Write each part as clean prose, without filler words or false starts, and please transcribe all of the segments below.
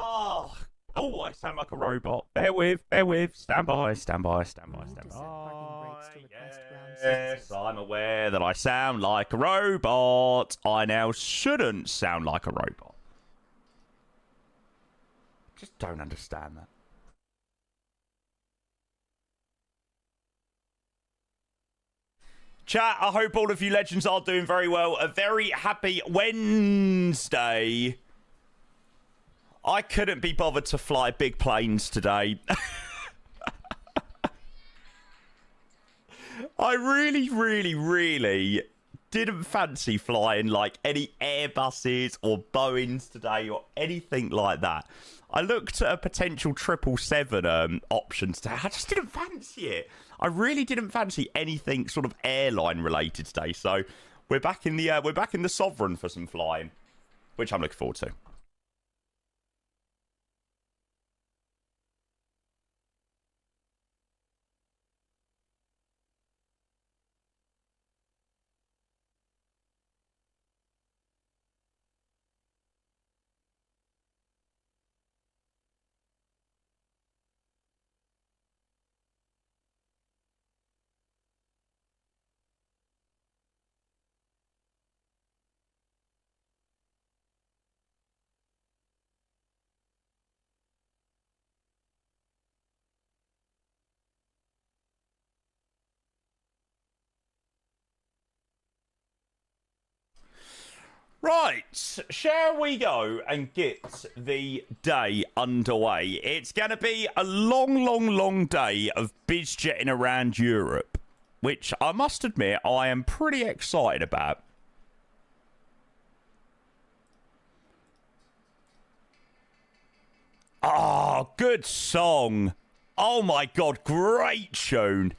Oh, I sound like a robot. Bear with. Stand by. Yes, I'm aware that I sound like a robot. I now shouldn't sound like a robot. Just don't understand that. Chat, I hope all of you legends are doing very well. A very happy Wednesday. I couldn't be bothered to fly big planes today. I really didn't fancy flying like any Airbuses or Boeings today or anything like that. I looked at a potential 777 option today. I just didn't fancy it. I really didn't fancy anything sort of airline related today. So we're back in the Sovereign for some flying, which I'm looking forward to. Right, shall we go and get the day underway? It's going to be a long day of bizjetting around Europe, which I must admit I am pretty excited about. Oh, good song. Oh my God, great tune.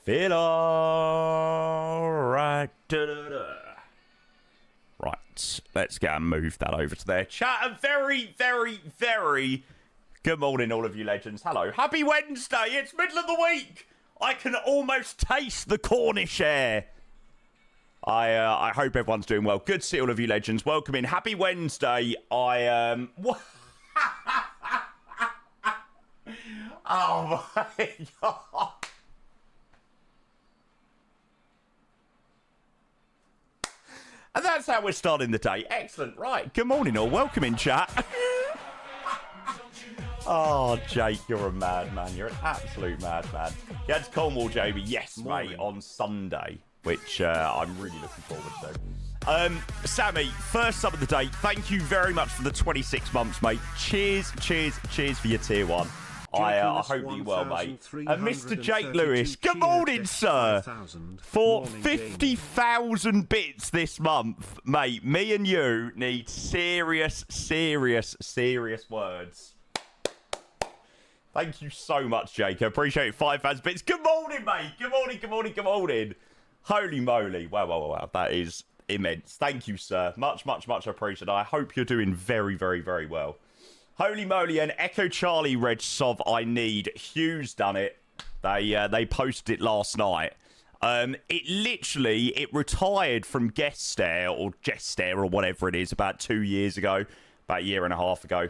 Feel alright. Right, let's go and move that over to there. Chat, a very good morning, all of you legends. Hello, happy Wednesday. It's middle of the week. I can almost taste the Cornish air. I hope everyone's doing well. Good to see all of you legends. Welcome in. Happy Wednesday. Oh my God. And that's how we're starting the day. Excellent. Right. Good morning, all. Welcome in, chat. Oh, Jake, you're a madman. You're an absolute madman. You had to Cornwall, Jamie. Yes, morning. Mate, on Sunday, which I'm really looking forward to. Sammy, first up of the day, thank you very much for the 26 months, mate. Cheers for your tier 1. I hope you well, mate. Mr. Jake Lewis, good morning, sir. For 50,000 bits this month, mate, me and you need serious words. Thank you so much, Jake. I appreciate it. 5,000 bits. Good morning, mate. Good morning. Holy moly. Wow. That is immense. Thank you, sir. Much appreciated. I hope you're doing very well. Holy moly, and Echo Charlie Reg Sov I need. Hugh's done it. They posted it last night. It retired from Guest Stare or Jester or whatever it is about 2 years ago, about a year and a half ago.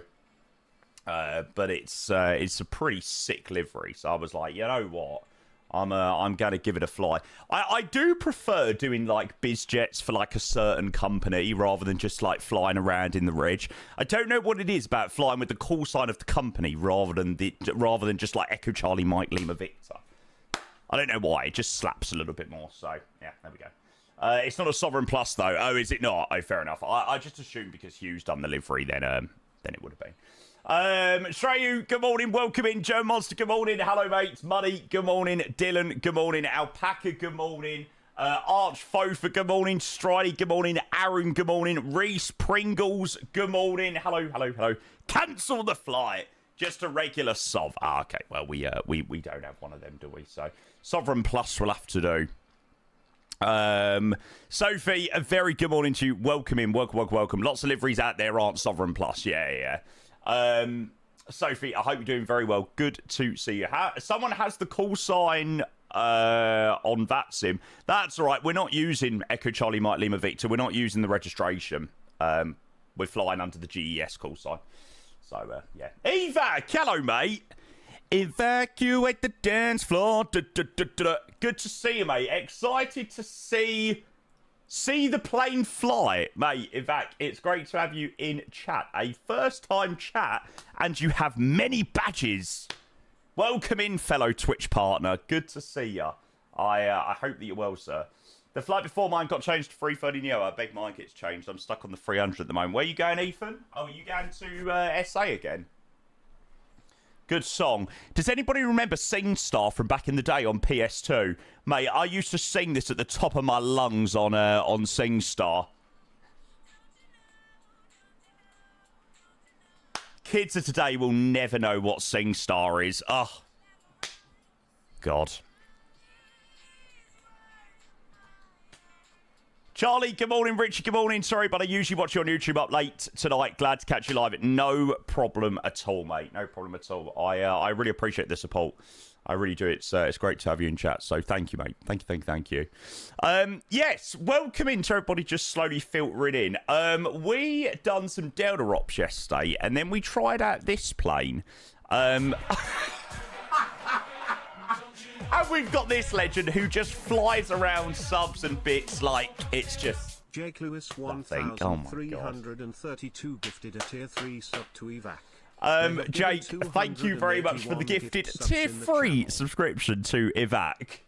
But it's a pretty sick livery. So I was like, you know what? I'm going to give it a fly. I do prefer doing like biz jets for like a certain company rather than just like flying around in the reg. I don't know what it is about flying with the call sign of the company rather than just like Echo Charlie Mike Lima Victor. I don't know why. It just slaps a little bit more. So yeah, there we go. It's not a Sovereign Plus though. Oh, is it not? Oh, fair enough. I just assumed because Hugh's done the livery, then it would have been. Shreyu, good morning. Welcome in. Joe Monster, good morning. Hello, mates. Muddy, good morning. Dylan, good morning. Alpaca, good morning. Arch Fofa, good morning. Stridey, good morning. Aaron, good morning. Reese Pringles, good morning. Hello. Cancel the flight. Just a regular Sov. Ah, okay. Well, we don't have one of them, do we? So Sovereign Plus will have to do. Sophie, a very good morning to you. Welcome in. Welcome. Lots of liveries out there aren't Sovereign Plus. Yeah. Sophie, I hope you're doing very well. Good to see you. Someone has the call sign on that sim. That's all right. We're not using Echo Charlie Mike Lima Victor. We're not using the registration. We're flying under the GES call sign. So, yeah. Evac, hello, mate. Evacuate the dance floor. Good to see you, mate. Excited to see the plane fly, mate. Evac, it's great to have you in chat. A first-time chat, and you have many badges. Welcome in, fellow Twitch partner. Good to see you. I hope that you're well, sir. The flight before mine got changed to 3:30 Neo. I beg mine gets changed. I'm stuck on the 300 at the moment. Where are you going, Ethan? Oh, are you going to SA again? Good song. Does anybody remember SingStar from back in the day on PS2? Mate, I used to sing this at the top of my lungs on SingStar. Kids of today will never know what SingStar is. Oh, God. Charlie, good morning. Richie, good morning. Sorry, but I usually watch you on YouTube up late tonight. Glad to catch you live. No problem at all, mate. No problem at all. I really appreciate the support. I really do. It's great to have you in chat. So thank you, mate. Thank you. Yes, welcome in to everybody just slowly filtering in. We done some Delta Ops yesterday, and then we tried out this plane. And we've got this legend who just flies around subs and bits like it's just... Jake Lewis 1332 gifted a tier 3 sub to Evac. Jake, thank you very much for the gifted tier 3 subscription to Evac.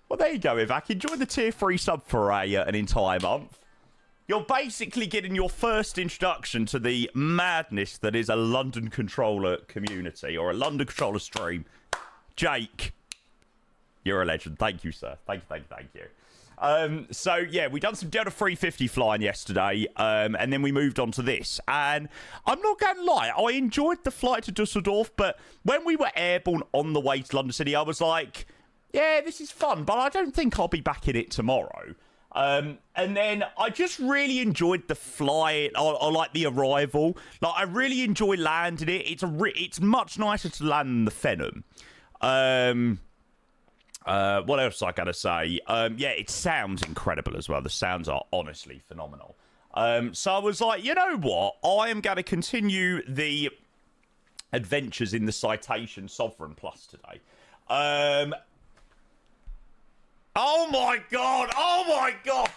Well, there you go, Evac. Enjoy the tier 3 sub for an entire month. You're basically getting your first introduction to the madness that is a London controller community or a London controller stream. Jake, you're a legend. Thank you, sir. Thank you. So, yeah, we done some Delta 350 flying yesterday, and then we moved on to this. And I'm not going to lie, I enjoyed the flight to Dusseldorf, but when we were airborne on the way to London City, I was like, yeah, this is fun, but I don't think I'll be back in it tomorrow. And then I just really enjoyed the flight, or like the arrival. Like, I really enjoy landing it. It's much nicer to land than the Phenom. What else I gotta say? Yeah, it sounds incredible as well. The sounds are honestly phenomenal. So I was like, you know what? I am going to continue the adventures in the Citation Sovereign Plus today. Oh my god! Oh my god!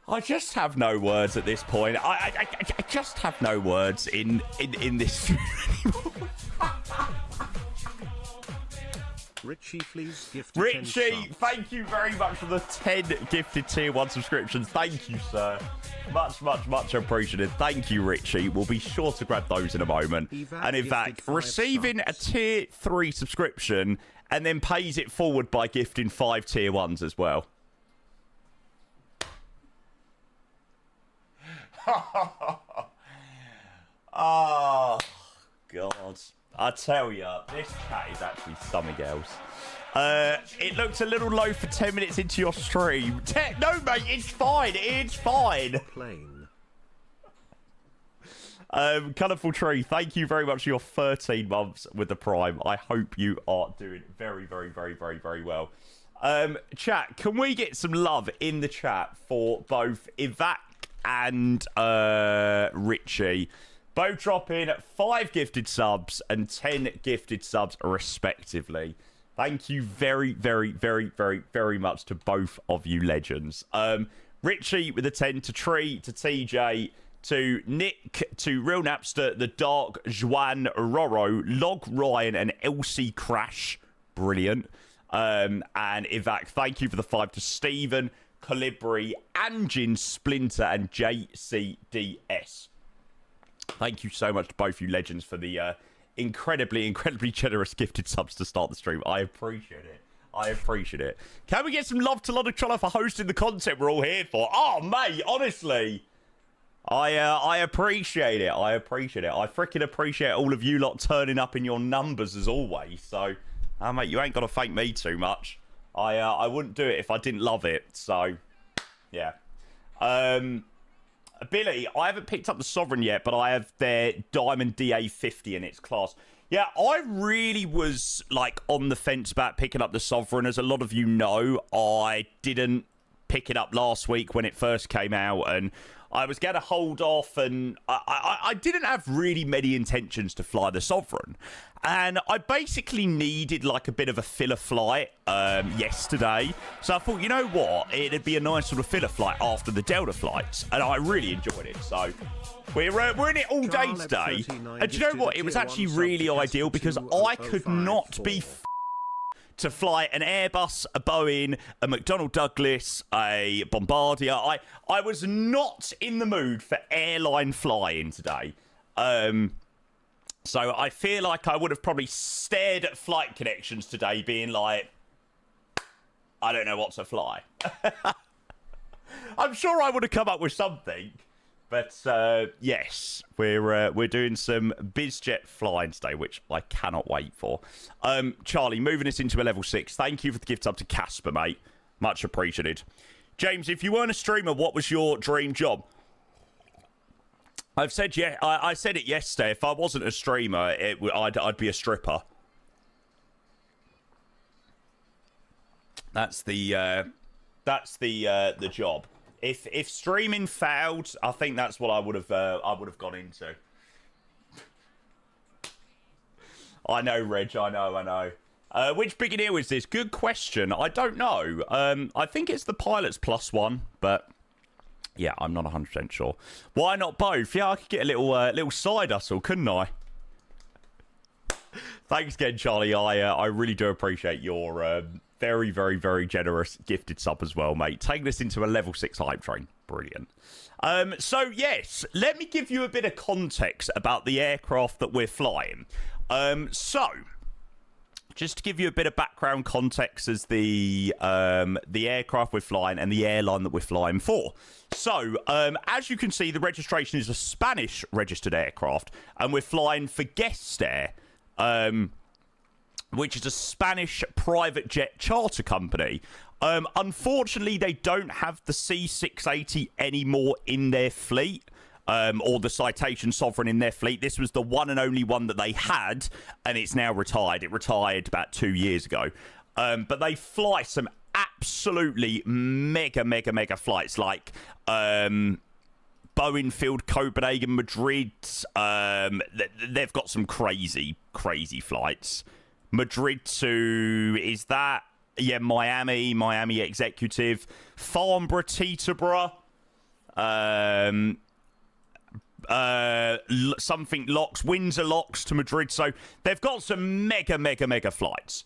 I just have no words at this point. I just have no words in this anymore. Richie, please gift 10 Richie, subs. thank you very much for the 10 gifted tier 1 subscriptions. Thank you, sir. Much appreciated. Thank you, Richie. We'll be sure to grab those in a moment. And in fact, receiving a tier 3 subscription and then pays it forward by gifting 5 tier 1s as well. Oh, God. I tell you, this chat is actually something else. It looked a little low for 10 minutes into your stream. No, mate, it's fine. It's fine. Plane. Colourful Tree, thank you very much for your 13 months with the Prime. I hope you are doing very, very, very, very, very well. Chat, can we get some love in the chat for both Evac and Richie? Both dropping 5 gifted subs and 10 gifted subs respectively. Thank you very, very, very, very, very much to both of you legends. Richie with a 10, to Tree, to TJ, to Nick, to Real Napster, The Dark, Juan, Roro, Log Ryan, and LC Crash. Brilliant. And Evac, thank you for the 5 to Stephen, Calibri, Anjin, Splinter, and JCDS. Thank you so much to both you legends for the incredibly generous gifted subs to start the stream. I appreciate it. Can we get some love to London Troller for hosting the content we're all here for? Oh, mate, honestly. I appreciate it. I freaking appreciate all of you lot turning up in your numbers as always. So, mate, you ain't got to thank me too much. I wouldn't do it if I didn't love it. So, yeah. Billy, I haven't picked up the Sovereign yet, but I have their Diamond DA50 in its class. Yeah, I really was, like, on the fence about picking up the Sovereign. As a lot of you know, I didn't pick it up last week when it first came out, and I was going to hold off, and I didn't have really many intentions to fly the Sovereign. And I basically needed, like, a bit of a filler flight yesterday. So I thought, you know what? It'd be a nice sort of filler flight after the Delta flights. And I really enjoyed it. So we're in it all day today. And do you know what? It was actually really ideal because I could not be to fly an Airbus, a Boeing, a McDonnell Douglas, a Bombardier. I was not in the mood for airline flying today. So I feel like I would have probably stared at flight connections today being like, I don't know what to fly. I'm sure I would have come up with something. But yes, we're doing some BizJet flying today, which I cannot wait for. Charlie, moving us into a level 6. Thank you for the gift up to Casper, mate. Much appreciated. James, if you weren't a streamer, what was your dream job? I've said I said it yesterday. If I wasn't a streamer, I'd be a stripper. That's the job. If streaming failed, I think that's what I would have gone into. I know, Reg. I know. Which Biggin Hill is this? Good question. I don't know. I think it's the Pilots Plus one, but yeah, I'm not 100% sure. Why not both? Yeah, I could get a little side hustle, couldn't I? Thanks again, Charlie. I really do appreciate your very, very, very generous gifted sub as well, mate. Taking us into a level 6 hype train. Brilliant. So, yes, let me give you a bit of context about the aircraft that we're flying. So, just to give you a bit of background context as the aircraft we're flying and the airline that we're flying for. So, as you can see, the registration is a Spanish registered aircraft, and we're flying for Guest Air, which is a Spanish private jet charter company. Unfortunately, they don't have the C680 anymore in their fleet. Or the Citation Sovereign in their fleet. This was the one and only one that they had, and it's now retired. It retired about 2 years ago. But they fly some absolutely mega flights, like Boeing Field, Copenhagen, Madrid. They've got some crazy flights. Madrid to, is that? Yeah, Miami Executive, Farnborough, Teterborough. Something locks, Windsor locks to Madrid. So they've got some mega flights.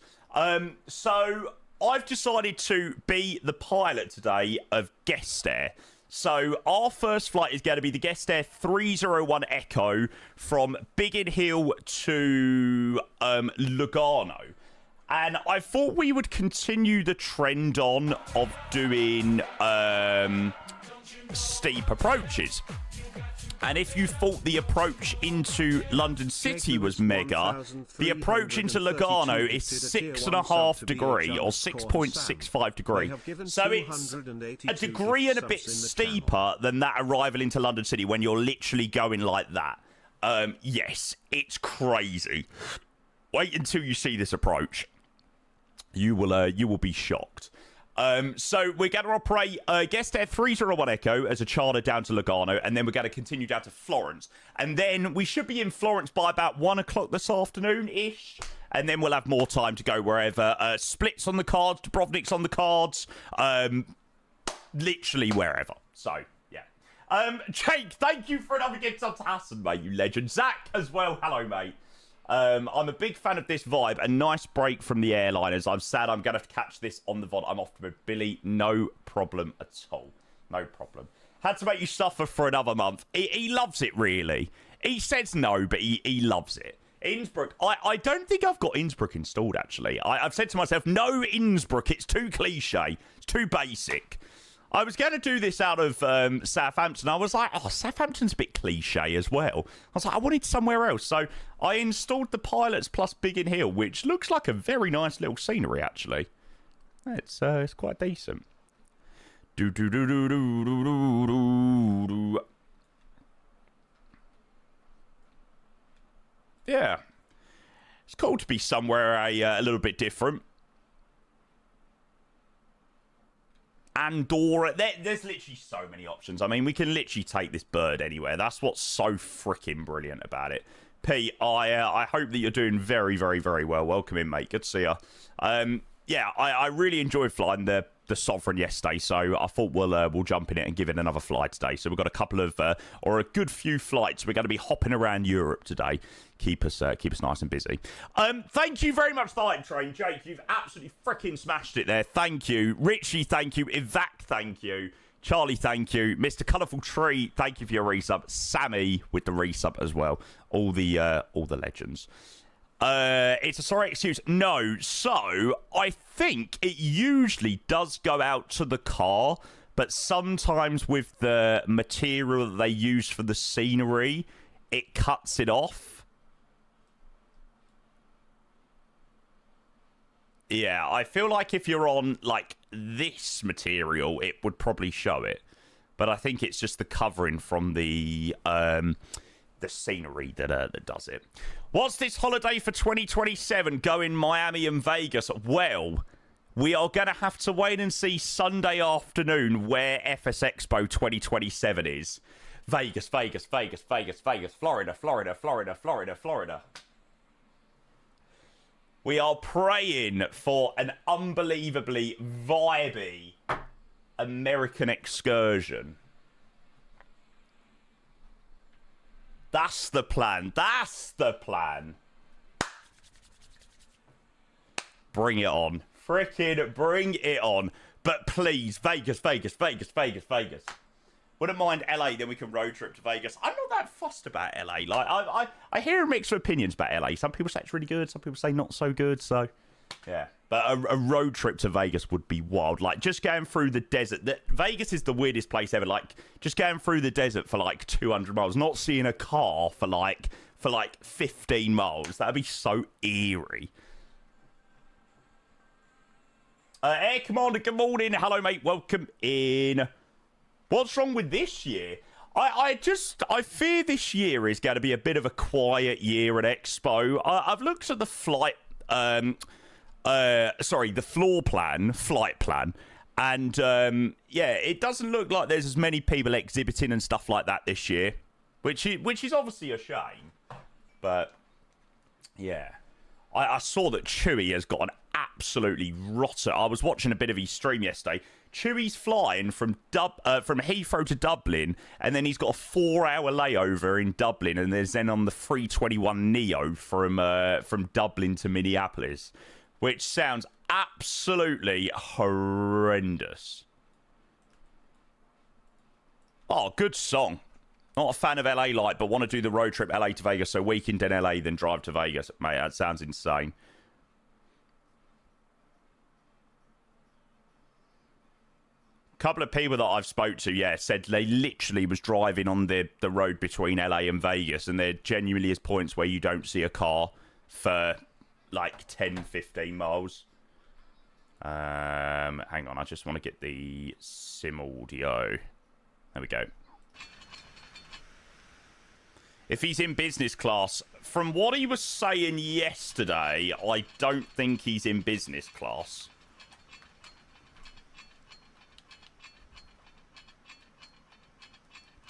So I've decided to be the pilot today of Guest Air. So our first flight is going to be the Guest Air 301 Echo from Biggin Hill to Lugano. And I thought we would continue the trend on of doing steep approaches. And if you thought the approach into London City was mega, the approach into Lugano is 6.5 degree or 6.65 degree. So it's a degree and a bit steeper than that arrival into London City when you're literally going like that. Yes, it's crazy. Wait until you see this approach. You will be shocked. So we're going to operate Guest Air 301 Echo as a charter down to Lugano, and then we're going to continue down to Florence. And then we should be in Florence by about 1 o'clock this afternoon-ish. And then we'll have more time to go wherever. Splits on the cards, Dubrovnik's on the cards. Literally wherever. So, yeah. Jake, thank you for another gift up to Hassan, mate, you legend. Zach as well. Hello, mate. I'm a big fan of this vibe. A nice break from the airliners. I'm sad I'm going to catch this on the VOD. I'm off to Billy. No problem at all. No problem. Had to make you suffer for another month. He loves it, really. He says no, but he loves it. Innsbruck. I don't think I've got Innsbruck installed, actually. I've said to myself, no Innsbruck. It's too cliche. It's too basic. I was going to do this out of Southampton. I was like, oh, Southampton's a bit cliche as well. I was like, I wanted somewhere else. So I installed the Pilots Plus Biggin Hill, which looks like a very nice little scenery, actually. It's quite decent. yeah. It's cool to be somewhere a little bit different. Andorra. There's literally so many options. I mean, we can literally take this bird anywhere. That's what's so freaking brilliant about it. Pete, I hope that you're doing very, very, very well. Welcome in, mate. Good to see you. Yeah, I really enjoyed flying the Sovereign yesterday, so I thought we'll jump in it and give it another fly today. So we've got a couple of, or a good few flights. We're going to be hopping around Europe today. Keep us nice and busy. Thank you very much, the Hype Train. Jake, you've absolutely freaking smashed it there. Thank you. Richie, thank you. Evac, thank you. Charlie, thank you. Mr. Colourful Tree, thank you for your resub. Sammy with the resub as well. All the legends. It's a sorry excuse. No, so I think it usually does go out to the car, but sometimes with the material that they use for the scenery, it cuts it off. Yeah, I feel like if you're on, like, this material, it would probably show it. But I think it's just the covering from the scenery that does it. What's this holiday for 2027 going Miami and Vegas? Well, we are going to have to wait and see Sunday afternoon where FS Expo 2027 is. Vegas, Vegas, Vegas, Vegas, Vegas, Florida, Florida, Florida, Florida, Florida. We are praying for an unbelievably vibey American excursion. That's the plan. That's the plan. Bring it on. Frickin' bring it on. But please, Vegas, Vegas, Vegas, Vegas, Vegas. Wouldn't mind LA, then we can road trip to Vegas. I'm not that fussed about LA. Like, I hear a mix of opinions about LA. Some people say it's really good. Some people say not so good. So, yeah. But a road trip to Vegas would be wild. Like, just going through the desert. Vegas is the weirdest place ever. Like, just going through the desert for, like, 200 miles. Not seeing a car for, like 15 miles. That'd be so eerie. Air Commander, good morning. Hello, mate. Welcome in. What's wrong with this year? I fear this year is going to be a bit of a quiet year at Expo. I've looked at the flight, the flight plan, and yeah, it doesn't look like there's as many people exhibiting and stuff like that this year, which is obviously a shame. But yeah, I saw that Chewie has got an absolutely rotter. I was watching a bit of his stream yesterday. Chewie's flying from Heathrow to Dublin, and then he's got a 4-hour layover in Dublin, and there's then on the 321 Neo from Dublin to Minneapolis, which sounds absolutely horrendous. Oh, good song. Not a fan of LA Light, but want to do the road trip LA to Vegas, so weekend in LA, then drive to Vegas. Mate, that sounds insane. Couple of people that I've spoke to, yeah, said they literally was driving on the road between LA and Vegas, and there genuinely is points where you don't see a car for like 10, 15 miles. Hang on, I just want to get the sim audio. There we go. If he's in business class, from what he was saying yesterday, I don't think he's in business class.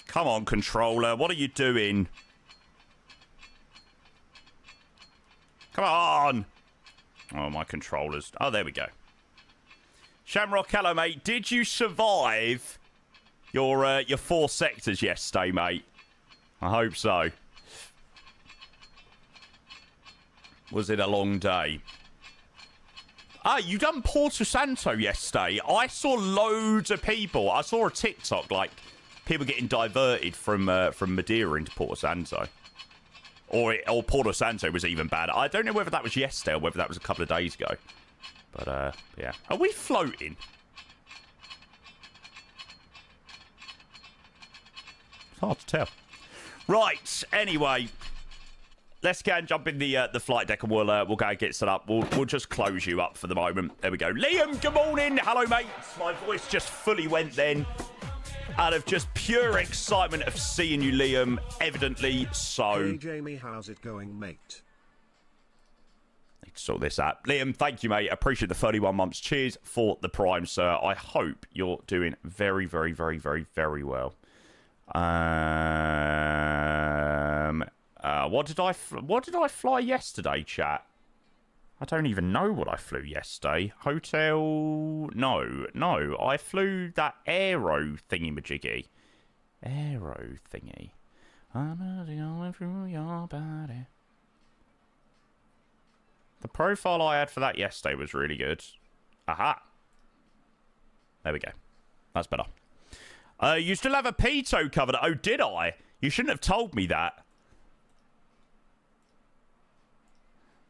Come on, controller. What are you doing? Come on. Oh, my controllers. Oh, there we go. Shamrock, hello, mate. Did you survive your 4 sectors yesterday, mate? I hope so. Was it a long day? Ah, you done Porto Santo yesterday. I saw loads of people. I saw a TikTok, like, people getting diverted from Madeira into Porto Santo. Or Porto Santo was even bad. I don't know whether that was yesterday or whether that was a couple of days ago. But, yeah. Are we floating? It's hard to tell. Right, anyway. Let's go and jump in the flight deck, and we'll go and get set up. We'll just close you up for the moment. There we go. Liam, good morning. Hello, mate. My voice just fully went then. out of just pure excitement of seeing you, Liam. Evidently so. Hey Jamie, how's it going, mate? Need to sort this out. Liam, thank you, mate. Appreciate the 31 months. Cheers for the Prime, sir. I hope you're doing very, very, very, very, very well. What did I fly yesterday, chat? I don't even know what I flew yesterday. Hotel... No. I flew that aero thingy-majiggy. Aero thingy. I'm going through your body. The profile I had for that yesterday was really good. Aha. There we go. That's better. You still have a Pito covered. Oh, did I? You shouldn't have told me that.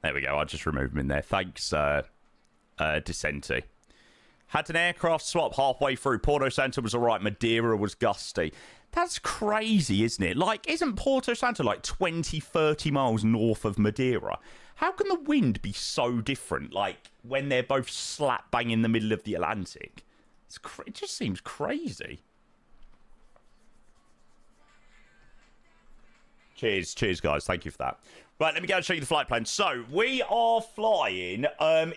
There we go. I'll just remove him in there. Thanks, Dissenti. Had an aircraft swap halfway through. Porto Santo was all right. Madeira was gusty. That's crazy, isn't it? Like, isn't Porto Santo like 20, 30 miles north of Madeira? How can the wind be so different, like, when they're both slap bang in the middle of the Atlantic? It just seems crazy. Cheers, guys. Thank you for that. Right, let me go and show you the flight plan. So, we are flying.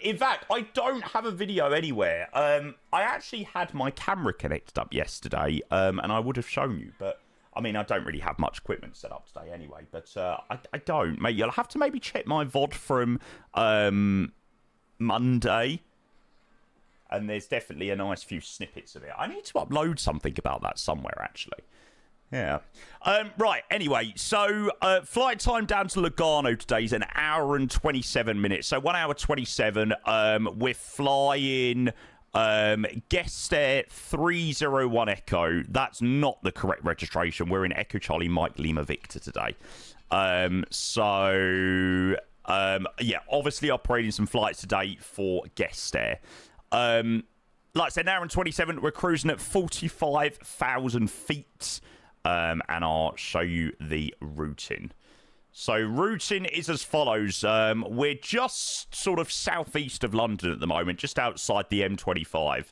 In fact, I don't have a video anywhere. I actually had my camera connected up yesterday, and I would have shown you. But, I mean, I don't really have much equipment set up today anyway. But I don't. Mate, you'll have to maybe check my VOD from Monday. And there's definitely a nice few snippets of it. I need to upload something about that somewhere, actually. Yeah. Right, anyway, so flight time down to Lugano today is 1 hour and 27 minutes. So 1 hour 27. We're flying guest air 301 Echo. That's not the correct registration. We're in Echo Charlie Mike Lima Victor today. Yeah, obviously operating some flights today for guest air. Like I said, 1 hour and 27. We're cruising at 45,000 feet. And I'll show you the routing. So routing is as follows. We're just sort of southeast of London at the moment, just outside the M25.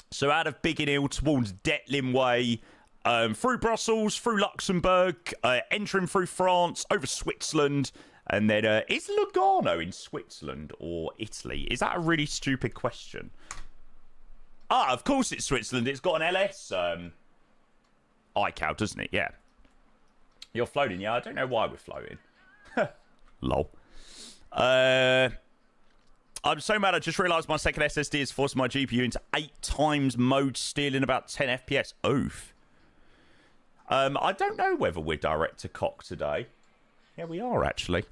So out of Biggin Hill towards Detlin Way, through Brussels, through Luxembourg, entering through France, over Switzerland, and then is Lugano in Switzerland or Italy? Is that a really stupid question? Ah, of course it's Switzerland. It's got an LS iCal, doesn't it? Yeah. You're floating. Yeah, I don't know why we're floating. Lol. I'm so mad I just realised my second SSD is forcing my GPU into 8 times mode, stealing about 10 FPS. Oof. I don't know whether we're direct to cock today. Yeah, we are, actually.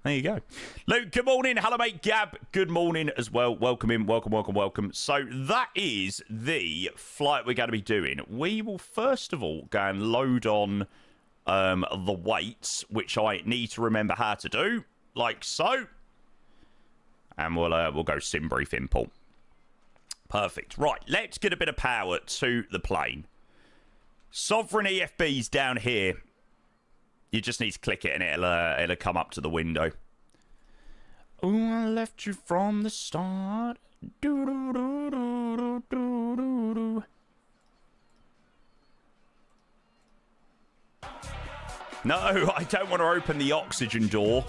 There you go. Luke, good morning. Hello, mate. Gab, good morning as well. Welcome in. Welcome. So that is the flight we're going to be doing. We will first of all go and load on the weights, which I need to remember how to do, like so. And we'll go sim brief import. Perfect. Right, let's get a bit of power to the plane. Sovereign EFB's down here. You just need to click it and it'll come up to the window. Oh, I left you from the start. Do, do, do, do, do, do, do. No, I don't want to open the oxygen door.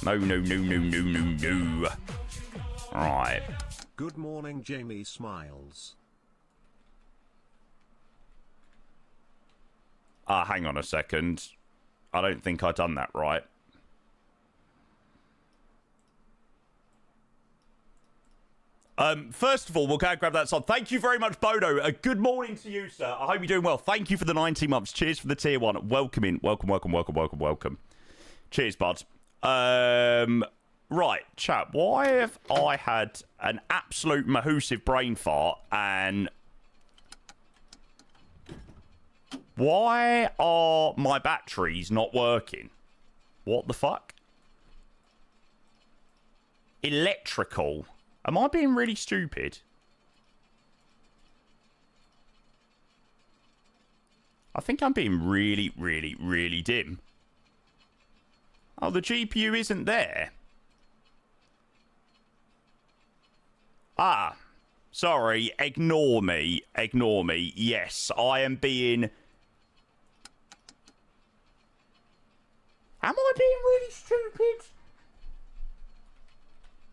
No. Right. Good morning, Jamie Smiles. Hang on a second. I don't think I done that right. First of all, we'll go and grab that song. Thank you very much, Bodo. Good morning to you, sir. I hope you're doing well. Thank you for the 19 months. Cheers for the tier 1. Welcome in. Welcome. Cheers, bud. Right, chat. Why have I had an absolute mahoosive brain fart and... Why are my batteries not working? What the fuck? Electrical. Am I being really stupid? I think I'm being really dim. Oh, the GPU isn't there. Ah. Sorry, ignore me. Ignore me. Yes, I am being... Am I being really stupid?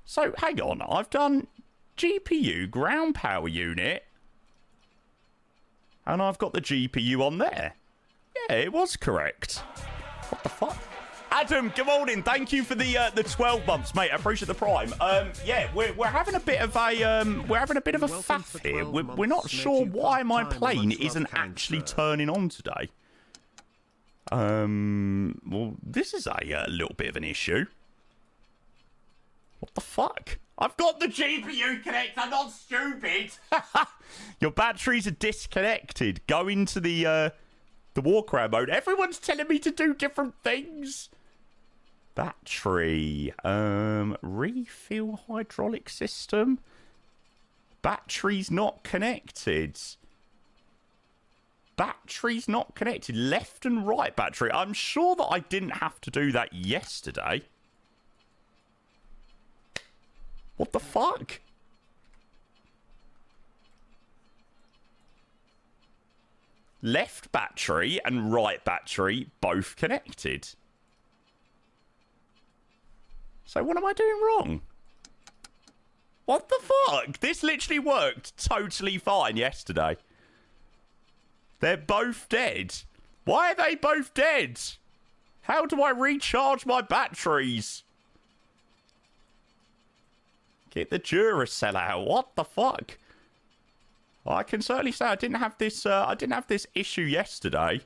So, hang on. I've done GPU, ground power unit. And I've got the GPU on there. Yeah, it was correct. What the fuck? Adam, good morning. Thank you for the 12 months, mate. I appreciate the prime. Yeah, we're having a bit of a faff here. We're not sure why my plane isn't actually turning on today. Well, this is a little bit of an issue. What the fuck? I've got the GPU connected. I'm not stupid. Your batteries are disconnected. Go into the walk around mode. Everyone's telling me to do different things. Battery. Refill hydraulic system. Batteries not connected. Batteries not connected. Left and right battery. I'm sure that I didn't have to do that yesterday. What the fuck? Left battery and right battery both connected. So what am I doing wrong? What the fuck? This literally worked totally fine yesterday. They're both dead. Why are they both dead? How do I recharge my batteries? Get the Duracell out. What the fuck? Well, I can certainly say I didn't have this issue yesterday.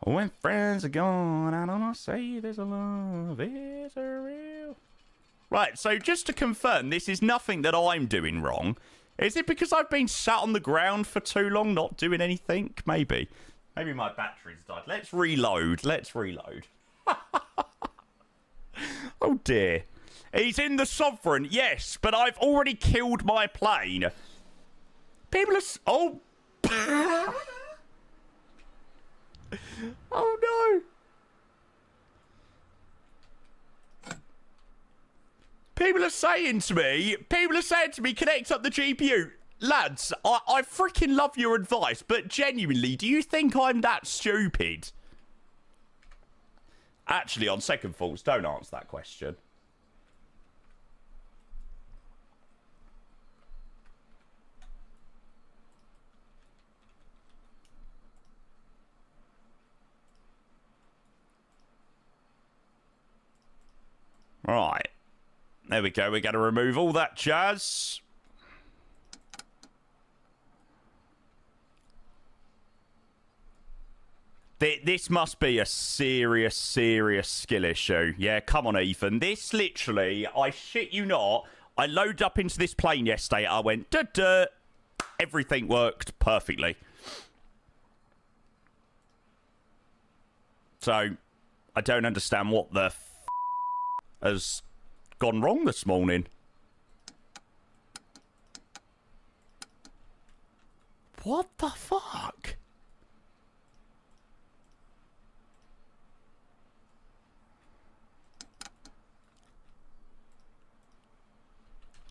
When friends are gone, I don't know, say there's a love, is a real. Right, so just to confirm, this is nothing that I'm doing wrong. Is it because I've been sat on the ground for too long, not doing anything? Maybe. Maybe my battery's died. Let's reload. Let's reload. Oh, dear. He's in the Sovereign, yes, but I've already killed my plane. People are... Oh. Oh, no. People are saying to me, connect up the GPU. Lads, I freaking love your advice, but genuinely, do you think I'm that stupid? Actually, on second thoughts, don't answer that question. Right. There we go. We're going to remove all that jazz. This must be a serious skill issue. Yeah, come on, Ethan. This literally, I shit you not, I loaded up into this plane yesterday. I went, duh. Everything worked perfectly. So, I don't understand what the has gone wrong this morning. What the fuck?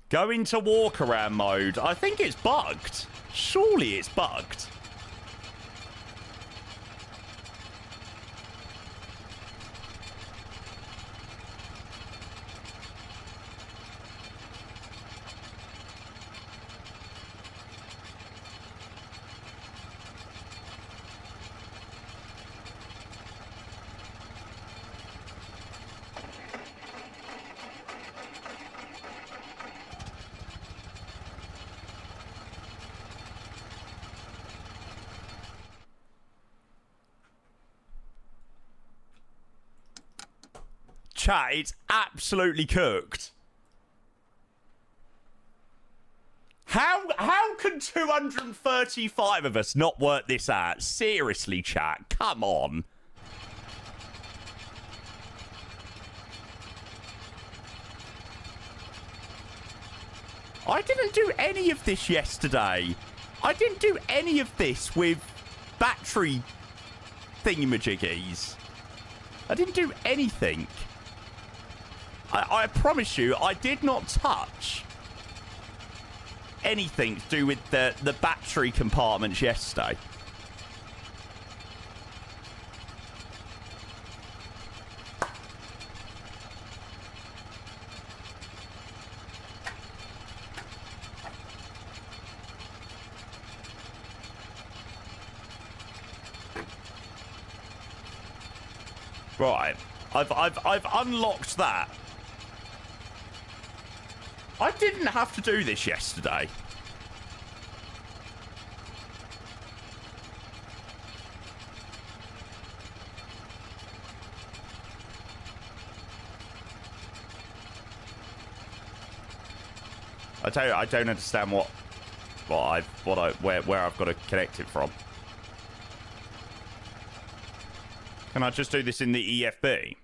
Go into walk around mode. I think it's bugged. Surely it's bugged. Chat, it's absolutely cooked. How can 235 of us not work this out? Seriously, chat, come on. I didn't do any of this yesterday. I didn't do any of this with battery thingamajiggies. I didn't do anything. I promise you, I did not touch anything to do with the battery compartments yesterday? Right, I've unlocked that. I didn't have to do this yesterday. I don't understand where I've got to connect it from. Can I just do this in the EFB?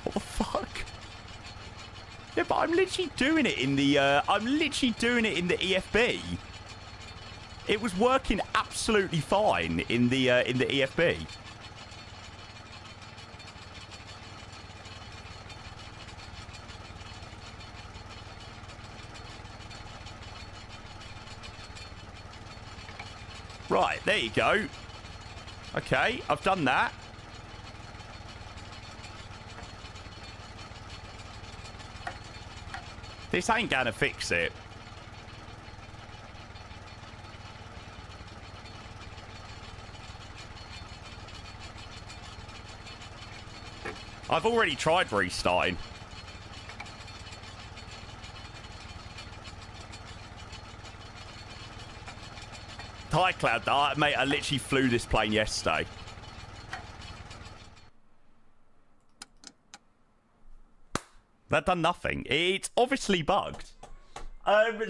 What the fuck? Yeah, but I'm literally doing it in the EFB. It was working absolutely fine in the EFB. Right, there you go. Okay, I've done that. This ain't gonna fix it. I've already tried restarting. Hi, Cloud. Mate, I literally flew this plane yesterday. That done nothing. It's obviously bugged.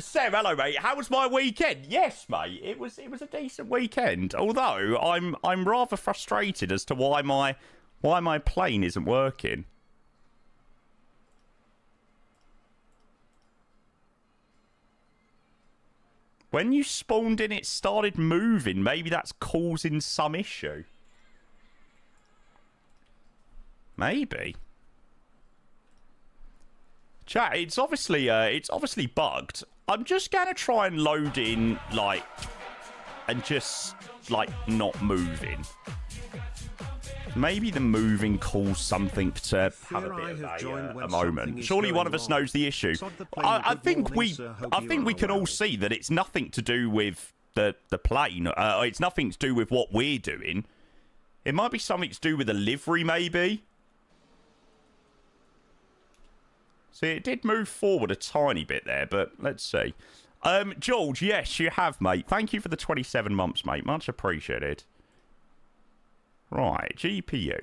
Sam, hello, mate. How was my weekend? Yes, mate. It was a decent weekend. Although I'm rather frustrated as to why my plane isn't working. When you spawned in, it started moving. Maybe that's causing some issue. Maybe. Chat, it's obviously bugged. I'm just gonna try and load in, like, and just, like, not moving. Maybe the moving caused something to have a bit of a moment. Surely one of us knows the issue. I think we can all see that it's nothing to do with the plane. It's nothing to do with what we're doing. It might be something to do with the livery, maybe. See, it did move forward a tiny bit there, but let's see. George, yes, you have, mate. Thank you for the 27 months, mate. Much appreciated. Right, GPU.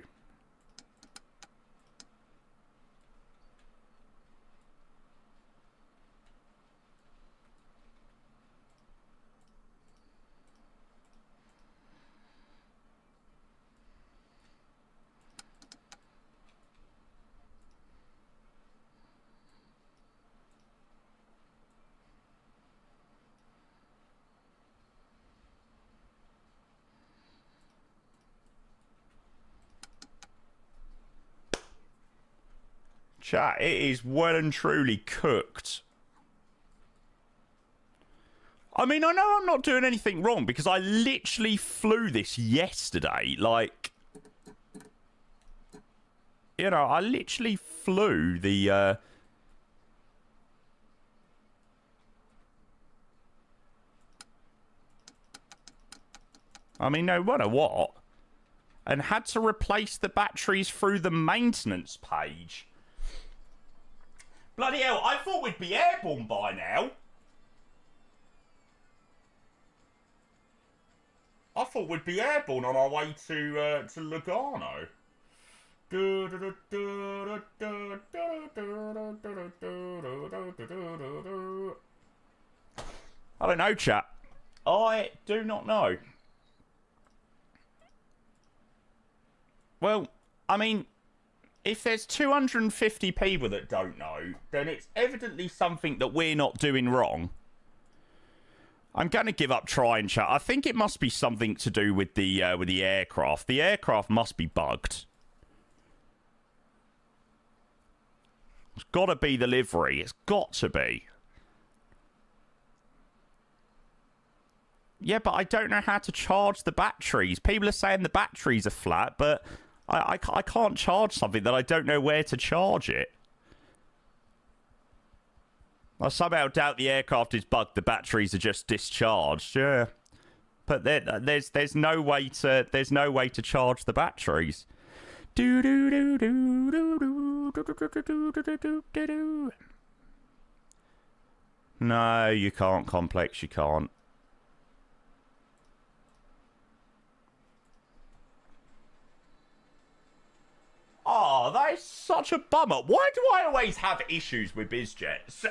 Chat, it is well and truly cooked. I mean, I know I'm not doing anything wrong because I literally flew this yesterday. Like, you know, I literally flew the... I mean, no matter what. And had to replace the batteries through the maintenance page. Bloody hell, I thought we'd be airborne by now. I thought we'd be airborne on our way to Lugano. I don't know, chat. I do not know. Well, I mean... if there's 250 people that don't know, then it's evidently something that we're not doing wrong. I'm going to give up trying, chat. I think it must be something to do with the aircraft. The aircraft must be bugged. It's got to be the livery. It's got to be. Yeah, but I don't know how to charge the batteries. People are saying the batteries are flat, but I can't charge something that I don't know where to charge it. I somehow doubt the aircraft is bugged. The batteries are just discharged. Yeah, but there's no way to charge the batteries. Do do do do do do do do do do do. No, you can't, Complex. You can't. Oh, that is such a bummer. Why do I always have issues with BizJets?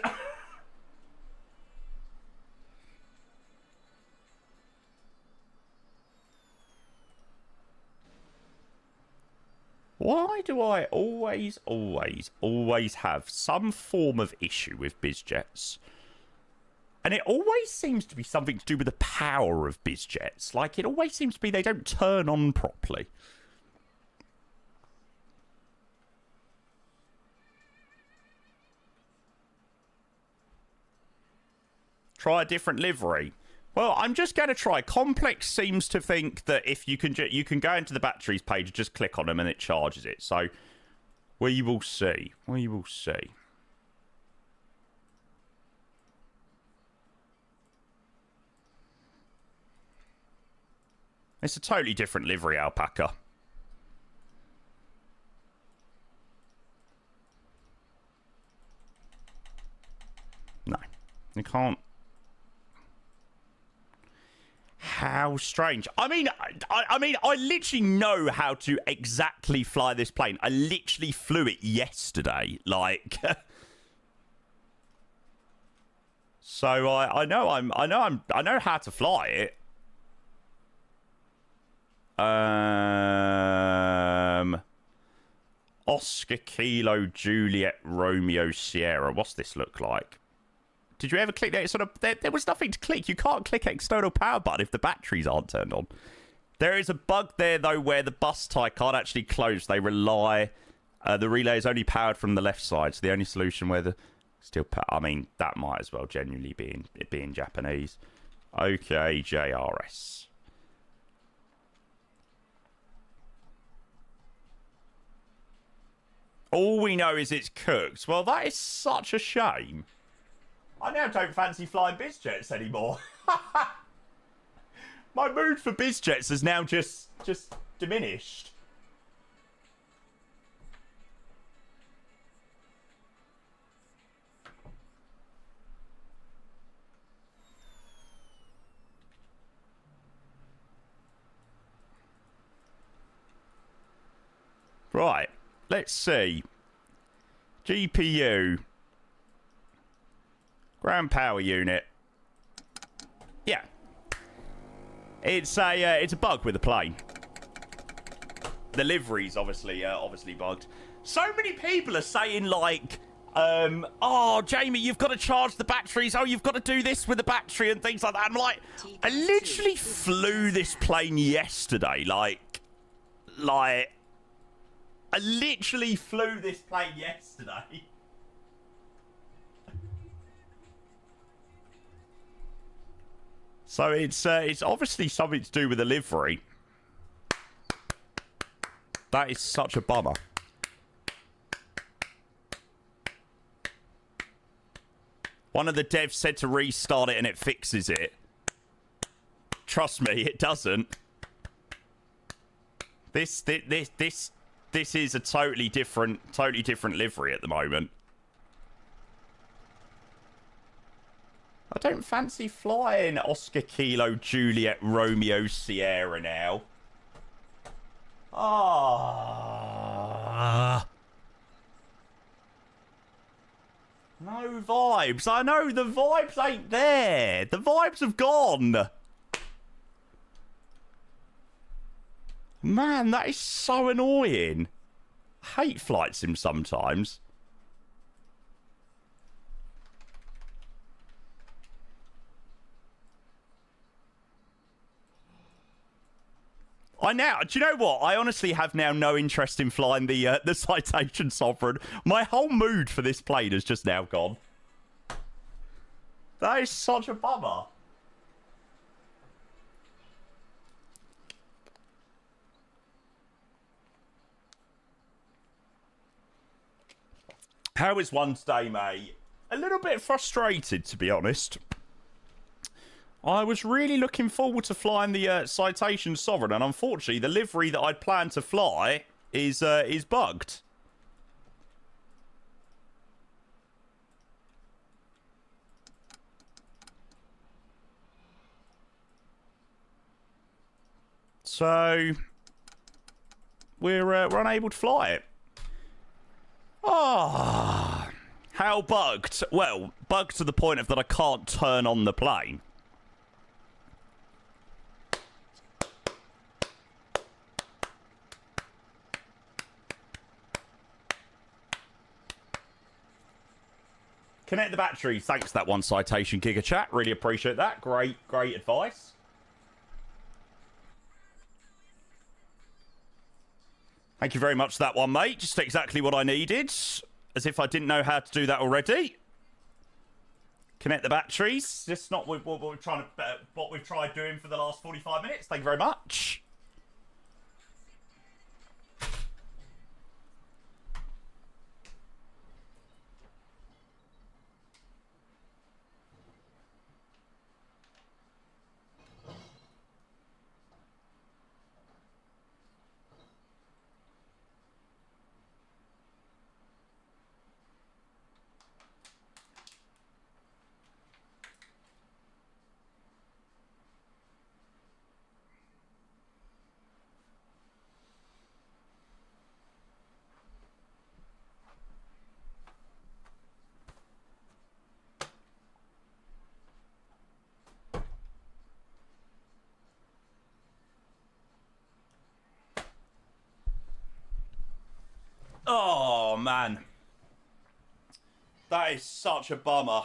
Why do I always have some form of issue with BizJets? And it always seems to be something to do with the power of BizJets. Like, it always seems to be they don't turn on properly. Try a different livery. Well, I'm just going to try. Complex seems to think that if you can go into the batteries page, just click on them and it charges it. So we will see. We will see. It's a totally different livery, Alpaca. No, you can't. How strange. I mean, I literally know how to exactly fly this plane. I literally flew it yesterday. Like, so I know how to fly it. Oscar Kilo Juliet Romeo Sierra. What's this look like? Did you ever click that? Sort of, there was nothing to click. You can't click external power button if the batteries aren't turned on. There is a bug there, though, where the bus tie can't actually close. They rely... the relay is only powered from the left side, so the only solution where the... I mean, that might as well genuinely be in Japanese. Okay, JRS. All we know is it's cooked. Well, that is such a shame. I now don't fancy flying BizJets anymore. My mood for BizJets has now just diminished. Right, let's see. GPU. Ground power unit. Yeah. It's a bug with the plane. The livery's obviously bugged. So many people are saying like, oh, Jamie, you've got to charge the batteries. Oh, you've got to do this with the battery and things like that. I'm like, I literally flew this plane yesterday. Like, I literally flew this plane yesterday. So it's obviously something to do with the livery. That is such a bummer. One of the devs said to restart it and it fixes it. Trust me, it doesn't. This is a totally different livery at the moment. I don't fancy flying Oscar Kilo Juliet Romeo Sierra now. Ah. No vibes. I know, the vibes ain't there. The vibes have gone. Man, that is so annoying. I hate flight sims sometimes. I now, do you know what? I honestly have now no interest in flying the Citation Sovereign. My whole mood for this plane has just now gone. That is such a bummer. How was one today, mate? A little bit frustrated, to be honest. I was really looking forward to flying the Citation Sovereign, and unfortunately, the livery that I'd planned to fly is bugged. So we're unable to fly it. Ah, how bugged? Well, bugged to the point of that I can't turn on the plane. Connect the battery. Thanks for that one, Citation Giga Chat. Really appreciate that. Great advice. Thank you very much for that one, mate. Just exactly what I needed. As if I didn't know how to do that already. Connect the batteries. Just not what we're trying to, what we've tried doing for the last 45 minutes. Thank you very much. Oh, man. That is such a bummer.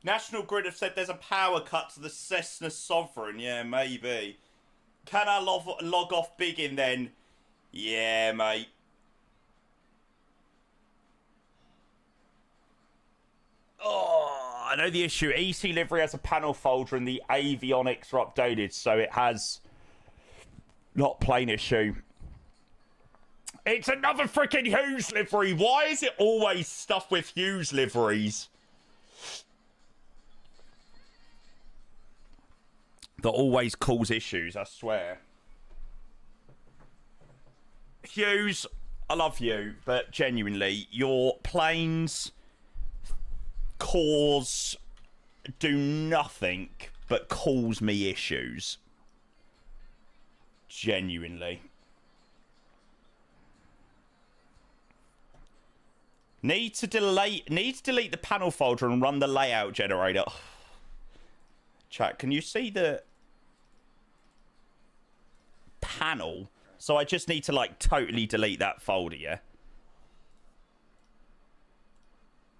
National Grid have said there's a power cut to the Cessna Sovereign. Yeah, maybe. Can I log off Biggin then? Yeah, mate. Oh, I know the issue. EC livery has a panel folder and the avionics are updated, so it has not plane issue. It's another freaking Hughes livery. Why is it always stuff with Hughes liveries that always cause issues? I swear. Hughes, I love you, but genuinely, your planes do nothing but cause me issues. Genuinely. Need to delete the panel folder and run the layout generator. Chat, can you see the panel? So I just need to like totally delete that folder, yeah?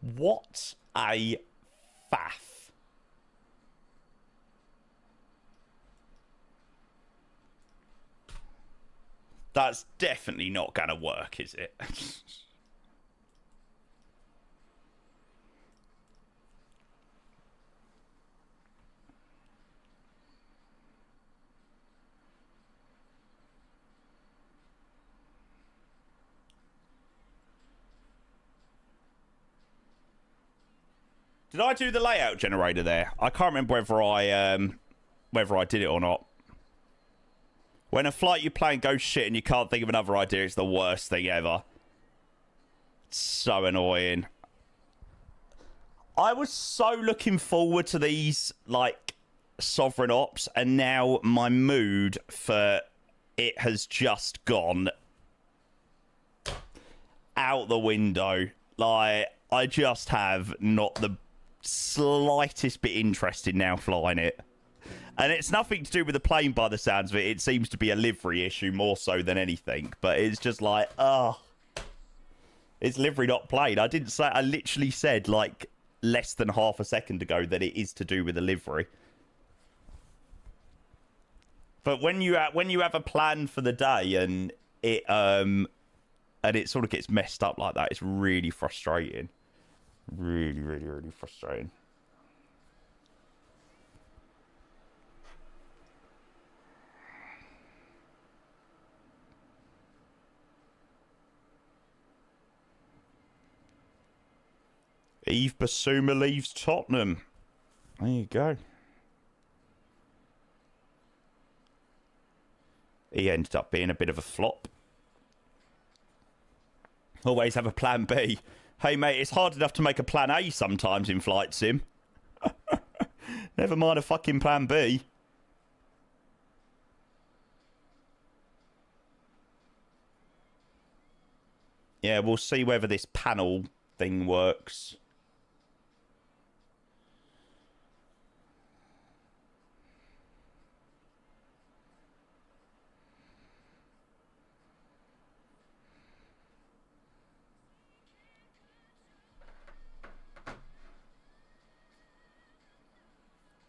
What a faff. That's definitely not gonna work, is it? Did I do the layout generator there? I can't remember whether I did it or not. When a flight you plan goes shit and you can't think of another idea, it's the worst thing ever. It's so annoying. I was so looking forward to these, like, Sovereign Ops, and now my mood for it has just gone out the window. Like, I just have not the slightest bit interested now flying it. And it's nothing to do with the plane by the sounds of it. It seems to be a livery issue more so than anything. But it's just like, oh, it's livery, not plane. I didn't say, I literally said like less than half a second ago that it is to do with the livery. But when you have a plan for the day and it sort of gets messed up like that, it's really frustrating. Really, really, really frustrating. Yves Bissouma leaves Tottenham. There you go. He ended up being a bit of a flop. Always have a plan B. Hey, mate, it's hard enough to make a plan A sometimes in Flight Sim. Never mind a fucking plan B. Yeah, we'll see whether this panel thing works.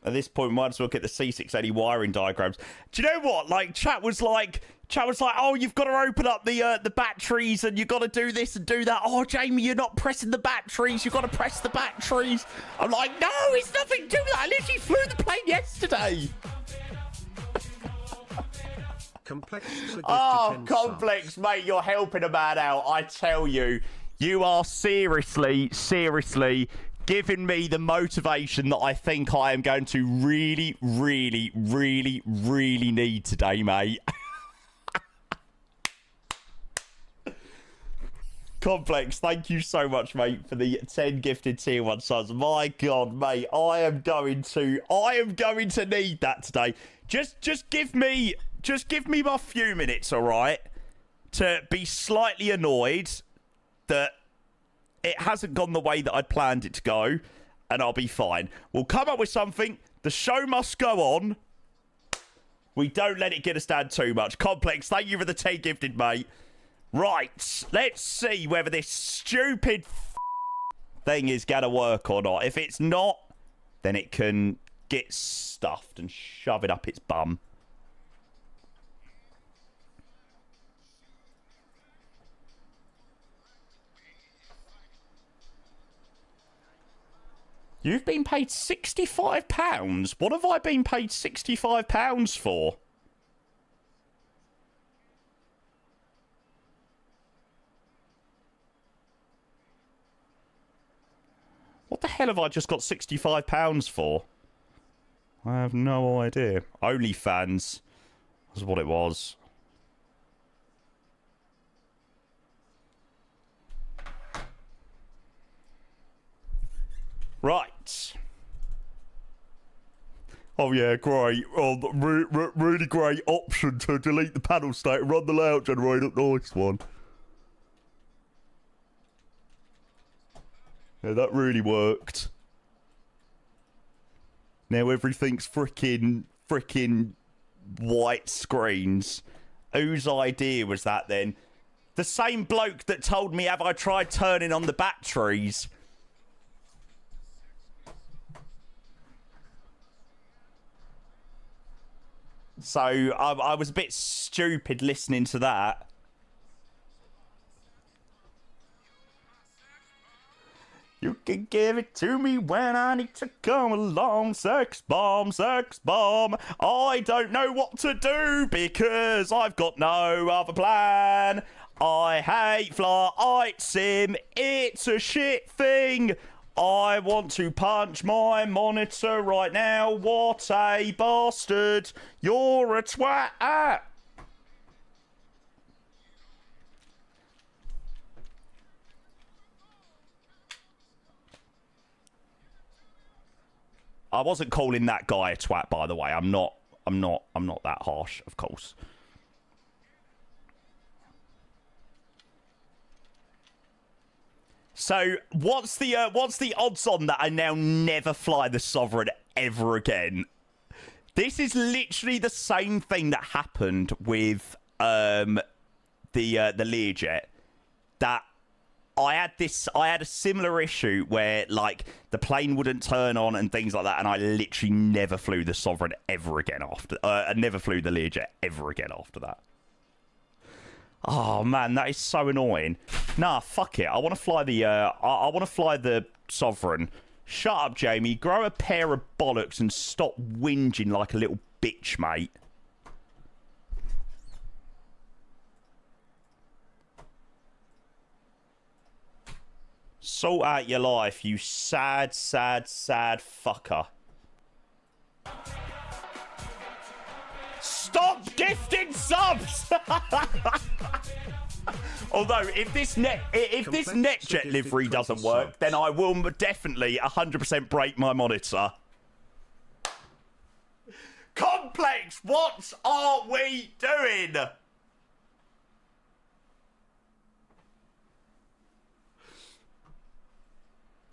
At this point, we might as well get the C680 wiring diagrams. Do you know what? Like, chat was like, oh, you've got to open up the batteries and you've got to do this and do that. Oh, Jamie, you're not pressing the batteries. You've got to press the batteries. I'm like, no, it's nothing to do with that. I literally flew the plane yesterday. Complex. Oh, Complex, mate, you're helping a man out. I tell you, you are seriously giving me the motivation that I think I am going to really, really, really, really need today, mate. Complex, thank you so much, mate, for the 10 gifted tier 1 subs. My God, mate, I am going to need that today. Just give me my few minutes, all right, to be slightly annoyed that it hasn't gone the way that I'd planned it to go, and I'll be fine. We'll come up with something. The show must go on. We don't let it get us down too much. Complex, thank you for the 10 gifted, mate. Right, let's see whether this stupid thing is going to work or not. If it's not, then it can get stuffed and shove it up its bum. You've been paid £65? What have I been paid £65 for? What the hell have I just got £65 for? I have no idea. OnlyFans was what it was. Right. Oh, yeah, great. Oh, really great option to delete the panel state and run the layout generator. Nice one. Yeah, that really worked. Now everything's frickin' white screens. Whose idea was that then? The same bloke that told me, have I tried turning on the batteries? So I was a bit stupid listening to that. You can give it to me when I need to come along. Sex bomb, sex bomb. I don't know what to do because I've got no other plan. I hate Flight Sim. It's a shit thing. I want to punch my monitor right now. What a bastard. You're a twat. I wasn't calling that guy a twat, by the way. I'm not that harsh, of course. So, what's the odds on that I now never fly the Sovereign ever again? This is literally the same thing that happened with the Learjet. That I had a similar issue where like the plane wouldn't turn on and things like that, and I literally never flew the Sovereign ever again after. I never flew the Learjet ever again after that. Oh man, that is so annoying. Nah, fuck it. I want to fly the I want to fly the Sovereign. Shut up, Jamie. Grow a pair of bollocks and stop whinging like a little bitch, mate. Sort out your life, you sad, sad, sad fucker. Stop gifting subs! Although, if this NetJet livery doesn't work, then I will definitely 100% break my monitor. Complex, what are we doing?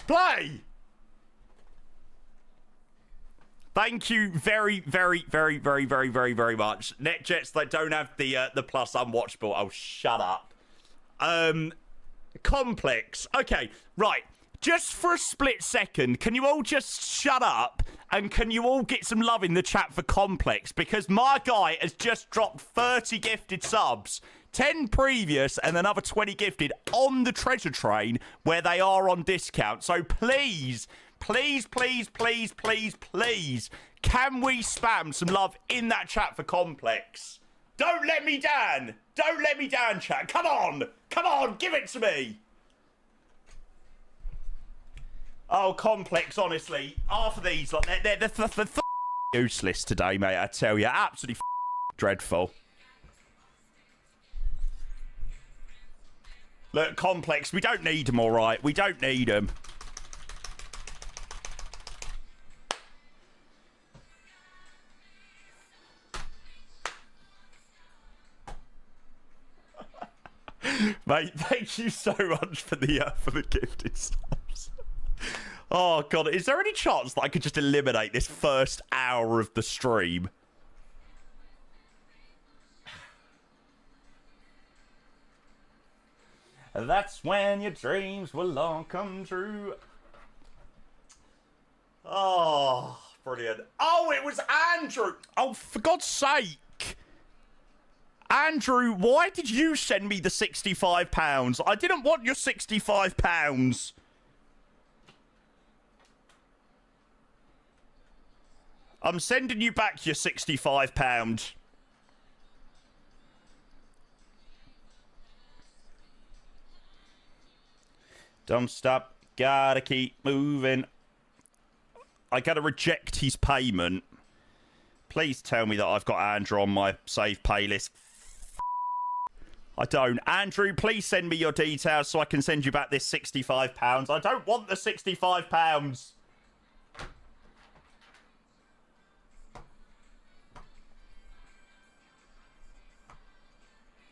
Play! Thank you very, very, very, very, very, very, very much. NetJets that don't have the plus unwatchable. Oh, shut up. Complex. Okay, right. Just for a split second, can you all just shut up? And can you all get some love in the chat for Complex? Because my guy has just dropped 30 gifted subs. 10 previous and another 20 gifted on the treasure train where they are on discount. So please, please, please, please, please, please, can we spam some love in that chat for Complex? Don't let me down. Don't let me down, chat. Come on. Come on, give it to me. Oh, Complex, honestly. Half of these, like, they're useless today, mate, I tell you. Absolutely dreadful. Look, Complex, we don't need them, all right? We don't need them. Mate, thank you so much for the gifted subs. Oh, God, is there any chance that I could just eliminate this first hour of the stream? That's when your dreams will all come true. Oh, brilliant. Oh, it was Andrew. Oh, for God's sake. Andrew, why did you send me the £65? I didn't want your £65. I'm sending you back your £65. Don't stop, gotta keep moving. I gotta reject his payment. Please tell me that I've got Andrew on my save playlist. I don't. Andrew, please send me your details so I can send you back this £65. I don't want the £65.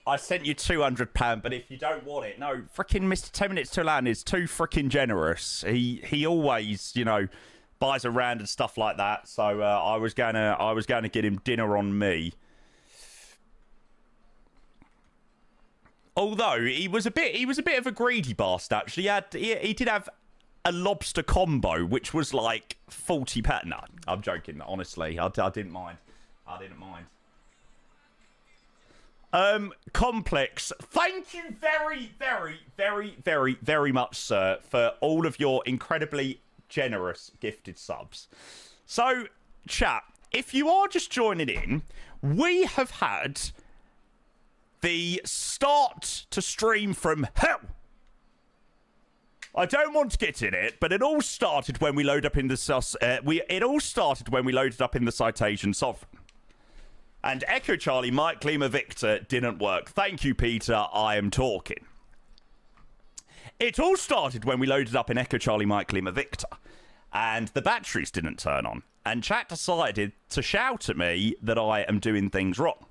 I sent you £200, but if you don't want it, no, freaking Mr. 10 Minutes to Land is too freaking generous. He always, you know, buys around and stuff like that. So I was gonna get him dinner on me. Although he was a bit of a greedy bastard. Actually, he did have a lobster combo, which was like £40. No, I'm joking. Honestly, I didn't mind. I didn't mind. Complex, thank you very, very, very, very, very much, sir, for all of your incredibly generous gifted subs. So, chat, if you are just joining in, we have had the start to stream from hell. I don't want to get in it, but it all started when we loaded up in the Citation Sovereign. And Echo Charlie, Mike Lima Victor didn't work. Thank you, Peter. I am talking. It all started when we loaded up in Echo Charlie, Mike Lima Victor. And the batteries didn't turn on. And chat decided to shout at me that I am doing things wrong.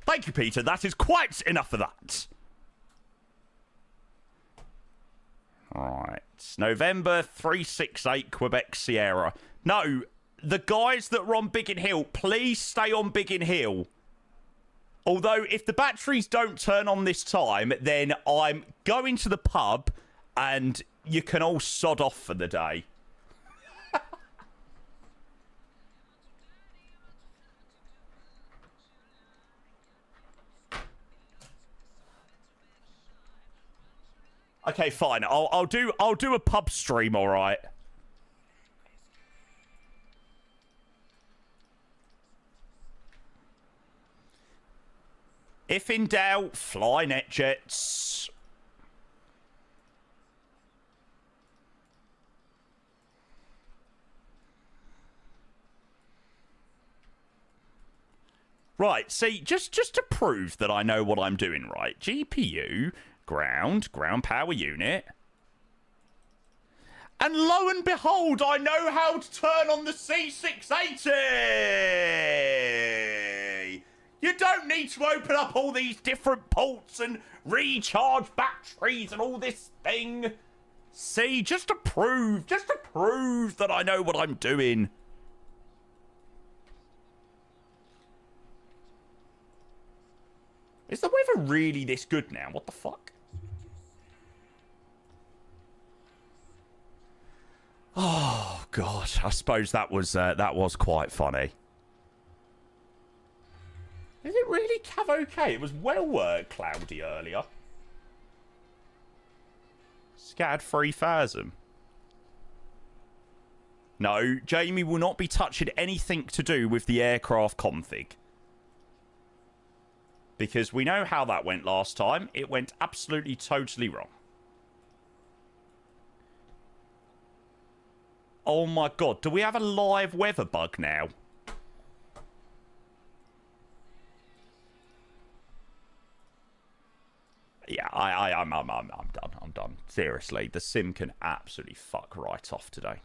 Thank you, Peter. That is quite enough of that. All right. November 368 Quebec Sierra. No, the guys that were on Biggin Hill, please stay on Biggin Hill. Although, if the batteries don't turn on this time, then I'm going to the pub and you can all sod off for the day. Okay, fine. I'll do a pub stream, all right. If in doubt, fly net jets. Right, see, just to prove that I know what I'm doing right, GPU, ground power unit. And lo and behold, I know how to turn on the C680! You don't need to open up all these different ports and recharge batteries and all this thing. See, just to prove that I know what I'm doing. Is the weather really this good now? What the fuck? Oh god, I suppose that was quite funny. Is it really Cav okay? It was well cloudy earlier. Scad 3000. No, Jamie will not be touching anything to do with the aircraft config. Because we know how that went last time. It went absolutely totally wrong. Oh my god, do we have a live weather bug now? Yeah, I'm done. I'm done. Seriously, the sim can absolutely fuck right off today.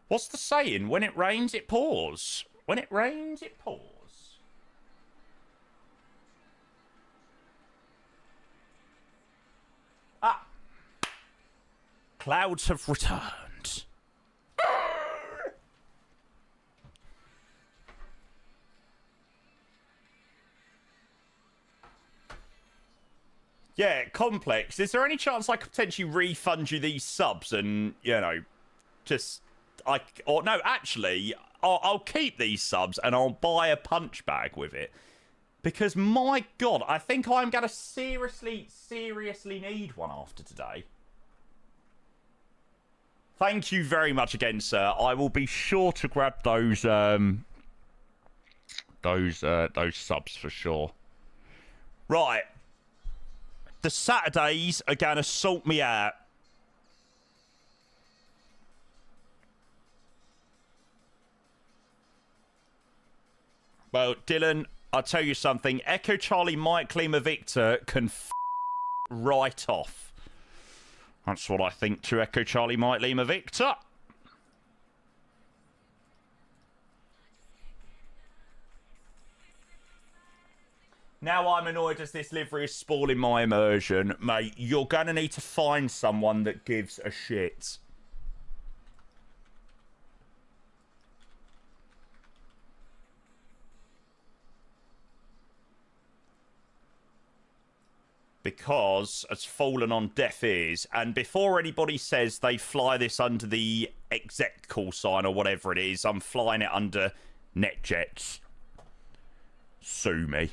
What's the saying? When it rains, it pours. When it rains, it pours. Ah. Clouds have returned. Yeah, Complex. Is there any chance I could potentially refund you these subs and, you know, just... Or no, actually, I'll keep these subs and I'll buy a punch bag with it. Because, my God, I think I'm going to seriously need one after today. Thank you very much again, sir. I will be sure to grab those subs for sure. Right. The Saturdays are going to sort me out. Well, Dylan, I'll tell you something. Echo Charlie Mike Lima Victor can right off. That's what I think to Echo Charlie Mike Lima Victor. Now I'm annoyed as this livery is spoiling my immersion. Mate, you're going to need to find someone that gives a shit. Because it's fallen on deaf ears. And before anybody says they fly this under the exec call sign or whatever it is, I'm flying it under NetJets. Sue me.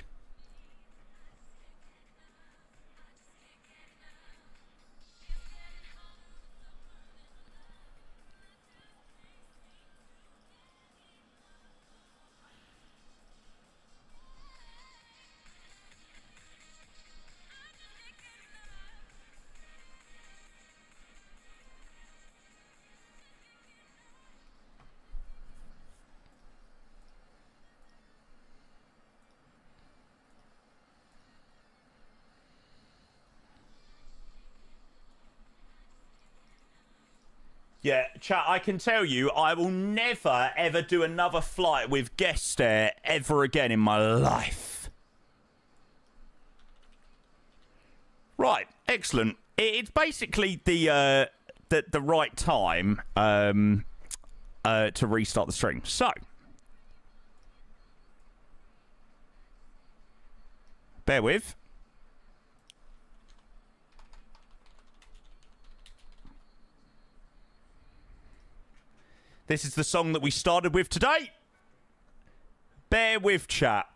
Yeah, chat, I can tell you, I will never, ever do another flight with guest air ever again in my life. Right, excellent. it's basically the right time to restart the stream. So, bear with. This is the song that we started with today. Bear with, chat.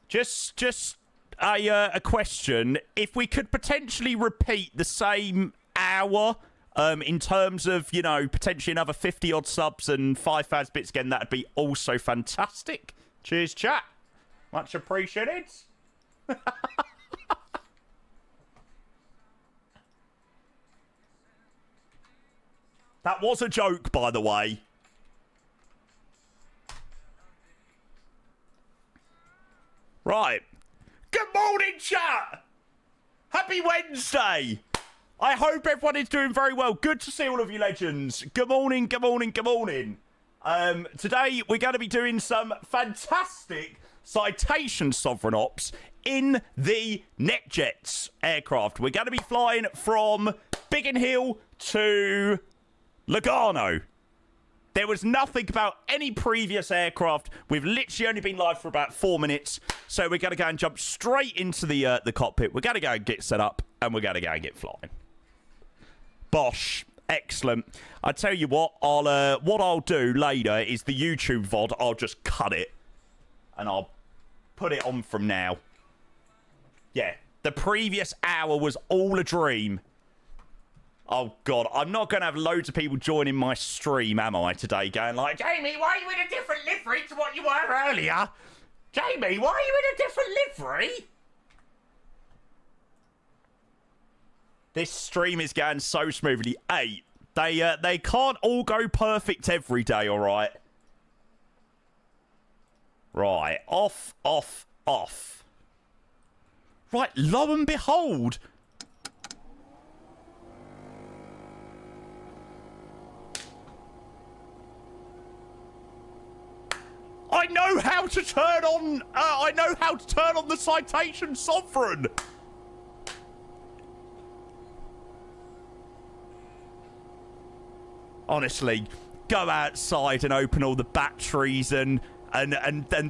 Just a question. If we could potentially repeat the same hour, in terms of, you know, potentially another 50-odd subs and 5,000 bits again, that'd be also fantastic. Cheers, chat. Much appreciated. That was a joke, by the way. Right. Good morning, chat. Happy Wednesday. I hope everyone is doing very well. Good to see all of you legends. Good morning, good morning, good morning. Today, we're going to be doing some fantastic Citation Sovereign Ops in the NetJets aircraft. We're going to be flying from Biggin Hill to Lugano. There was nothing about any previous aircraft. We've literally only been live for about 4 minutes. So we're going to go and jump straight into the cockpit. We're going to go and get set up, and we're going to go and get flying. Bosh. Excellent. I tell you what I'll do later is the YouTube VOD. I'll just cut it, and I'll put it on from now. Yeah, the previous hour was all a dream. Oh, God, I'm not going to have loads of people joining my stream, am I, today, going like, Jamie, why are you in a different livery to what you were earlier? Jamie, why are you in a different livery? This stream is going so smoothly. Hey, they can't all go perfect every day, all right? Right, off. Right, lo and behold... I know how to turn on. I know how to turn on the Citation Sovereign. Honestly, go outside and open all the batteries and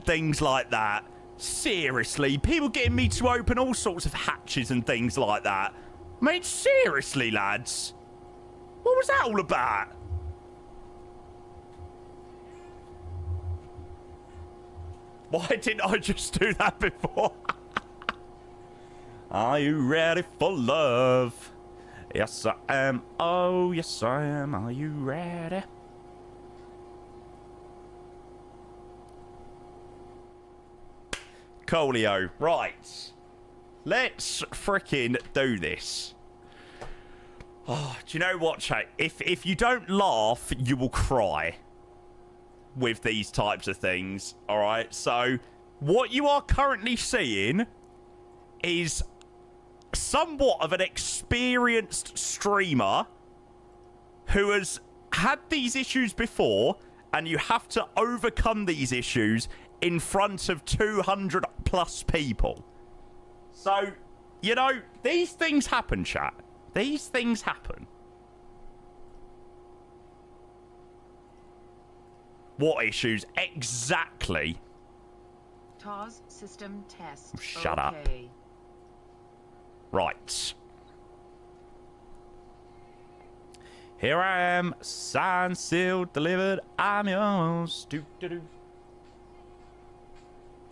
things like that. Seriously, people getting me to open all sorts of hatches and things like that. I mean, seriously, lads, what was that all about? Why didn't I just do that before? Are you ready for love? Yes, I am. Oh, yes, I am. Are you ready? Coolio. Right. Let's fricking do this. Oh, do you know what, chat? If you don't laugh, you will cry. With these types of things, all right? So what you are currently seeing is somewhat of an experienced streamer who has had these issues before, and you have to overcome these issues in front of 200 plus people. So, you know, these things happen, chat. These things happen. What issues exactly? TARS system test. Shut up. Right. Here I am, signed, sealed, delivered. I'm yours. Doo-doo-doo.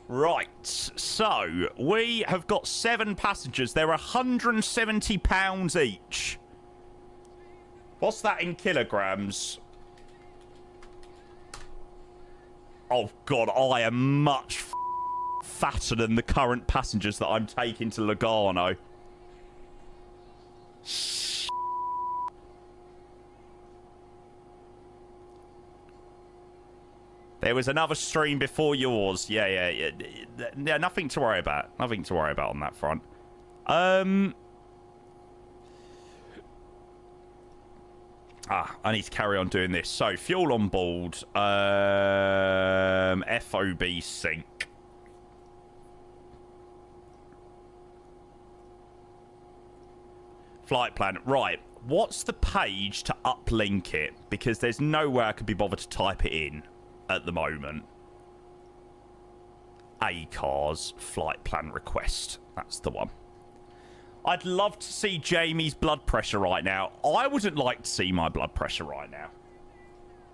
Right. So we have got 7 passengers. They're £170 each. What's that in kilograms? Oh, God, I am much fatter than the current passengers that I'm taking to Lugano. There was another stream before yours. Yeah, nothing to worry about. Nothing to worry about on that front. I need to carry on doing this. So, fuel on board. FOB sync. Flight plan. Right. What's the page to uplink it? Because there's no way I could be bothered to type it in at the moment. ACARS flight plan request. That's the one. I'd love to see Jamie's blood pressure right now. I wouldn't like to see my blood pressure right now.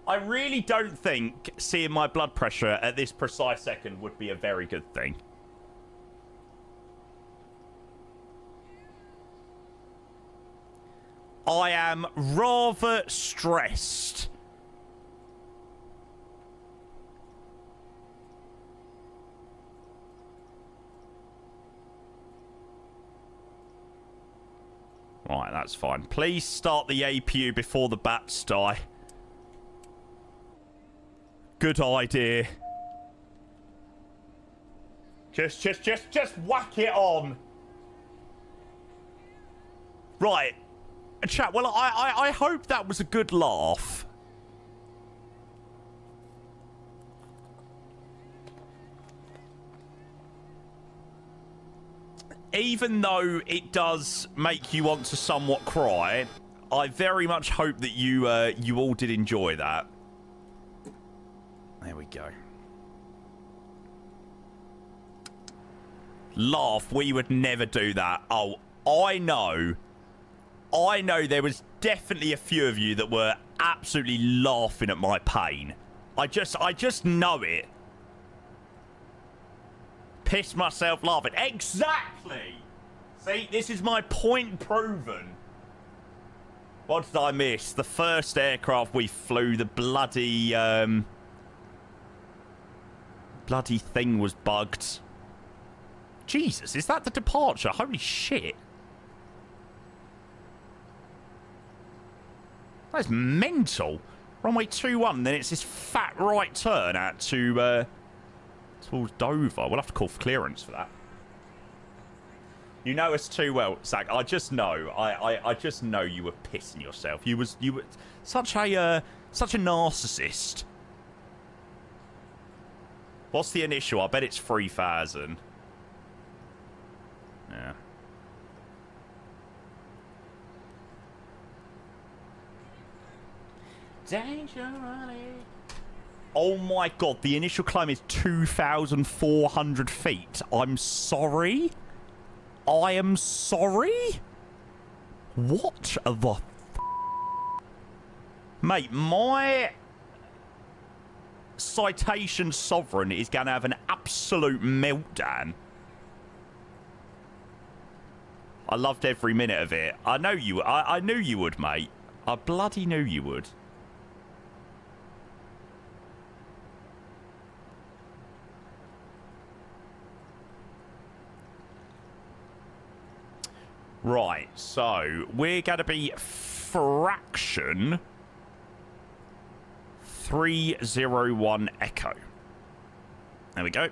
I really don't think seeing my blood pressure at this precise second would be a very good thing. I am rather stressed. Right, that's fine. Please start the APU before the bats die. Good idea. Just whack it on. Right. Chat, well, I hope that was a good laugh. Even though it does make you want to somewhat cry, I very much hope that you all did enjoy that. There we go. Laugh, we would never do that. Oh, I know there was definitely a few of you that were absolutely laughing at my pain. I just know it. Piss myself laughing. Exactly! See, this is my point proven. What did I miss? The first aircraft we flew, the bloody thing was bugged. Jesus, is that the departure? Holy shit. That's mental. Runway 21, then it's this fat right turn out to towards Dover. We'll have to call for clearance for that. You know us too well, Zach. I just know. I just know you were pissing yourself. You were such a narcissist. What's the initial? I bet it's 3,000. Yeah. Danger running. Oh my god, the initial climb is 2,400 feet. I'm sorry? I am sorry? What the f... Mate, my Citation Sovereign is going to have an absolute meltdown. I loved every minute of it. I know you... I knew you would, mate. I bloody knew you would. Right, so we're going to be fraction 301 Echo. There we go.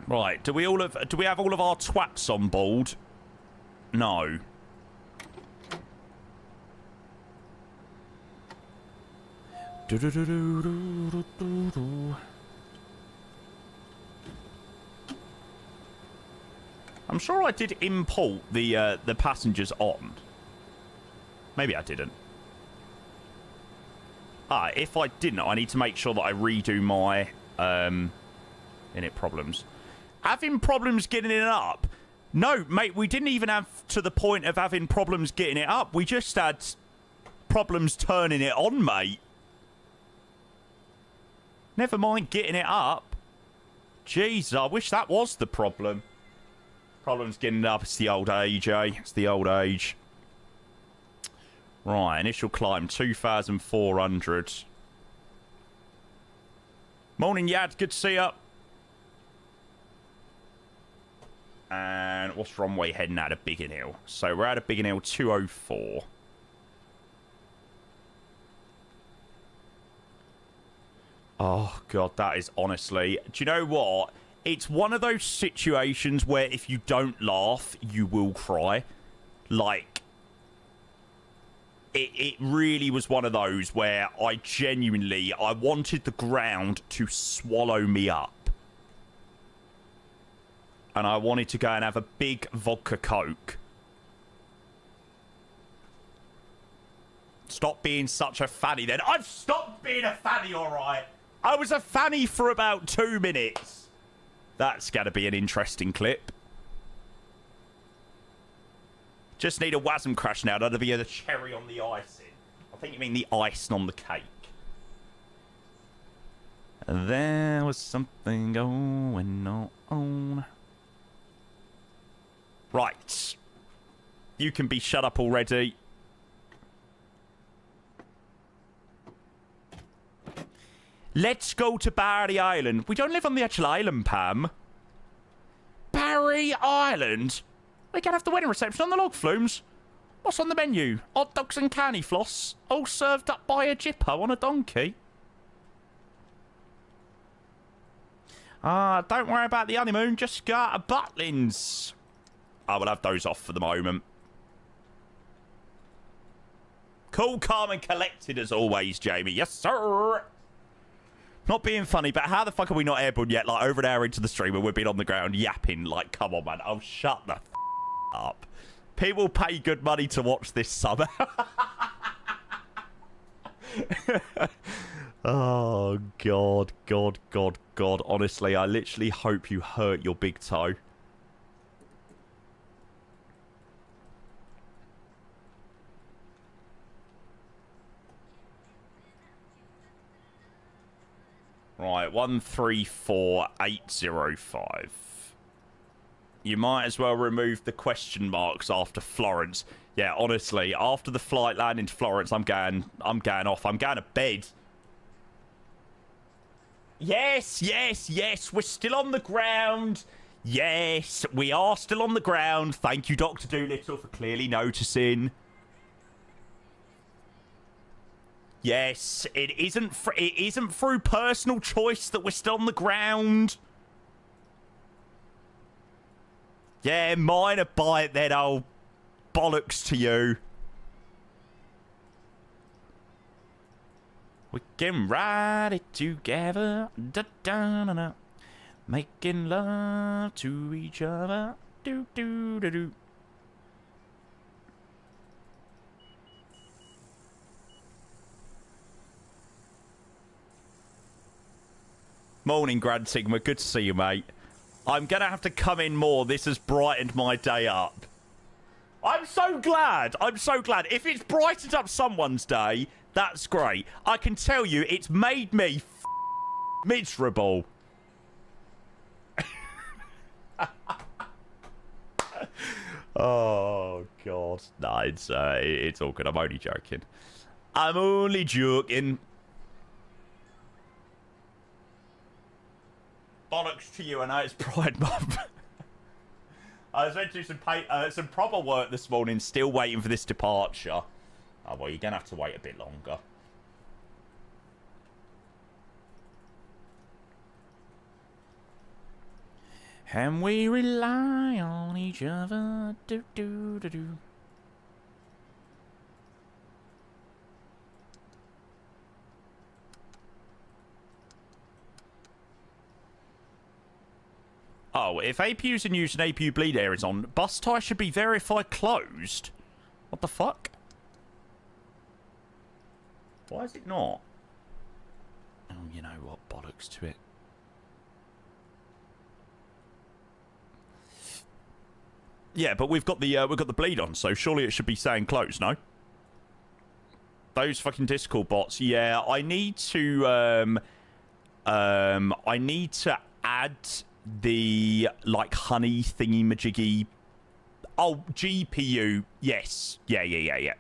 Right, do we have all of our twats on board? No. I'm sure I did import the passengers on. Maybe I didn't. If I didn't, I need to make sure that I redo my init problems. Having problems getting it up? No, mate, we didn't even have to the point of having problems getting it up. We just had problems turning it on, mate. Never mind getting it up. Jeez, I wish that was the problem. Problems getting it up. It's the old age, eh? It's the old age. Right, initial climb, 2,400. Morning, Yad. Good to see you. And what's runway heading out of Biggin Hill? So we're out of Biggin Hill 204. Oh, God, that is honestly... Do you know what? it's one of those situations where if you don't laugh, you will cry. Like, it really was one of those where I wanted the ground to swallow me up. And I wanted to go and have a big vodka Coke. Stop being such a fanny then. I've stopped being a fanny, alright? I was a fanny for about 2 minutes. That's going to be an interesting clip. Just need a wasm crash now. That'll be the cherry on the icing. I think you mean the icing on the cake. There was something going on. Right. You can be shut up already. Let's go to Barry Island. We don't live on the actual island, Pam. Barry Island? We can have the wedding reception on the log flumes. What's on the menu? Hot dogs and canny floss, all served up by a jippo on a donkey. Don't worry about the honeymoon, just go to Butlins. I will have those off for the moment. Cool, calm and collected as always, Jamie. Yes, sir. Not being funny, but how the fuck are we not airborne yet? Like, over an hour into the stream and we've been on the ground yapping. Like, come on, man. Oh, shut the up. People pay good money to watch this summer. Oh, God, God, God, God. Honestly, I literally hope you hurt your big toe. Right, 134805. You might as well remove the question marks after Florence. Yeah, honestly, after the flight landing to Florence, I'm going off. I'm going to bed. Yes, yes, yes, we're still on the ground. Yes, we are still on the ground. Thank you, Dr. Doolittle, for clearly noticing. Yes, it isn't through personal choice that we're still on the ground. Yeah, minor bite then, old bollocks to you. We can ride it together, da da da da, making love to each other, do do do do. Morning, Grand Sigma. Good to see you, mate. I'm going to have to come in more. This has brightened my day up. I'm so glad. I'm so glad. If it's brightened up someone's day, that's great. I can tell you it's made me miserable. Oh, God. No, it's all good. I'm only joking. I'm only joking. Bollocks to you, I know it's Pride Month. I was meant to do some proper work this morning, still waiting for this departure. Oh, well, you're going to have to wait a bit longer. And we rely on each other. Do, do, do, do. Oh, if APUs in use and APU bleed air is on, bus tie should be verified closed. What the fuck? Why is it not? Oh, you know what? Bollocks to it. Yeah, but we've got the bleed on, so surely it should be saying closed, no? Those fucking Discord bots. Yeah, I need to add the like honey thingy majiggy. Oh, GPU. Yes. Yeah.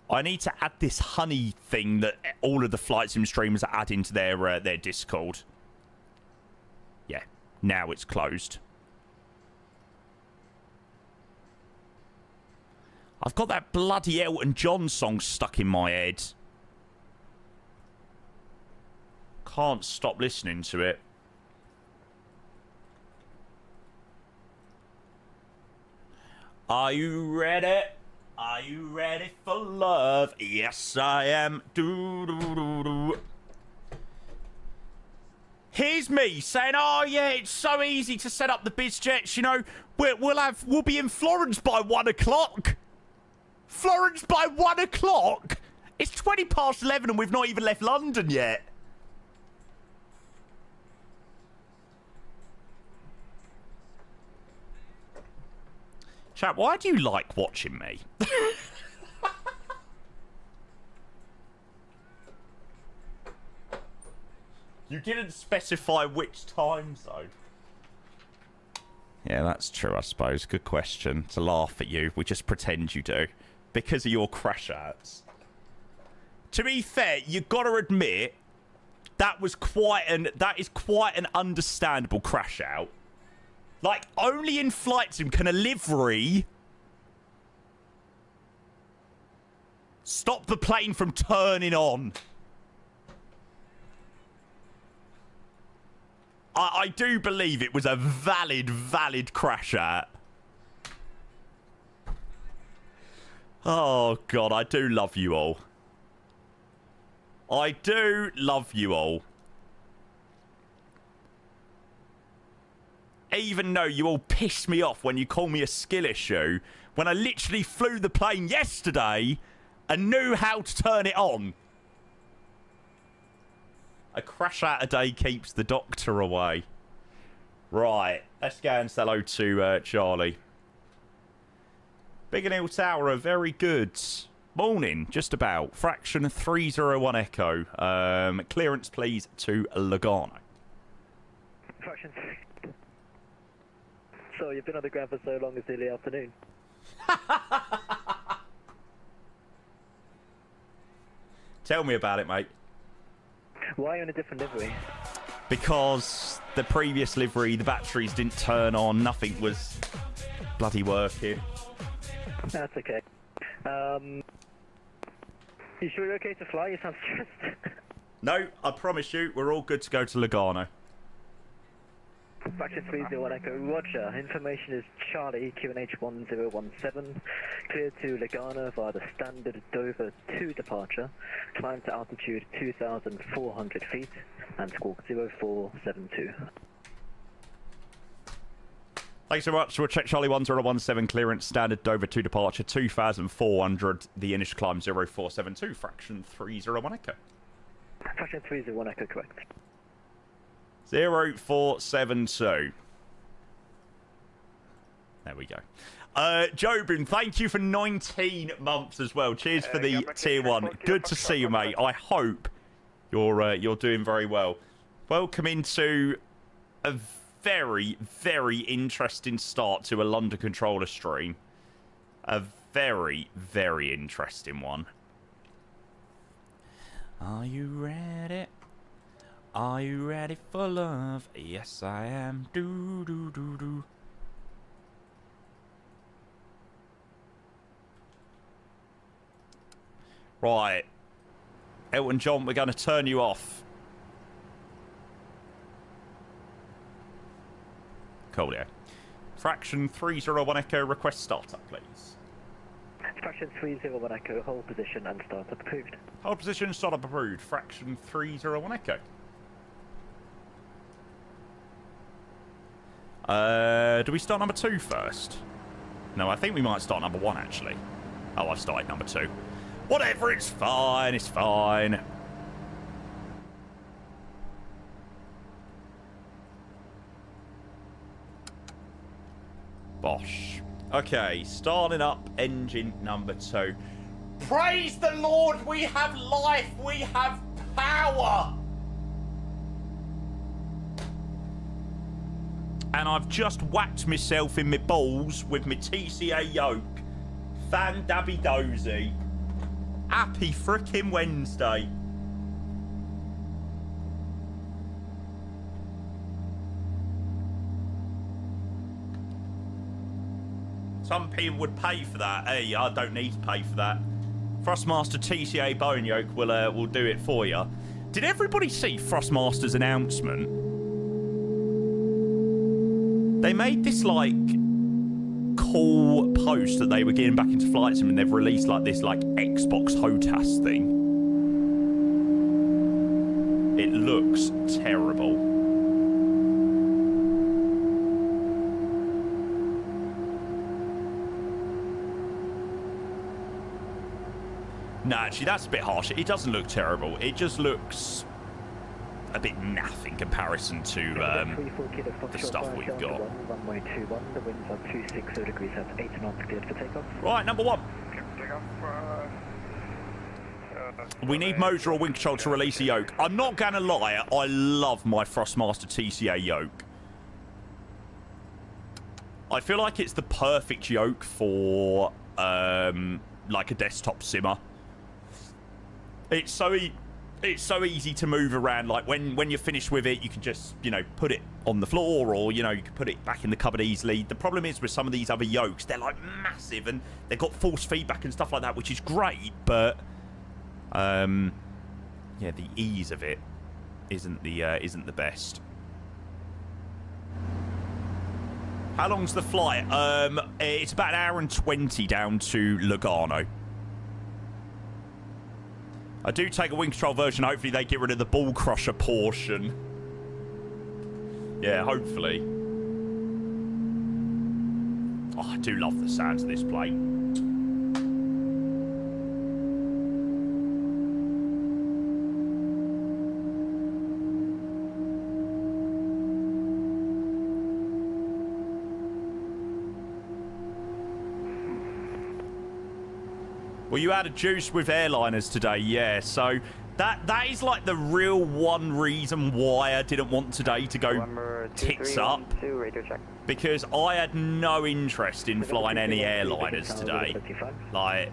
I need to add this honey thing that all of the flight sim streamers are adding to their Discord. Yeah. Now it's closed. I've got that bloody Elton John song stuck in my head. Can't stop listening to it. Are you ready? Are you ready for love? Yes, I am. Do do do do. Here's me saying, "Oh yeah, it's so easy to set up the biz jets. You know, we'll be in Florence by 1 o'clock. Florence by 1 o'clock. It's 20 past 11 and we've not even left London yet." Chat, why do you like watching me? You didn't specify which time zone. Yeah, that's true, I suppose. Good question. To laugh at you, we just pretend you do. Because of your crash outs. To be fair, you've got to admit, that is quite an understandable crash out. Like, only in flight sim can a livery stop the plane from turning on. I do believe it was a valid crash out. Oh, God, I do love you all. I do love you all. Even though you all pissed me off when you call me a skill issue, when I literally flew the plane yesterday and knew how to turn it on. A crash out a day keeps the doctor away. Right, let's go and say hello to Charlie. Biggin Hill Tower, very good. Morning, just about. Fraction 301 Echo. Clearance, please, to Lugano. Fraction. So you've been on the ground for so long, it's nearly afternoon. Tell me about it, mate. Why are you in a different livery? Because the previous livery, the batteries didn't turn on, nothing was bloody working. That's okay. You sure you're okay to fly? You sound stressed. No, I promise you, we're all good to go to Lugano. Fraction 301 Echo, Roger. Information is Charlie, QNH 1017. Cleared to Lugano via the standard Dover 2 departure. Climb to altitude 2,400 feet and squawk 0472. Thanks so much. We'll check Charlie 1017 clearance, standard Dover 2 departure, 2,400. The initial climb 0472, fraction 301 Echo. Fraction 301 Echo, correct. 0472. There we go. Jobin, thank you for 19 months as well. Cheers for the tier 1. Good to see you, mate. I hope you're doing very well. Welcome into a very, very interesting start to a London controller stream. A very, very interesting one. Are you ready? Are you ready for love? Yes, I am. Do, do, do, do. Right. Elton John, we're going to turn you off. Coolio. Fraction 301 Echo, request startup, please. Fraction 301 Echo, hold position and startup approved. Hold position, startup approved. Fraction 301 Echo. Do we start number 2 first? No, I think we might start number 1, actually. Oh, I've started number 2. Whatever, it's fine, it's fine. Bosh. Okay, starting up engine number 2. Praise the Lord, we have life, we have power! And I've just whacked myself in my balls with my TCA yoke. Fan dabby dozy. Happy frickin' Wednesday. Some people would pay for that. Hey, I don't need to pay for that. Thrustmaster TCA bone yoke will do it for you. Did everybody see Thrustmaster's announcement? They made this, like, cool post that they were getting back into flight sim, and they've released like this like Xbox HOTAS thing. It looks terrible. No, actually, that's a bit harsh. It doesn't look terrible. It just looks a bit naff in comparison to the stuff we've got. Runway 21, the winds are 260 degrees at 8 knots, cleared for takeoff. Right, number one. We need motor or wing control to release a yoke. I'm not going to lie, I love my Thrustmaster TCA yoke. I feel like it's the perfect yoke for like a desktop simmer. It's so easy to move around. Like when you're finished with it, you can just, you know, put it on the floor, or, you know, you can put it back in the cupboard easily. The problem is with some of these other yokes, they're like massive and they've got force feedback and stuff like that, which is great, but yeah, the ease of it isn't the best. How long's the flight? It's about an hour and 20 down to Lugano. I do take a wing control version. Hopefully they get rid of the ball crusher portion. Yeah, hopefully. Oh, I do love the sounds of this plane. Well, you had a juice with airliners today, yeah. So that is like the real one reason why I didn't want today to go tits up. Because I had no interest in flying any airliners today. Like,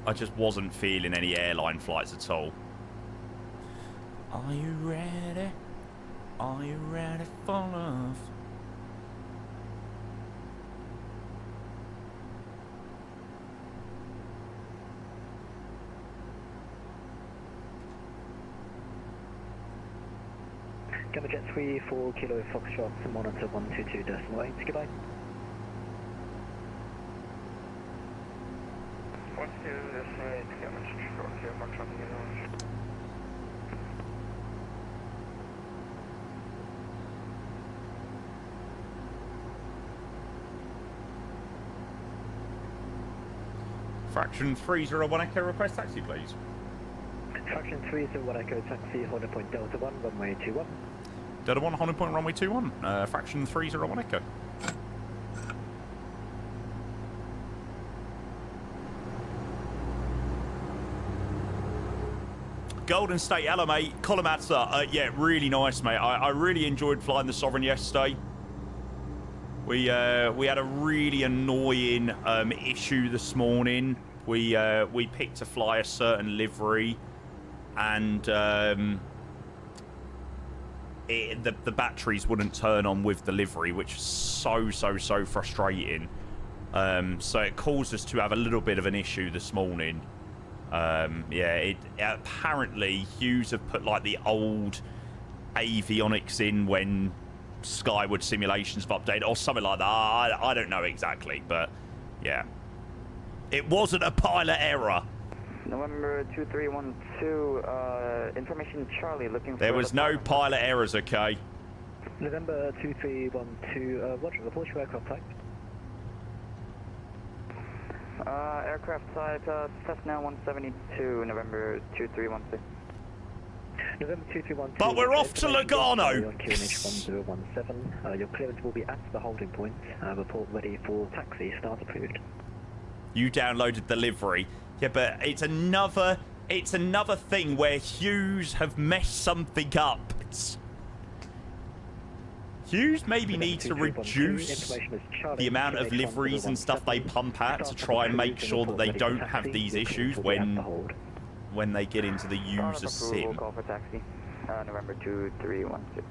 I just wasn't feeling any airline flights at all. Are you ready? Are you ready for love? Gamma Jet 3, 4 Kilo Foxtrot, monitor 122.8, goodbye. 122.8, Gamma Jet 4, Kilo Foxtrot, Fraction 301 Echo, request taxi, please. Fraction 301 Echo, taxi, Honda Point Delta 1, runway 21. Delta 1, Honda Point, runway 21. Fraction 301 Echo. Golden State Ella, mate. Kolomatsa. Yeah, really nice, mate. I really enjoyed flying the Sovereign yesterday. We had a really annoying issue this morning. We picked to fly a certain livery, and the batteries wouldn't turn on with the livery, which is so frustrating. So it caused us to have a little bit of an issue this morning. Yeah, apparently Hughes have put like the old avionics in when Skyward simulations have updated or something like that. I don't know exactly, but yeah, it wasn't a pilot error. November 2312, information Charlie looking for... There was no pilot errors, okay? November 2312, Roger, report your aircraft type. Aircraft type, Cessna 172, November 2312. November 2312... But we're off to Lugano! QNH 1017, your clearance will be at the holding point. Report ready for taxi, start approved. You downloaded the livery. Yeah, but it's another thing where Hughes have messed something up. Hughes maybe need to reduce the amount of liveries and stuff they pump out to try and make sure that they don't have these issues when they get into the user sim. Call for taxi, November 2312.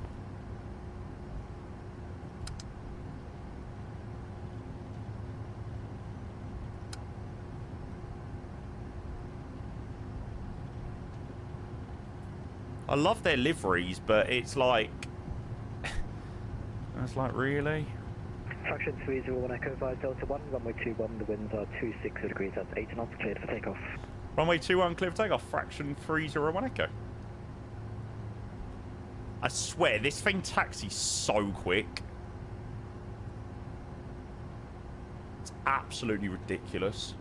I love their liveries, but it's like... really? Fraction 301 Echo via Delta 1, runway 21, the winds are 260 degrees, that's 8 knots, cleared for takeoff. Runway 21, clear for takeoff. Fraction 301 Echo. I swear, this thing taxis so quick. It's absolutely ridiculous.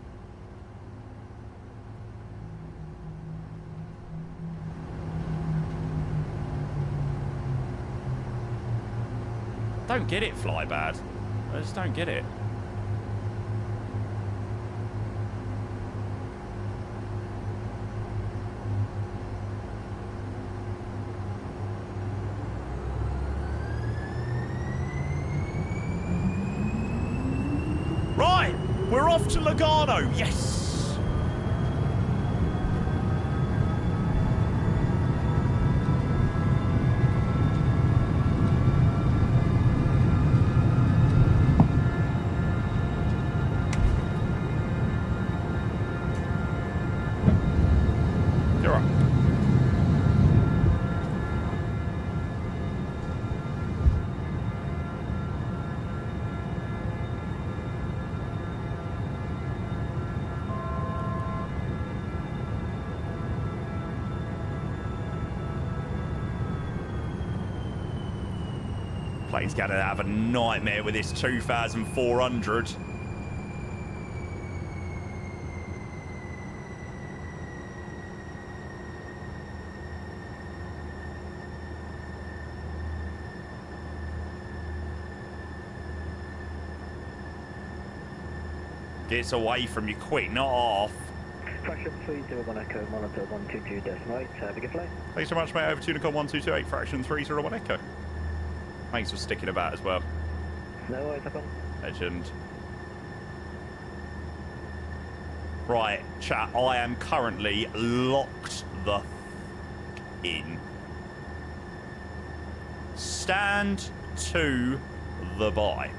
Don't get it, Flybad. I just don't get it. Right, we're off to Lugano. Yes. You're up. Plane's going to have a nightmare with this 2,400. Gets away from you quick, not off. Fraction 301 Echo, monitor 122.8, have a good flight. Thanks so much, mate. Over to Unicorn 1228, fraction 301 Echo. Thanks for sticking about as well. No worries, up on. Legend. Right, chat, I am currently locked the f in. Stand to the by.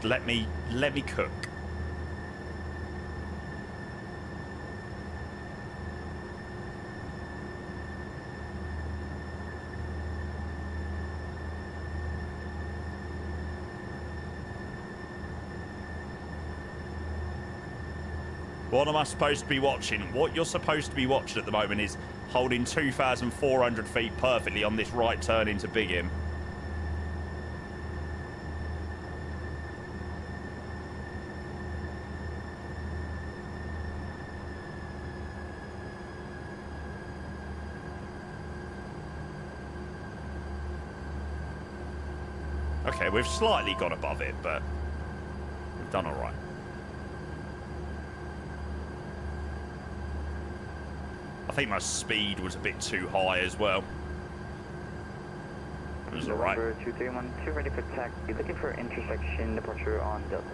Let me cook. What am I supposed to be watching? What you're supposed to be watching at the moment is holding 2,400 feet perfectly on this right turn into Biggin. Okay, we've slightly got above it, but we've done all right. I think my speed was a bit too high as well. It was all right. November 2312, ready for taxi. Looking for intersection departure on Delta.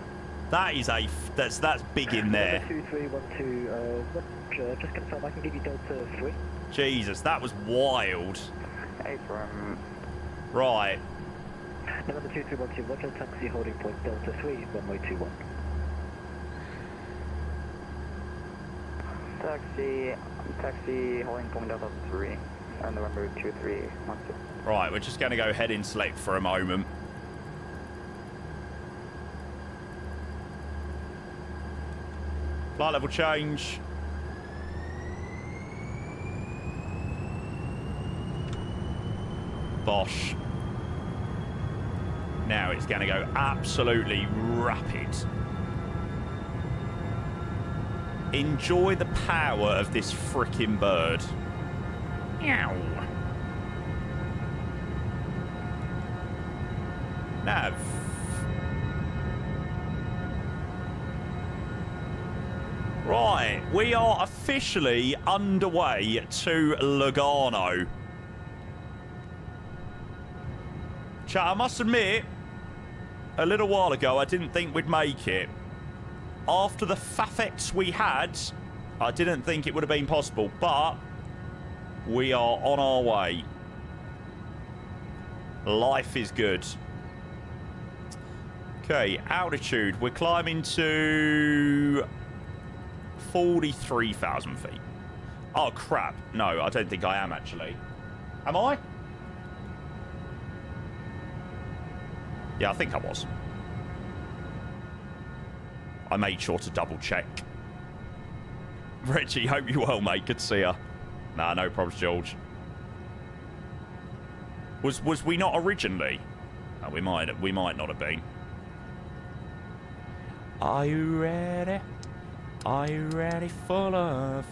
That is that's big in there. 2312, just confirm I can give you Delta 3. Jesus, that was wild. Hey, from Right. November 2312, watch taxi holding point Delta 3, runway 21. taxi holding point Delta 3, November 2312. Right, we're just going to go head in select for a moment. Flight level change. Bosh. Now it's going to go absolutely rapid. Enjoy the power of this frickin' bird. Meow. Nav. Right, we are officially underway to Lugano. Chat, I must admit, a little while ago, I didn't think we'd make it. After the faffex we had, I didn't think it would have been possible, but we are on our way. Life is good. Okay, altitude. We're climbing to 43,000 feet. Oh, crap. No, I don't think I am, actually. Am I? Yeah, I think I was. I made sure to double check. Reggie, hope you well, mate. Good to see ya. Nah, no problems, George. Was we not originally? Oh, we might not have been. Are you ready? Are you ready for love?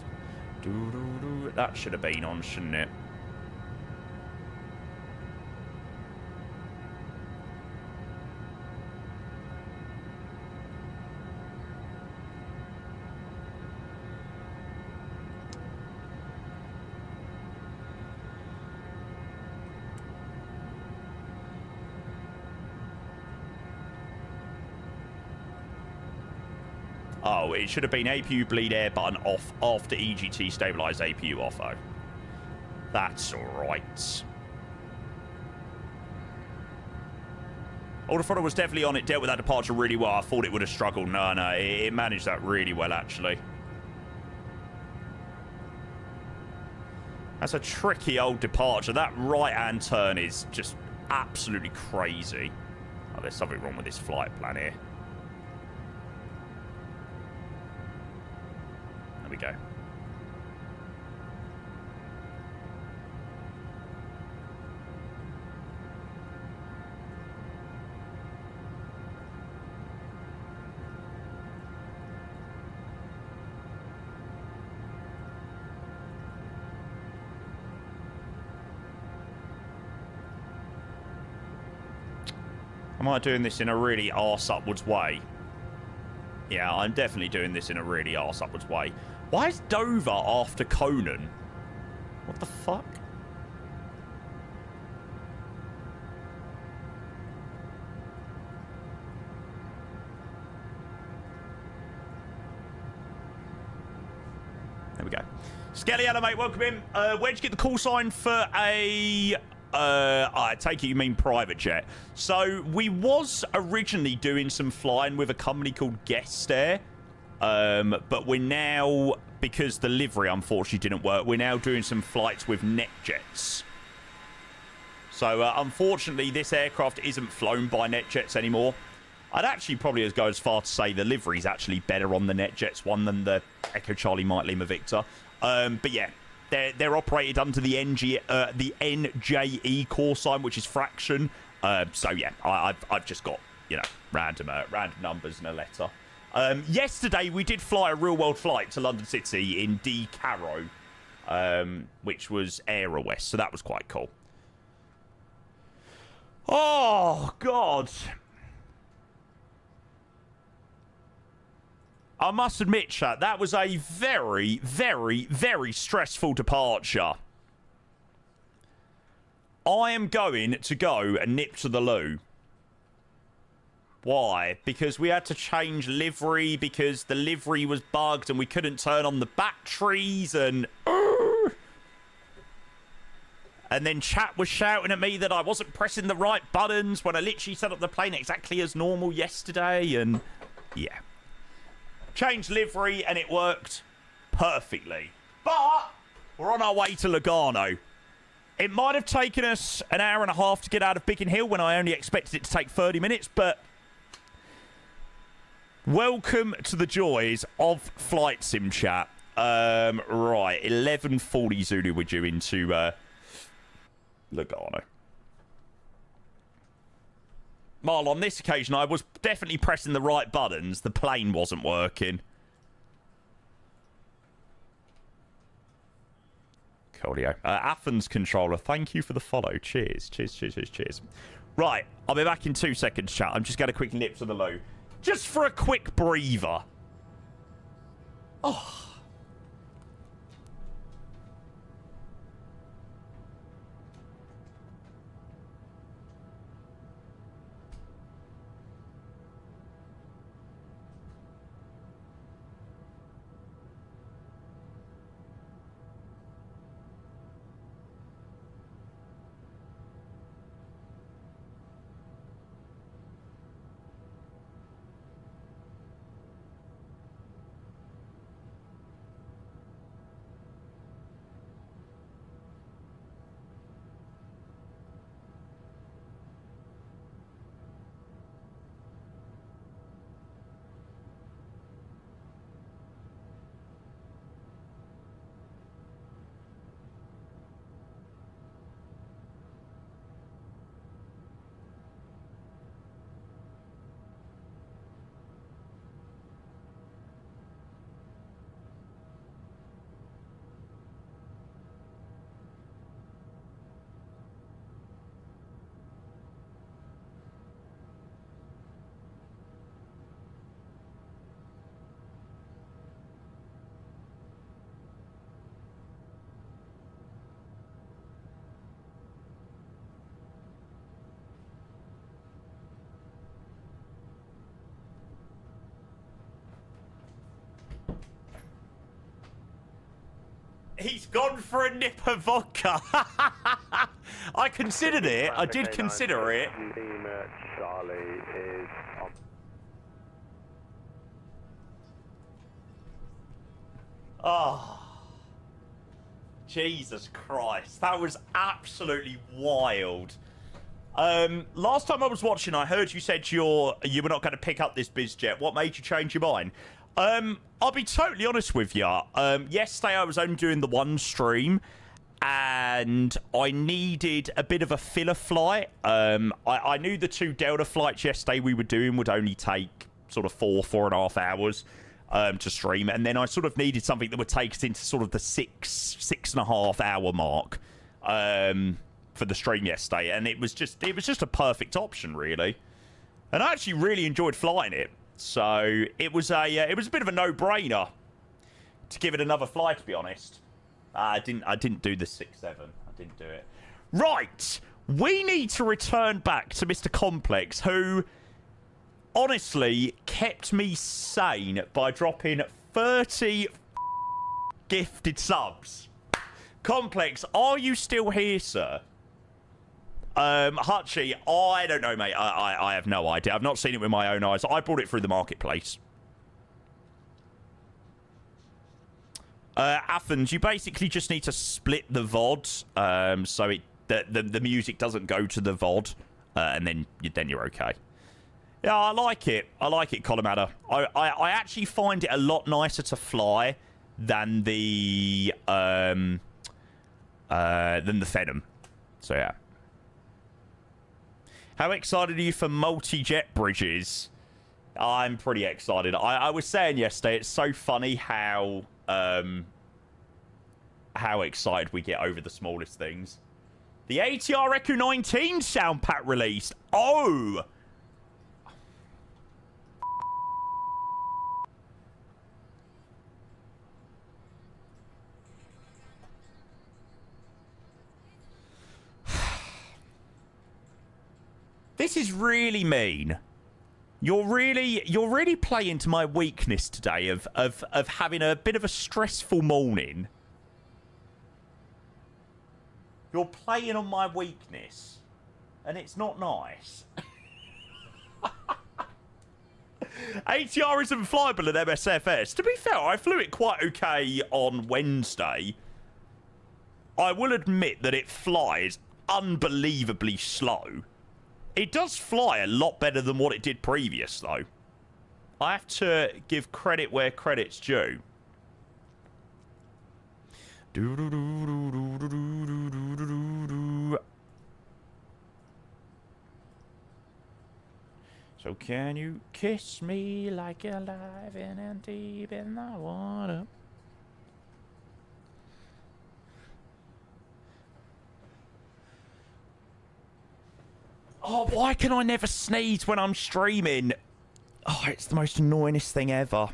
Doo-doo-doo. That should have been on, shouldn't it? Oh, it should have been APU bleed air button off after EGT stabilized APU off. Oh, that's alright. Alderfront was definitely on it, dealt with that departure really well. I thought it would have struggled. No, it managed that really well, actually. That's a tricky old departure. That right-hand turn is just absolutely crazy. Oh, there's something wrong with this flight plan here. There we go. Am I doing this in a really arse upwards way? Yeah, I'm definitely doing this in a really arse upwards way. Why is Dover after Conan? What the fuck? There we go. Skelly, hello, mate. Welcome in. Where'd you get the call sign for a... I take it you mean private jet. So, we was originally doing some flying with a company called Guest Air. But we're now, because the livery unfortunately didn't work, we're now doing some flights with NetJets. So, unfortunately, this aircraft isn't flown by NetJets anymore. I'd actually probably go as far to say the livery's actually better on the NetJets one than the Echo Charlie Mike Lima Victor. But yeah, they're operated under the NJE call sign, which is fraction. So yeah, I've just got, you know, random numbers and a letter. Yesterday, we did fly a real-world flight to London City in D Carrow, which was Aero West, so that was quite cool. Oh, God. I must admit, chat, that was a very, very, very stressful departure. I am going to go and nip to the loo. Why? Because we had to change livery because the livery was bugged and we couldn't turn on the batteries and then chat was shouting at me that I wasn't pressing the right buttons when I literally set up the plane exactly as normal yesterday and yeah. Changed livery and it worked perfectly. But we're on our way to Lugano. It might have taken us an hour and a half to get out of Biggin Hill when I only expected it to take 30 minutes, but welcome to the joys of Flight Sim chat. Right, 11:40 Zulu, we're due into Lugano. Well, on this occasion, I was definitely pressing the right buttons. The plane wasn't working. Coolio. Athens controller, thank you for the follow. Cheers. Cheers. Right, I'll be back in 2 seconds, chat. I'm just going to quick nip to the loo. Just for a quick breather. Oh. He's gone for a nip of vodka. I considered it. I did consider it. Charlie is on. Oh. Jesus Christ. That was absolutely wild. Last time I was watching, I heard you said you were not going to pick up this BizJet. What made you change your mind? I'll be totally honest with you. Yesterday I was only doing the one stream, and I needed a bit of a filler flight. I knew the 2 Delta flights yesterday we were doing would only take sort of 4.5 hours to stream, and then I sort of needed something that would take us into sort of the 6.5 hour mark for the stream yesterday, and it was just a perfect option, really. And I actually really enjoyed flying it. So it was a bit of a no-brainer to give it another fly, to be honest. I didn't do the 6.7. I didn't do it. Right, we need to return back to Mr. Complex, who honestly kept me sane by dropping 30 gifted subs. Complex, are you still here, sir? Hutchie, I don't know, mate. I have no idea. I've not seen it with my own eyes. I bought it through the marketplace. Athens, you basically just need to split the VOD, so the music doesn't go to the VOD, and then you're okay. Yeah, I like it. I like it, Colomado. I actually find it a lot nicer to fly than the Phenom. So yeah. How excited are you for multi-jet bridges? I'm pretty excited. I was saying yesterday, it's so funny how excited we get over the smallest things. The ATR Echo 19 sound pack released. Oh! This is really mean. You're really playing to my weakness today of having a bit of a stressful morning. You're playing on my weakness, and it's not nice. ATR isn't flyable at MSFS. To be fair, I flew it quite okay on Wednesday. I will admit that it flies unbelievably slow. It does fly a lot better than what it did previous, though. I have to give credit where credit's due. So can you kiss me like you're alive and deep in the water? Oh, why can I never sneeze when I'm streaming? Oh, it's the most annoyingest thing ever.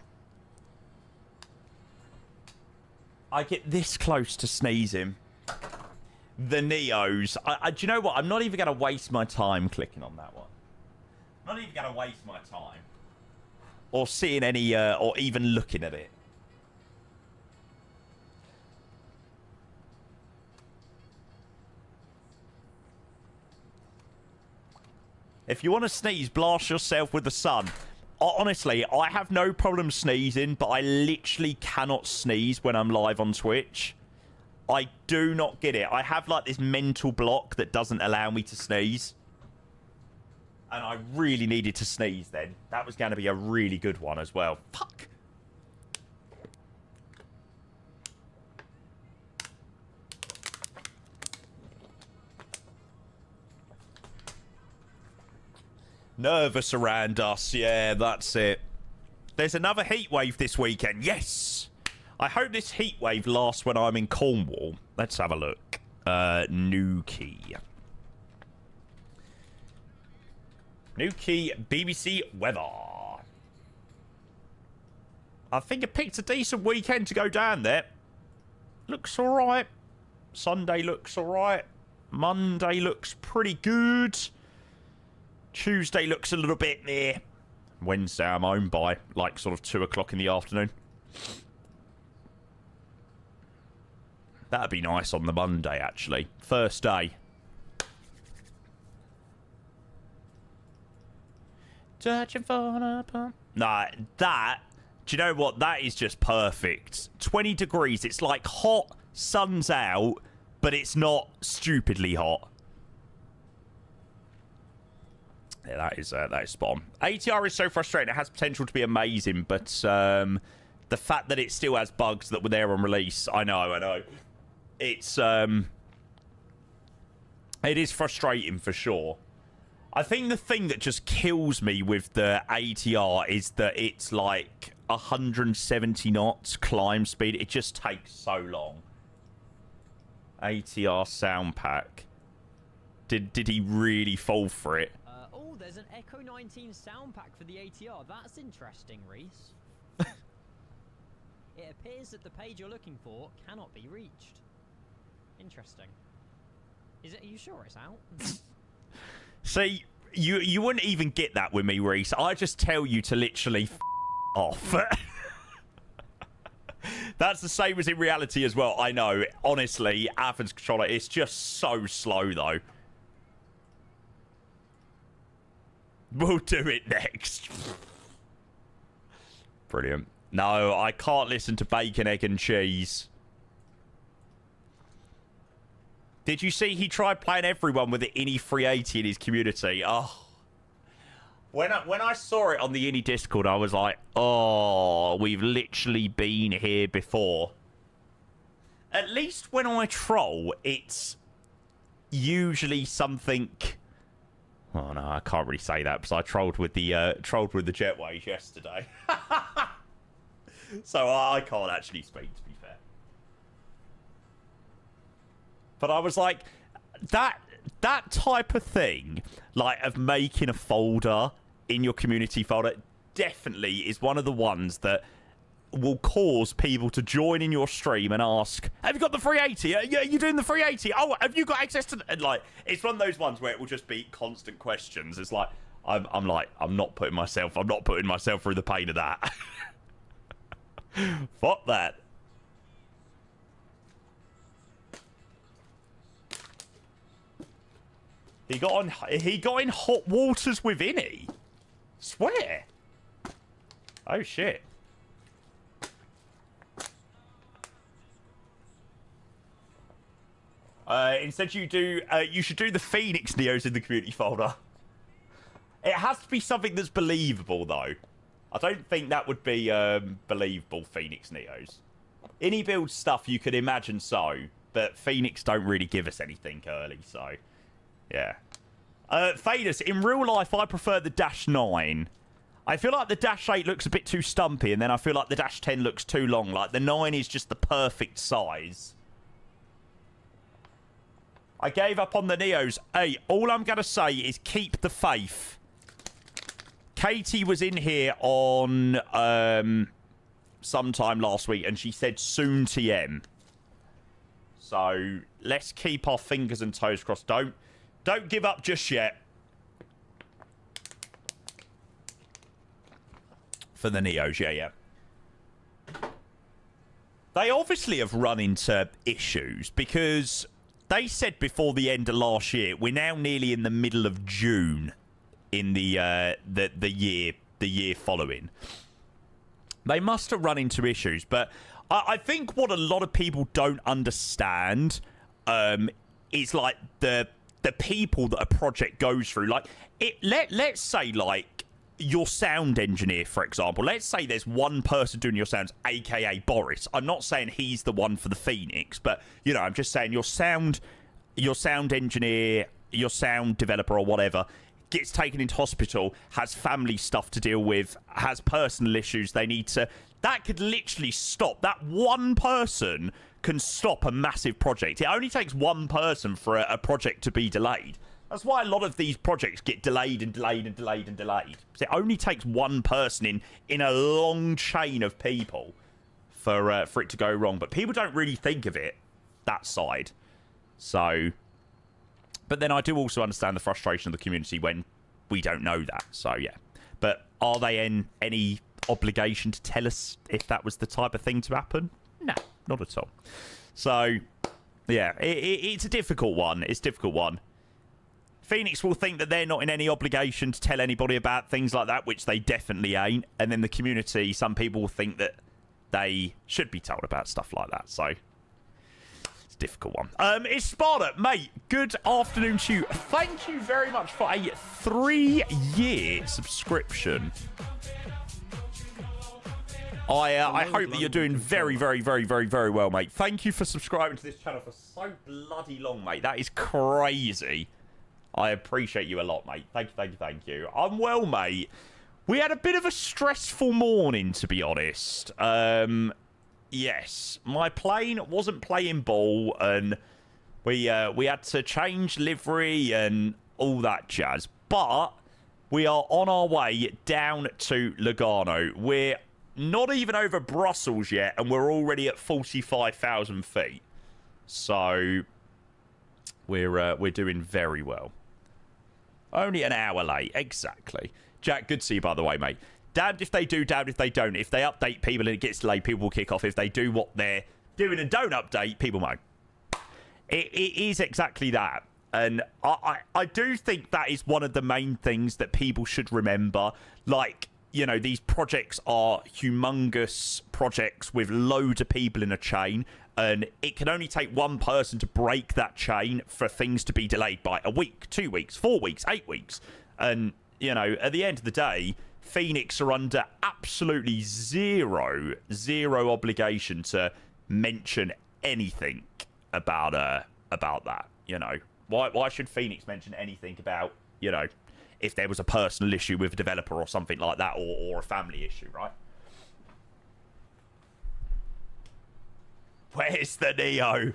I get this close to sneezing. The Neos. Do you know what? I'm not even going to waste my time clicking on that one. I'm not even going to waste my time. Or seeing any, or even looking at it. If you want to sneeze, blast yourself with the sun. Honestly, I have no problem sneezing, but I literally cannot sneeze when I'm live on Twitch. I do not get it. I have like this mental block that doesn't allow me to sneeze. And I really needed to sneeze then. That was going to be a really good one as well. Fuck. Nervous around us. Yeah, that's it. There's another heat wave this weekend. Yes! I hope this heat wave lasts when I'm in Cornwall. Let's have a look. Nuki. Nuki BBC weather. I think it picked a decent weekend to go down there. Looks alright. Sunday looks alright. Monday looks pretty good. Tuesday looks a little bit near. Wednesday I'm home by like sort of 2 o'clock in the afternoon. That'd be nice on the Monday, actually. First day. Searching for a pump. Nah, that... Do you know what? That is just perfect. 20 degrees. It's like hot, sun's out, but it's not stupidly hot. Yeah, that is spot on. ATR is so frustrating. It has potential to be amazing, but the fact that it still has bugs that were there on release, I know. It's it is frustrating for sure. I think the thing that just kills me with the ATR is that it's like 170 knots climb speed. It just takes so long. ATR sound pack. Did he really fall for it? Oh, there's an Echo 19 sound pack for the ATR. That's interesting, Reese. It appears that the page you're looking for cannot be reached. Interesting. Are you sure it's out? See, you wouldn't even get that with me, Reese. I just tell you to literally off. That's the same as in reality as well. I know. Honestly, Athens controller, it's just so slow, though. We'll do it next. Brilliant. No, I can't listen to bacon, egg, and cheese. Did you see he tried playing everyone with the INI 380 in his community? Oh. When I saw it on the INI Discord, I was like, oh, we've literally been here before. At least when I troll, it's usually something... Oh, no, I can't really say that because I trolled with the jetways yesterday. So I can't actually speak, to be fair. But I was like, that type of thing, like of making a folder in your community folder, definitely is one of the ones that will cause people to join in your stream and ask, have you got the 380? Yeah, you doing the 380? Oh, have you got access to... And like, it's one of those ones where it will just be constant questions. It's like, I'm not putting myself through the pain of that. Fuck that. He got in hot waters with INI. Swear. Oh shit. Instead you should do the Phoenix Neos in the community folder. It has to be something that's believable though. I don't think that would be believable, Phoenix Neos. INI build stuff you could imagine so, but Phoenix don't really give us anything early, so yeah. Fadus, in real life I prefer the Dash 9. I feel like the Dash 8 looks a bit too stumpy, and then I feel like the Dash 10 looks too long. Like the 9 is just the perfect size. I gave up on the Neos. Hey, all I'm going to say is keep the faith. Katie was in here on sometime last week, and she said soon TM. So let's keep our fingers and toes crossed. Don't give up just yet. For the Neos, yeah. They obviously have run into issues because they said before the end of last year, we're now nearly in the middle of June in the year following. They must have run into issues, but I think what a lot of people don't understand is like the people that a project goes through. Like let's say like your sound engineer, for example. Let's say there's one person doing your sounds, aka Boris. I'm not saying he's the one for the Phoenix, but you know, I'm just saying your sound engineer, your sound developer or whatever gets taken into hospital, has family stuff to deal with, has personal issues they need to... That could literally stop. That one person can stop a massive project. It only takes one person for a project to be delayed. That's why a lot of these projects get delayed and delayed and delayed and delayed. Because it only takes one person in a long chain of people for it to go wrong. But people don't really think of it, that side. So... But then I do also understand the frustration of the community when we don't know that. So, yeah. But are they in any obligation to tell us if that was the type of thing to happen? No, not at all. So, Yeah, it's a difficult one. It's a difficult one. Phoenix will think that they're not in any obligation to tell anybody about things like that, which they definitely ain't. And then the community, some people will think that they should be told about stuff like that. So it's a difficult one. It's Sparta, mate. Good afternoon to you. Thank you very much for a 3-year subscription. I hope that you're doing very, very, very, very, very well, mate. Thank you for subscribing to this channel for so bloody long, mate. That is crazy. I appreciate you a lot, mate. Thank you, thank you, thank you. I'm well, mate. We had a bit of a stressful morning, to be honest. Yes, my plane wasn't playing ball, and we had to change livery and all that jazz. But we are on our way down to Lugano. We're not even over Brussels yet, and we're already at 45,000 feet. So we're doing very well. Only an hour late, exactly. Jack, good to see you, by the way, mate. Damned if they do, damned if they don't. If they update people and it gets delayed, people will kick off. If they do what they're doing and don't update, people won't. It is exactly that. And I do think that is one of the main things that people should remember. Like, you know, these projects are humongous projects with loads of people in a chain, and it can only take one person to break that chain for things to be delayed by a week, 2 weeks, 4 weeks, 8 weeks. And, you know, at the end of the day, Phoenix are under absolutely zero obligation to mention anything about that, you know. Why should Phoenix mention anything about, you know, if there was a personal issue with a developer or something like that, or a family issue, right? Where's the Neo?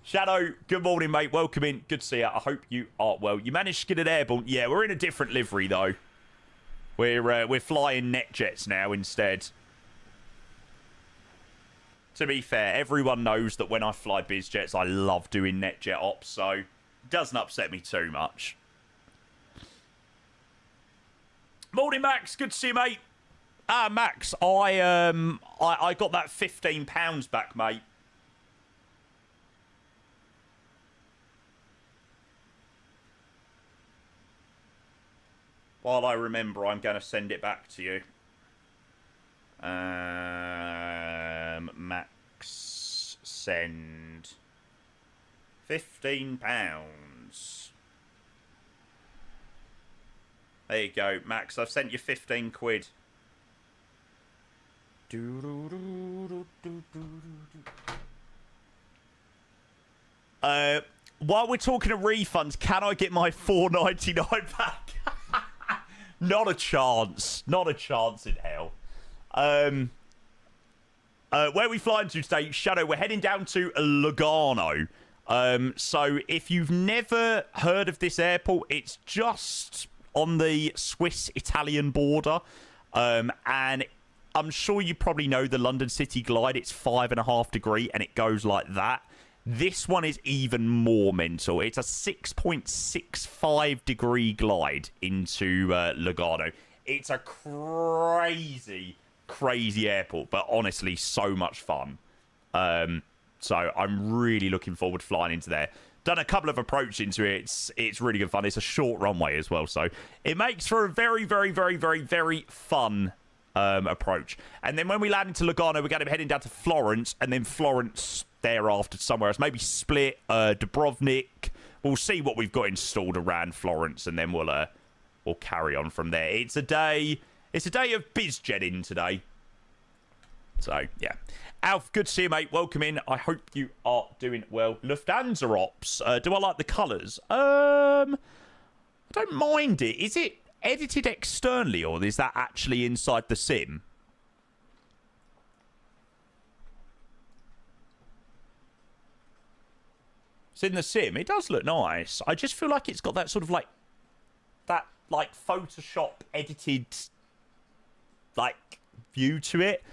Shadow, good morning, mate. Welcome in. Good to see you. I hope you are well. You managed to get it airborne. Yeah, we're in a different livery, though. We're flying net jets now instead. To be fair, everyone knows that when I fly biz jets, I love doing net jet ops, so it doesn't upset me too much. Morning, Max. Good to see you, mate. Max, I got that £15 back, mate. While I remember, I'm going to send it back to you. Max, send £15. There you go, Max. I've sent you 15 quid. While we're talking of refunds, can I get my $4.99 back? Not a chance. Not a chance in hell. Where are we flying to today? Shadow, we're heading down to Lugano. So if you've never heard of this airport, it's just on the Swiss-Italian border. And I'm sure you probably know the London City Glide. It's 5.5 degrees and it goes like that. This one is even more mental. It's a 6.65 degree glide into Lugano. It's a crazy, crazy airport, but honestly, so much fun. So I'm really looking forward to flying into there. Done a couple of approaches into it. It's really good fun. It's a short runway as well, so it makes for a very, very, very, very, very fun approach. And then when we land into Lugano, we're going to be heading down to Florence, and then Florence thereafter somewhere else. Maybe Split, Dubrovnik. We'll see what we've got installed around Florence, and then we'll carry on from there. It's a day of bizjetting today. So, yeah. Alf, good to see you, mate. Welcome in. I hope you are doing well. Lufthansa Ops. Do I like the colours? I don't mind it. Is it edited externally, or is that actually inside the sim? It's in the sim. It does look nice. I just feel like it's got that sort of like Photoshop edited view to it.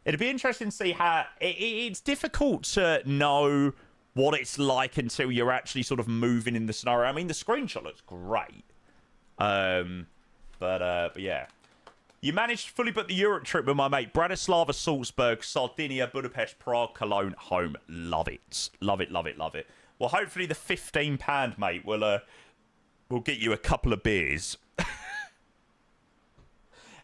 It'd be interesting to see how it's difficult to know what it's like until you're actually sort of moving in the scenario. I mean, the screenshot looks great. But yeah. You managed to fully book the Europe trip with my mate. Bratislava, Salzburg, Sardinia, Budapest, Prague, Cologne, home. Love it. Love it, love it, love it. Well, hopefully the £15, mate, will get you a couple of beers.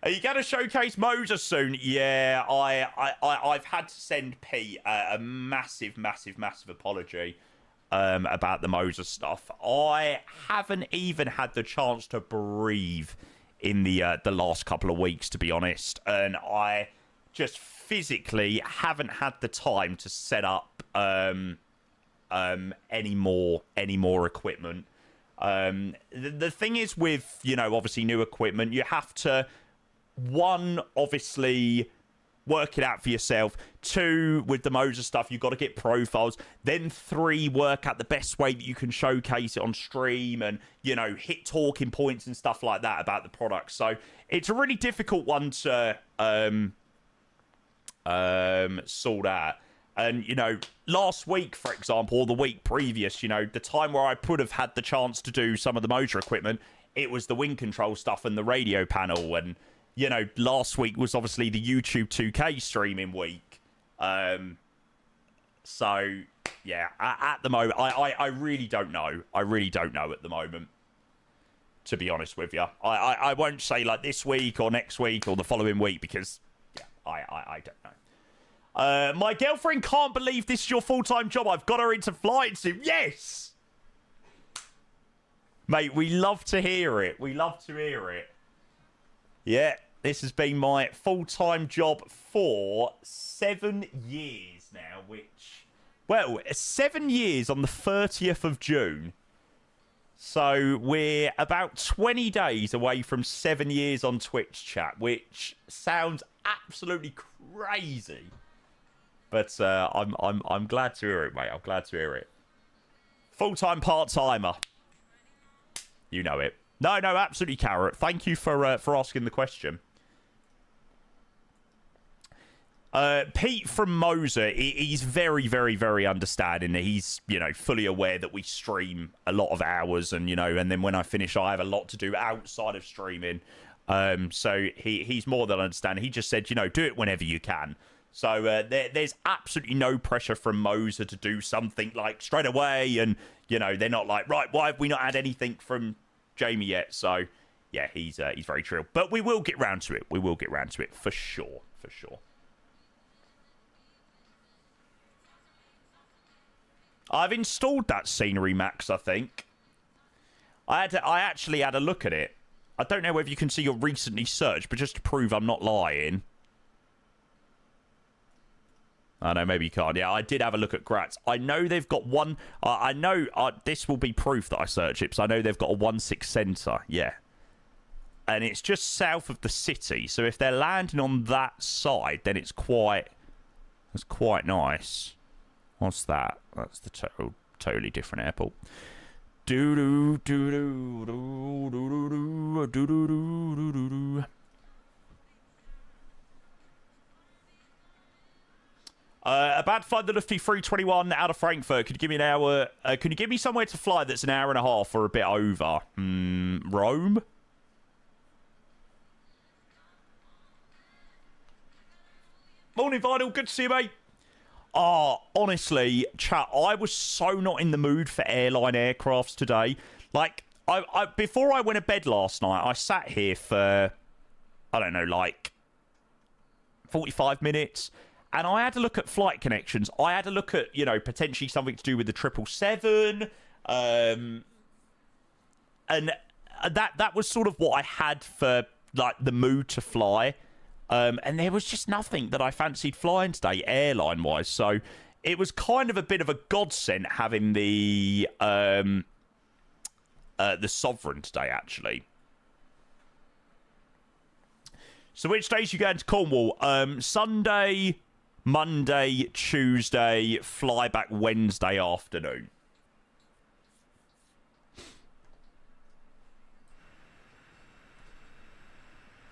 Are you going to showcase Moser soon? Yeah, I've had to send Pete a massive, massive, massive apology about the Moser stuff. I haven't even had the chance to breathe in the last couple of weeks, to be honest, and I just physically haven't had the time to set up any more equipment. The thing is with, you know, obviously new equipment, you have to, one, obviously work it out for yourself. Two, with the Moser stuff, you've got to get profiles. Then three, work out the best way that you can showcase it on stream and, you know, hit talking points and stuff like that about the product. So it's a really difficult one to sort out. And, you know, last week, for example, or the week previous, you know, the time where I could have had the chance to do some of the Moser equipment, it was the wind control stuff and the radio panel. And, you know, last week was obviously the YouTube 2K streaming week. So, yeah, at the moment, I really don't know. I really don't know at the moment, to be honest with you. I won't say, like, this week or next week or the following week because, yeah, I don't know. My girlfriend can't believe this is your full-time job. I've got her into flying sim. Yes! Mate, we love to hear it. We love to hear it. Yeah, this has been my full-time job for 7 years now, which... Well, 7 years on the 30th of June. So we're about 20 days away from 7 years on Twitch chat, which sounds absolutely crazy. But I'm glad to hear it, mate. I'm glad to hear it. Full-time part-timer. You know it. No, absolutely, Carrot. Thank you for asking the question. Pete from Moser, he's very, very, very understanding. He's, you know, fully aware that we stream a lot of hours and, you know, and then when I finish, I have a lot to do outside of streaming. So he's more than understanding. He just said, you know, do it whenever you can. So there's absolutely no pressure from Moser to do something like straight away. And, you know, they're not like, right, why have we not had anything from Jamie yet? So, yeah, he's very chill. But we will get round to it. We will get round to it for sure. For sure. I've installed that scenery, Max, I think. I actually had a look at it. I don't know whether you can see your recently searched, but just to prove I'm not lying... I know, maybe you can't. Yeah, I did have a look at Graz. I know they've got one... I know this will be proof that I search it, because I know they've got a 1-6 centre. Yeah. And it's just south of the city. So if they're landing on that side, then it's quite... It's quite nice. What's that? That's the totally different airport. Do-do-do-do-do-do-do-do-do-do-do-do-do. About to fly the Lufthansa 321 out of Frankfurt. Could you give me an hour? Can you give me somewhere to fly that's an hour and a half or a bit over? Rome? Morning, Vinyl. Good to see you, mate. Oh, honestly, chat, I was so not in the mood for airline aircrafts today. Like, I before I went to bed last night, I sat here for, I don't know, like 45 minutes. And I had to look at flight connections. I had to look at, you know, potentially something to do with the 777. And that was sort of what I had for, like, the mood to fly. And there was just nothing that I fancied flying today, airline-wise. So it was kind of a bit of a godsend having the Sovereign today, actually. So which days you going to Cornwall? Sunday... Monday, Tuesday, fly back Wednesday afternoon.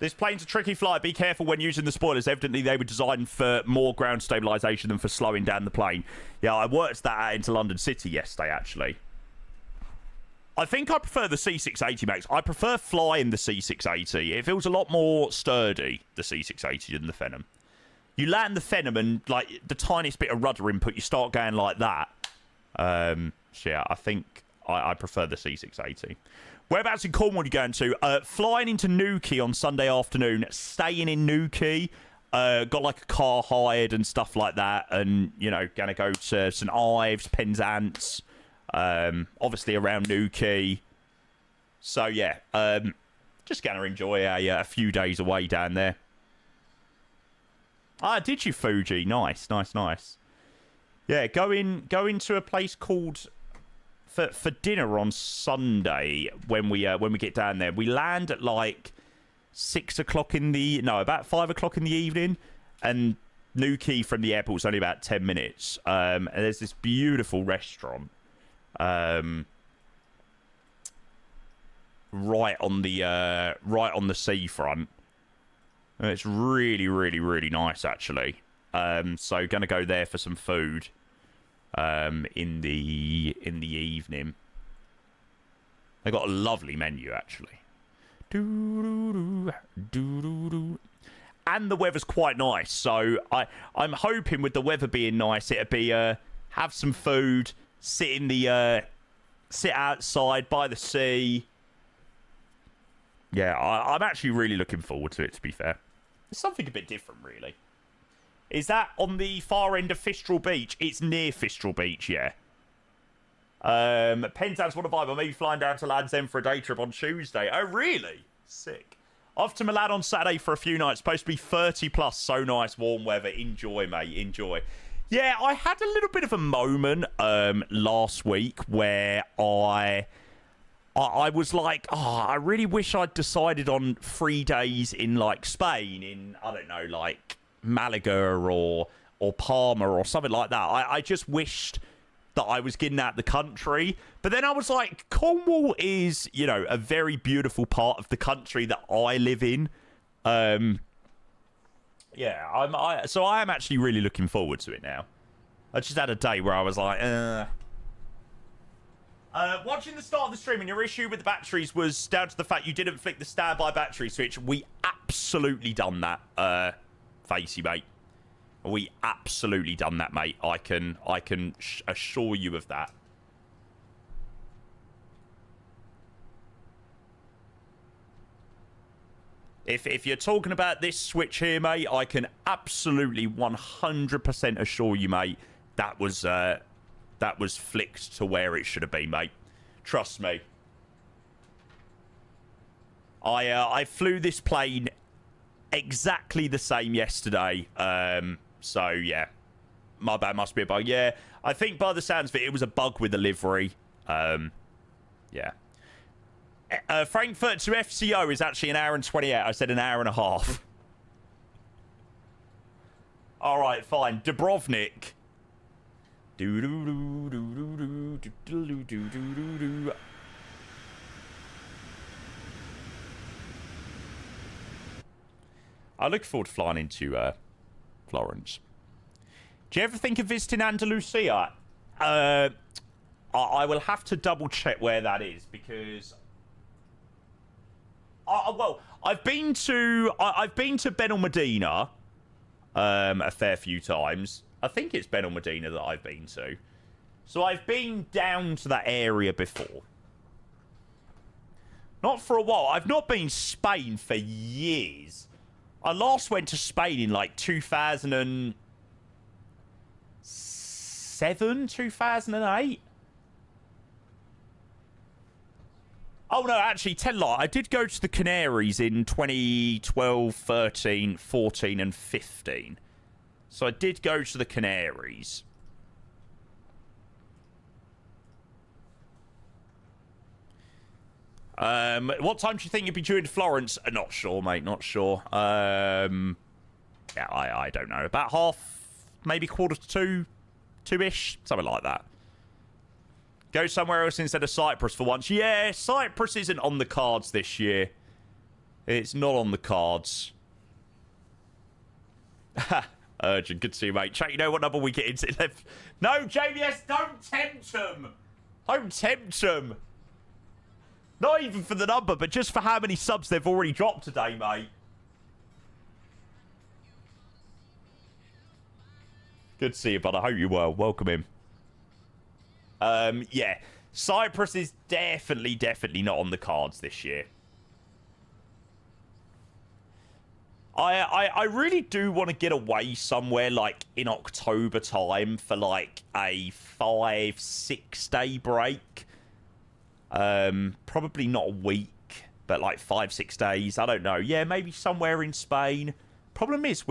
This plane's a tricky flight. Be careful when using the spoilers. Evidently, they were designed for more ground stabilisation than for slowing down the plane. Yeah, I worked that out into London City yesterday, actually. I think I prefer the C680, Max. I prefer flying the C680. It feels a lot more sturdy, the C680, than the Phenom. You land the Phenom and, like, the tiniest bit of rudder input, you start going like that. So, yeah, I think I prefer the C680. Whereabouts in Cornwall are you going to? Flying into Newquay on Sunday afternoon, staying in Newquay. Got, like, a car hired and stuff like that. And, you know, going to go to St Ives, Penzance. Obviously around Newquay. So, yeah, just going to enjoy a few days away down there. Ah, did you, Fuji? Nice, nice, nice. Yeah, going to a place called for dinner on Sunday when we get down there. We land at like 6 o'clock about 5 o'clock in the evening, and Newquay from the airport's only about 10 minutes. And there's this beautiful restaurant right on the seafront. It's really, really, really nice, actually. So gonna go there for some food in the evening. They got a lovely menu, actually. And the weather's quite nice, so I'm hoping with the weather being nice, it'll be have some food, sit outside by the sea. Yeah, I'm actually really looking forward to it, to be fair. It's something a bit different, really. Is that on the far end of Fistral Beach? It's near Fistral Beach, yeah. Penzance, what a vibe. I may be flying down to Land's End for a day trip on Tuesday. Oh, really? Sick. Off to Milan on Saturday for a few nights. Supposed to be 30 plus. So nice, warm weather. Enjoy, mate. Enjoy. Yeah, I had a little bit of a moment last week where I was like, I really wish I'd decided on 3 days in, like, Spain, in, I don't know, like, Malaga or Palma or something like that. I just wished that I was getting out the country. But then I was like, Cornwall is, you know, a very beautiful part of the country that I live in. Yeah, so I am actually really looking forward to it now. I just had a day where I was like, watching the start of the stream, and your issue with the batteries was down to the fact you didn't flick the standby battery switch. We absolutely done that, Facey, mate. We absolutely done that, mate. I can assure you of that. If you're talking about this switch here, mate, I can absolutely 100% assure you, mate, that was flicked to where it should have been, mate. Trust me. I flew this plane exactly the same yesterday. So, yeah. My bad, must be a bug. Yeah, I think by the sounds of it, it was a bug with the livery. Yeah. Frankfurt to FCO is actually an hour and 28. I said an hour and a half. All right, fine. Dubrovnik. I look forward to flying into Florence. Do you ever think of visiting Andalusia? I will have to double check where that is, because well, I've been to Benalmádena a fair few times. I think it's Benalmádena that I've been to. So I've been down to that area before. Not for a while. I've not been to Spain for years. I last went to Spain in like 2007, 2008. Oh, no, actually, tell a lie. I did go to the Canaries in 2012, 13, 14, and 15. So I did go to the Canaries. What time do you think you'd be due in Florence? Not sure, mate. Not sure. Yeah, I don't know. About half, maybe quarter to two-ish. Something like that. Go somewhere else instead of Cyprus for once. Yeah, Cyprus isn't on the cards this year. It's not on the cards. Urgent. Good to see you, mate. Chat, you know what number we get into? No, JBS, don't tempt them. Don't tempt them. Not even for the number, but just for how many subs they've already dropped today, mate. Good to see you, bud. I hope you're well. Welcome in. Yeah. Cyprus is definitely not on the cards this year. I really do want to get away somewhere like in October time for like a 5-6 day break. Probably not a week, but like 5-6 days. I don't know. Yeah, maybe somewhere in Spain. The problem is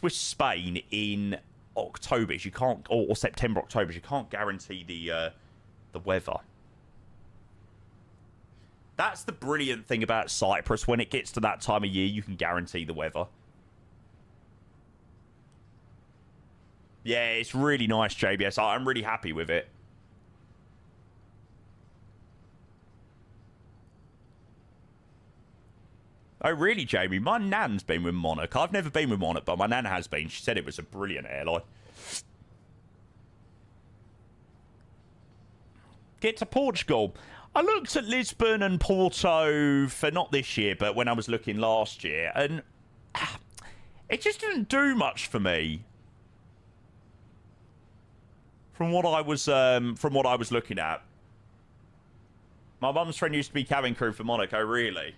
with Spain in October is you can't, or September, October, you can't guarantee the weather. That's the brilliant thing about Cyprus. When it gets to that time of year, you can guarantee the weather. Yeah, it's really nice, JBS. I'm really happy with it. Oh, really, Jamie? My nan's been with Monarch. I've never been with Monarch, but my nan has been. She said it was a brilliant airline. Get to Portugal. I looked at Lisbon and Porto for not this year, but when I was looking last year, and it just didn't do much for me. From what I was looking at. My mum's friend used to be cabin crew for Monaco, really.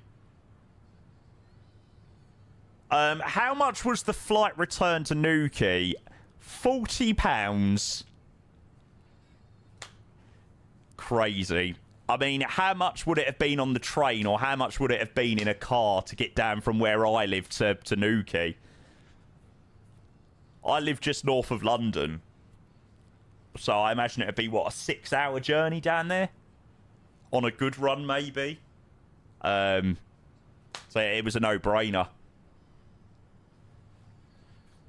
How much was the flight return to Newquay? £40. Crazy. I mean, how much would it have been on the train, or how much would it have been in a car to get down from where I live to Newquay? I live just north of London. So I imagine it'd be, what, a 6-hour journey down there? On a good run, maybe? So it was a no-brainer.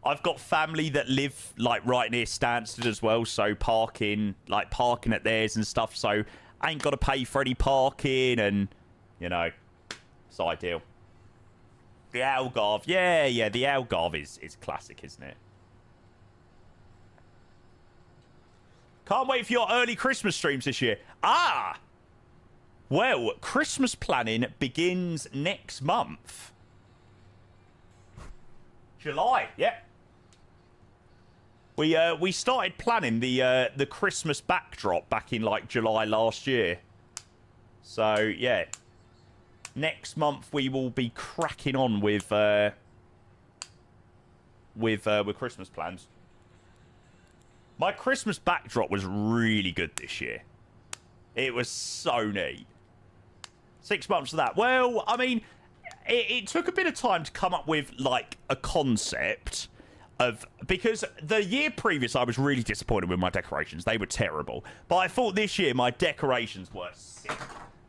I've got family that live, like, right near Stansted as well, so parking at theirs and stuff, so I ain't got to pay for any parking, and, you know, it's ideal. The Algarve, yeah, the Algarve is classic, isn't it? Can't wait for your early Christmas streams this year. Ah! Well, Christmas planning begins next month. July, yep. We started planning the Christmas backdrop back in like July last year. So yeah, next month we will be cracking on with Christmas plans. My Christmas backdrop was really good this year. It was so neat. 6 months of that. Well, I mean, it took a bit of time to come up with like a concept. Because the year previous I was really disappointed with my decorations. They were terrible. But I thought this year my decorations were sick.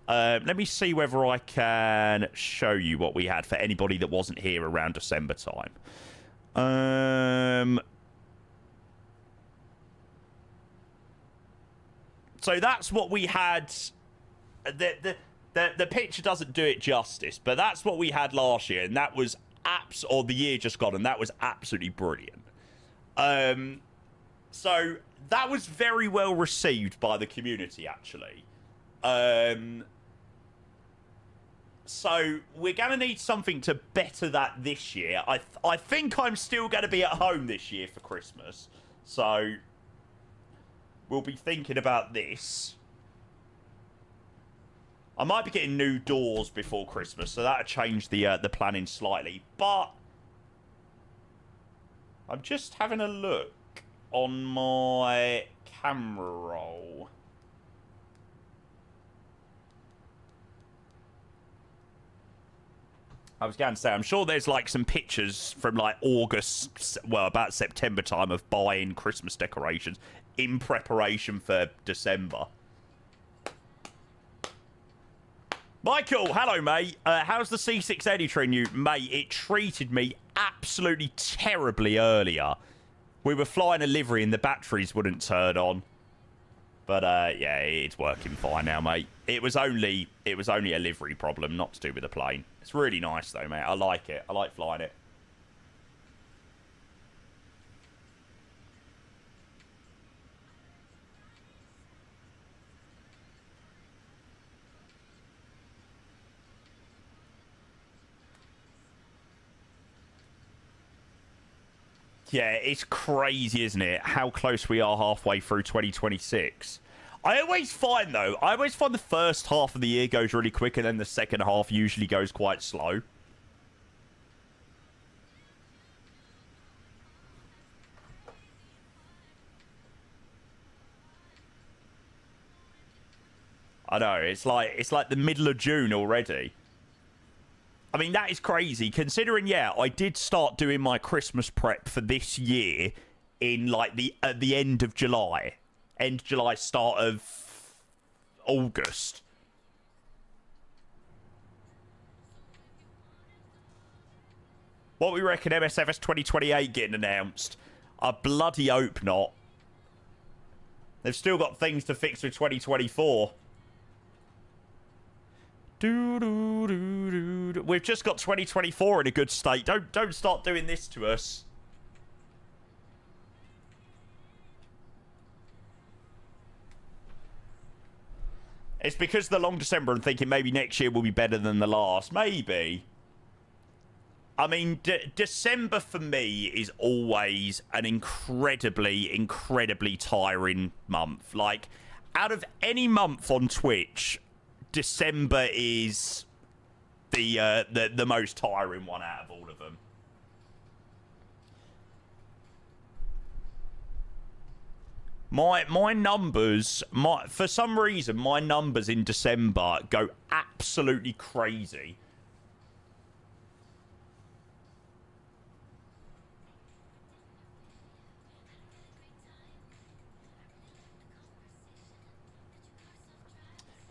Let me see whether I can show you what we had for anybody that wasn't here around December time. So that's what we had. The picture doesn't do it justice, but that's what we had last year, and that was or the year just gone, and that was absolutely brilliant. So that was very well received by the community, actually. So we're going to need something to better that this year. I think I'm still going to be at home this year for Christmas, so we'll be thinking about this. I might be getting new doors before Christmas, so that'll change the planning slightly. But I'm just having a look on my camera roll. I was going to say, I'm sure there's like some pictures from like August, well, about September time of buying Christmas decorations in preparation for December. Michael, hello, mate. How's the C680 treating you? Mate, it treated me absolutely terribly earlier. We were flying a livery and the batteries wouldn't turn on. But, yeah, it's working fine now, mate. It was only a livery problem, not to do with the plane. It's really nice, though, mate. I like it. I like flying it. Yeah, it's crazy, isn't it? How close we are halfway through 2026. I always find the first half of the year goes really quick, and then the second half usually goes quite slow. I know, it's like the middle of June already. I mean, that is crazy, considering, yeah, I did start doing my Christmas prep for this year in, like, at the end of July. End July, start of August. What we reckon MSFS 2028 getting announced? I bloody hope not. They've still got things to fix with 2024. We've just got 2024 in a good state. Don't start doing this to us. It's because of the long December and thinking maybe next year will be better than the last. Maybe. I mean, December for me is always an incredibly, incredibly tiring month. Like, out of any month on Twitch, December is the most tiring one out of all of them. My numbers, for some reason, my numbers in December go absolutely crazy.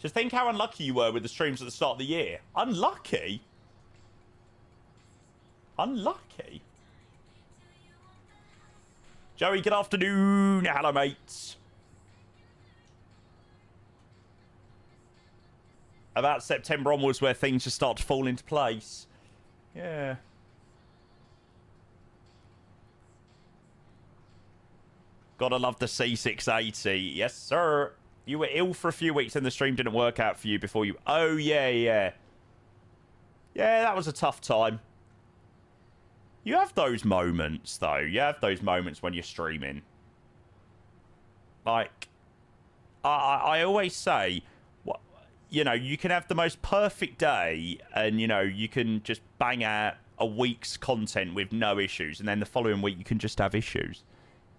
Just think how unlucky you were with the streams at the start of the year. Unlucky? Unlucky? Joey, good afternoon. Hello, mates. About September onwards where things just start to fall into place. Yeah. Gotta love the C680. Yes, sir. You were ill for a few weeks and the stream didn't work out for you before you... Oh, yeah, yeah. Yeah, that was a tough time. You have those moments, though. You have those moments when you're streaming. Like, I always say, you know, you can have the most perfect day and, you know, you can just bang out a week's content with no issues. And then the following week, you can just have issues.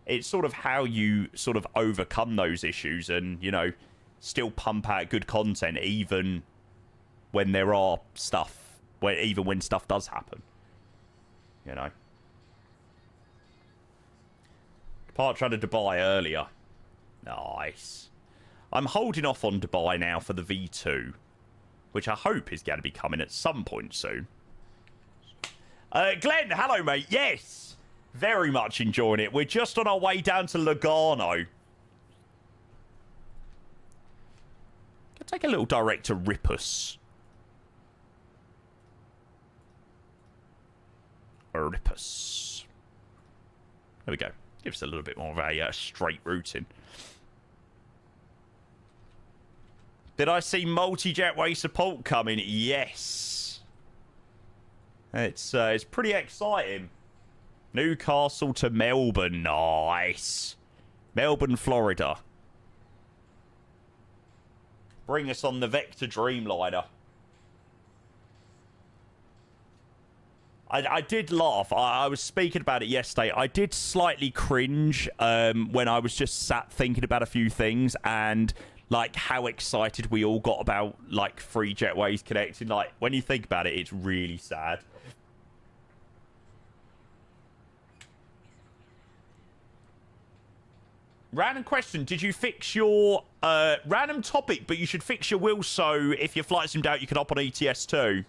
It's sort of how you sort of overcome those issues and, you know, still pump out good content even when there are stuff, even when stuff does happen. You know. Departure out of Dubai earlier. Nice. I'm holding off on Dubai now for the V2, which I hope is going to be coming at some point soon. Glenn, hello, mate. Yes. Very much enjoying it. We're just on our way down to Lugano. Gonna take a little direct to Rippus. Rippus. There we go. Gives us a little bit more of a straight routing. Did I see multi-jetway support coming? Yes. It's pretty exciting. Newcastle to Melbourne. Nice. Melbourne, Florida. Bring us on the Vector Dreamliner. I did laugh. I was speaking about it yesterday. I did slightly cringe when I was just sat thinking about a few things and like how excited we all got about like free jetways connecting. Like when you think about it, it's really sad. Random question, did you fix your... random topic, but you should fix your wheel so if your flight's in doubt, you can hop on ETS too.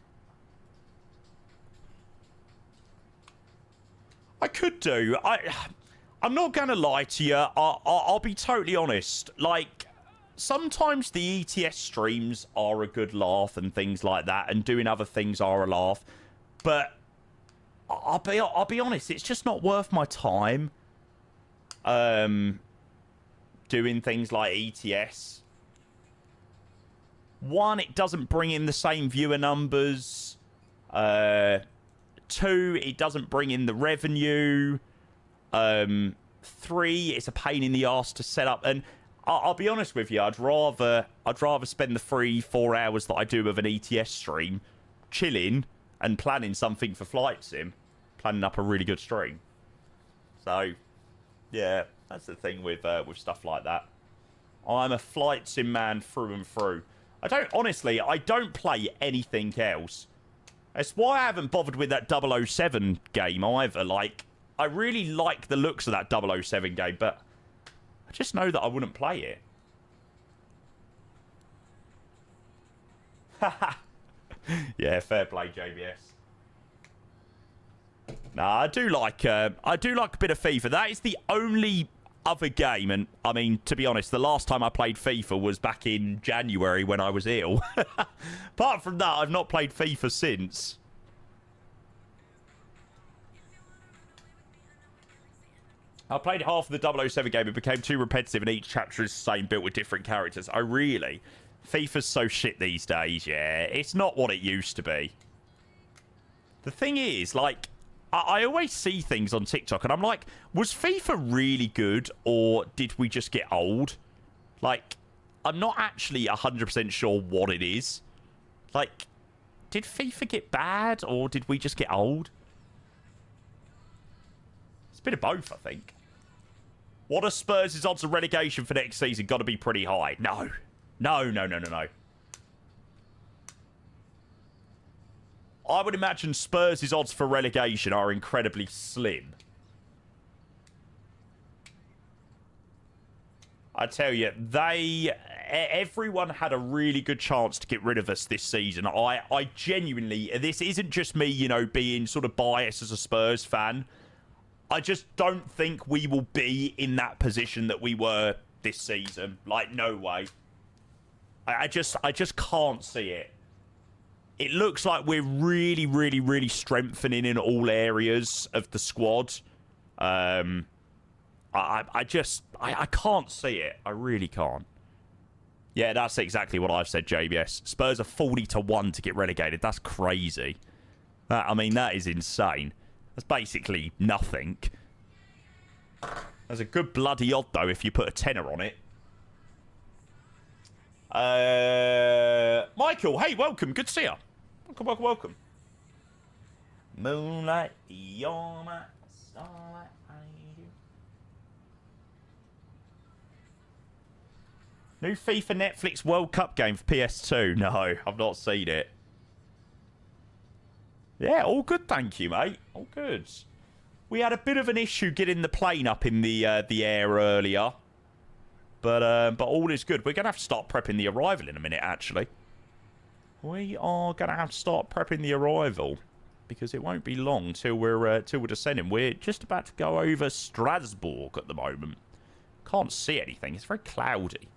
I could do. I'm not going to lie to you. I'll be totally honest. Like, sometimes the ETS streams are a good laugh and things like that, and doing other things are a laugh. But I'll be honest, it's just not worth my time. Doing things like ETS. One, it doesn't bring in the same viewer numbers. Two, it doesn't bring in the revenue. 3, it's a pain in the arse to set up. And I'll be honest with you, I'd rather spend the 3-4 hours that I do of an ETS stream chilling and planning something for Flight Sim, planning up a really good stream. So, yeah, that's the thing with stuff like that. I'm a Flight Sim man through and through. I don't play anything else. That's why I haven't bothered with that 007 game either. Like, I really like the looks of that 007 game, but I just know that I wouldn't play it. Yeah, fair play, JBS. Nah, I do like a bit of FIFA. That is the only other game, and I mean, to be honest, the last time I played FIFA was back in January when I was ill. Apart from that, I've not played FIFA since. I played half of the 007 game. It became too repetitive, and each chapter is the same, built with different characters. Oh, really? FIFA's so shit these days, yeah. It's not what it used to be. The thing is, like, I always see things on TikTok, and I'm like, was FIFA really good, or did we just get old? Like, I'm not actually 100% sure what it is. Like, did FIFA get bad, or did we just get old? It's a bit of both, I think. What are Spurs' odds of relegation for next season? Got to be pretty high. No. No. I would imagine Spurs' odds for relegation are incredibly slim. I tell you, everyone had a really good chance to get rid of us this season. I genuinely, this isn't just me, you know, being sort of biased as a Spurs fan. I just don't think we will be in that position that we were this season. Like, no way. I just can't see it. It looks like we're really strengthening in all areas of the squad. I can't see it. I really can't. Yeah, that's exactly what I've said, JBS. Spurs are 40-1 to get relegated. That's crazy. I mean, that is insane. That's basically nothing. There's a good bloody odd, though, if you put a tenner on it. Michael, hey, welcome. Good to see you. Welcome. Moonlight, you're my starlight, I need you. New FIFA Netflix World Cup game for PS2. No, I've not seen it. Yeah, all good, thank you, mate. All good. We had a bit of an issue getting the plane up in the air earlier. But all is good. We're going to have to start prepping the arrival in a minute, actually. We are going to have to start prepping the arrival. Because it won't be long till we're descending. We're just about to go over Strasbourg at the moment. Can't see anything. It's very cloudy.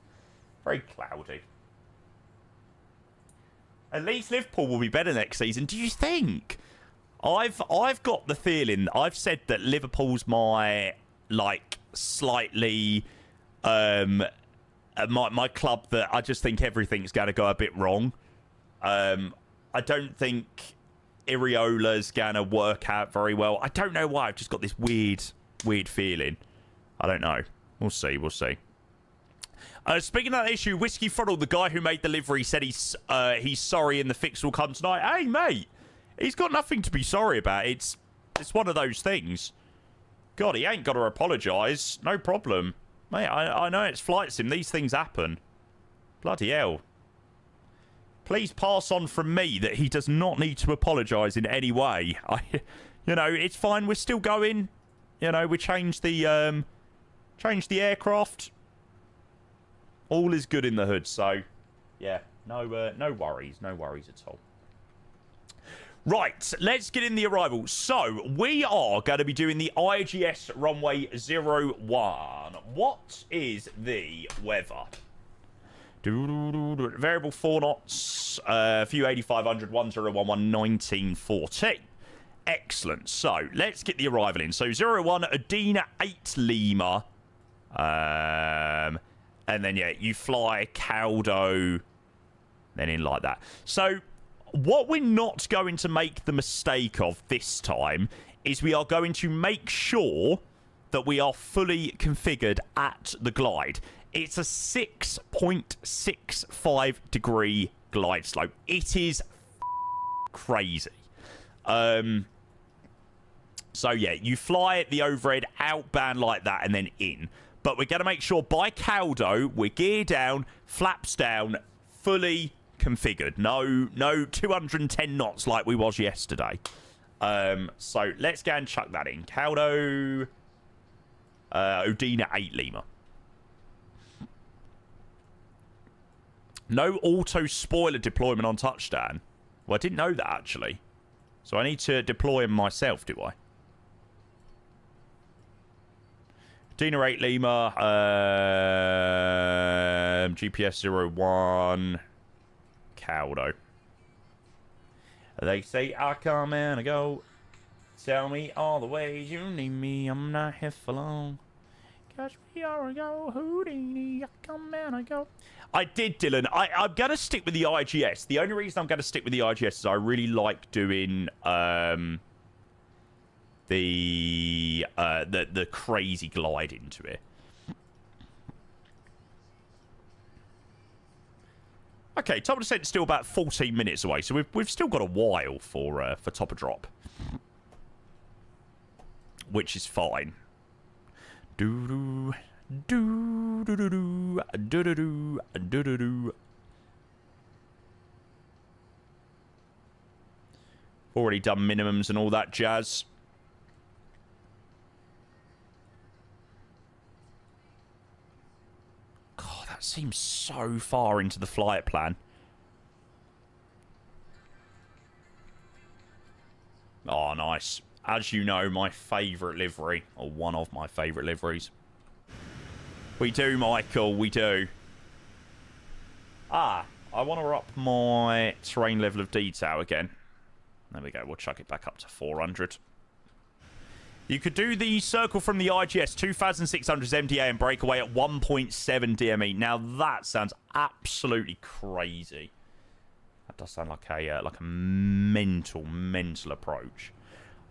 Very cloudy. At least Liverpool will be better next season. Do you think? I've got the feeling. I've said that Liverpool's my, like, slightly... my club that I just think everything's going to go a bit wrong. I don't think Iriola's going to work out very well. I don't know why. I've just got this weird feeling. I don't know. We'll see. Speaking of that issue, Whiskey Throttle, the guy who made the livery, said he's sorry and the fix will come tonight. Hey, mate, he's got nothing to be sorry about. It's one of those things. God, he ain't got to apologise. No problem. Mate, I know it's Flight Sim. These things happen. Bloody hell. Please pass on from me that he does not need to apologise in any way. You know, it's fine. We're still going. You know, we changed the aircraft. All is good in the hood. So, yeah, no worries at all. Right, let's get in the arrival. So, we are going to be doing the IGS runway 01. What is the weather? Variable 4 knots, few 8500, 1011, 1914. Excellent. So, let's get the arrival in. So, 01, Adina 8 Lima. And then, yeah, you fly Caldo, then in like that. So, what we're not going to make the mistake of this time is we are going to make sure that we are fully configured at the glide. It's a 6.65 degree glide slope. It is crazy. So yeah, you fly at the overhead outbound like that and then in. But we're going to make sure by Caldo, we're gear down, flaps down, fully configured. No 210 knots like we was yesterday. So let's go and chuck that in. Caldo, Odina 8 Lima. No auto spoiler deployment on touchdown. Well, I didn't know that actually. So I need to deploy him myself, do I? Dina 8 Lima, GPS 01, Caldo. They say I come and I go. Tell me all the ways you need me. I'm not here for long. Catch me or I go. Houdini, I come and I go. I did, Dylan. I'm going to stick with the IGS. The only reason I'm going to stick with the IGS is I really like doing the crazy glide into it. Okay, top of descent is still about 14 minutes away, so we've still got a while for top of drop, which is fine. Do do do do do do do do do do do. Already done minimums and all that jazz. God, that seems so far into the flight plan. Oh, nice. As you know, my favourite livery, or one of my favourite liveries. We do, Michael, we do. Ah, I want to up my terrain level of detail again. There we go, we'll chuck it back up to 400. You could do the circle from the IGS, 2,600 MDA and breakaway at 1.7 DME. Now that sounds absolutely crazy. That does sound like a mental approach.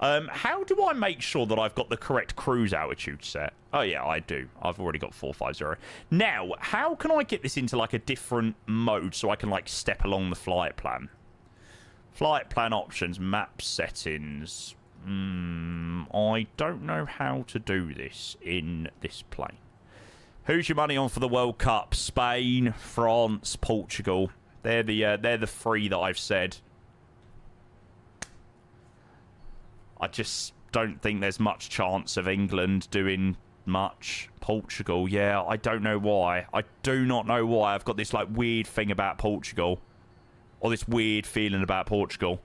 How do I make sure that I've got the correct cruise altitude set? Oh, yeah, I do. I've already got 450. Now, how can I get this into, like, a different mode so I can, like, step along the flight plan? Flight plan options, map settings. I don't know how to do this in this plane. Who's your money on for the World Cup? Spain, France, Portugal. They're the three that I've said. I just don't think there's much chance of England doing much. Portugal, yeah, I don't know why. I do not know why. I've got this, like, weird thing about Portugal. Or this weird feeling about Portugal.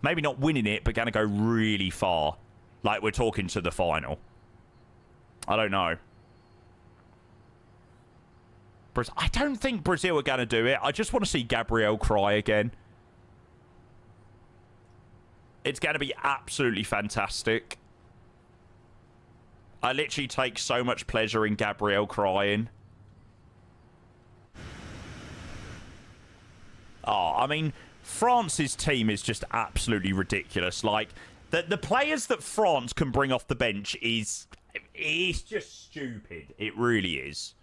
Maybe not winning it, but going to go really far. Like, we're talking to the final. I don't know. I don't think Brazil are going to do it. I just want to see Gabriel cry again. It's going to be absolutely fantastic. I literally take so much pleasure in Gabriel crying. Oh, I mean, France's team is just absolutely ridiculous. Like, the players that France can bring off the bench is just stupid. It really is.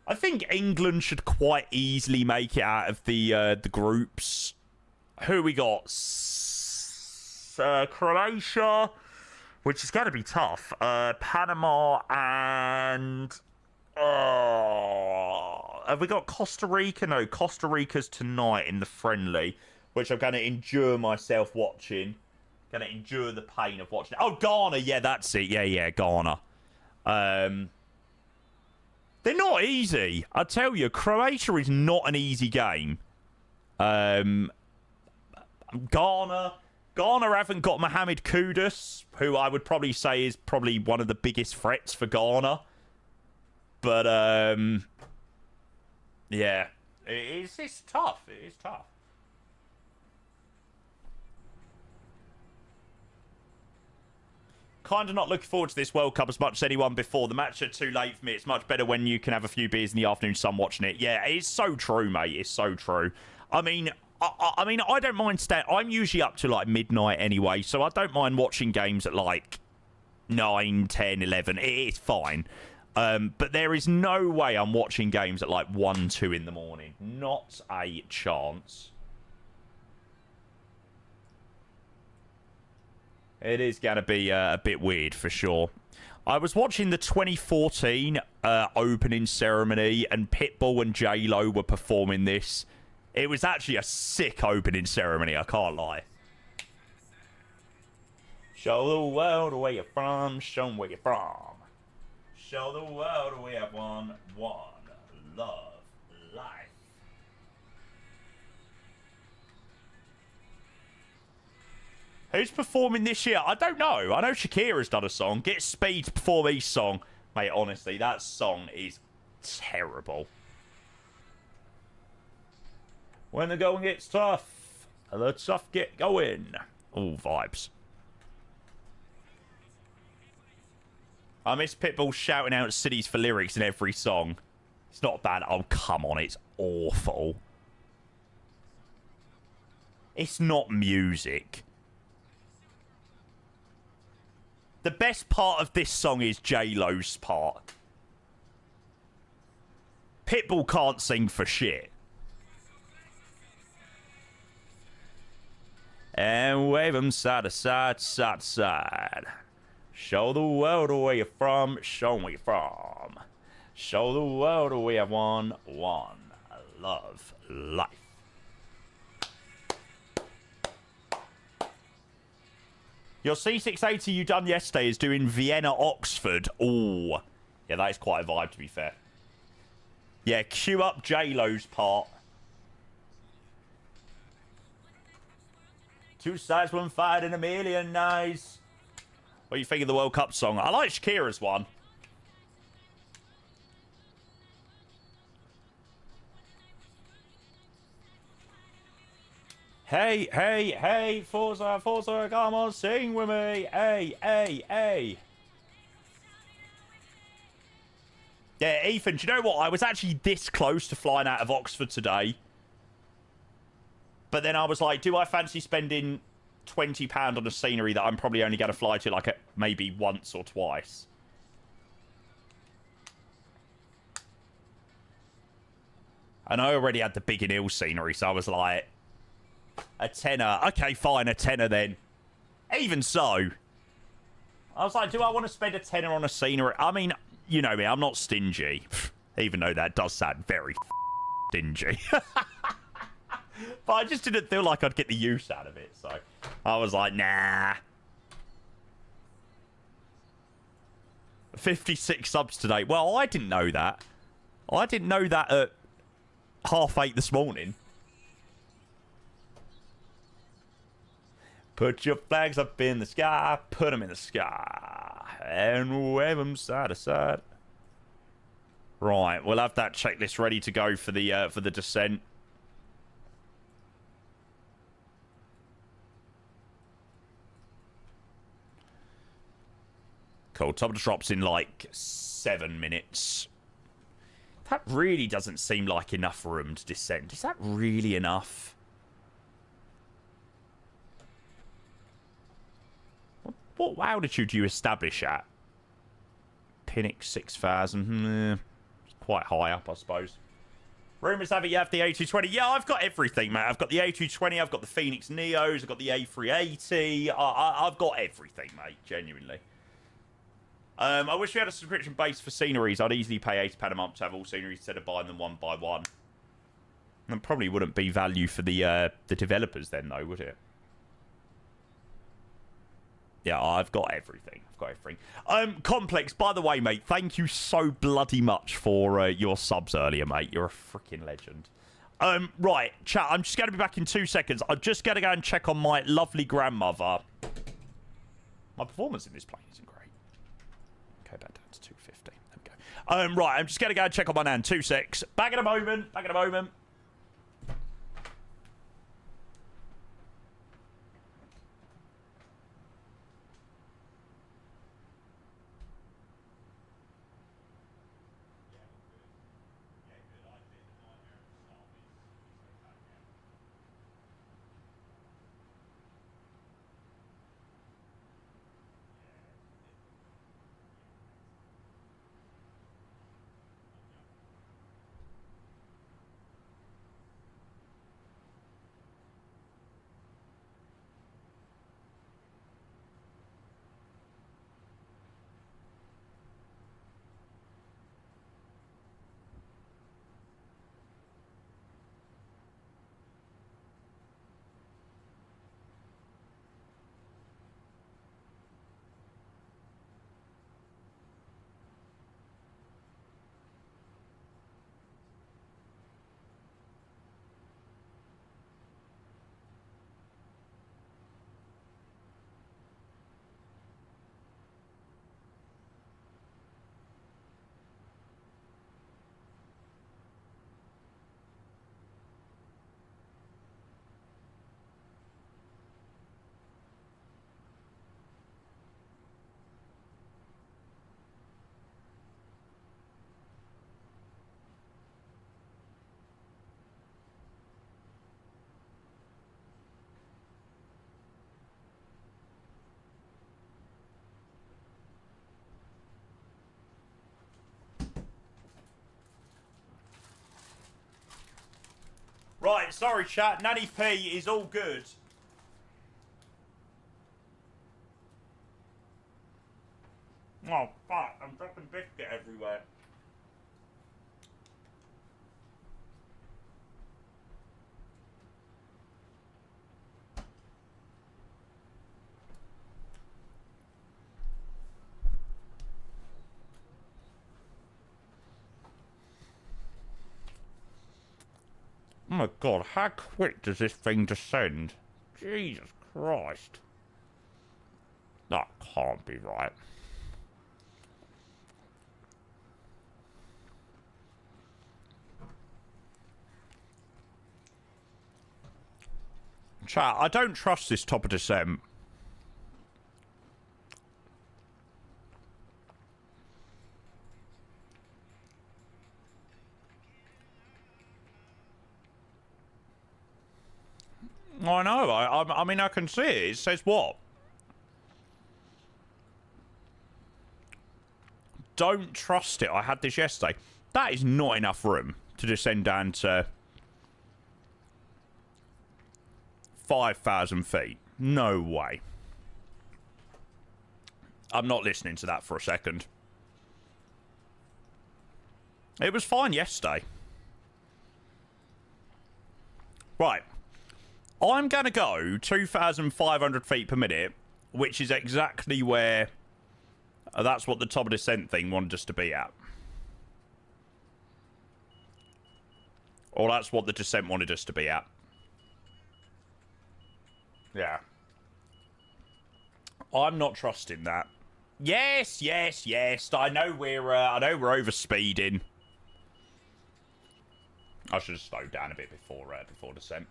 I think England should quite easily make it out of the groups. Who we got? Croatia, which is going to be tough. Panama and... have we got Costa Rica? No, Costa Rica's tonight in the friendly, which I'm going to endure myself watching. Going to endure the pain of watching. Oh, Ghana. Yeah, that's it. Yeah, Ghana. They're not easy. I tell you, Croatia is not an easy game. Ghana haven't got Mohamed Kudus, who I would probably say is probably one of the biggest threats for Ghana. But, yeah, it's tough. It is tough. Kind of not looking forward to this World Cup as much as anyone before. The match are too late for me. It's much better when you can have a few beers in the afternoon sun watching it. Yeah, it's so true, mate. It's so true. I mean, I mean, I don't mind staying. I'm usually up to like midnight anyway, so I don't mind watching games at like 9, 10, 11. It's fine. But there is no way I'm watching games at like 1, 2 in the morning. Not a chance. It is going to be a bit weird for sure. I was watching the 2014 opening ceremony, and Pitbull and J-Lo were performing this. It was actually a sick opening ceremony, I can't lie. Show the world where you're from, show them where you're from. Show the world we have one love, life. Who's performing this year? I don't know. I know Shakira's done a song. Get Speed to perform each song. Mate, honestly, that song is terrible. When the going gets tough, the tough get going. All vibes. I miss Pitbull shouting out cities for lyrics in every song. It's not bad. Oh, come on. It's awful. It's not music. The best part of this song is J-Lo's part. Pitbull can't sing for shit. And wave 'em side to side, side to side. Show the world where you're from, show 'em where you're from. Show the world we have one love, life. Your C680 you done yesterday is doing Vienna, Oxford. Ooh. Yeah, that is quite a vibe, to be fair. Yeah, cue up J-Lo's part. Two sides, one fight in a million eyes. What do you think of the World Cup song? I like Shakira's one. Hey, hey, hey, Forza, Forza, come on, sing with me. Hey, hey, hey. Yeah, Ethan, do you know what? I was actually this close to flying out of Oxford today. But then I was like, do I fancy spending £20 on a scenery that I'm probably only going to fly to like maybe once or twice? And I already had the Biggin Hill scenery, so I was like, a tenner. Okay, fine, a tenner then. Even so, I was like, do I want to spend a tenner on a scenery? I mean, you know me, I'm not stingy. Even though that does sound very stingy. But I just didn't feel like I'd get the use out of it, so I was like, nah. 56 subs today. Well, I didn't know that. I didn't know that at 8:30 this morning. Put your flags up in the sky, put them in the sky, and wave them side to side. Right, we'll have that checklist ready to go for the descent. Cool. Top of the drops in like 7 minutes. That really doesn't seem like enough room to descend. Is that really enough? What altitude do you establish at? Pinnock 6,000. It's quite high up, I suppose. Rumours have it you have the A220. Yeah, I've got everything, mate. I've got the A220. I've got the Phoenix Neos. I've got the A380. I've got everything, mate. Genuinely. I wish we had a subscription base for sceneries. I'd easily pay £80 a month to have all sceneries instead of buying them one by one. And probably wouldn't be value for the developers then, though, would it? Yeah, I've got everything. I've got everything. Complex, by the way, mate, thank you so bloody much for your subs earlier, mate. You're a freaking legend. Right, chat, I'm just going to be back in 2 seconds. I'm just going to go and check on my lovely grandmother. My performance in this plane isn't great. Okay, back down to 250. There we go. Right, I'm just going to go and check on my nan. 2 secs. Back in a moment. Back in a moment. Right, sorry, chat. Nanny P is all good. Oh, fuck. I'm dropping biscuit everywhere. Oh my god, how quick does this thing descend? Jesus Christ. That can't be right. Chat, I don't trust this top of descent. I know. I mean, I can see it. It says what? Don't trust it. I had this yesterday. That is not enough room to descend down to 5,000 feet. No way. I'm not listening to that for a second. It was fine yesterday. Right. I'm going to go 2,500 feet per minute, which is exactly where... that's what the top of descent thing wanted us to be at. Or that's what the descent wanted us to be at. Yeah. I'm not trusting that. Yes, yes, yes. I know we're over speeding. I should have slowed down a bit before descent.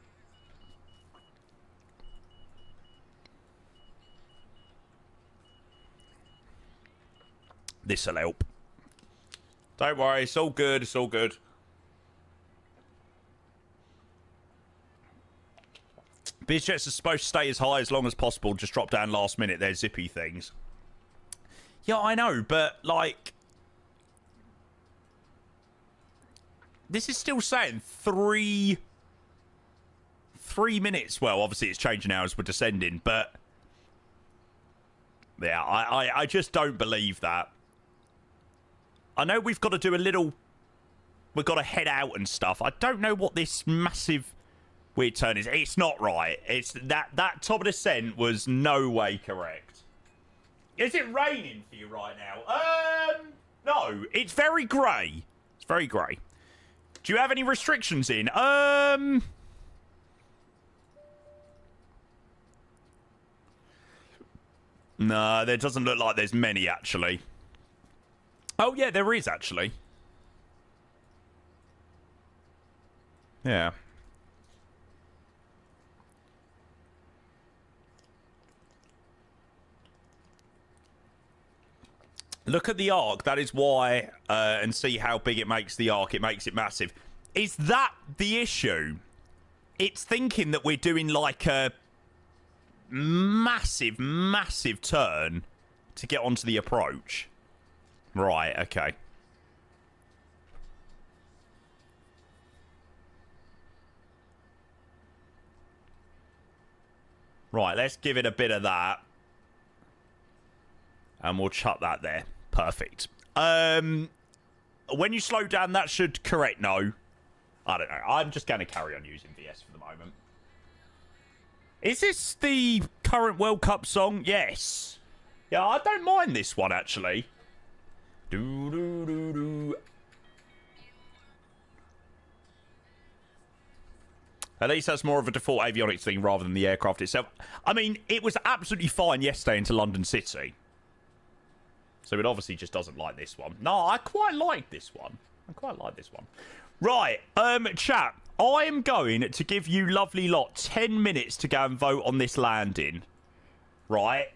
This'll help. Don't worry, it's all good, it's all good. Biz jets are supposed to stay as high as long as possible, just drop down last minute, they're zippy things. Yeah, I know, but, like... this is still saying 3 minutes. Well, obviously it's changing now as we're descending, but... yeah, I just don't believe that. I know we've got to do a little... we've got to head out and stuff. I don't know what this massive weird turn is. It's not right. It's that top of descent was no way correct. Is it raining for you right now? No. It's very grey. It's very grey. Do you have any restrictions in? No, there doesn't look like there's many, actually. Oh, yeah, there is, actually. Yeah. Look at the arc. That is why, and see how big it makes the arc. It makes it massive. Is that the issue? It's thinking that we're doing, like, a massive, massive turn to get onto the approach. Right, okay. Right, let's give it a bit of that. And we'll chuck that there. Perfect. When you slow down, that should correct. No. I don't know. I'm just going to carry on using VS for the moment. Is this the current World Cup song? Yes. Yeah, I don't mind this one, actually. Do-do-do-do. At least that's more of a default avionics thing rather than the aircraft itself. I mean, it was absolutely fine yesterday into London City. So it obviously just doesn't like this one. No, I quite like this one. I quite like this one. Right, chat. I am going to give you lovely lot 10 minutes to go and vote on this landing. Right?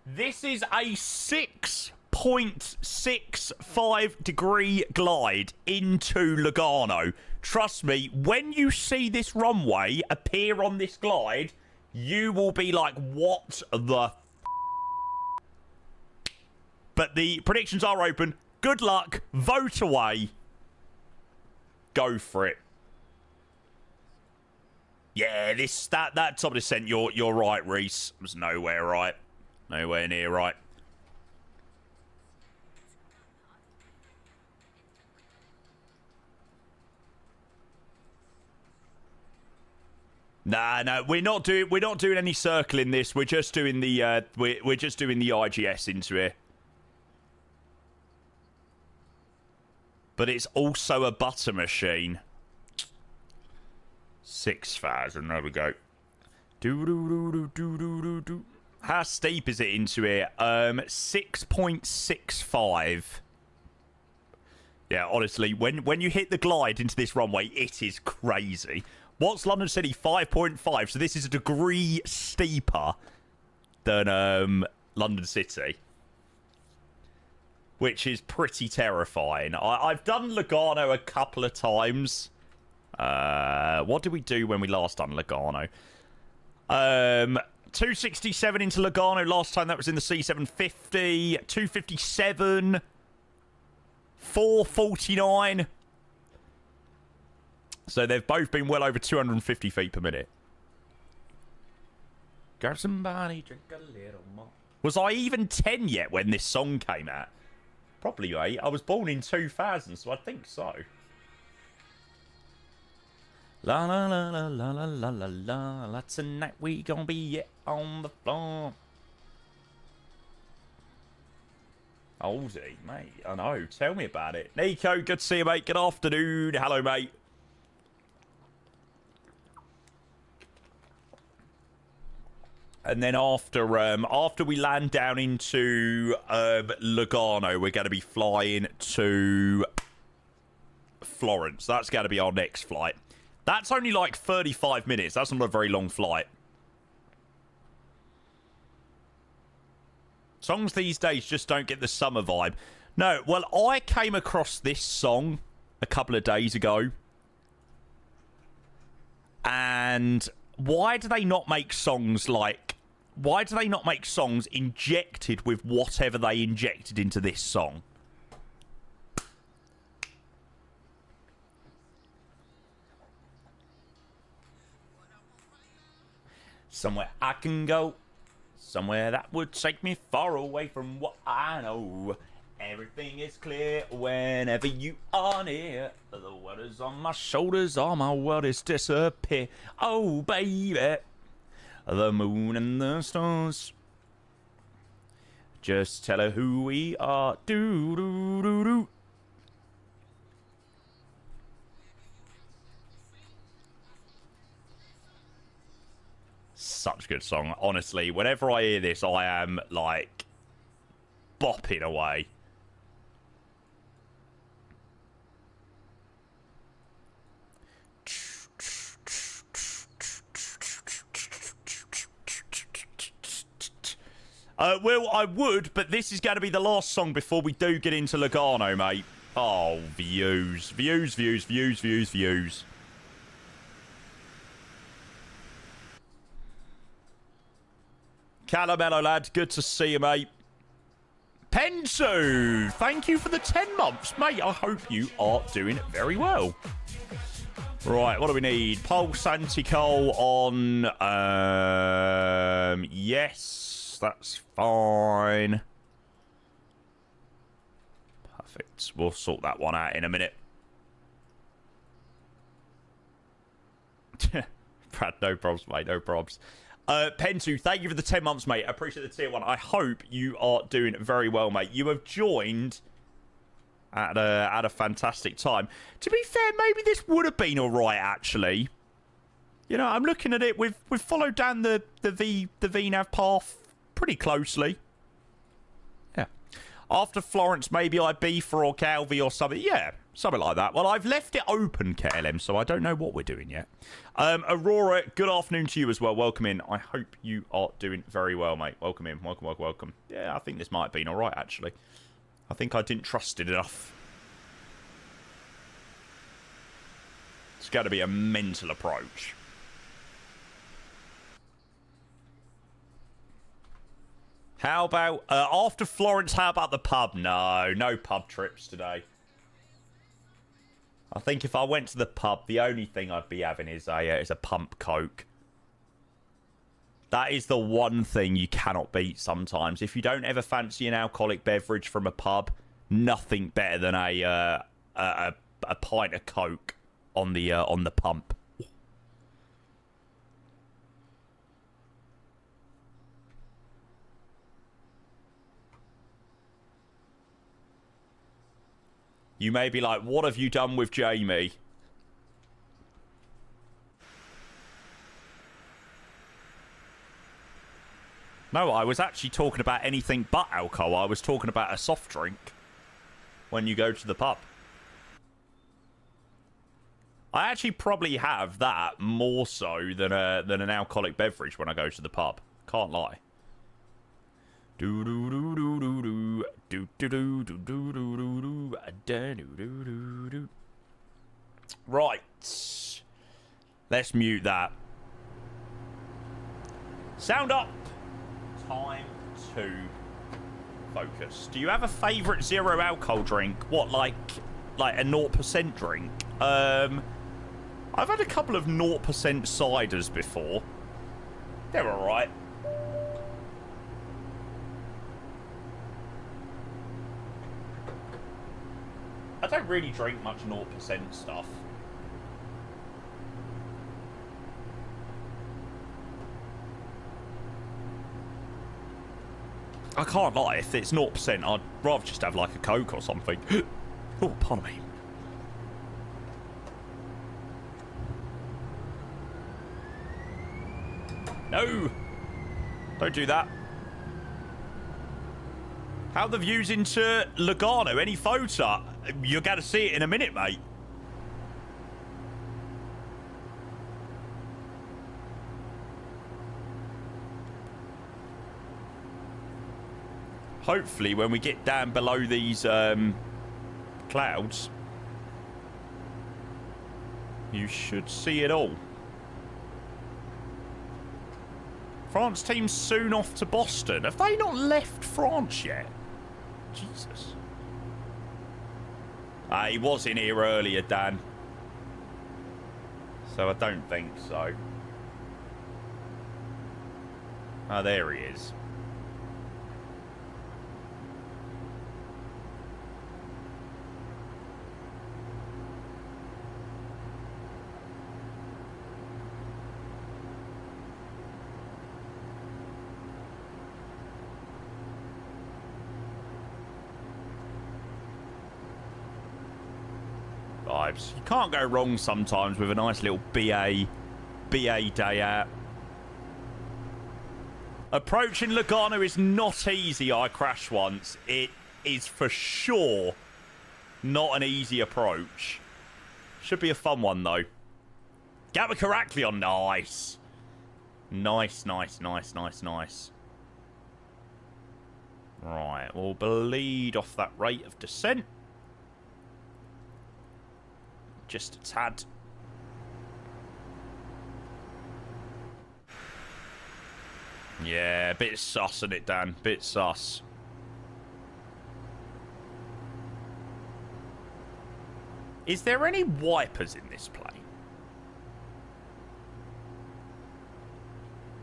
This is a 6.65 degree glide into Lugano. Trust me, when you see this runway appear on this glide, you will be like, what the f***? But the predictions are open. Good luck. Vote away. Go for it. Yeah, that top descent, you're right, Reese. It was nowhere right. Nowhere near right. Nah, no, we're not doing any circling this. We're just doing the we're just doing the IGS into it. But it's also a butter machine. 6,000. There we go. Do. How steep is it into here? 6.65. Yeah, honestly, when you hit the glide into this runway, it is crazy. What's London City? 5.5. So this is a degree steeper than London City, which is pretty terrifying. I've done Lugano a couple of times. What did we do when we last done Lugano? 267 into Lugano last time. That was in the C750. 257. 449. So they've both been well over 250 feet per minute. Grab somebody, drink a little more. Was I even 10 yet when this song came out? Probably 8. I was born in 2000, so I think so. La la la la la la la la la. Tonight we gonna be on the floor. Oldie, mate. I know. Tell me about it. Nico, good to see you, mate. Good afternoon. Hello, mate. And then after we land down into Lugano, we're going to be flying to Florence. That's going to be our next flight. That's only like 35 minutes. That's not a very long flight. Songs these days just don't get the summer vibe. No, well, I came across this song a couple of days ago. And why do they not make songs like... Why do they not make songs injected with whatever they injected into this song? Somewhere I can go. Somewhere that would take me far away from what I know. Everything is clear whenever you are near. The world is on my shoulders, all my world is disappear. Oh, baby. The moon and the stars. Just tell her who we are. Do, do, do, do. Such a good song. Honestly, whenever I hear this, I am, like, bopping away. Well, I would, but this is going to be the last song before we do get into Lugano, mate. Oh, views. Views, views, views, views, views. Calamello, lad. Good to see you, mate. Pensu, thank you for the 10 months, mate. I hope you are doing very well. Right, what do we need? Pulse Anticol on... yes, that's fine. Perfect. We'll sort that one out in a minute. Brad, no probs, mate. No probs. Pentu, thank you for the 10 months, mate. I appreciate the tier 1. I hope you are doing very well, mate. You have joined at a fantastic time. To be fair, maybe this would have been all right, actually. You know, I'm looking at it. We've followed down the VNAV path pretty closely. Yeah. After Florence, maybe Ibiza or Calvi or something. Yeah, something like that. Well, I've left it open, KLM, so I don't know what we're doing yet. Aurora, good afternoon to you as well. Welcome in. I hope you are doing very well, mate. Welcome in. Welcome, welcome, welcome. Yeah, I think this might have been all right, actually. I think I didn't trust it enough. It's got to be a mental approach. How about, after Florence, how about the pub? No, no pub trips today. I think if I went to the pub, the only thing I'd be having is a pump Coke. That is the one thing you cannot beat sometimes. If you don't ever fancy an alcoholic beverage from a pub, nothing better than a pint of Coke on the pump. You may be like, what have you done with Jamie? No, I was actually talking about anything but alcohol. I was talking about a soft drink when you go to the pub. I actually probably have that more so than an alcoholic beverage when I go to the pub. Can't lie. Do do do do do do do do do do do do do do do. Right. Let's mute that. Sound up. Time to focus. Do you have a favourite zero alcohol drink? What, like a 0% drink? I've had a couple of 0% ciders before. They're alright. I don't really drink much 0% stuff. I can't lie, if it's 0%, I'd rather just have like a Coke or something. Oh, pardon me. No! Don't do that. How are the views into Lugano? Any photo? You're going to see it in a minute, mate. Hopefully, when we get down below these clouds, you should see it all. France team soon off to Boston. Have they not left France yet? Jesus. He was in here earlier, Dan. So I don't think so. Oh, there he is. Vibes. You can't go wrong sometimes with a nice little BA day out. Approaching Lugano is not easy. I crashed once. It is for sure not an easy approach. Should be a fun one though. Gatwick Heraklion, nice. Nice, nice, nice, nice, nice. Right, we'll bleed off that rate of descent. Just a tad. Yeah, bit sus, isn't it, Dan? Bit sus. Is there any wipers in this plane?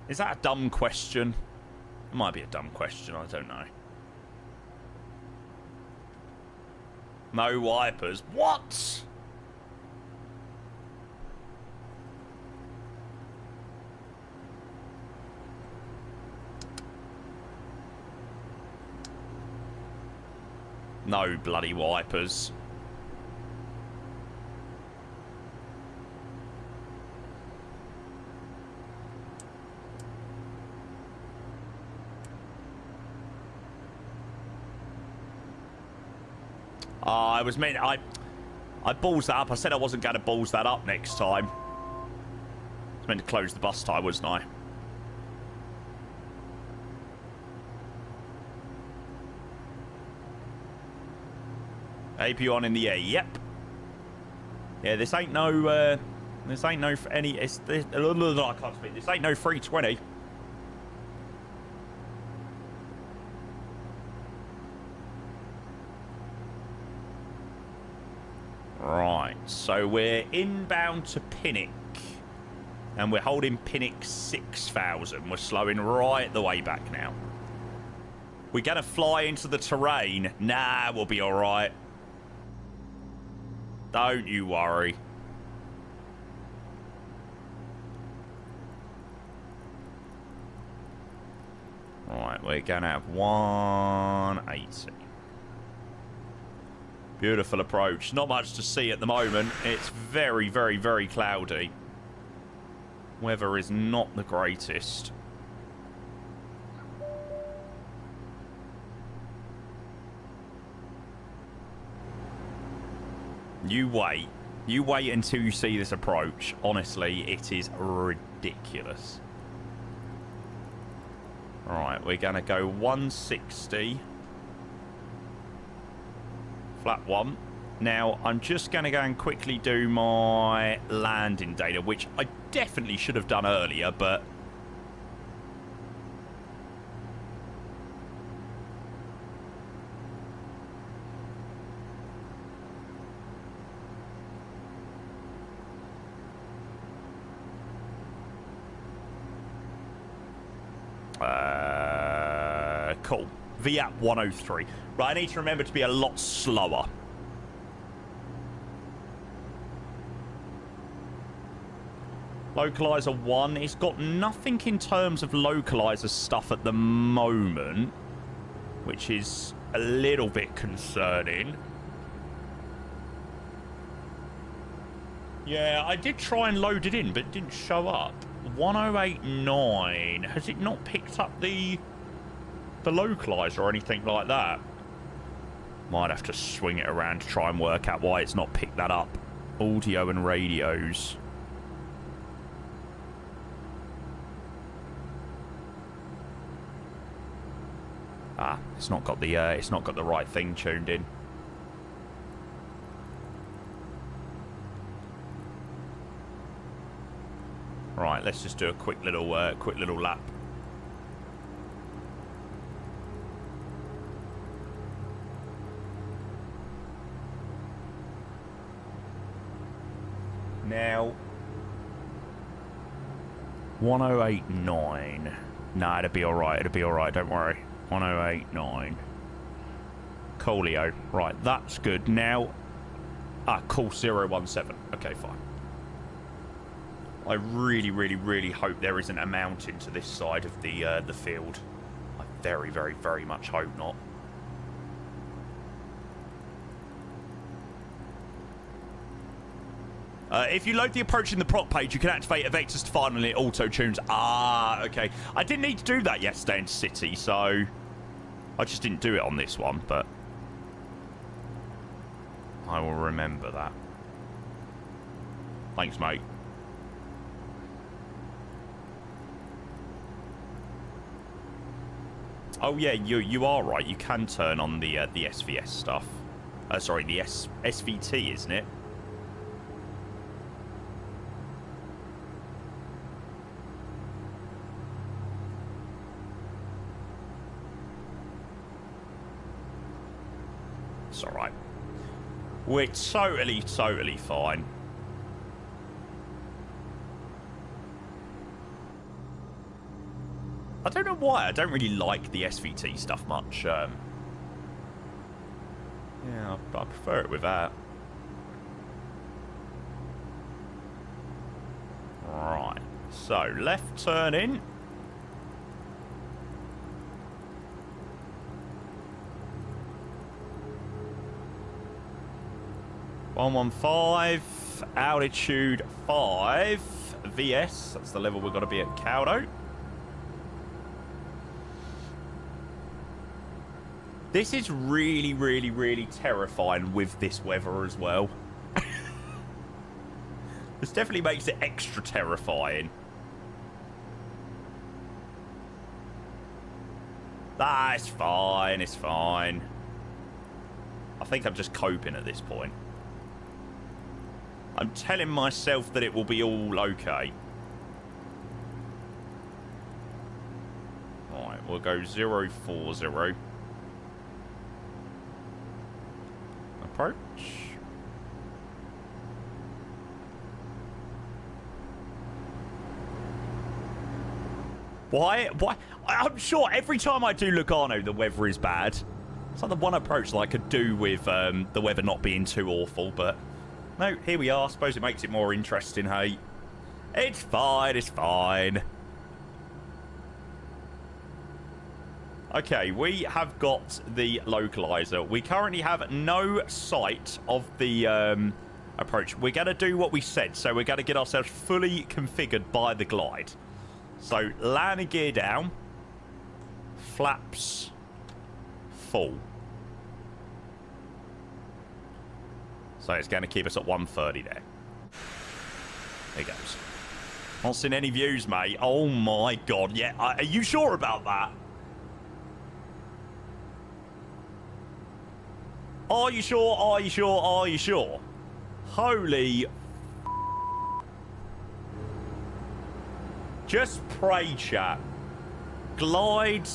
Is that a dumb question? It might be a dumb question, I don't know. No wipers. What? No bloody wipers. I was meant... I balls that up. I said I wasn't going to balls that up next time. I was meant to close the bus tie, wasn't I? AP on in the air. Yep. Yeah, this ain't no... this ain't no... any... It's, I can't speak. This ain't no 320. Right. So we're inbound to Pinnock. And we're holding Pinnock 6,000. We're slowing right the way back now. We're going to fly into the terrain. Nah, we'll be all right. Don't you worry. Right, we're going to have 180. Beautiful approach. Not much to see at the moment. It's very, very, very cloudy. Weather is not the greatest. You wait. You wait until you see this approach. Honestly, it is ridiculous. Alright, we're going to go 160. Flat 1. Now, I'm just going to go and quickly do my landing data, which I definitely should have done earlier, but... cool. VAP 103. Right, I need to remember to be a lot slower. Localizer 1, it's got nothing in terms of localizer stuff at the moment, which is a little bit concerning. Yeah, I did try and load it in, but it didn't show up. 1089, has it not picked up the localizer or anything like that? Might have to swing it around to try and work out why it's not picked that up. Audio and radios. Ah, it's not got the right thing tuned in. Right, let's just do a quick little lap. Now, 1089. Nah, it'll be alright. It'll be alright. Don't worry. 1089. Coolio. Right, that's good. Now, cool. 017. Okay, fine. I really, really, really hope there isn't a mountain to this side of the field. I very, very, very much hope not. If you load the approach in the prop page, you can activate a vectors to fire and it auto-tunes. Ah, okay. I didn't need to do that yesterday in City, so I just didn't do it on this one, but I will remember that. Thanks, mate. Oh, yeah, you are right. You can turn on the SVS stuff. Sorry, the SVT, isn't it? It's alright. We're totally, totally fine. I don't know why. I don't really like the SVT stuff much. Yeah, I prefer it with that. Right. So, left turn in. (115) altitude 5 VS. That's the level we've got to be at Caldo. This is really, really, really terrifying with this weather as well. This definitely makes it extra terrifying. Ah, it's fine, it's fine. I think I'm just coping at this point. I'm telling myself that it will be all okay. Alright, we'll go 040. Approach. Why? I'm sure every time I do Lugano, the weather is bad. It's like the one approach that I could do with the weather not being too awful, but no, here we are. I suppose it makes it more interesting, hey? It's fine, it's fine. Okay, we have got the localizer. We currently have no sight of the approach. We're going to do what we said, so we're going to get ourselves fully configured by the glide. So, landing gear down. Flaps full. So it's going to keep us at 130 there. There goes. Not seen any views, mate. Oh my god, yeah. Are you sure about that? Are you sure? Are you sure? Are you sure? Holy... Just pray, chat. Glide.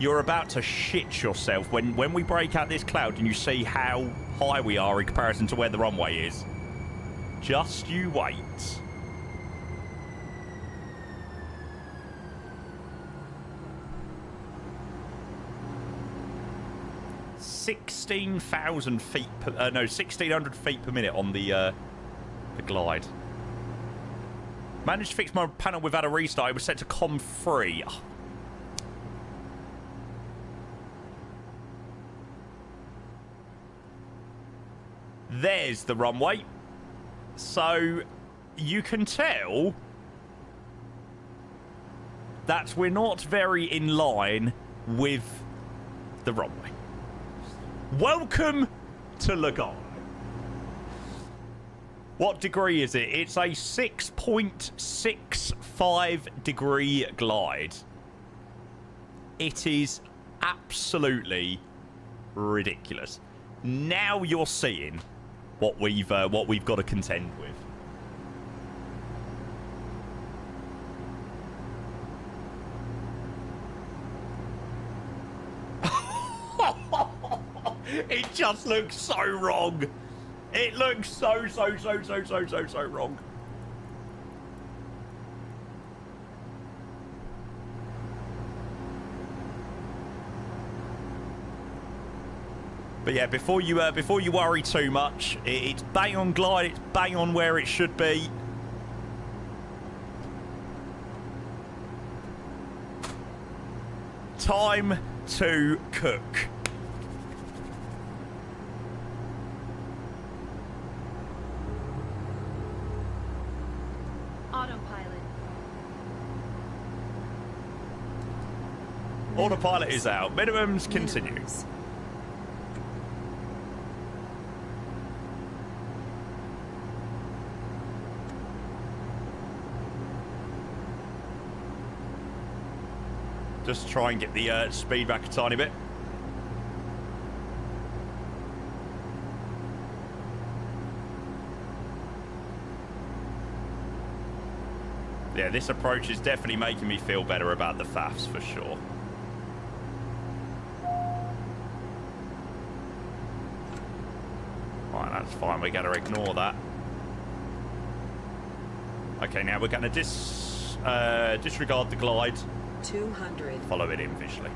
You're about to shit yourself when we break out this cloud and you see how high we are in comparison to where the runway is. Just you wait. (16,000 feet per, no, 1,600 feet per minute on the glide. Managed to fix my panel without a restart. It was set to COM3. Oh. There's the runway. So you can tell that we're not very in line with the runway. Welcome to Lugano. What degree is it? It's a 6.65 degree glide. It is absolutely ridiculous. Now you're seeing what we've got to contend with. It just looks so wrong. It looks so wrong. But yeah, before you worry too much, it's bang on glide. It's bang on where it should be. Time to cook. Autopilot. Autopilot is out. Minimums continue. Just try and get the speed back a tiny bit. Yeah, this approach is definitely making me feel better about the faffs for sure. Right, that's fine. We're going to ignore that. Okay, now we're going to disregard the glide. 200. Follow it in visually.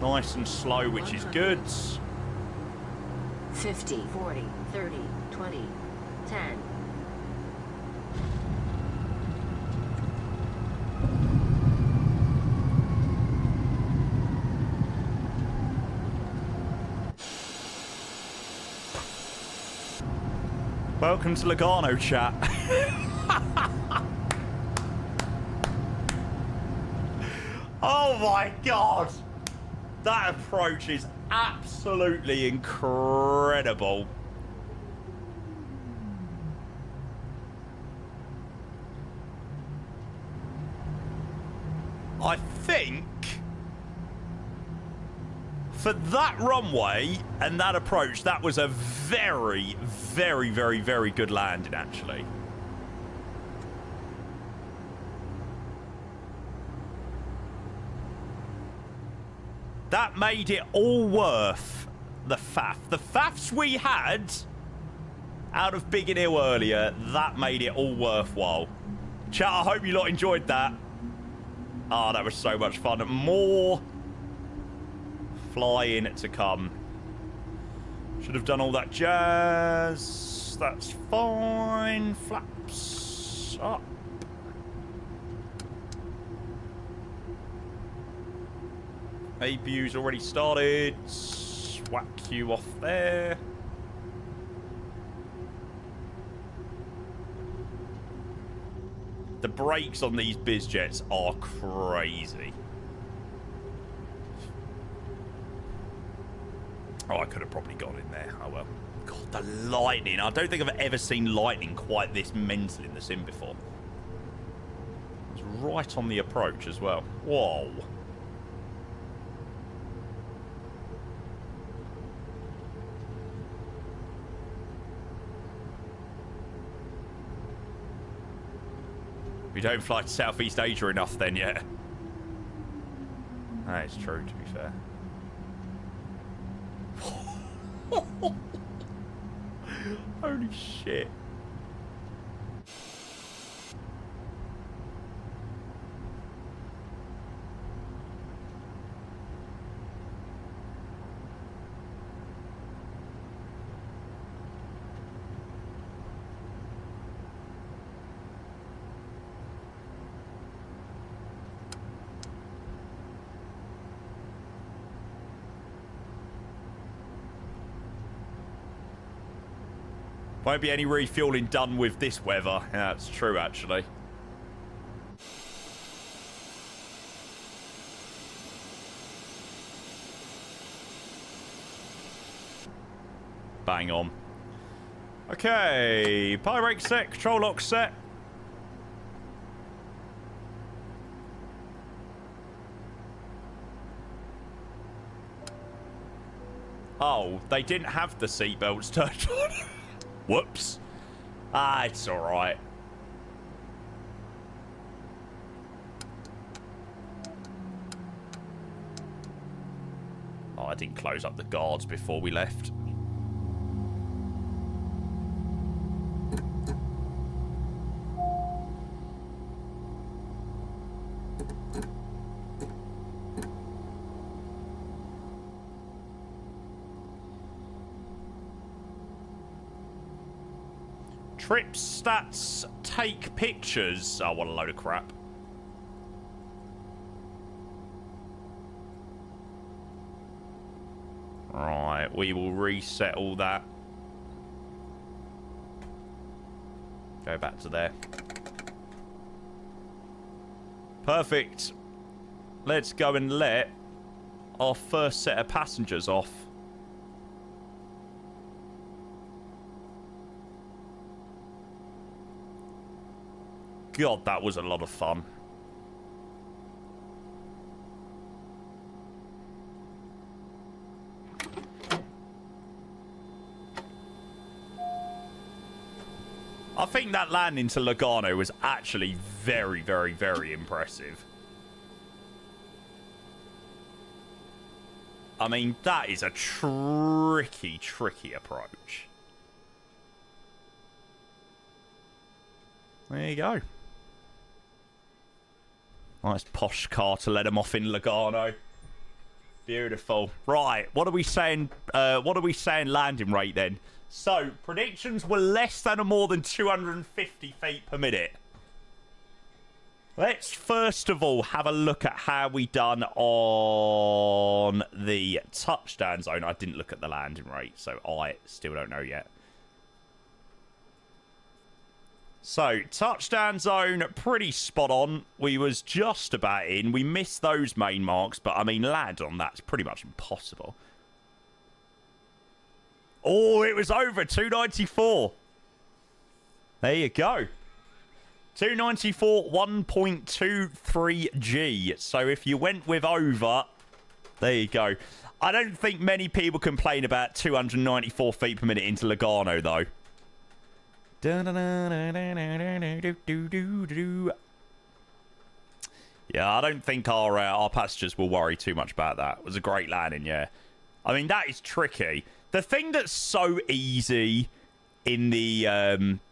Nice and slow, which is good. 50, 40, 30, 20, 10. Welcome to Lugano, chat. Oh my god! That approach is absolutely incredible. I think for that runway and that approach, that was a very, very, very, very good landing, actually. That made it all worth the faff. The faffs we had out of Biggin Hill earlier. That made it all worthwhile. Chat, I hope you lot enjoyed that. Ah, that was so much fun. More flying to come. Should have done all that jazz. That's fine. Flaps up. APU's already started. Whack you off there. The brakes on these biz jets are crazy. Oh, I could have probably got in there. Oh well. God, the lightning. I don't think I've ever seen lightning quite this mental in the sim before. It's right on the approach as well. Whoa. We don't fly to Southeast Asia enough then yet. That is true, to be fair. Holy shit. Won't be any refueling done with this weather. Yeah, that's true, actually. Bang on. Okay. Power brake set. Control lock set. Oh, they didn't have the seatbelts turned on. Whoops. Ah, it's alright. Oh, I didn't close up the guards before we left. Trip stats, take pictures. Oh, what a load of crap. Right, we will reset all that. Go back to there. Perfect. Let's go and let our first set of passengers off. God, that was a lot of fun. I think that landing to Lugano was actually very, very, very impressive. I mean, that is a tricky, tricky approach. There you go. Nice posh car to let him off in Lugano. Beautiful. Right, what are we saying? What are we saying landing rate then? So predictions were less than or more than 250 feet per minute. Let's first of all have a look at how we done on the touchdown zone. I didn't look at the landing rate, so I still don't know yet. So, touchdown zone, pretty spot on. We was just about in. We missed those main marks, but, I mean, land on that's pretty much impossible. Oh, it was over. 294. There you go. 294, 1.23G. So, if you went with over, there you go. I don't think many people complain about 294 feet per minute into Lugano, though. Yeah, I don't think our passengers will worry too much about that. It was a great landing, yeah. I mean, that is tricky. The thing that's so easy in the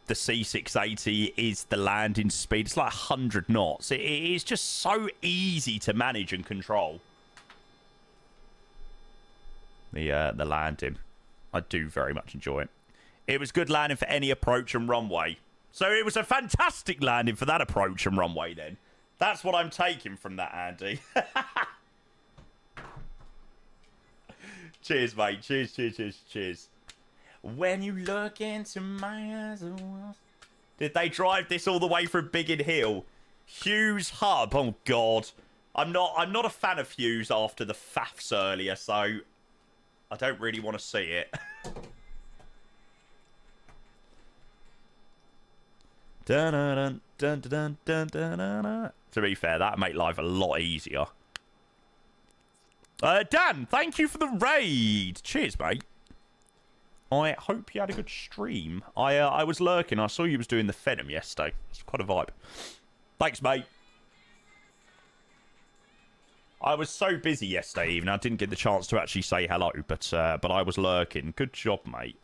C680 is the landing speed. It's like 100 knots. It is just so easy to manage and control. The landing. I do very much enjoy it. It was good landing for any approach and runway. So it was a fantastic landing for that approach and runway then. That's what I'm taking from that, Andy. Cheers, mate. Cheers, cheers, cheers, cheers. When you look into my eyes... Did they drive this all the way from Biggin Hill? Hughes Hub. Oh, God. I'm not a fan of Hughes after the faffs earlier, so I don't really want to see it. Dun, dun, dun, dun, dun, dun, dun, dun. To be fair, that'd make life a lot easier. Dan, thank you for the raid. Cheers, mate. I hope you had a good stream. I was lurking. I saw you was doing the Phenom yesterday. It's quite a vibe. Thanks, mate. I was so busy yesterday evening, I didn't get the chance to actually say hello, but I was lurking. Good job, mate.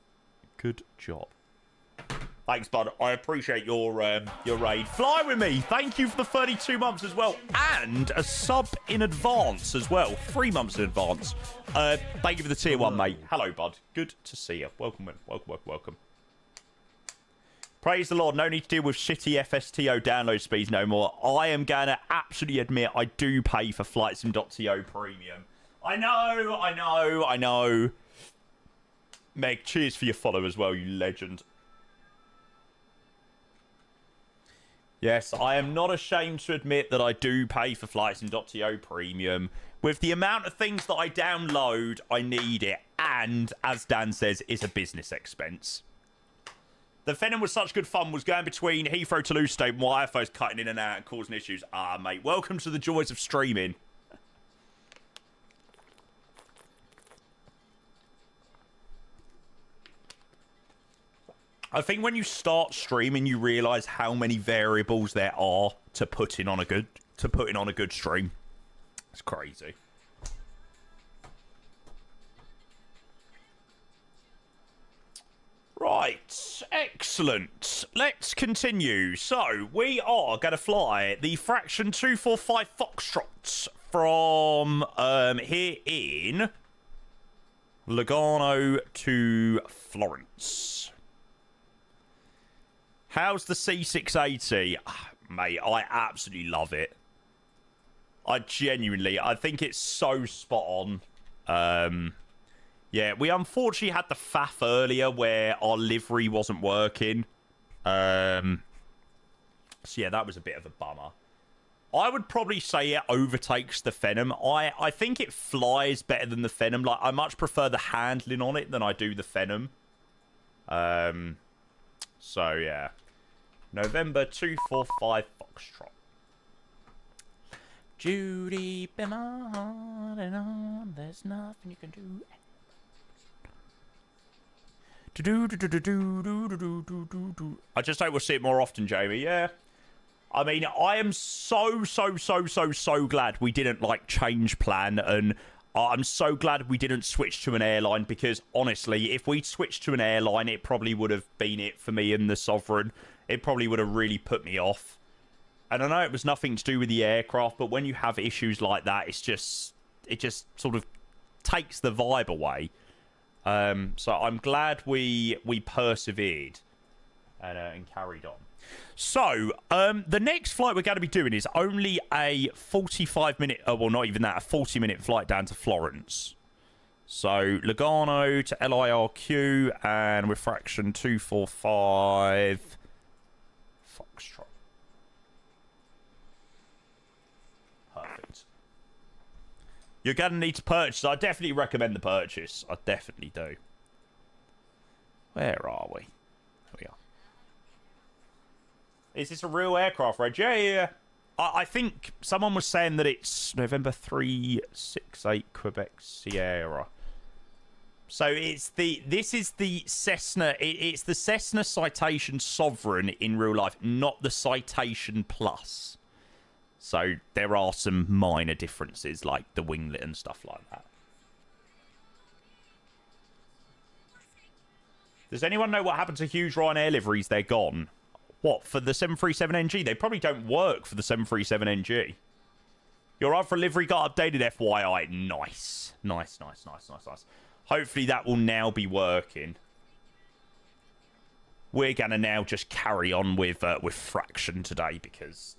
Good job. Thanks, bud. I appreciate your raid. Fly with me. Thank you for the 32 months as well. And a sub in advance as well. 3 months in advance. Thank you for the tier 1, mate. Hello, bud. Good to see you. Welcome in. Welcome, welcome, welcome. Praise the Lord. No need to deal with shitty FSTO download speeds no more. I am going to absolutely admit I do pay for FlightSim.to premium. I know. Meg, cheers for your follow as well, you legend. Yes, I am not ashamed to admit that I do pay for FlightSim.to premium. With the amount of things that I download, I need it. And, as Dan says, it's a business expense. The Phenom was such good fun, was going between Heathrow to Toulouse State, Wi-Fi's cutting in and out and causing issues. Ah, mate, welcome to the joys of streaming. I think when you start streaming, you realise how many variables there are to putting on a good stream. It's crazy. Right, excellent. Let's continue. So, we are going to fly the Fraction 245 Foxtrot from here in Lugano to Florence. How's the C680? Mate, I absolutely love it. I think it's so spot on. Yeah, we unfortunately had the faff earlier where our livery wasn't working. So yeah, that was a bit of a bummer. I would probably say it overtakes the Phenom. I think it flies better than the Phenom. Like, I much prefer the handling on it than I do the Phenom. So yeah. November 245 Foxtrot. Judy, be my heart and on. There's nothing you can do. I just hope we'll see it more often, Jamie. Yeah. I mean, I am so glad we didn't, like, change plan, and I'm so glad we didn't switch to an airline, because, honestly, if we'd switched to an airline, it probably would have been it for me and the Sovereign. It probably would have really put me off. And I know it was nothing to do with the aircraft, but when you have issues like that, it just sort of takes the vibe away. So I'm glad we persevered and carried on. So, the next flight we're going to be doing is only a 45-minute, well, not even that, a 40-minute flight down to Florence. So, Lugano to LIRQ, and with Fraction 245 Foxtrot. Perfect. You're going to need to purchase. I definitely recommend the purchase. I definitely do. Where are we? Here we are. Is this a real aircraft, Reg? Yeah. I think someone was saying that it's November 368 Quebec Sierra. So this is the Cessna. It's the Cessna Citation Sovereign in real life, not the Citation Plus. So there are some minor differences, like the winglet and stuff like that. Does anyone know what happened to Hughes Ryanair liveries? They're gone. What, for the 737NG? They probably don't work for the 737NG. Your other livery got updated, FYI. Nice. Nice. Hopefully that will now be working. We're going to now just carry on with Fraction today because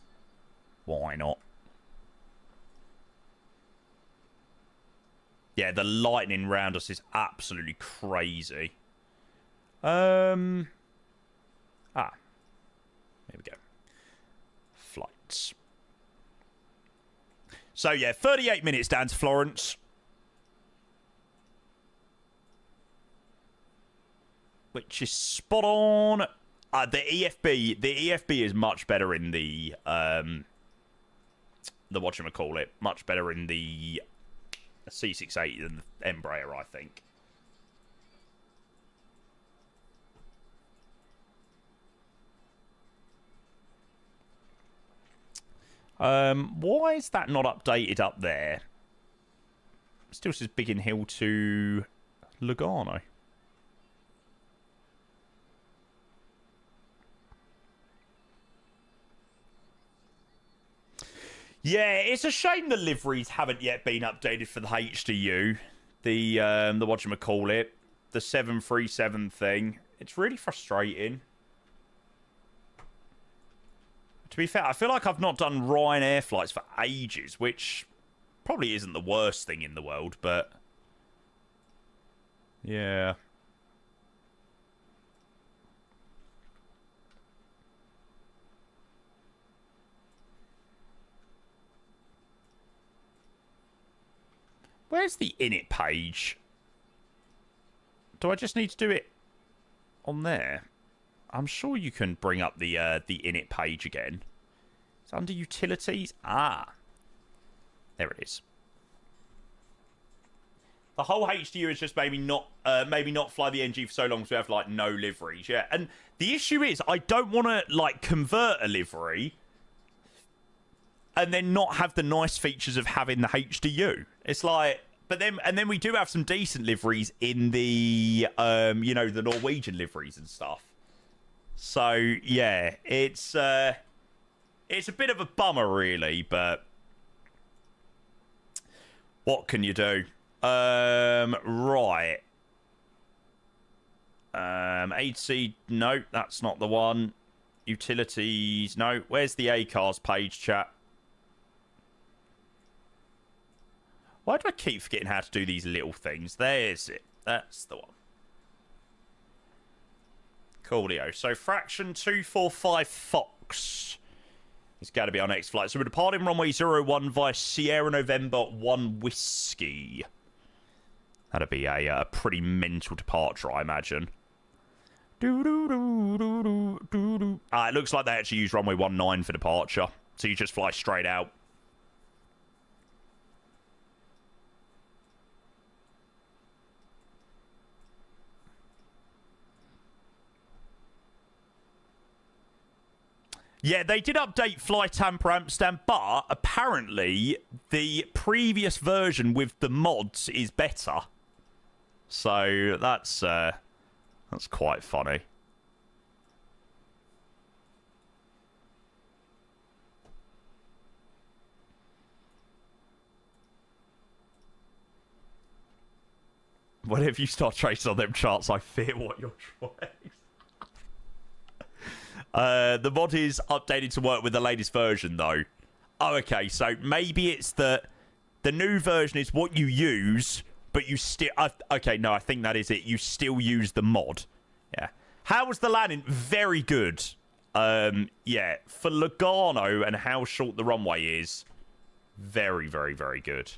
why not? Yeah, the lightning round us is absolutely crazy. There we go. Flights. So, yeah, 38 minutes down to Florence. Which is spot on. The EFB is much better in the whatchamacallit. Much better in the C680 than the Embraer, I think. Why is that not updated up there? Still says Biggin Hill to Lugano. Yeah, it's a shame the liveries haven't yet been updated for the HDU. The whatchamacallit, the 737 thing. It's really frustrating. To be fair, I feel like I've not done Ryanair flights for ages, which probably isn't the worst thing in the world, but yeah. Where's the init page? Do I just need to do it on there? I'm sure you can bring up the init page again. It's under utilities. Ah, there it is. The whole HDU is just maybe not fly the NG for so long, so we have like no liveries. Yeah, and the issue is I don't want to like convert a livery and then not have the nice features of having the HDU. It's like, but then we do have some decent liveries in the the Norwegian liveries and stuff. So yeah, it's a bit of a bummer really, but what can you do? Right. AC, no, that's not the one. Utilities, no. Where's the ACARS page, chat? Why do I keep forgetting how to do these little things? There's it. That's the one. Coolio. So, Fraction 245 Fox has got to be our next flight. So, we're departing runway 01 via Sierra November 1 Whiskey. That'd be a pretty mental departure, I imagine. It looks like they actually use runway 19 for departure. So, you just fly straight out. Yeah, they did update Fly Tampa Amsterdam, but apparently the previous version with the mods is better. So that's quite funny. Whenever you start tracing on them charts, I fear what you're trying. The mod is updated to work with the latest version, though. Oh, okay. So maybe it's the new version is what you use, but you still... okay, no, I think that is it. You still use the mod. Yeah. How was the landing? Very good. Yeah. For Lugano and how short the runway is, very, very, very good.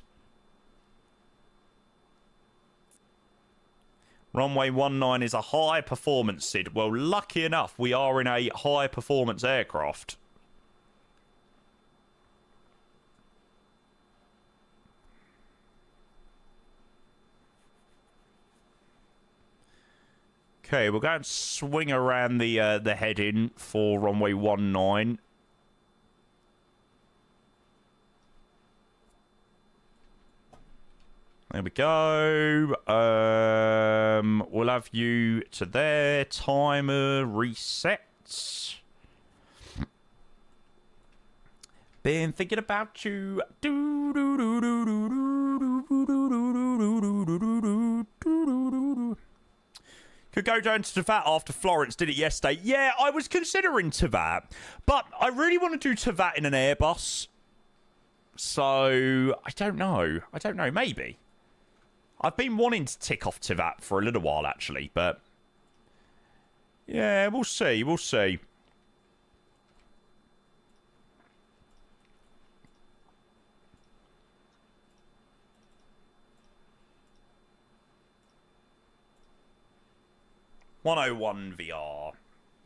Runway 19 is a high-performance SID. Well, lucky enough, we are in a high-performance aircraft. Okay, we're going to swing around the head-in for runway 19. There we go. We'll have you to there. Timer resets. Been thinking about you. Could go down to Tavat after Florence did it yesterday. Yeah, I was considering Tavat, but I really want to do Tavat in an Airbus. So, I don't know. Maybe. I've been wanting to tick off Tavat for a little while, actually, but... yeah, we'll see. 101 VR.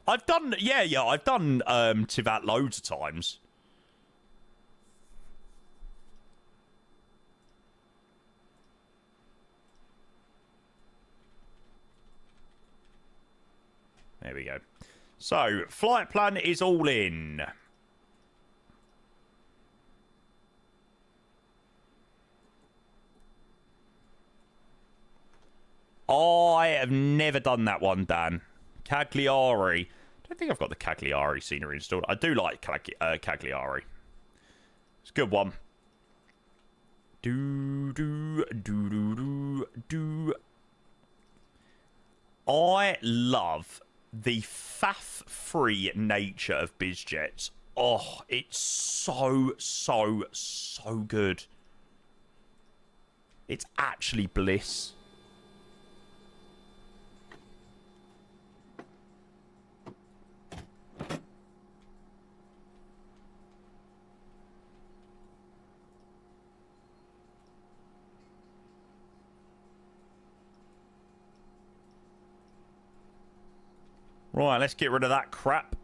I've done... yeah, I've done Tavat loads of times. There we go. So, flight plan is all in. I have never done that one, Dan. Cagliari. I don't think I've got the Cagliari scenery installed. I do like Cagliari. It's a good one. I love the faff-free nature of BizJets. Oh, it's so good. It's actually bliss. Right, let's get rid of that crap.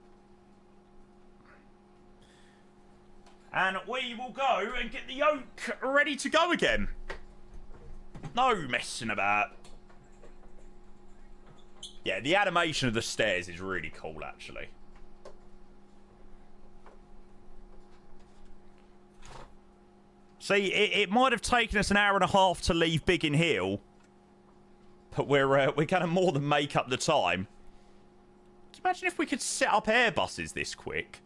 And we will go and get the yoke ready to go again. No messing about. Yeah, the animation of the stairs is really cool, actually. See, it might have taken us an hour and a half to leave Biggin Hill, but we're going to more than make up the time. Can you imagine if we could set up Airbuses this quick?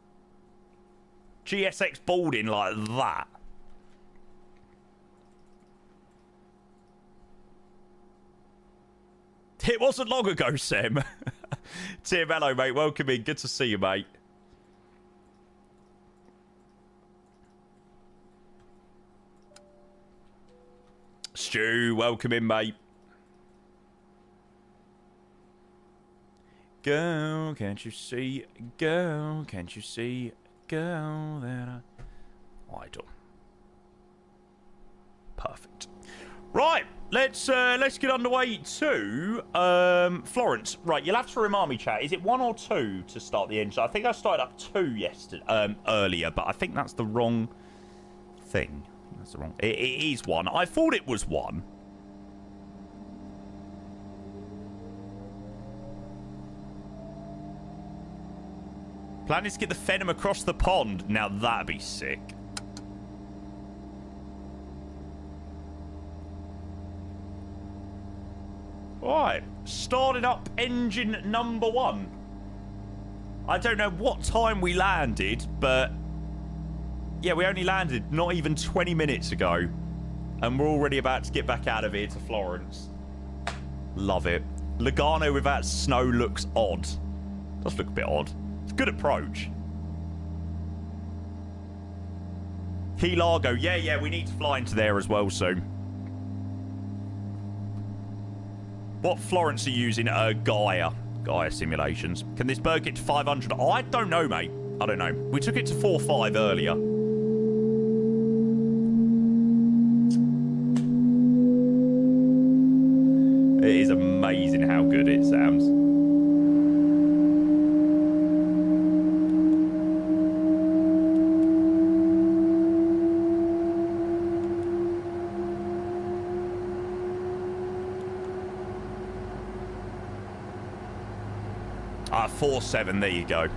GSX boarding like that. It wasn't long ago, Sam. Tim, hello, mate. Welcome in. Good to see you, mate. Stu, welcome in, mate. Girl, can't you see? Girl, can't you see? Girl, that I idol. Perfect. Right, let's get underway to Florence. Right, you'll have to remind me, chat. Is it 1 or 2 to start the engine? I think I started up 2 yesterday, earlier, but I think that's the wrong thing. That's the wrong. It is 1. I thought it was 1. Plan is to get the Phenom across the pond. Now that'd be sick. Right, started up engine number 1. I don't know what time we landed, but yeah, we only landed not even 20 minutes ago, and we're already about to get back out of here to Florence. Love it. Lugano without snow looks odd. Does look a bit odd. It's a good approach. Key Largo. Yeah, we need to fly into there as well soon. What Florence are using? Gaia simulations. Can this bird get to 500? I don't know, mate. I don't know. We took it to 4.5 earlier. It is amazing how good it sounds. Ah, 4.7, there you go.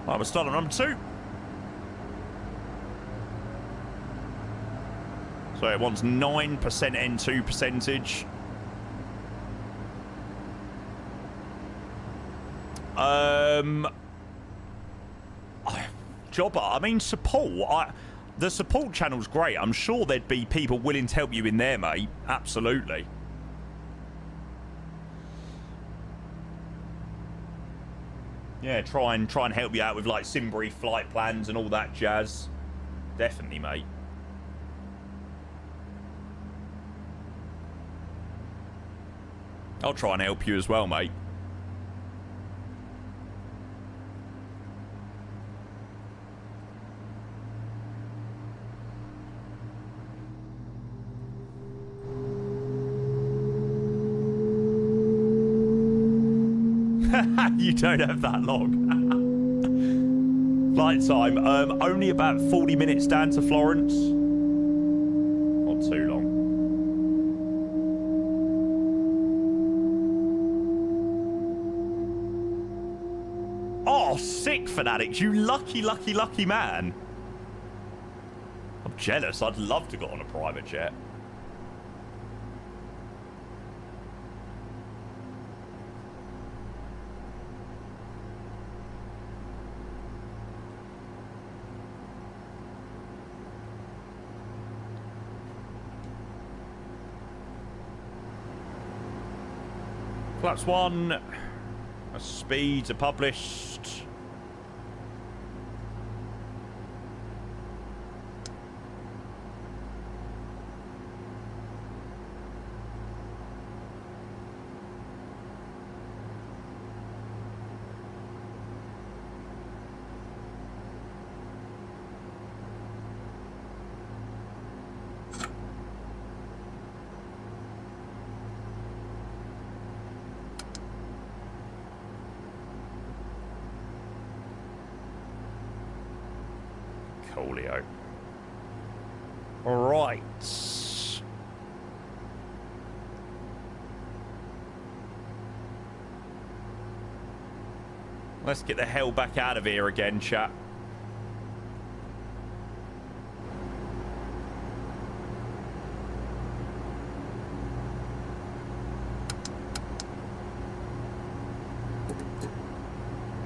Right, we're starting on number 2. So it wants 9% N2 percentage. Jobber, I mean, support. The support channel's great. I'm sure there'd be people willing to help you in there, mate. Absolutely. Yeah, try and help you out with like Simbury flight plans and all that jazz. Definitely, mate. I'll try and help you as well, mate. You don't have that long. Flight time, only about 40 minutes down to Florence. Not too long. Oh, sick, Fanatics. You lucky, lucky, lucky man. I'm jealous. I'd love to go on a private jet. Flaps 1. Speeds are published. Coolio. All right. Let's get the hell back out of here again, chat.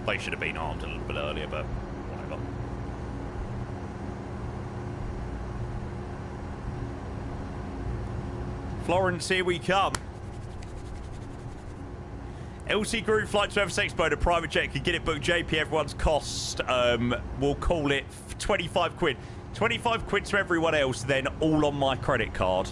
They should have been armed a little bit earlier, but whatever. Florence, here we come. LC Group Flight to FS Expo, a private jet could get it booked. JP, everyone's cost. We'll call it 25 quid. 25 quid to everyone else, then all on my credit card.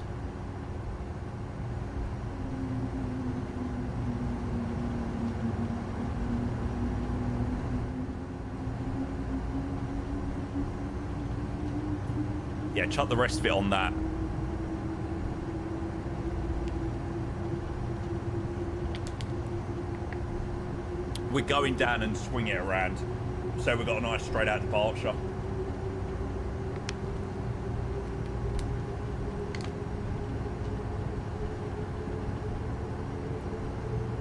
Yeah, chuck the rest of it on that. We're going down and swing it around. So we've got a nice straight out departure.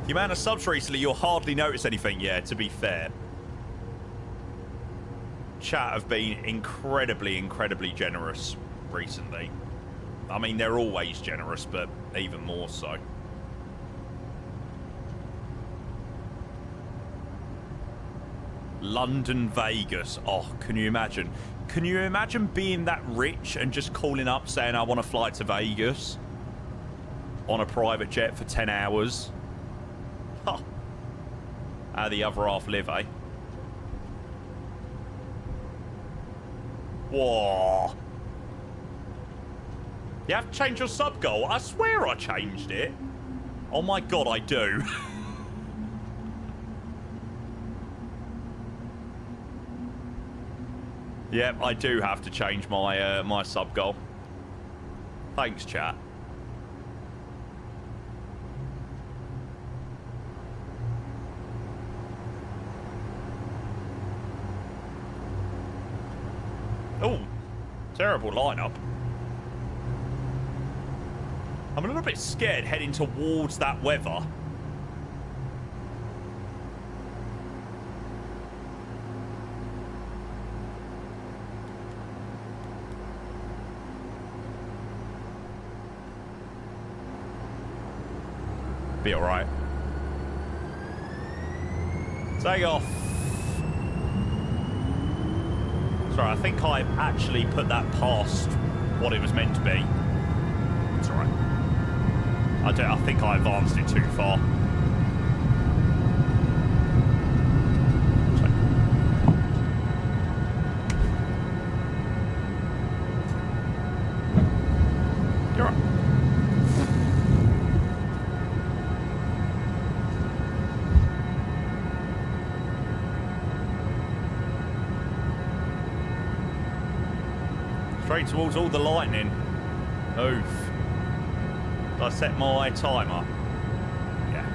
The amount of subs recently, you'll hardly notice anything. Yeah, to be fair. Chat have been incredibly, incredibly generous recently. I mean, they're always generous, but even more so. London, Vegas. Oh, can you imagine? Can you imagine being that rich and just calling up saying, I want to fly to Vegas on a private jet for 10 hours? Huh. How the other half live, eh? Whoa. You have to change your sub goal? I swear I changed it. Oh my god, I do. Yep, I do have to change my my sub goal. Thanks, chat. Oh, terrible lineup. I'm a little bit scared heading towards that weather. Be alright. Take off. Sorry, I think I actually put that past what it was meant to be. It's alright. I think I advanced it too far. You're right. Straight towards all the lightning. Oof. Did I set my timer? Yeah.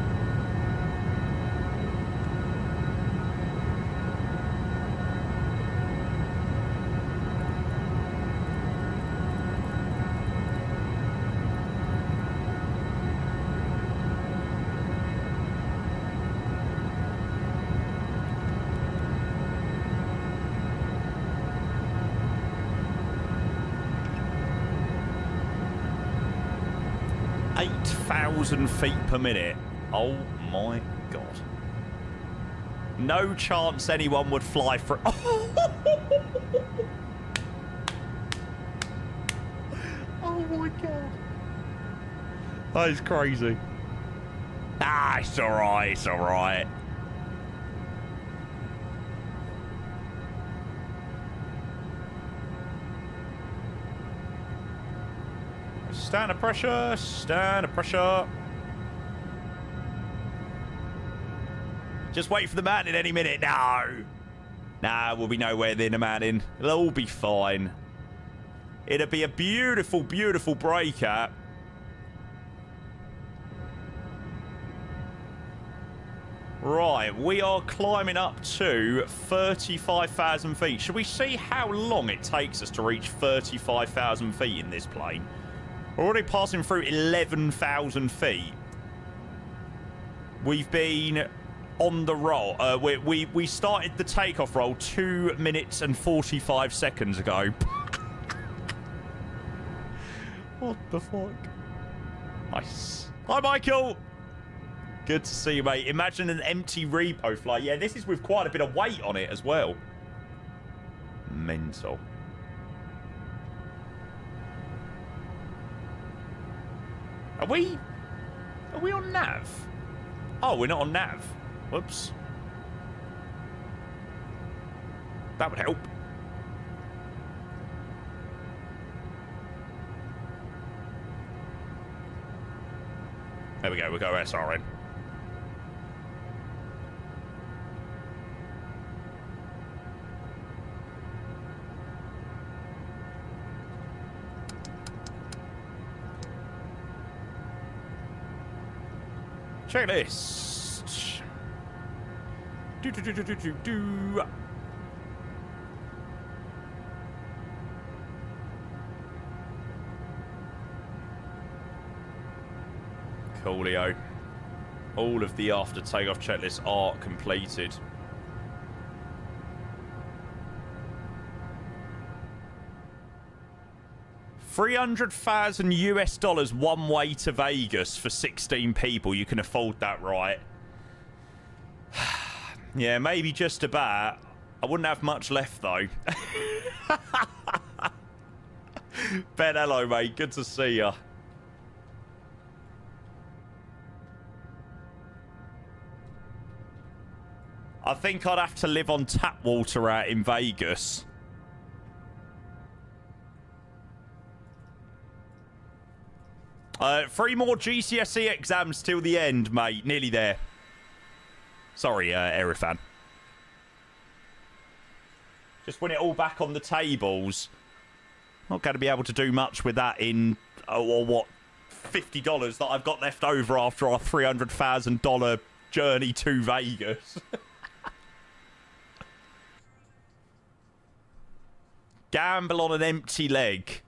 Feet per minute. Oh my god. No chance anyone would fly for. Oh my god. That is crazy. Ah, it's alright, it's alright. Stand of pressure, stand of pressure. Just wait for the mountain any minute. No. Nah, we'll be nowhere near the mountain. It'll all be fine. It'll be a beautiful, beautiful breakout. Right, we are climbing up to 35,000 feet. Should we see how long it takes us to reach 35,000 feet in this plane? We're already passing through 11,000 feet. We've been on the roll. We started the takeoff roll 2 minutes and 45 seconds ago. What the fuck? Nice. Hi, Michael. Good to see you, mate. Imagine an empty repo flight. Yeah, this is with quite a bit of weight on it as well. Mental. Are we on nav? Oh, we're not on nav. Whoops. That would help. There we go. We'll go SRN. Checklist. Do. Coolio. All of the after takeoff checklists are completed. $300,000 one way to Vegas for 16 people. You can afford that, right? Yeah, maybe just about. I wouldn't have much left, though. Ben, hello, mate. Good to see you. I think I'd have to live on tap water out in Vegas. Three more GCSE exams till the end, mate. Nearly there. Sorry, Erifan. Just win it all back on the tables. Not going to be able to do much with that in, or what, $50 that I've got left over after our $300,000 journey to Vegas. Gamble on an empty leg.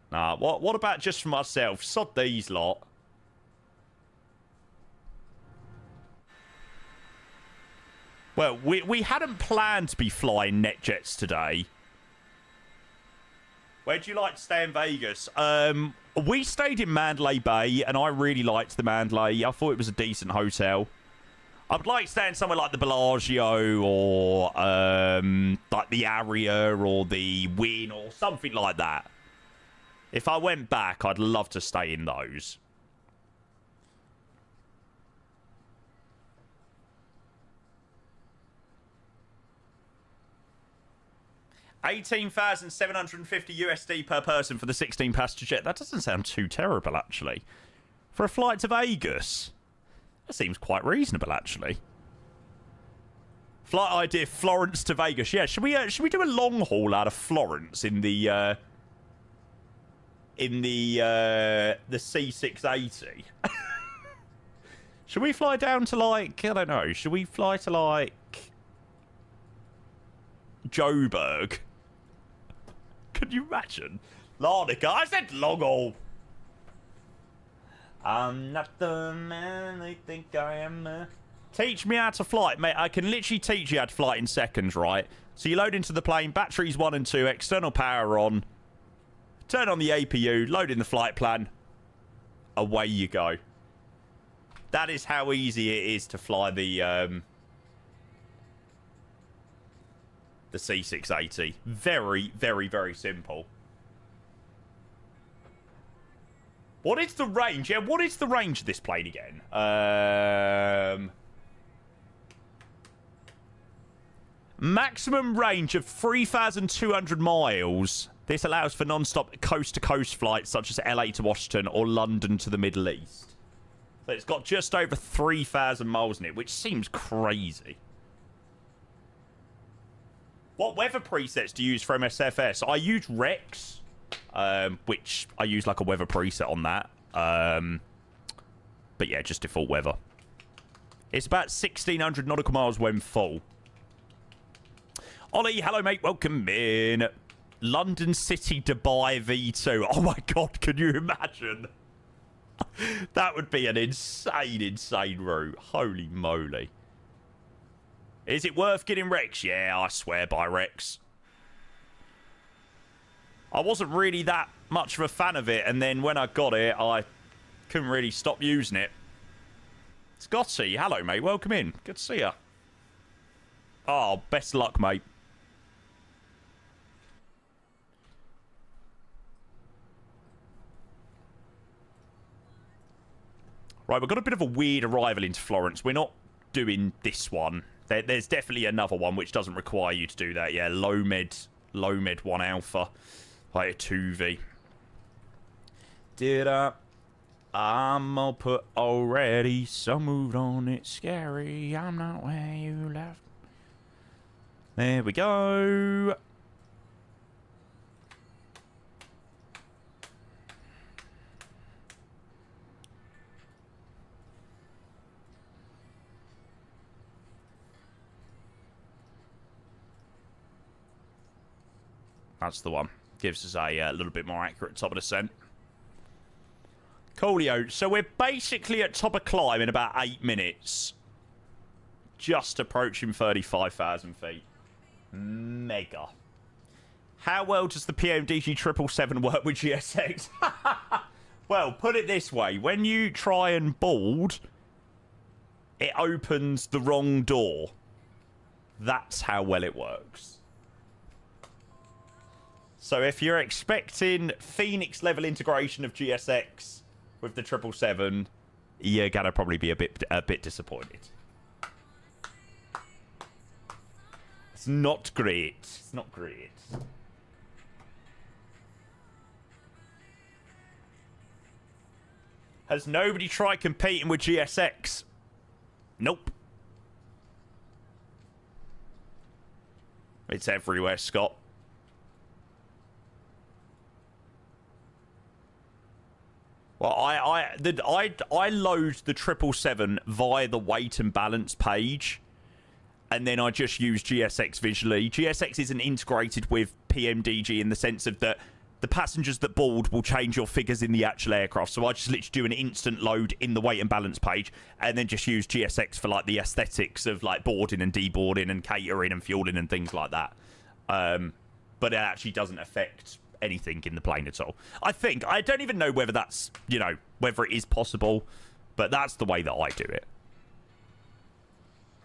Nah, what about just for myself? Sod these lot. Well, we hadn't planned to be flying NetJets today. Where do you like to stay in Vegas? We stayed in Mandalay Bay, and I really liked the Mandalay. I thought it was a decent hotel. I'd like staying somewhere like the Bellagio or like the Aria or the Wynn or something like that. If I went back, I'd love to stay in those. $18,750 USD per person for the 16-passenger jet. That doesn't sound too terrible, actually. For a flight to Vegas, that seems quite reasonable, actually. Flight idea: Florence to Vegas. Yeah, should we do a long haul out of Florence in the C680? Should we fly down to, like, I don't know, should we fly to, like, Joburg? Can you imagine? Larnaca, I said long haul. I'm not the man they think I am. Teach me how to fly, mate. I can literally teach you how to fly in seconds, right? So you load into the plane, batteries 1 and 2, external power on, turn on the APU, load in the flight plan, away you go. That is how easy it is to fly the C680. Very, very, very simple. What is the range? Yeah, what is the range of this plane again? Maximum range of 3,200 miles. This allows for non-stop coast-to-coast flights such as LA to Washington or London to the Middle East. So it's got just over 3,000 miles in it, which seems crazy. What weather presets do you use for MSFS? I use Rex, which I use like a weather preset on that. But yeah, just default weather. It's about 1,600 nautical miles when full. Ollie, hello mate, welcome in. London City, Dubai V2. Oh my god, can you imagine? That would be an insane, insane route. Holy moly. Is it worth getting Rex? Yeah, I swear by Rex. I wasn't really that much of a fan of it, and then when I got it, I couldn't really stop using it. Scotty, hello mate, welcome in. Good to see ya. Oh, best luck, mate. Right, we've got a bit of a weird arrival into Florence. We're not doing this one. There's definitely another one which doesn't require you to do that. Yeah, low med 1 alpha, like a 2V. I'm all put already, so moved on, it's scary. I'm not where you left. There we go. That's the one. Gives us a little bit more accurate top of descent. Coolio. So we're basically at top of climb in about 8 minutes. Just approaching 35,000 feet. Mega. How well does the PMDG 777 work with GSX? Well, put it this way. When you try and board, it opens the wrong door. That's how well it works. So if you're expecting Phoenix level integration of GSX with the 777, you're gonna probably be a bit disappointed. It's not great. It's not great. Has nobody tried competing with GSX? Nope. It's everywhere, Scott. Well, I load the 777 via the weight and balance page, and then I just use GSX visually. GSX isn't integrated with PMDG in the sense of that the passengers that board will change your figures in the actual aircraft. So I just literally do an instant load in the weight and balance page, and then just use GSX for like the aesthetics of like boarding and deboarding and catering and fueling and things like that. But it actually doesn't affect anything in the plane at all. I don't even know whether that's, you know, whether it is possible, but that's the way that I do it.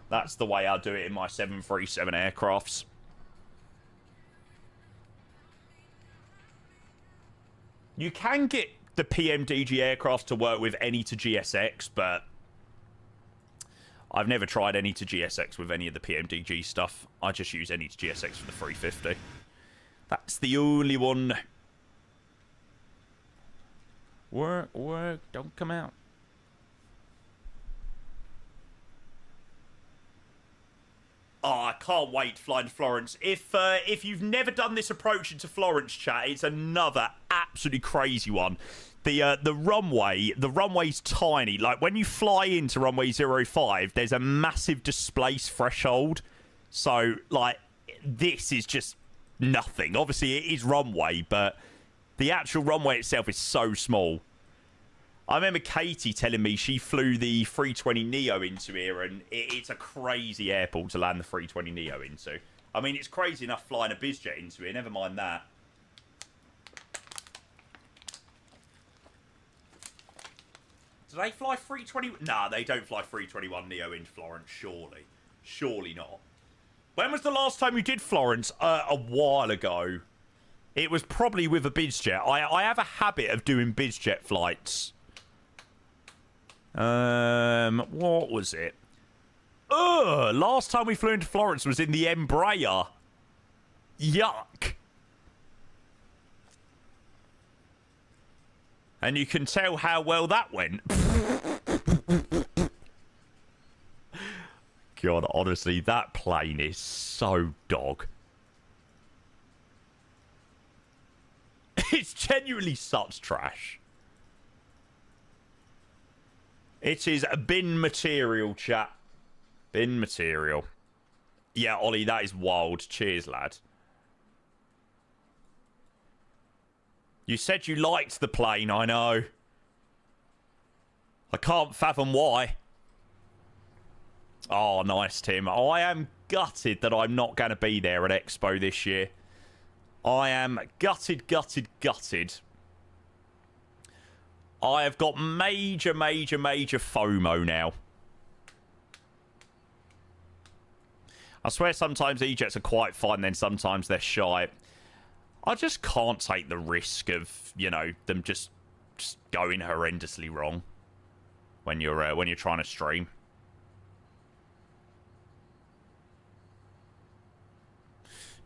That's the way I do it in my 737 aircrafts. You can get the PMDG aircraft to work with any to GSX, but I've never tried any to GSX with any of the PMDG stuff. I just use any to GSX for the 350. That's the only one. Work, don't come out. Oh, I can't wait flying to Florence. If you've never done this approach into Florence, chat, it's another absolutely crazy one. The runway's tiny. Like, when you fly into runway 05, there's a massive displace threshold. So, like, this is just nothing. Obviously, it is runway, but the actual runway itself is so small. I remember Katie telling me she flew the 320neo into here, and it's a crazy airport to land the 320neo into. I mean, it's crazy enough flying a bizjet into here, never mind that. Do they fly 320? Nah, they don't fly 321neo into Florence, surely. Surely not. When was the last time you did Florence? A while ago. It was probably with a bizjet. I have a habit of doing bizjet flights. What was it? Last time we flew into Florence was in the Embraer. Yuck. And you can tell how well that went. God, honestly, that plane is so dog. It's genuinely such trash. It is bin material, chat. Bin material. Yeah, Ollie, that is wild. Cheers, lad. You said you liked the plane, I know. I can't fathom why. Oh, nice, Tim. I am gutted that I'm not going to be there at Expo this year. I am gutted. I have got major FOMO now. I swear sometimes E-Jets are quite fine, then sometimes they're shy. I just can't take the risk of, you know, them just going horrendously wrong when you're trying to stream.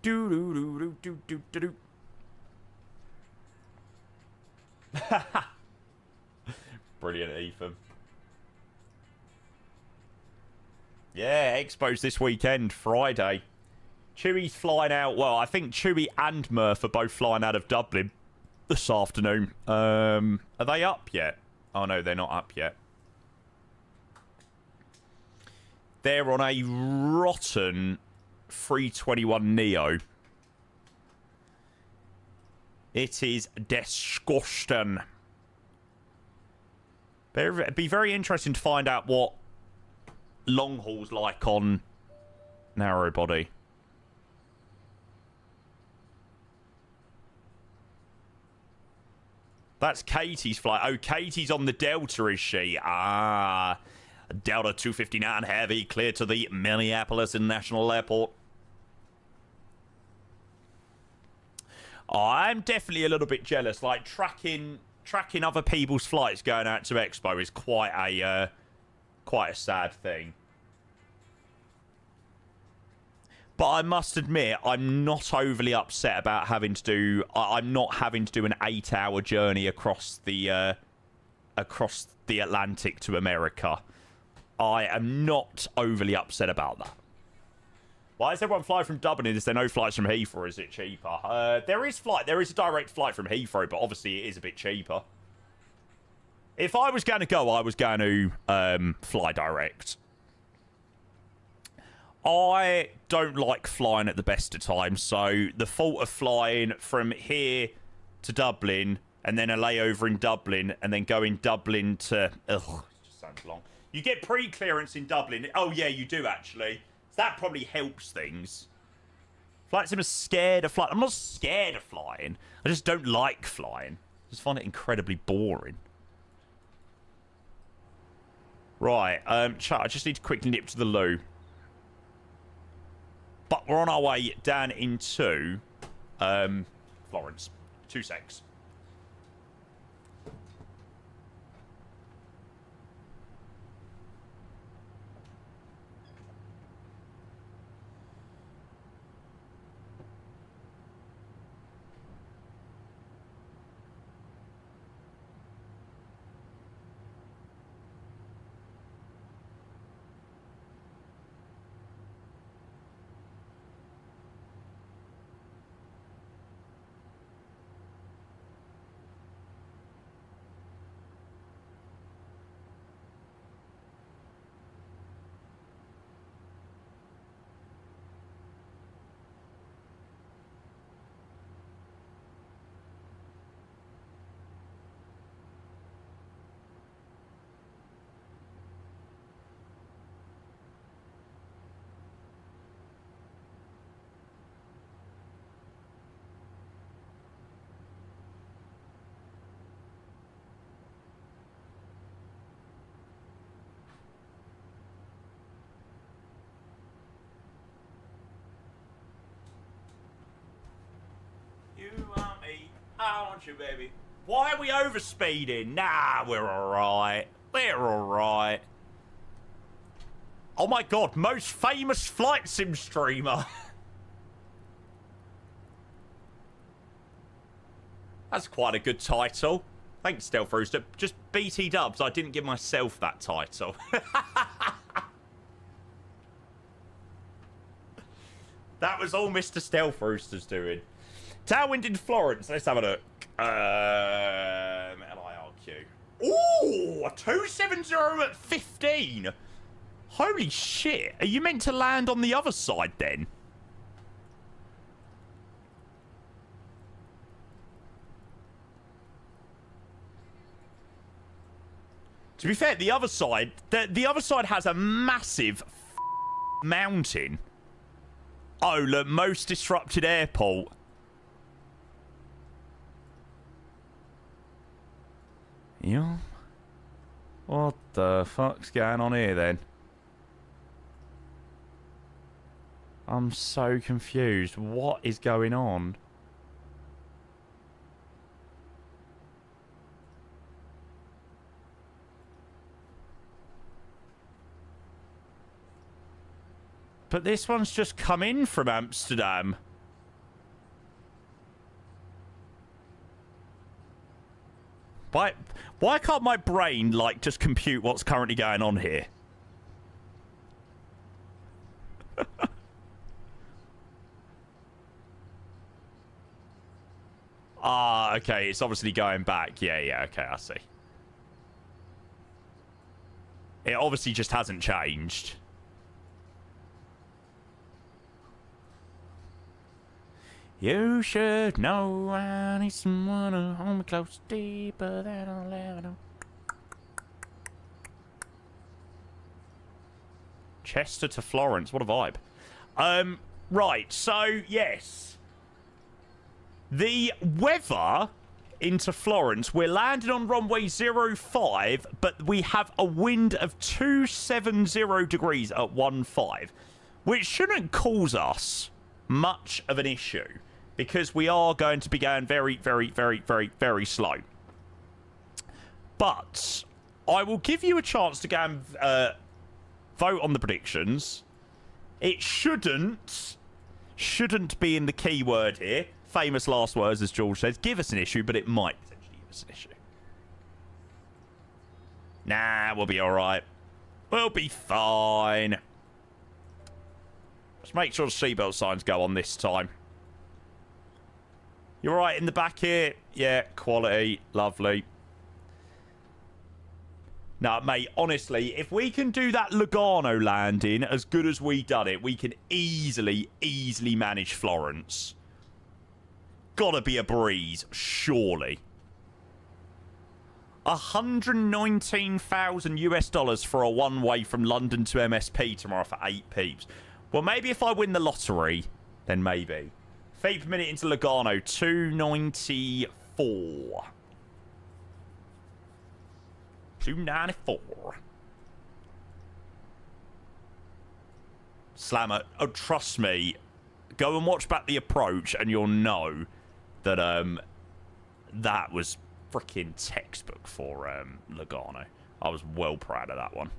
Do. Brilliant, Ethan. Yeah, Expo's this weekend, Friday. Chewie's flying out. Well, I think Chewie and Murph are both flying out of Dublin this afternoon. Are they up yet? Oh, no, they're not up yet. They're on a rotten 321neo. It is disgusting. It'd be very interesting to find out what long haul's like on narrow body. That's Katie's flight. Oh, Katie's on the Delta, is she? Ah, Delta 259 Heavy, clear to the Minneapolis International Airport. Oh, I'm definitely a little bit jealous. Like, tracking other people's flights going out to Expo is quite a sad thing. But I must admit, I'm not overly upset about having to do... I'm not having to do an 8-hour journey across the Atlantic to America. I am not overly upset about that. Why does everyone fly from Dublin? Is there no flights from Heathrow? Is it cheaper? There is a direct flight from Heathrow, but obviously it is a bit cheaper. If I was going to go, I was going to fly direct. I don't like flying at the best of times, so the thought of flying from here to Dublin and then a layover in Dublin and then going Dublin to... Ugh, it just sounds long. You get pre-clearance in Dublin. Oh, yeah, you do, actually. So that probably helps things. Flight sim is scared of flying. I'm not scared of flying. I just don't like flying. I just find it incredibly boring. Right, chat, I just need to quickly nip to the loo. But we're on our way down into Florence. 2 secs. You want me, I want you, baby. Why are we overspeeding? Nah, we're alright. We're alright. Oh my god, most famous flight sim streamer. That's quite a good title. Thanks, Stealth Rooster. Just BT dubs, I didn't give myself that title. That was all Mr. Stealth Rooster's doing. Tailwind in Florence. Let's have a look. LIRQ. Ooh, a 270 at 15. Holy shit. Are you meant to land on the other side then? To be fair, the other side, the other side has a massive mountain. Oh, look, most disrupted airport. Yeah. What the fuck's going on here then? I'm so confused. What is going on? But this one's just come in from Amsterdam. Why can't my brain, like, just compute what's currently going on here? Ah, okay, it's obviously going back. Yeah, okay, I see. It obviously just hasn't changed. You should know I need someone to hold me close, deeper than I'll ever know. Chester to Florence, what a vibe. Right, so, yes. The weather into Florence, we're landing on runway 05, but we have a wind of 270 degrees at 15, which shouldn't cause us much of an issue, because we are going to be going very, very, very, very, very slow. But I will give you a chance to go and vote on the predictions. It shouldn't be in the keyword here. Famous last words, as George says. Give us an issue, but it might potentially give us an issue. Nah, we'll be alright. We'll be fine. Just make sure the seatbelt signs go on this time. You alright in the back here? Yeah, quality. Lovely. Now, mate, honestly, if we can do that Lugano landing as good as we done it, we can easily manage Florence. Gotta be a breeze, surely. 119,000 US dollars for a one-way from London to MSP tomorrow for 8 peeps. Well, maybe if I win the lottery, then maybe. Feet per minute into Lugano, 294. 294. Slammer, oh, trust me, go and watch back the approach and you'll know that that was freaking textbook for Lugano. I was well proud of that one.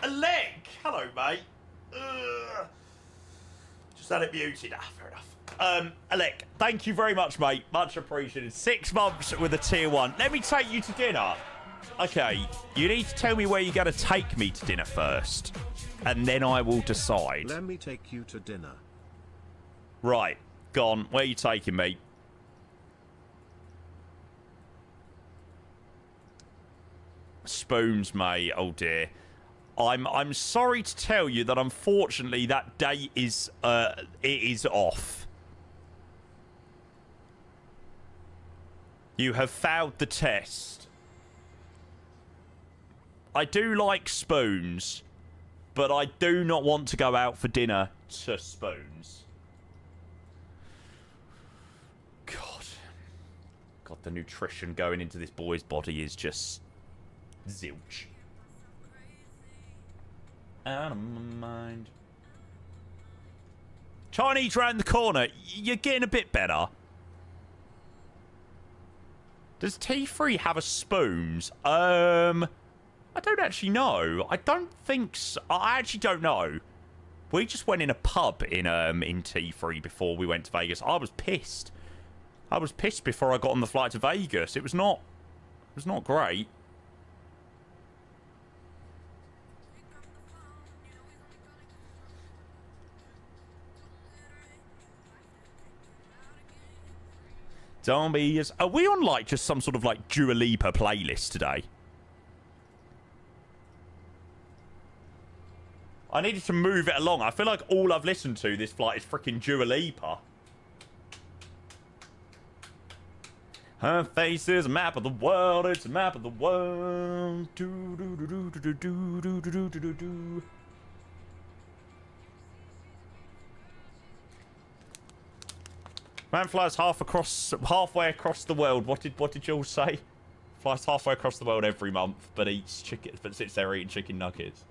Alec, hello mate. Just had it muted. Fair enough. Alec, thank you very much, mate. Much appreciated. 6 months with a tier 1. Let me take you to dinner. Okay, you need to tell me where you're going to take me to dinner first, and then I will decide. Let me take you to dinner. Right, gone. Where are you taking me? Spoons, mate. Oh dear. I'm sorry to tell you that unfortunately that date is it is off. You have failed the test. I do like spoons, but I do not want to go out for dinner to spoons. God, the nutrition going into this boy's body is just zilch. Out of my mind. Chinese round the corner. You're getting a bit better. Does T3 have a spoons? I don't actually know. I don't think so. I actually don't know. We just went in a pub in T3 before we went to Vegas. I was pissed. I was pissed before I got on the flight to Vegas. It was not great. Don't be as... Are we on, like, just some sort of, like, Dua Lipa playlist today? I needed to move it along. I feel like all I've listened to this flight is freaking Dua Lipa. Her face is a map of the world. It's a map of the world. Do, do, do, do, do, do, do, do, do, do, do. Man flies halfway across the world. What did you all say? Flies halfway across the world every month, but sits there eating chicken nuggets.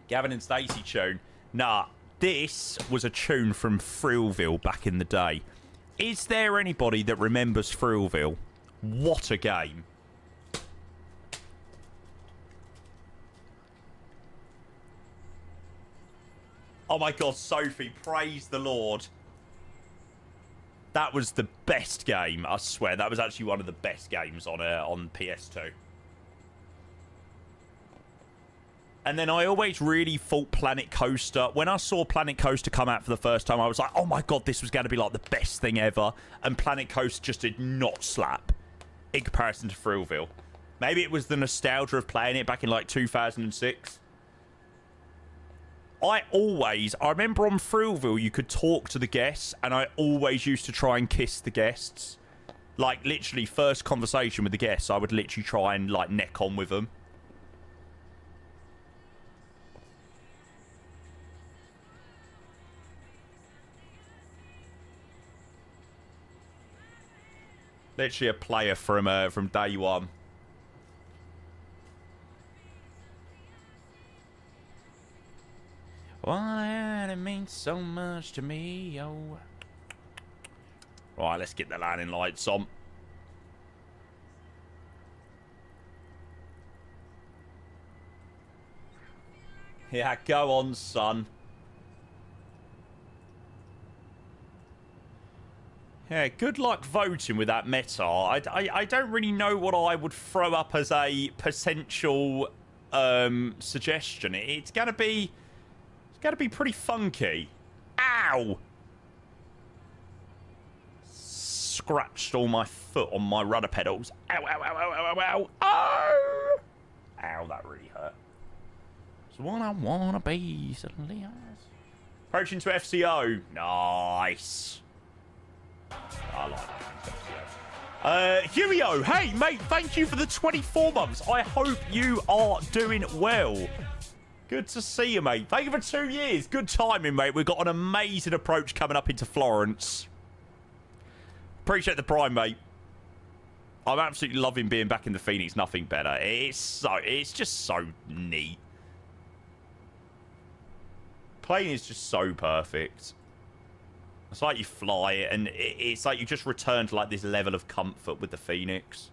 Gavin and Stacey tune. Nah, this was a tune from Thrillville back in the day. Is there anybody that remembers Thrillville? What a game. Oh my god, Sophie, praise the Lord. That was the best game, I swear. That was actually one of the best games on PS2. And then I always really thought Planet Coaster. When I saw Planet Coaster come out for the first time, I was like, oh my god, this was going to be like the best thing ever. And Planet Coaster just did not slap in comparison to Thrillville. Maybe it was the nostalgia of playing it back in like 2006. I remember on Thrillville you could talk to the guests, and I always used to try and kiss the guests. Like, literally, first conversation with the guests, I would literally try and, like, neck on with them. Literally a player from day one. Well, it means so much to me, oh. Right, let's get the landing lights on. Yeah, go on, son. Yeah, good luck voting with that meta. I don't really know what I would throw up as a potential suggestion. It's gonna be pretty funky. Ow! Scratched all my foot on my rudder pedals. Ow, ow, ow, ow, ow, ow, ow. Oh! Ow, that really hurt. It's what I wanna be, suddenly. Approaching to FCO. Nice. I like FCO. Huio, hey, mate, thank you for the 24 months. I hope you are doing well. Good to see you, mate. Thank you for 2 years. Good timing, mate. We've got an amazing approach coming up into Florence. Appreciate the prime, mate. I'm absolutely loving being back in the Phoenix. Nothing better. It's just so neat. Plane is just so perfect. It's like you fly it, and it's like you just return to like this level of comfort with the Phoenix.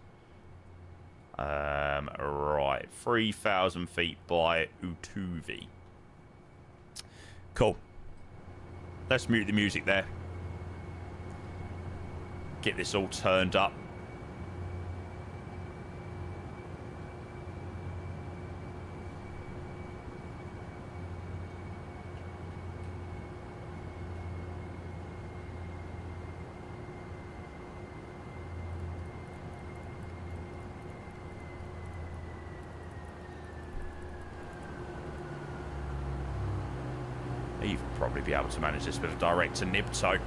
Right, 3,000 feet by Utuvi. Cool. Let's mute the music there. Get this all turned up. You'd probably be able to manage this with a direct to Nibto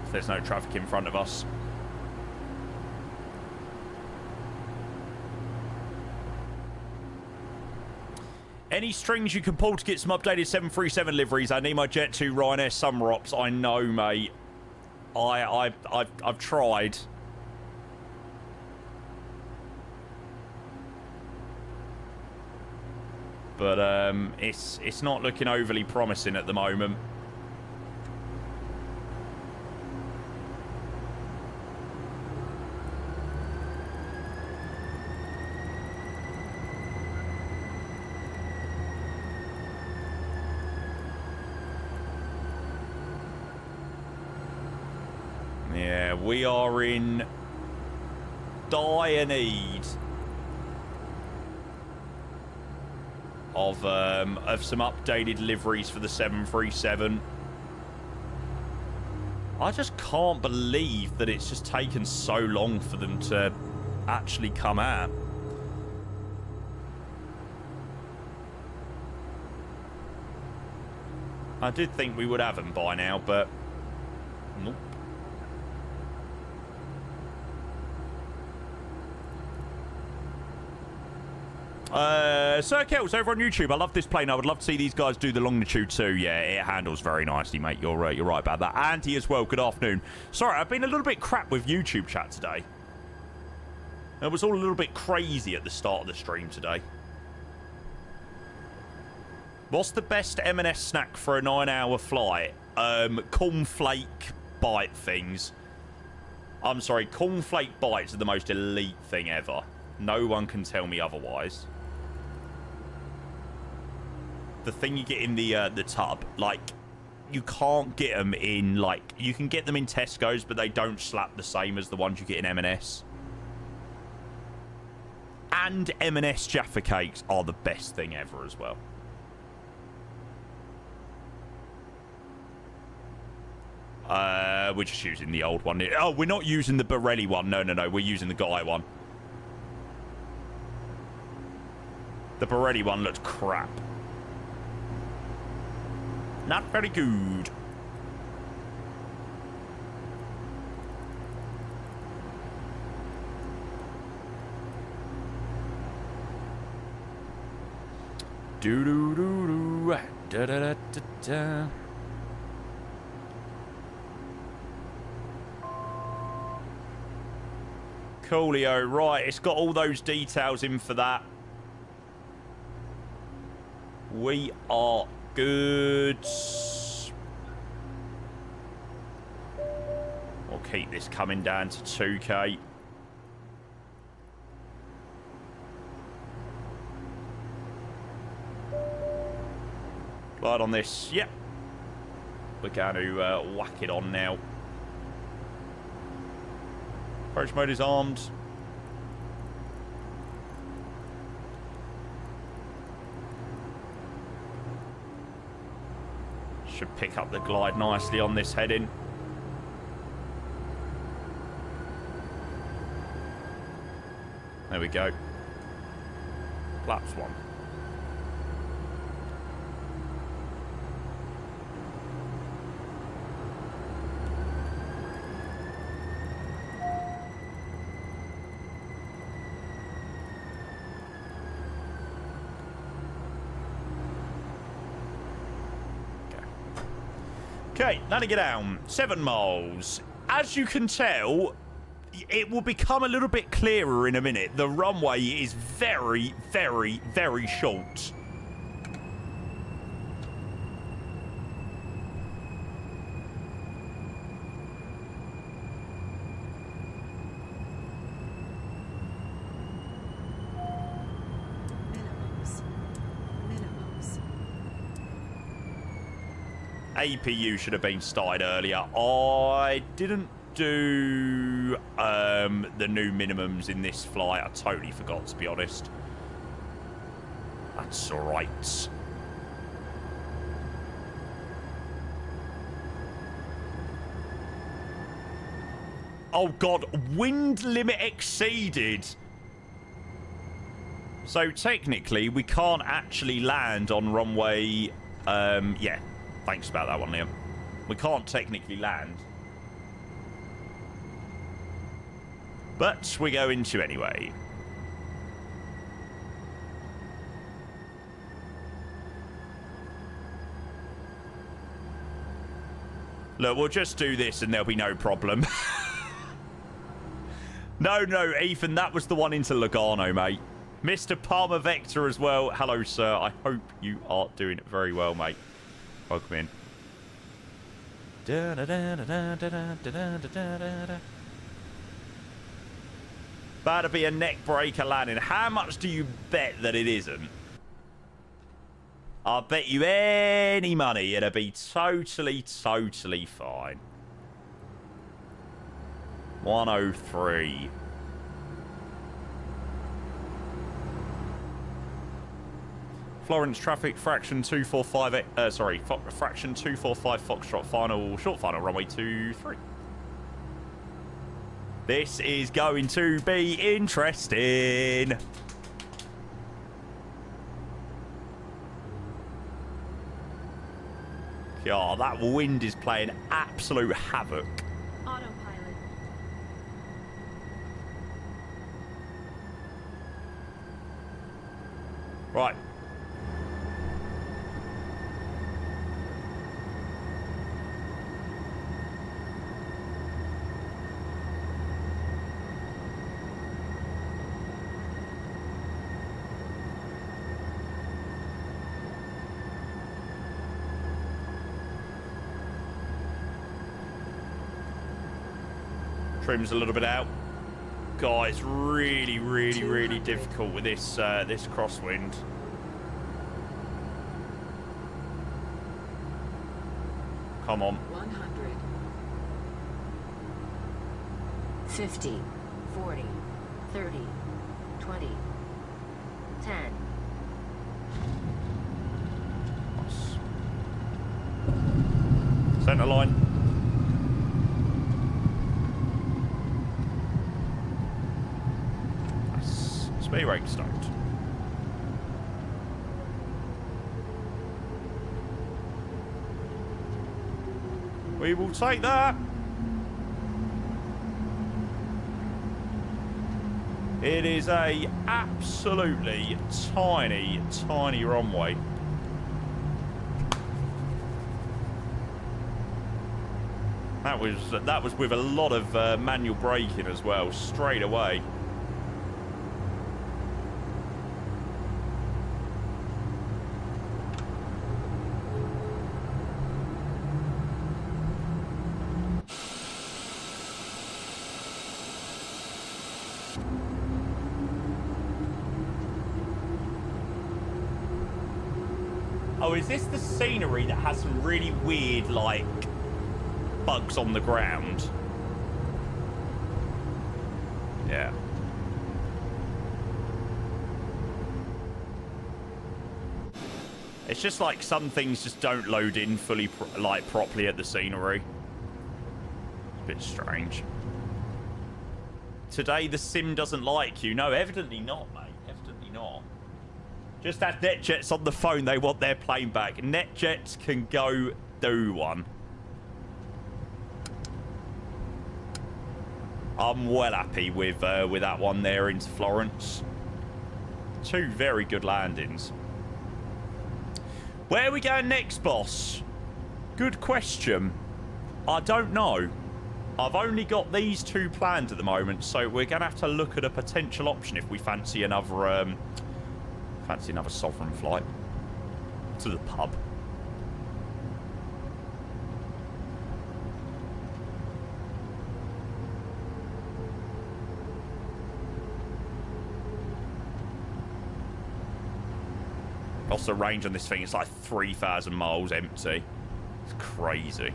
if there's no traffic in front of us. Any strings you can pull to get some updated 737 liveries? I need my Jet 2 Ryanair Summerops. I know, mate. I've tried. But it's not looking overly promising at the moment. Yeah, we are in dire need of some updated liveries for the 737. I just can't believe that it's just taken so long for them to actually come out. I did think we would have them by now, but nope. Sir Kells over on YouTube. I love this plane. I would love to see these guys do the longitude too. Yeah, it handles very nicely, mate. You're right about that. Andy as well. Good afternoon. Sorry, I've been a little bit crap with YouTube chat today. It was all a little bit crazy at the start of the stream today. What's the best M&S snack for a 9-hour flight? Cornflake bite things. I'm sorry, cornflake bites are the most elite thing ever. No one can tell me otherwise. The thing you get in the tub, like, you can't get them in, like, you can get them in Tesco's, but they don't slap the same as the ones you get in M&S. And M&S Jaffa cakes are the best thing ever as well. We're just using the old one. Oh, we're not using the Borelli one. No, we're using the Guy one. The Borelli one looked crap. Not very good. Do do do do da da da da da. Coolio, right? It's got all those details in for that. We are good. We'll keep this coming down to 2K. Glide on this. Yep. We're going to whack it on now. Approach mode is armed. Should pick up the glide nicely on this heading. There we go. Flaps one. Okay, letting it down. 7 miles. As you can tell, it will become a little bit clearer in a minute. The runway is very, very, very short. APU should have been started earlier. I didn't do the new minimums in this flight. I totally forgot, to be honest. That's all right. Oh, God. Wind limit exceeded. So, technically, we can't actually land on runway... yeah. Thanks about that one, Liam. We can't technically land. But we're going to anyway. Look, we'll just do this and there'll be no problem. No, Ethan, that was the one into Lugano, mate. Mr. Palmer Vector as well. Hello, sir. I hope you are doing it very well, mate. Welcome in. About to be a neck breaker landing. How much do you bet that it isn't? I'll bet you any money it'll be totally fine. 103. Florence traffic, fraction 245, fraction 245 Foxtrot, short final, runway 23. This is going to be interesting. God, that wind is playing absolute havoc. Autopilot. Right. Trim's a little bit out. God, it's really difficult with this this crosswind. Come on. 100. 50. 40. 30. 20. 10. Centre line. Speed brake stoked. We will take that. It is a absolutely tiny runway. That was with a lot of manual braking as well, straight away. Oh, is this the scenery that has some really weird, like, bugs on the ground? Yeah. It's just like some things just don't load in fully, properly at the scenery. It's a bit strange. Today the sim doesn't like you. No, evidently not, mate. Evidently not. Just as NetJets on the phone, they want their plane back. NetJets can go do one. I'm well happy with that one there into Florence. 2 very good landings. Where are we going next, boss? Good question. I don't know. I've only got these two planned at the moment, so we're going to have to look at a potential option if we fancy another sovereign flight to the pub. What's the range on this thing? It's like 3,000 miles empty. It's crazy.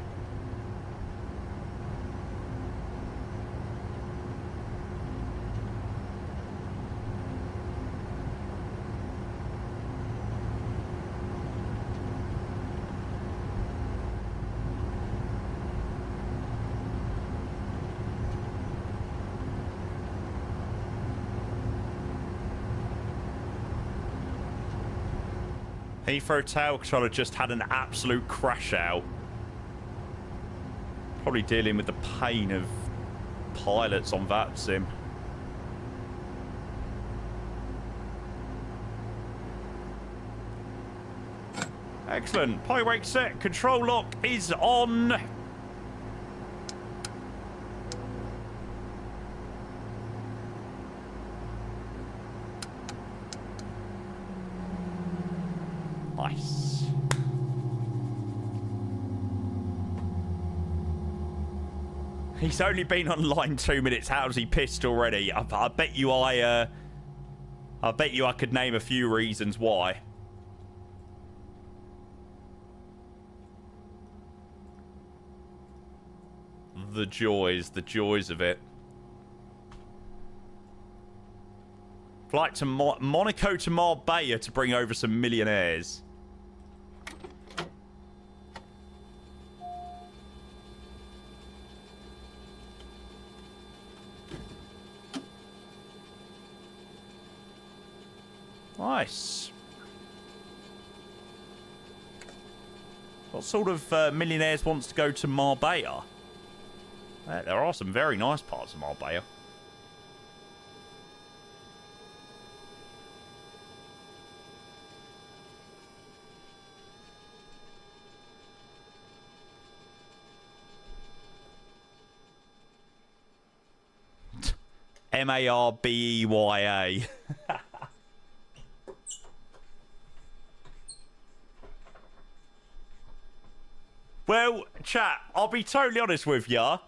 Heathrow Tail Controller just had an absolute crash out. Probably dealing with the pain of pilots on that sim. Excellent. Pilot wake set. Control lock is on. Nice. He's only been online 2 minutes. How's he pissed already? I bet you I could name a few reasons why. The joys of it. Flight to Monaco to Marbella to bring over some millionaires. Nice. What sort of millionaires wants to go to Marbella? There are some very nice parts of Marbella. Marbeya. Well, chat, I'll be totally honest with ya.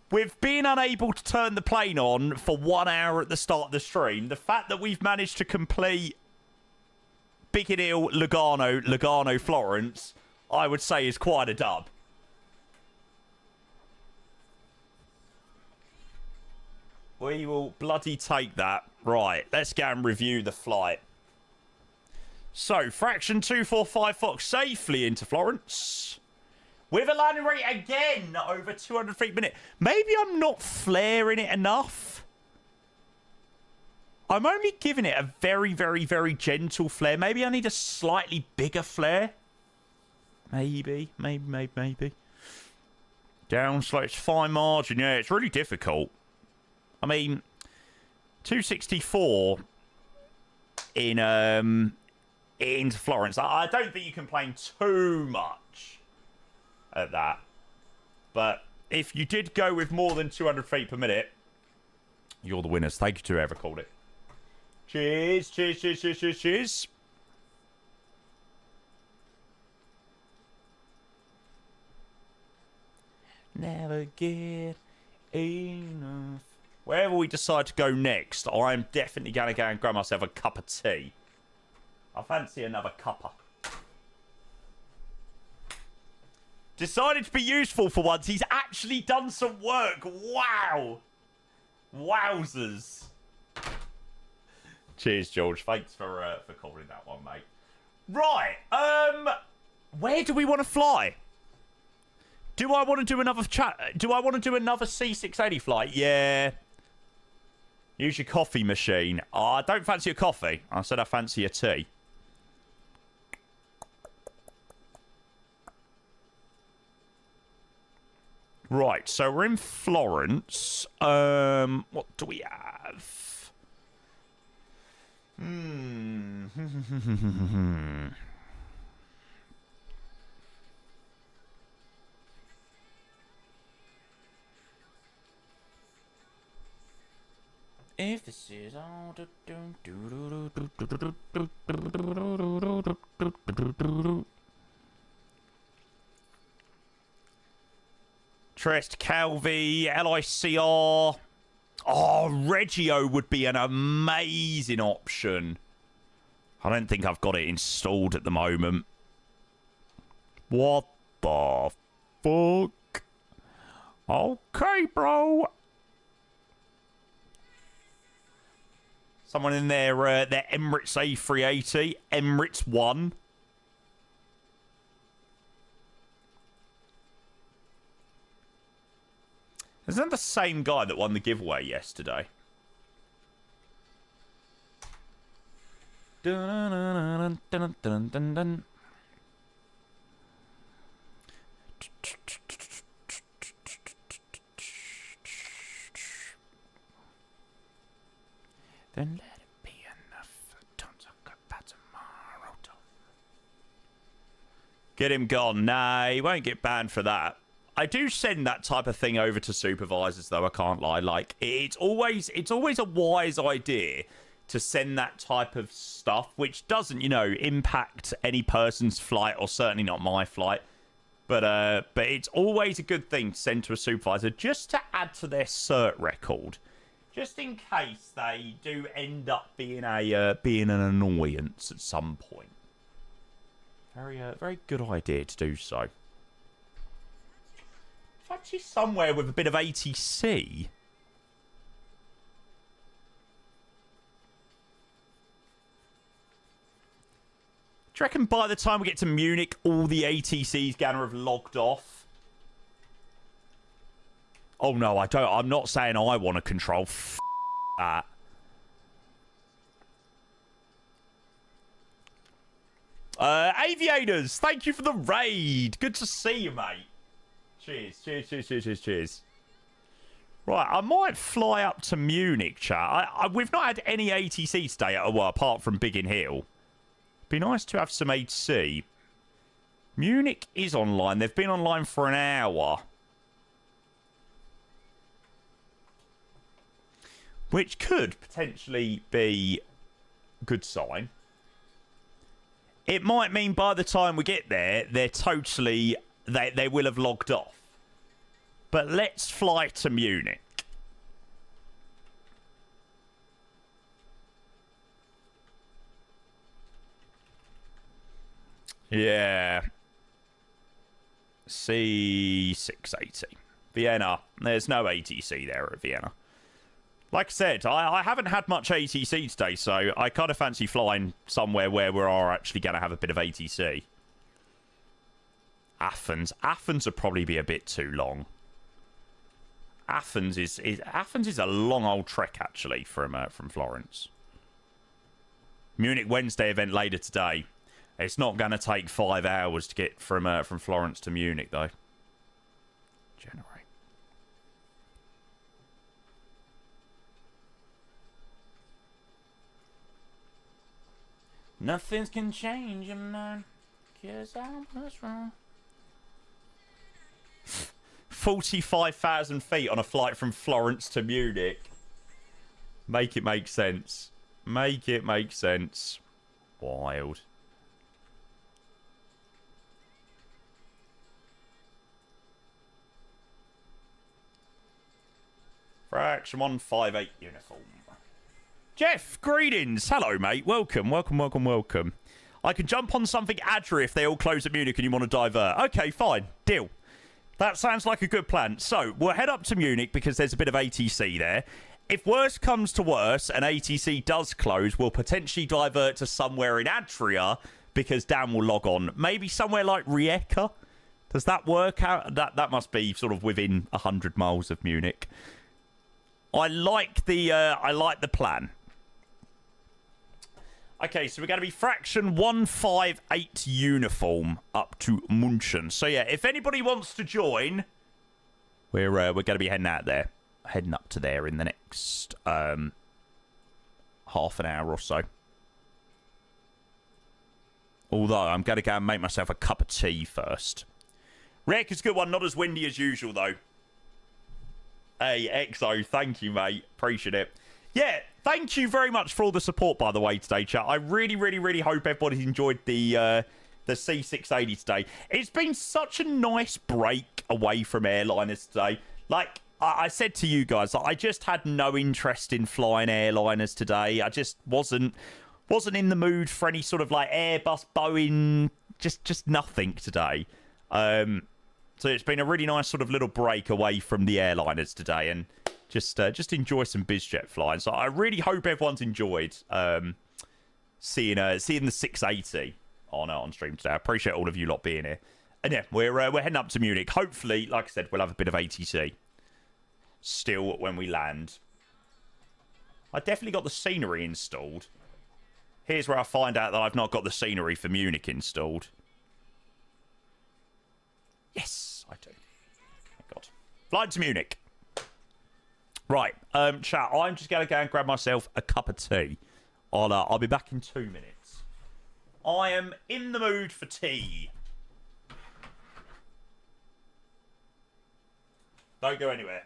With being unable to turn the plane on for 1 hour at the start of the stream, the fact that we've managed to complete Biggin Hill, Lugano, Florence, I would say is quite a dub. We will bloody take that. Right, let's go and review the flight. So, fraction 245 Fox safely into Florence. With a landing rate again over 200 feet per minute. Maybe I'm not flaring it enough. I'm only giving it a very, very, very gentle flare. Maybe I need a slightly bigger flare. Maybe. Down slow. It's fine margin. Yeah, it's really difficult. I mean, 264 into Florence. I don't think you can complain too much at that. But if you did go with more than 200 feet per minute, you're the winners. Thank you to whoever called it. Cheers, cheers, cheers, cheers, cheers, cheers. Never get enough. Wherever we decide to go next, I'm definitely going to go and grab myself a cup of tea. I fancy another cuppa. Decided to be useful for once. He's actually done some work. Wow. Wowzers. Cheers, George. Thanks for calling that one, mate. Right. Where do we want to fly? Do I want to do another Do I want to do another C680 flight? Yeah. Use your coffee machine. Oh, I don't fancy a coffee. I said I fancy a tea. Right, so we're in Florence. What do we have? If this is all... Trest, Calvi, LICR. Oh, Reggio would be an amazing option. I don't think I've got it installed at the moment. What the fuck? Okay, bro. Someone in their Emirates A380, Emirates 1. Isn't that the same guy that won the giveaway yesterday? Dun, dun, dun, dun, dun. Then let it be enough. Don't talk about tomorrow. Get him gone. Nah, he won't get banned for that. I do send that type of thing over to supervisors, though. I can't lie. Like, it's always a wise idea to send that type of stuff, which doesn't, you know, impact any person's flight, or certainly not my flight. But it's always a good thing to send to a supervisor just to add to their cert record, just in case they do end up being an annoyance at some point. Very good idea to do so. Actually, somewhere with a bit of ATC. Do you reckon by the time we get to Munich, all the ATCs gonna have logged off? Oh no, I don't. I'm not saying I want to control. F that. Aviators, thank you for the raid. Good to see you, mate. Cheers. Right, I might fly up to Munich, chat. We've not had any ATC stay apart from Biggin Hill. Be nice to have some ATC. Munich is online. They've been online for an hour. Which could potentially be a good sign. It might mean by the time we get there, they're totally... They will have logged off. But let's fly to Munich. Yeah. C680. Vienna. There's no ATC there at Vienna. Like I said, I haven't had much ATC today, so I kind of fancy flying somewhere where we are actually going to have a bit of ATC. Athens would probably be a bit too long. Athens is a long old trek actually from Florence. Munich Wednesday event later today. It's not going to take 5 hours to get from Florence to Munich though. Generate. Nothing's can change, man. 'Cause I was wrong. 45,000 feet on a flight from Florence to Munich. Make it make sense. Make it make sense. Wild. Fraction 158 uniform. Jeff, greetings. Hello, mate. Welcome. I can jump on something Adria if they all close at Munich and you want to divert. Okay, fine. Deal. That sounds like a good plan. So, we'll head up to Munich because there's a bit of ATC there. If worse comes to worse and ATC does close, we'll potentially divert to somewhere in Adria because Dan will log on. Maybe somewhere like Rijeka? Does that work out? That must be sort of within 100 miles of Munich. I like the plan. Okay, so we're going to be fraction 158 uniform up to München. So yeah, if anybody wants to join, we're going to be heading out there, heading up to there in the next half an hour or so. Although I'm going to go and make myself a cup of tea first. Rick is a good one, not as windy as usual though. Hey, EXO, thank you, mate. Appreciate it. Yeah, thank you very much for all the support, by the way, today, chat. I really, really, really hope everybody's enjoyed the C680 today. It's been such a nice break away from airliners today. Like I said to you guys, I just had no interest in flying airliners today. I just wasn't in the mood for any sort of like Airbus, Boeing, just nothing today. So it's been a really nice sort of little break away from the airliners today, and just enjoy some bizjet flying. So I really hope everyone's enjoyed seeing the 680 on stream today. I appreciate all of you lot being here. And yeah, we're heading up to Munich. Hopefully, like I said, we'll have a bit of ATC still when we land. I definitely got the scenery installed. Here's where I find out that I've not got the scenery for Munich installed. Yes, I do. Thank God. Flying to Munich. Right, chat, I'm just going to go and grab myself a cup of tea. I'll be back in 2 minutes. I am in the mood for tea. Don't go anywhere.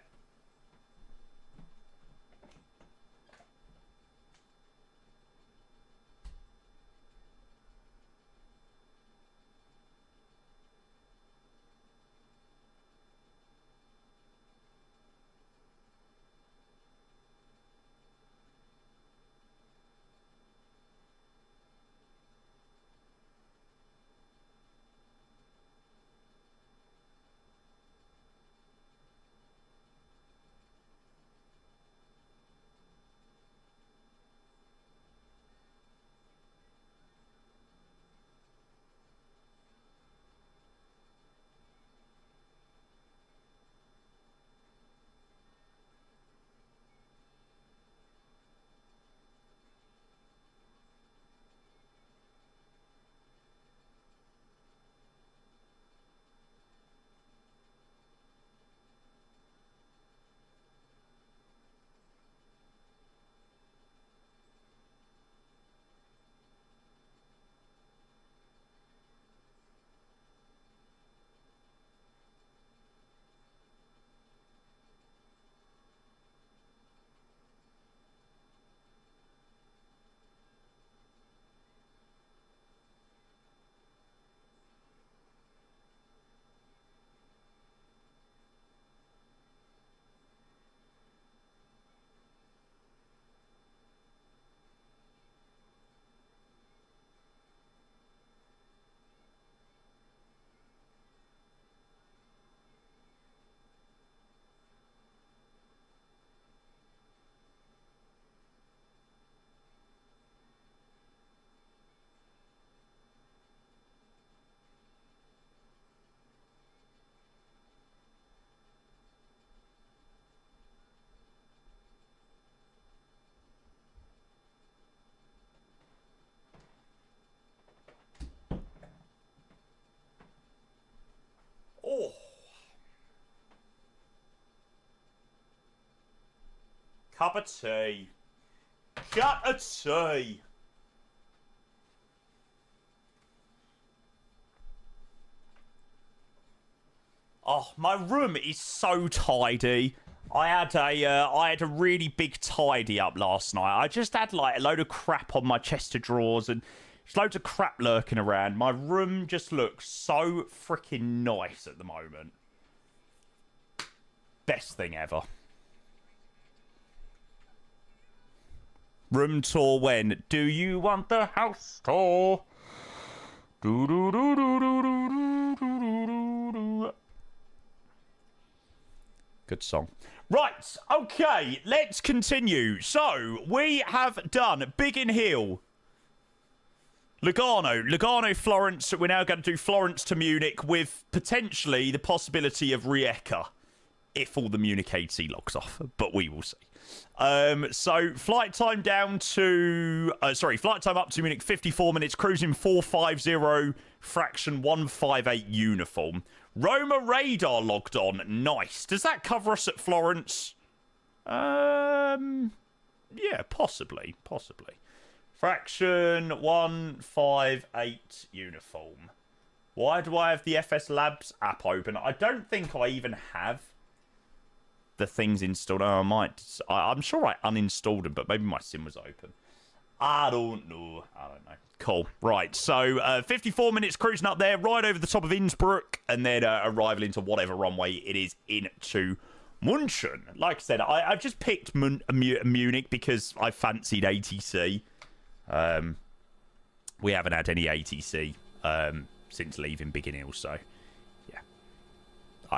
Oh. Cup of tea. Cup of tea. Oh, my room is so tidy. I had a really big tidy up last night. I just had like a load of crap on my chest of drawers and just loads of crap lurking around. My room just looks so freaking nice at the moment. Best thing ever. Room tour when? Do you want the house tour? Do do do do do do do do do. Good song. Right, okay, let's continue. So, we have done Biggin Hill, Lugano, Florence. We're now going to do Florence to Munich with potentially the possibility of Rijeka if all the Munich AT logs off, but we will see. So, flight time up to Munich, 54 minutes, cruising 450, fraction 158 uniform. Roma radar logged on. Nice. Does that cover us at Florence? Yeah, possibly. Fraction 158 uniform. Why do I have the FS Labs app open? I don't think I even have the things installed. Oh, I'm sure I uninstalled them, but maybe my sim was open. I don't know. Cool. Right, so 54 minutes cruising up there, right over the top of Innsbruck, and then arrival into whatever runway it is into München. Like I said, I've just picked Munich because I fancied ATC. We haven't had any ATC since leaving Biggin Hill, so yeah.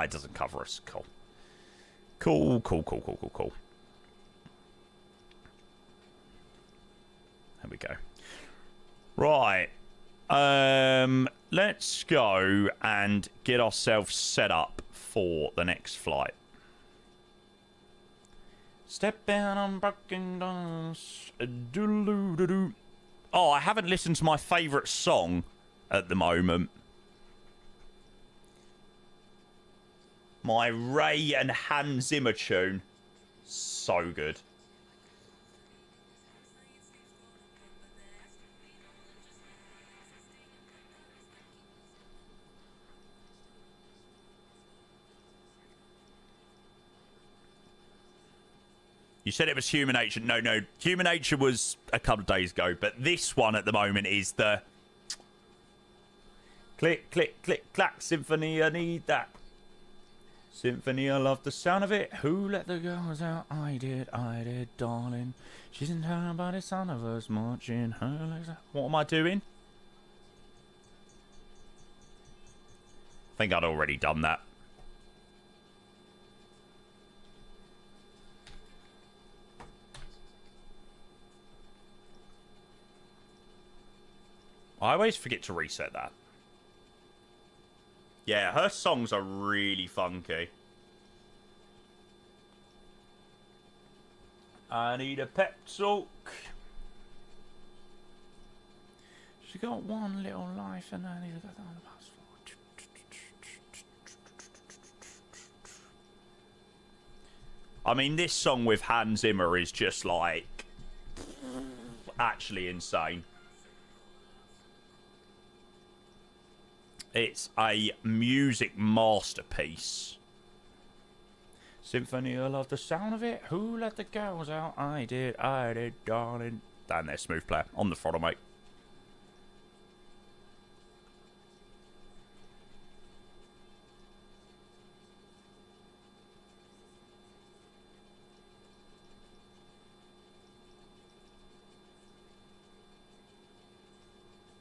It doesn't cover us. Cool. Cool. There we go. Right. Let's go and get ourselves set up for the next flight. Stepping on broken glass. Doodle-doo-doo-doo. Oh, I haven't listened to my favourite song at the moment. My Ray and Hans Zimmer tune. So good. You said it was Human Nature. No. Human Nature was a couple of days ago. But this one at the moment is the... Click, click, click, clack. Symphony, I need that. Symphony, I love the sound of it. Who let the girls out? I did, darling. She's in her by the sound of us marching her legs out. What am I doing? I think I'd already done that. I always forget to reset that. Yeah, her songs are really funky. I need a pep talk. She got one little life and I need to get on the passport. I mean, this song with Hans Zimmer is just like... actually insane. It's a music masterpiece. Symphony, I love the sound of it. Who let the girls out? I did, darling. Down there, smooth player. On the throttle, mate.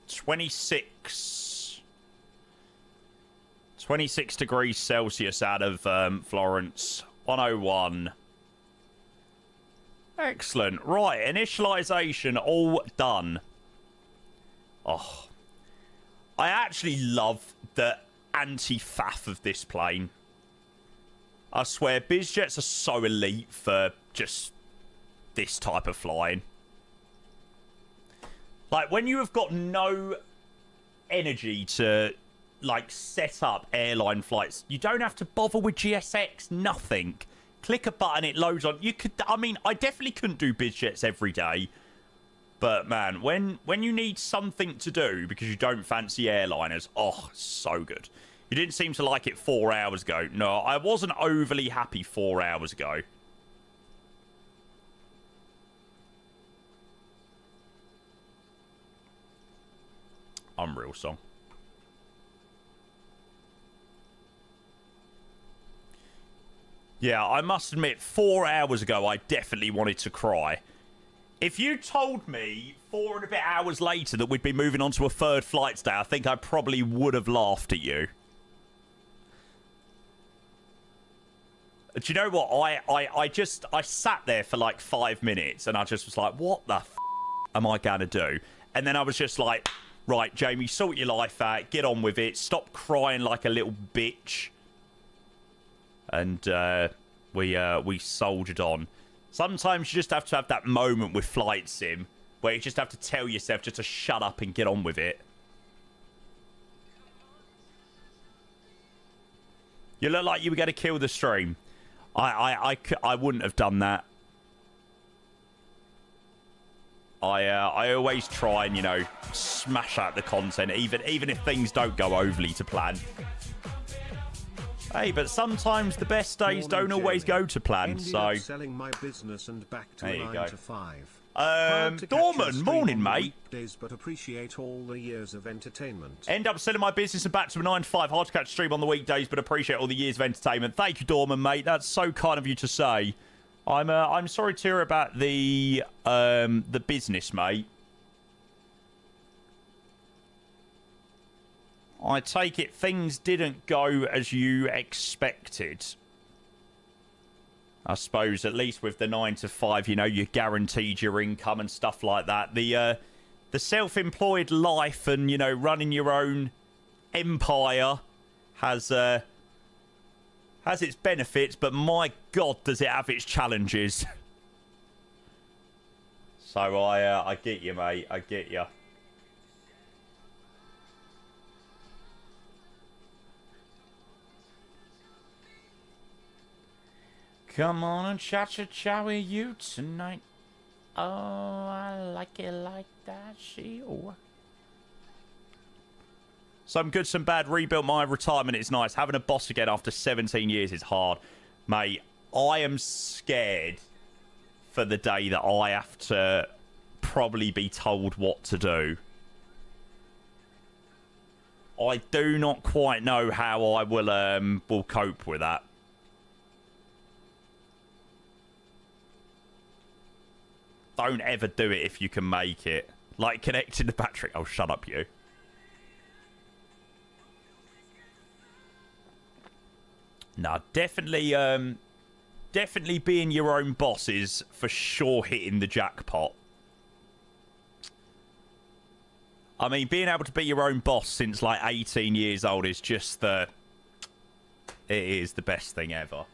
$26 degrees Celsius out of Florence. 101. Excellent. Right, initialization all done. Oh. I actually love the anti-faff of this plane. I swear, bizjets are so elite for just this type of flying. Like, when you have got no energy to... like, set up airline flights. You don't have to bother with GSX, nothing. Click a button, it loads on. You could, I mean, I definitely couldn't do bizjets every day. But, man, when you need something to do because you don't fancy airliners, oh, so good. You didn't seem to like it 4 hours ago. No, I wasn't overly happy 4 hours ago. Unreal song. Yeah, I must admit, 4 hours ago, I definitely wanted to cry. If you told me 4 and a bit hours later that we'd be moving on to a third flight today, I think I probably would have laughed at you. Do you know what? I sat there for like 5 minutes and I just was like, what the f am I going to do? And then I was just like, right, Jamie, sort your life out. Get on with it. Stop crying like a little bitch. And we soldiered on. Sometimes you just have to have that moment with Flight Sim where you just have to tell yourself just to shut up and get on with it. You look like you were going to kill the stream. I wouldn't have done that. I always try and, you know, smash out the content, even if things don't go overly to plan. Hey, but sometimes the best days don't always go to plan, Ended so... up selling my business and back to There you 9 go. to 5. Hard to catch Dorman, a stream morning, on the mate. weekdays, but appreciate all the years of entertainment. End up selling my business and back to a 9 to 5. Hard to catch a stream on the weekdays, but appreciate all the years of entertainment. Thank you, Dorman, mate. That's so kind of you to say. I'm sorry to hear about the business, mate. I take it things didn't go as you expected. I suppose at least with the 9 to 5, you know, you guaranteed your income and stuff like that. The self-employed life and, you know, running your own empire has its benefits, but my God, does it have its challenges. So I get you, mate. I get you. Come on and cha-cha-cha with you tonight. Oh, I like it like that, she-oh. Some good, some bad. Rebuilt my retirement is nice. Having a boss again after 17 years is hard. Mate, I am scared for the day that I have to probably be told what to do. I do not quite know how I will cope with that. Don't ever do it if you can make it. Like connecting the battery. Oh, shut up, you. No, definitely being your own boss is for sure hitting the jackpot. I mean, being able to be your own boss since like 18 years old is just it is the best thing ever.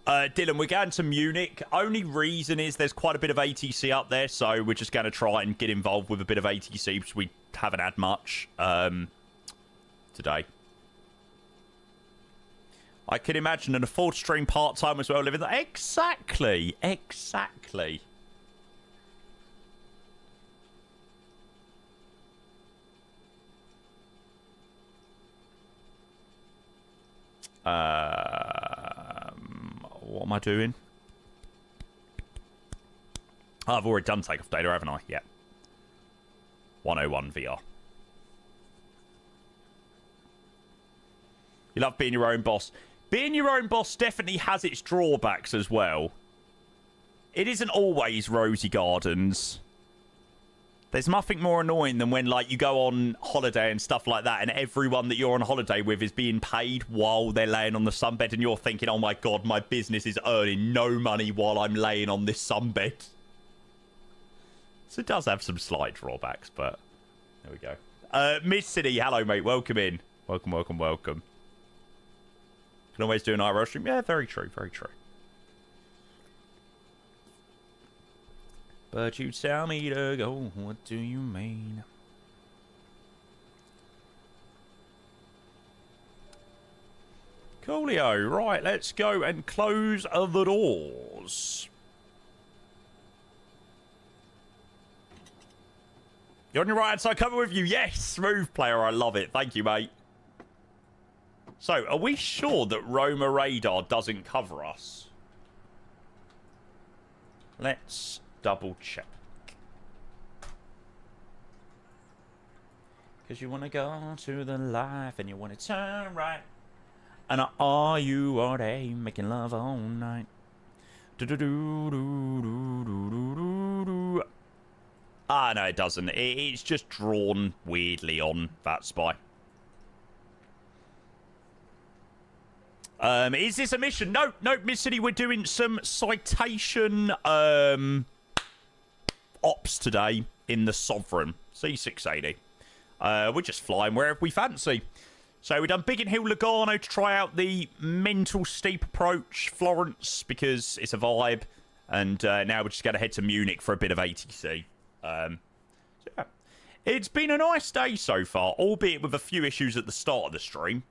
Dylan, we're going to Munich. Only reason is there's quite a bit of ATC up there, so we're just going to try and get involved with a bit of ATC because we haven't had much today. I can imagine an afford stream part-time as well living there. Exactly. Exactly. What am I doing? Oh, I've already done takeoff data, haven't I? Yeah. 101 VR. You love being your own boss. Being your own boss definitely has its drawbacks as well. It isn't always rosy gardens. There's nothing more annoying than when, like, you go on holiday and stuff like that, and everyone that you're on holiday with is being paid while they're laying on the sunbed, and you're thinking, oh my God, my business is earning no money while I'm laying on this sunbed. So it does have some slight drawbacks, but there we go. Miss City, hello, mate. Welcome in. Welcome, welcome, welcome. Can always do an IRL stream. Yeah, very true, very true. But you tell me to go, what do you mean? Coolio, right, let's go and close the doors. You're on your right hand side, coming with you. Yes, smooth player, I love it. Thank you, mate. So, are we sure that Roma radar doesn't cover us? Let's double check. Because you want to go to the life and you want to turn right. And are you all day making love all night? Ah, no, it doesn't. It's just drawn weirdly on that spy. Is this a mission? No, no, Miss City, we're doing some citation ops today in the Sovereign C680. We're just flying wherever we fancy. So we've done Biggin Hill, Lugano to try out the mental steep approach, Florence, because it's a vibe. And now we're just going to head to Munich for a bit of ATC. So yeah. It's been a nice day so far, albeit with a few issues at the start of the stream.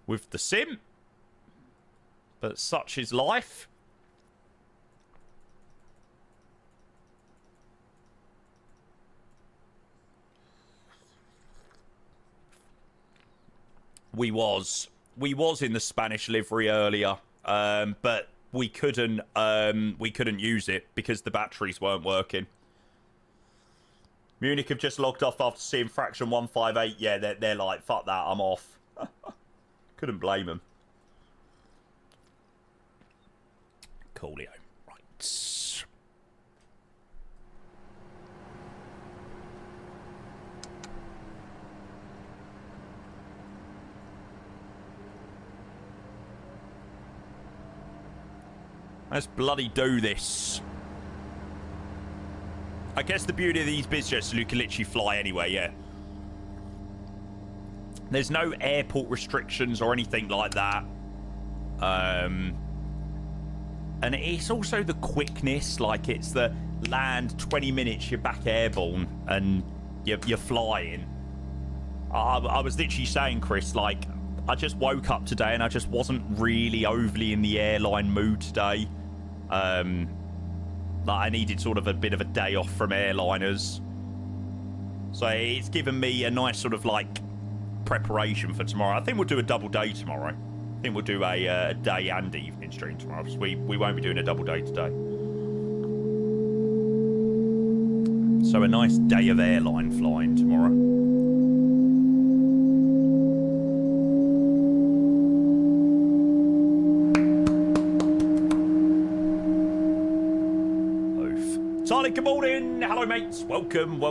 With the sim. But such is life. We was in the Spanish livery earlier, but we couldn't use it because the batteries weren't working. Munich have just logged off after seeing Fraction 158. Yeah, they're like, fuck that, I'm off. Couldn't blame them. Coolio. Right. Let's bloody do this. I guess the beauty of these biz jets is you can literally fly anywhere, yeah. There's no airport restrictions or anything like that. And it's also the quickness, like it's the land 20 minutes, you're back airborne, and you're flying. I was literally saying, Chris, like, I just woke up today and I just wasn't really overly in the airline mood today. Like I needed sort of a bit of a day off from airliners. So it's given me a nice sort of like preparation for tomorrow. I think we'll do a double day tomorrow. I think we'll do a day and evening stream tomorrow, because we won't be doing a double day today. So a nice day of airline flying tomorrow. Charlie, good morning. Hello, mates. Welcome.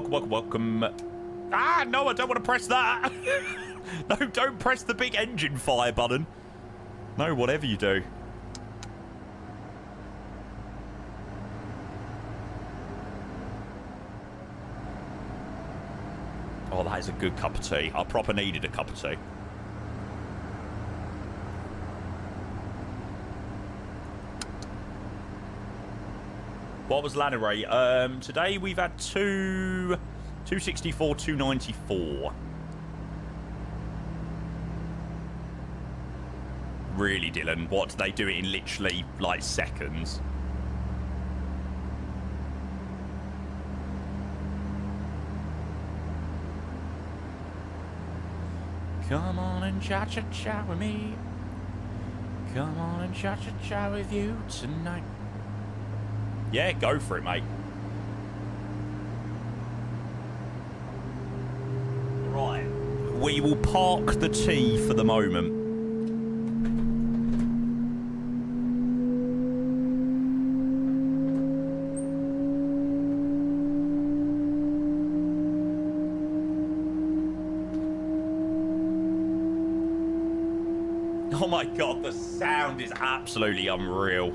Ah, no, I don't want to press that. No, don't press the big engine fire button. No, whatever you do. Oh, that is a good cup of tea. I proper needed a cup of tea. What was ladder rate? Today we've had 264, 294. Really, Dylan? What, do they do it in literally, like, seconds? Come on and cha-cha-cha with me. Come on and cha-cha-cha with you tonight. Yeah, go for it, mate. Right. We will park the tea for the moment. Oh my god, the sound is absolutely unreal.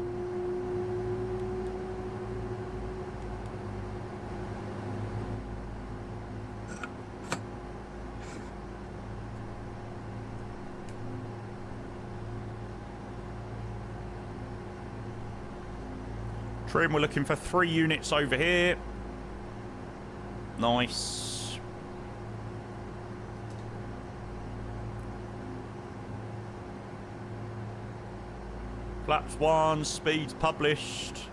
Trim, we're looking for 3 units over here. Nice. Flaps 1, speeds published.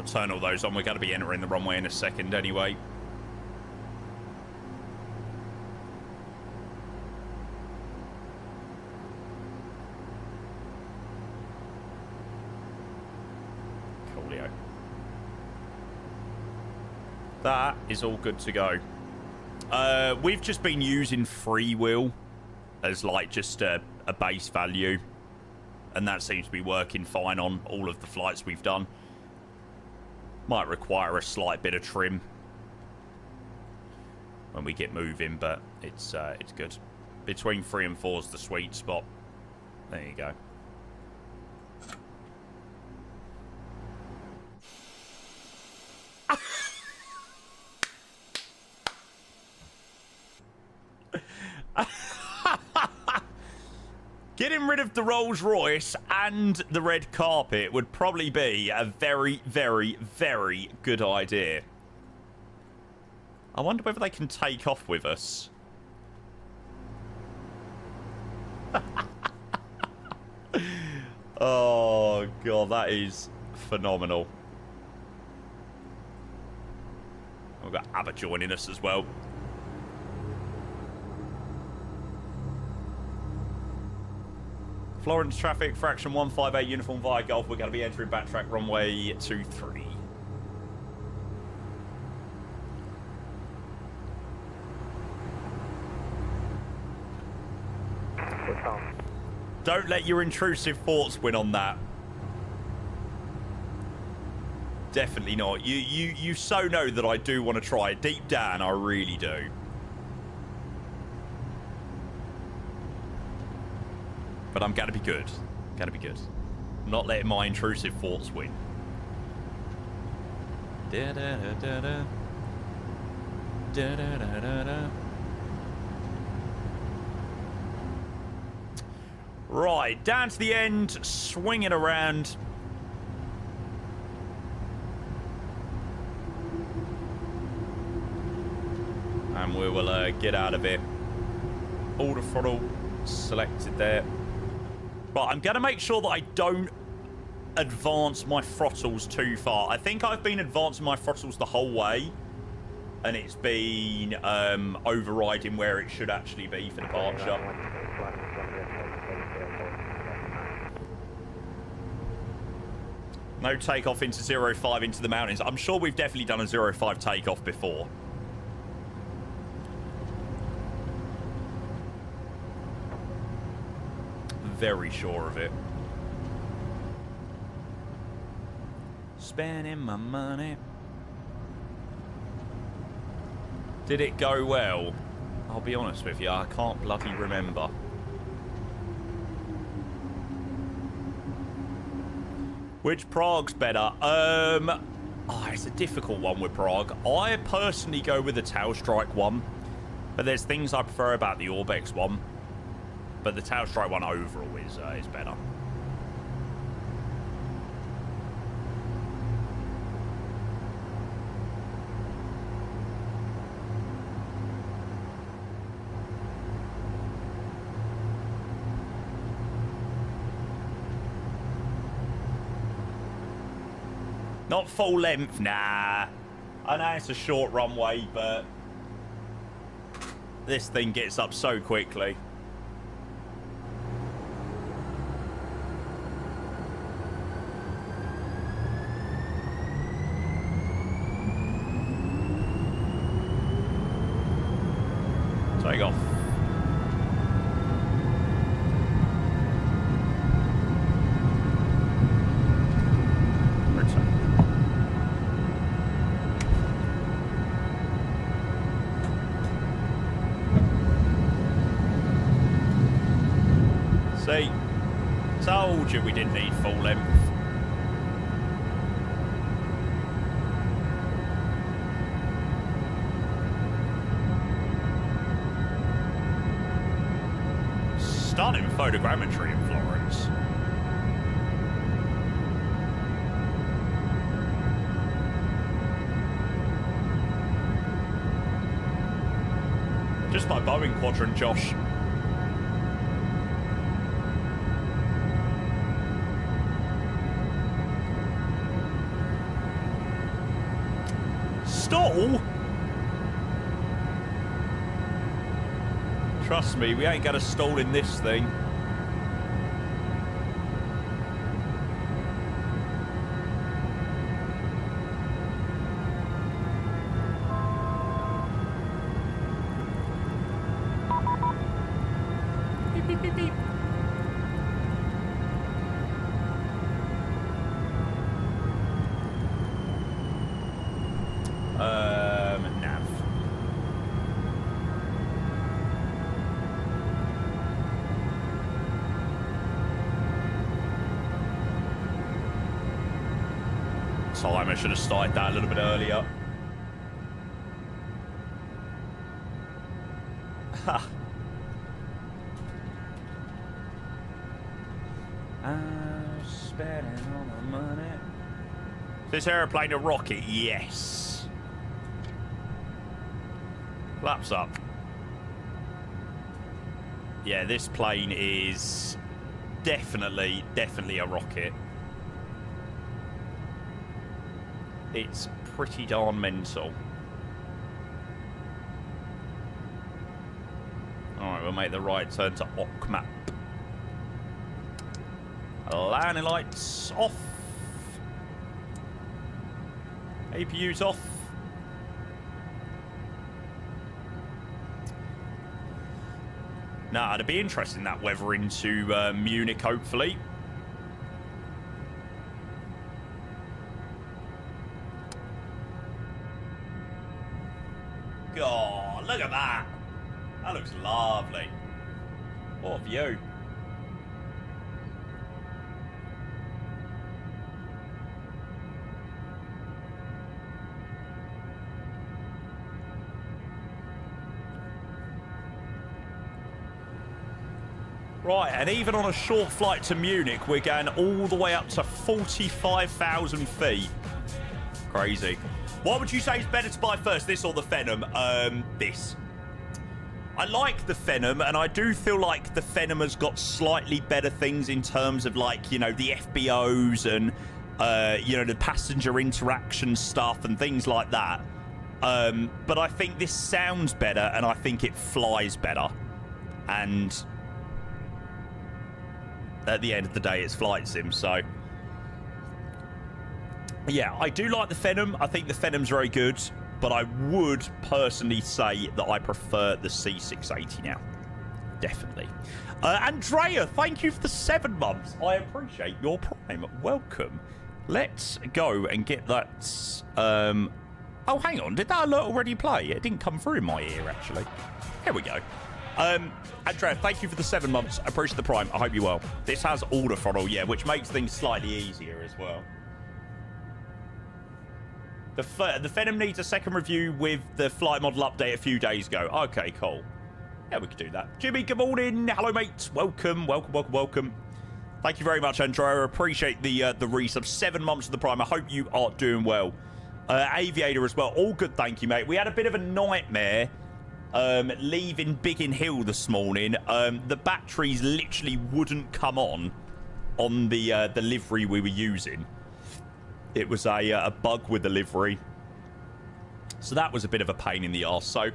Turn all those on. We're going to be entering the runway in a second anyway. Coolio. That is all good to go. We've just been using freewheel as like just a base value, and that seems to be working fine on all of the flights we've done. Might require a slight bit of trim when we get moving, but it's good. Between 3 and 4 is the sweet spot. There you go. Getting rid of the Rolls Royce and the red carpet would probably be a very, very, very good idea. I wonder whether they can take off with us. Oh, God, that is phenomenal. We've got ABBA joining us as well. Florence traffic, fraction 158, uniform via Golf. We're going to be entering backtrack runway 23. Don't let your intrusive thoughts win on that. Definitely not. You so know that I do want to try it. Deep down, I really do. But I'm going to be good. Going to be good. Not letting my intrusive thoughts win. Da da da da da. Da da da da da. Right, down to the end, swinging around. And we will get out of it. All the throttle selected there. Right, I'm going to make sure that I don't advance my throttles too far. I think I've been advancing my throttles the whole way. And it's been overriding where it should actually be for departure. No takeoff into 05 into the mountains. I'm sure we've definitely done a 05 takeoff before. Very sure of it. Spending my money. Did it go well? I'll be honest with you, I can't bloody remember. Which Prague's better? It's a difficult one with Prague. I personally go with the Tail Strike one, but there's things I prefer about the Orbex one. But the Tail Strike one overall is better. Not full length, nah. I know it's a short runway, but this thing gets up so quickly. Take off. Return. See, told you we didn't need full length. Stunning photogrammetry in Florence. Just my Boeing quadrant, Josh. Stall? Trust me, we ain't gonna stall in this thing. Beep, beep, beep, beep. Nav. Time I should have started that a little bit earlier. Ha. I'm spending all my money. Is this airplane a rocket? Yes. Flaps up. Yeah, this plane is definitely a rocket. It's pretty darn mental. Alright, we'll make the right turn to Ockmap. Landing lights off. APU's off. Nah, it'd be interesting, that weather into Munich, hopefully. God, look at that. That looks lovely. What a view. Right, and even on a short flight to Munich, we're going all the way up to 45,000 feet. Crazy. What would you say is better to buy first, this or the Phenom? This. I like the Phenom, and I do feel like the Phenom has got slightly better things in terms of, like, you know, the FBOs and, you know, the passenger interaction stuff and things like that. But I think this sounds better, and I think it flies better. And at the end of the day, it's flight sim, so yeah, I do like the Phenom. I think the Phenom's very good, but I would personally say that I prefer the C680 now. Definitely. Andrea, thank you for the 7 months. I appreciate your prime. Welcome. Let's go and get that. Oh, hang on. Did that alert already play? It didn't come through in my ear, actually. Here we go. Andrea, thank you for the 7 months. I appreciate the prime. I hope you're well. This has auto throttle, yeah, which makes things slightly easier as well. The Phenom needs a second review with the flight model update a few days ago. Okay, cool. Yeah, we could do that. Jimmy, good morning. Hello, mates. Welcome, welcome, welcome, welcome. Thank you very much, Andrea. I appreciate the resub. 7 months of the prime. I hope you are doing well. Aviator as well. All good, thank you, mate. We had a bit of a nightmare leaving Biggin Hill this morning. The batteries literally wouldn't come on the livery we were using. It was a bug with the livery, so that was a bit of a pain in the arse. So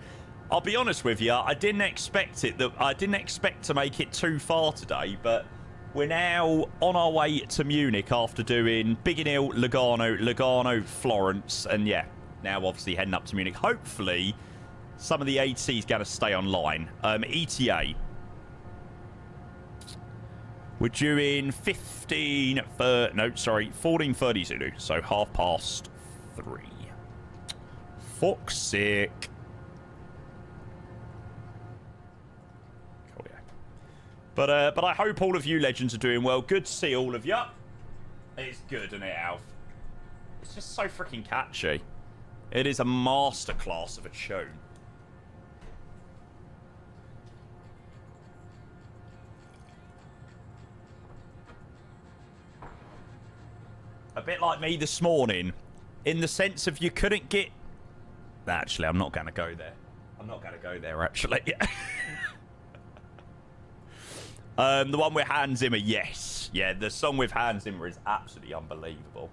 I'll be honest with you, I didn't expect it. I didn't expect to make it too far today, but we're now on our way to Munich after doing Biggin Hill, Lugano, Florence, and yeah, now obviously heading up to Munich. Hopefully some of the AT is going to stay online. ETA. We're doing 14:30 Zulu, so 3:30. Fuck's sake. Cool, yeah. But I hope all of you legends are doing well. Good to see all of you. It's good, isn't it, Alf? It's just so freaking catchy. It is a masterclass of a tune. A bit like me this morning, in the sense of you couldn't get... Actually, I'm not going to go there. I'm not going to go there, actually. The one with Hans Zimmer, yes. Yeah, the song with Hans Zimmer is absolutely unbelievable.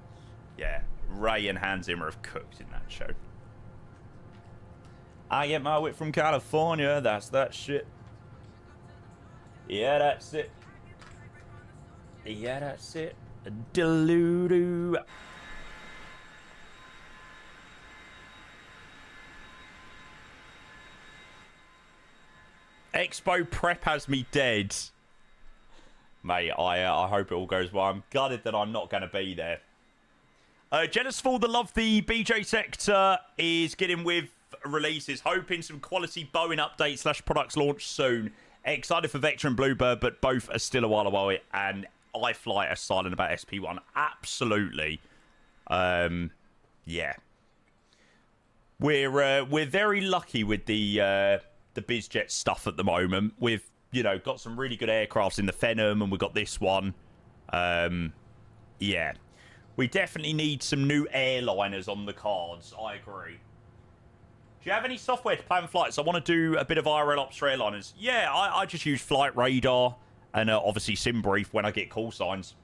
Yeah, Ray and Hans Zimmer have cooked in that show. I get my wit from California, that's that shit. Yeah, that's it. Yeah, that's it. Delulu. Expo prep has me dead. Mate, I hope it all goes well. I'm gutted that I'm not going to be there. Jealous for the love. The BJ sector is getting with releases. Hoping some quality Boeing updates / products launch soon. Excited for Vector and Bluebird, but both are still a while away. And iFlight are silent about SP1. Absolutely. Yeah. We're very lucky with the BizJet stuff at the moment. We've, you know, got some really good aircrafts in the Phenom, and we've got this one. Yeah. We definitely need some new airliners on the cards. I agree. Do you have any software to plan flights? I want to do a bit of IRL ops for airliners. Yeah, I just use Flight Radar And obviously sim brief when I get call signs.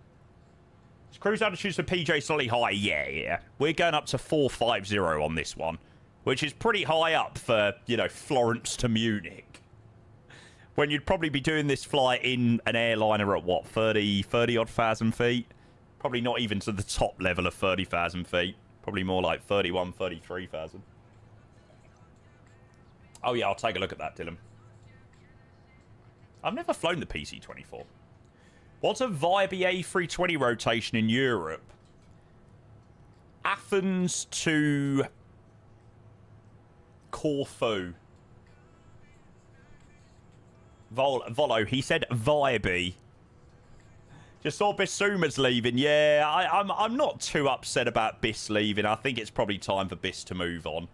Is cruise altitude for PJ slightly high? Yeah. We're going up to 450 on this one, which is pretty high up for, you know, Florence to Munich. When you'd probably be doing this flight in an airliner at, what, 30 odd thousand feet? Probably not even to the top level of 30,000 feet. Probably more like 31, 33,000. Oh, yeah, I'll take a look at that, Dylan. I've never flown the PC-24. What's a viable A320 rotation in Europe? Athens to Corfu. Volo, he said Vibe. Just saw Bissouma's leaving. Yeah, I'm not too upset about Biss leaving. I think it's probably time for Biss to move on.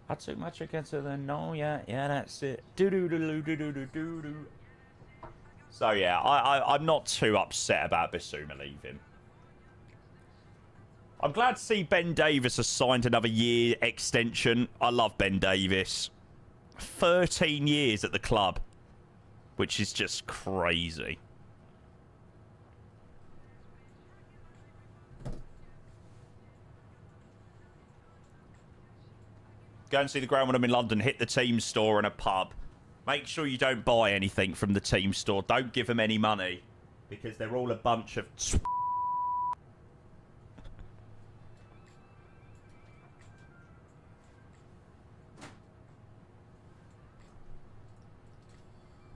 I took my chicken to the no, yeah, that's it. Do. So yeah, I'm not too upset about Bissouma leaving. I'm glad to see Ben Davis has signed another year extension. I love Ben Davis. 13 years at the club, which is just crazy. Go and see the ground when I'm in London. Hit the team store and a pub. Make sure you don't buy anything from the team store. Don't give them any money, because they're all a bunch of...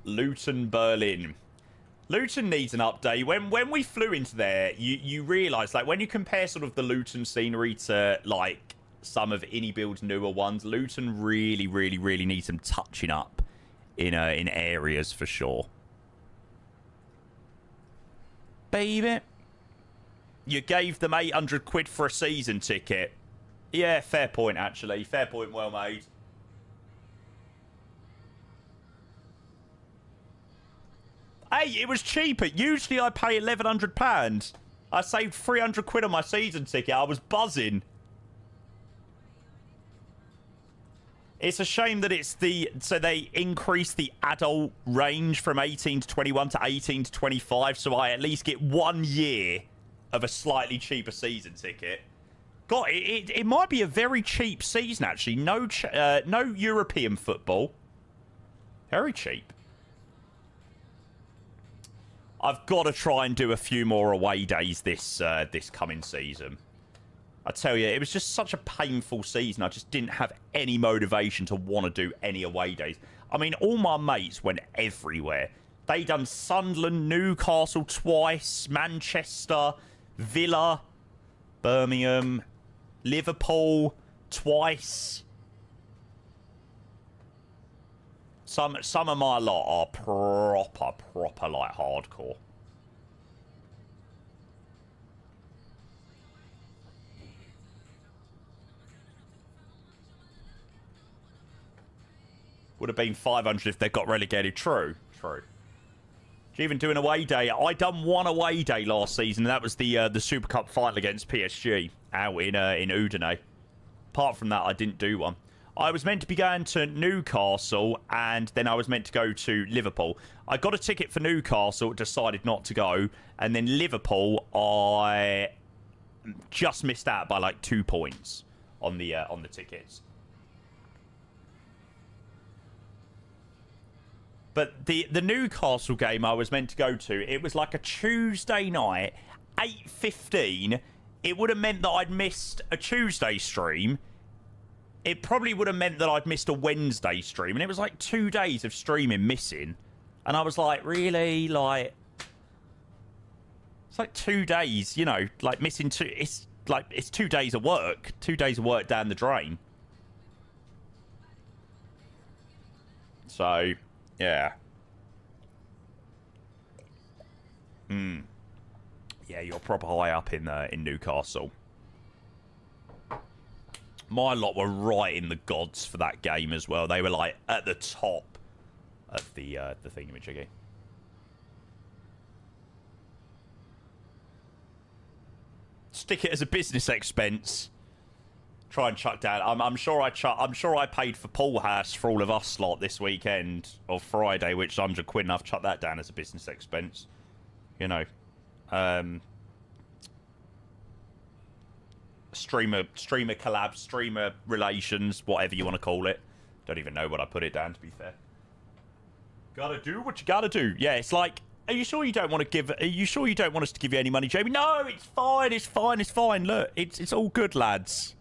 Luton, Berlin. Luton needs an update. When we flew into there, you realise, like, when you compare sort of the Luton scenery to, like, some of Build's newer ones, Luton really needs some touching up in areas for sure. Baby, you gave them 800 quid for a season ticket. Yeah, fair point, actually. Fair point, well made. Hey, it was cheaper. Usually I pay £1,100. I saved 300 quid on my season ticket. I was buzzing. It's a shame that it's so they increased the adult range from 18 to 21 to 18 to 25, so I at least get 1 year of a slightly cheaper season ticket. God, it might be a very cheap season, actually. No European football. Very cheap. I've got to try and do a few more away days this coming season. I tell you, it was just such a painful season. I just didn't have any motivation to want to do any away days. I mean, all my mates went everywhere. They done Sunderland, Newcastle twice, Manchester, Villa, Birmingham, Liverpool twice. Some of my lot are proper like hardcore. Would have been 500 if they got relegated. True. Do you even do an away day? I done one away day last season, and that was the Super Cup final against PSG out in Udine. Apart from that, I didn't do one. I was meant to be going to Newcastle, and then I was meant to go to Liverpool. I got a ticket for Newcastle, decided not to go, and then Liverpool, I just missed out by like 2 points on the tickets. But the Newcastle game I was meant to go to, it was like a Tuesday night, 8:15. It would have meant that I'd missed a Tuesday stream. It probably would have meant that I'd missed a Wednesday stream. And it was like 2 days of streaming missing. And I was like, really? Like, it's like 2 days, you know, like missing two. It's like, it's 2 days of work. 2 days of work down the drain. So... yeah. Yeah, you're proper high up in Newcastle. My lot were right in the gods for that game as well. They were like at the top of the thingamajiggy. Stick it as a business expense. Try and chuck down. I'm sure I paid for pool house for all of us lot this weekend or Friday, which £100 and I've chucked that down as a business expense. You know. Streamer collab, streamer relations, whatever you want to call it. Don't even know what I put it down, to be fair. Gotta do what you gotta do. Yeah, it's like, are you sure you don't want us to give you any money, Jamie? No, it's fine, it's fine, it's fine. Look, it's all good, lads.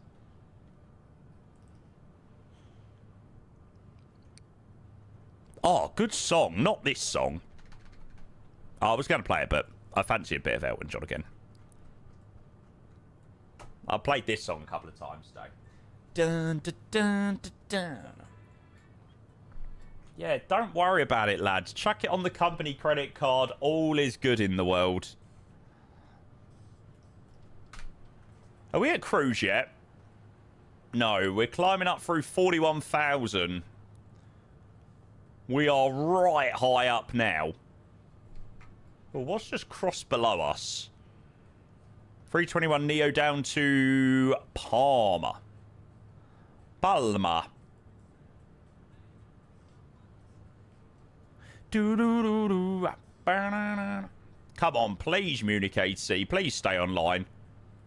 Oh, good song. Not this song. Oh, I was going to play it, but I fancy a bit of Elton John again. I played this song a couple of times today. Dun, dun, dun, dun, dun. Yeah, don't worry about it, lads. Chuck it on the company credit card. All is good in the world. Are we at cruise yet? No, we're climbing up through 41,000. We are right high up now. Well, what's just crossed below us? 321 Neo down to Palma. Come on, please, Munich AC. Please stay online.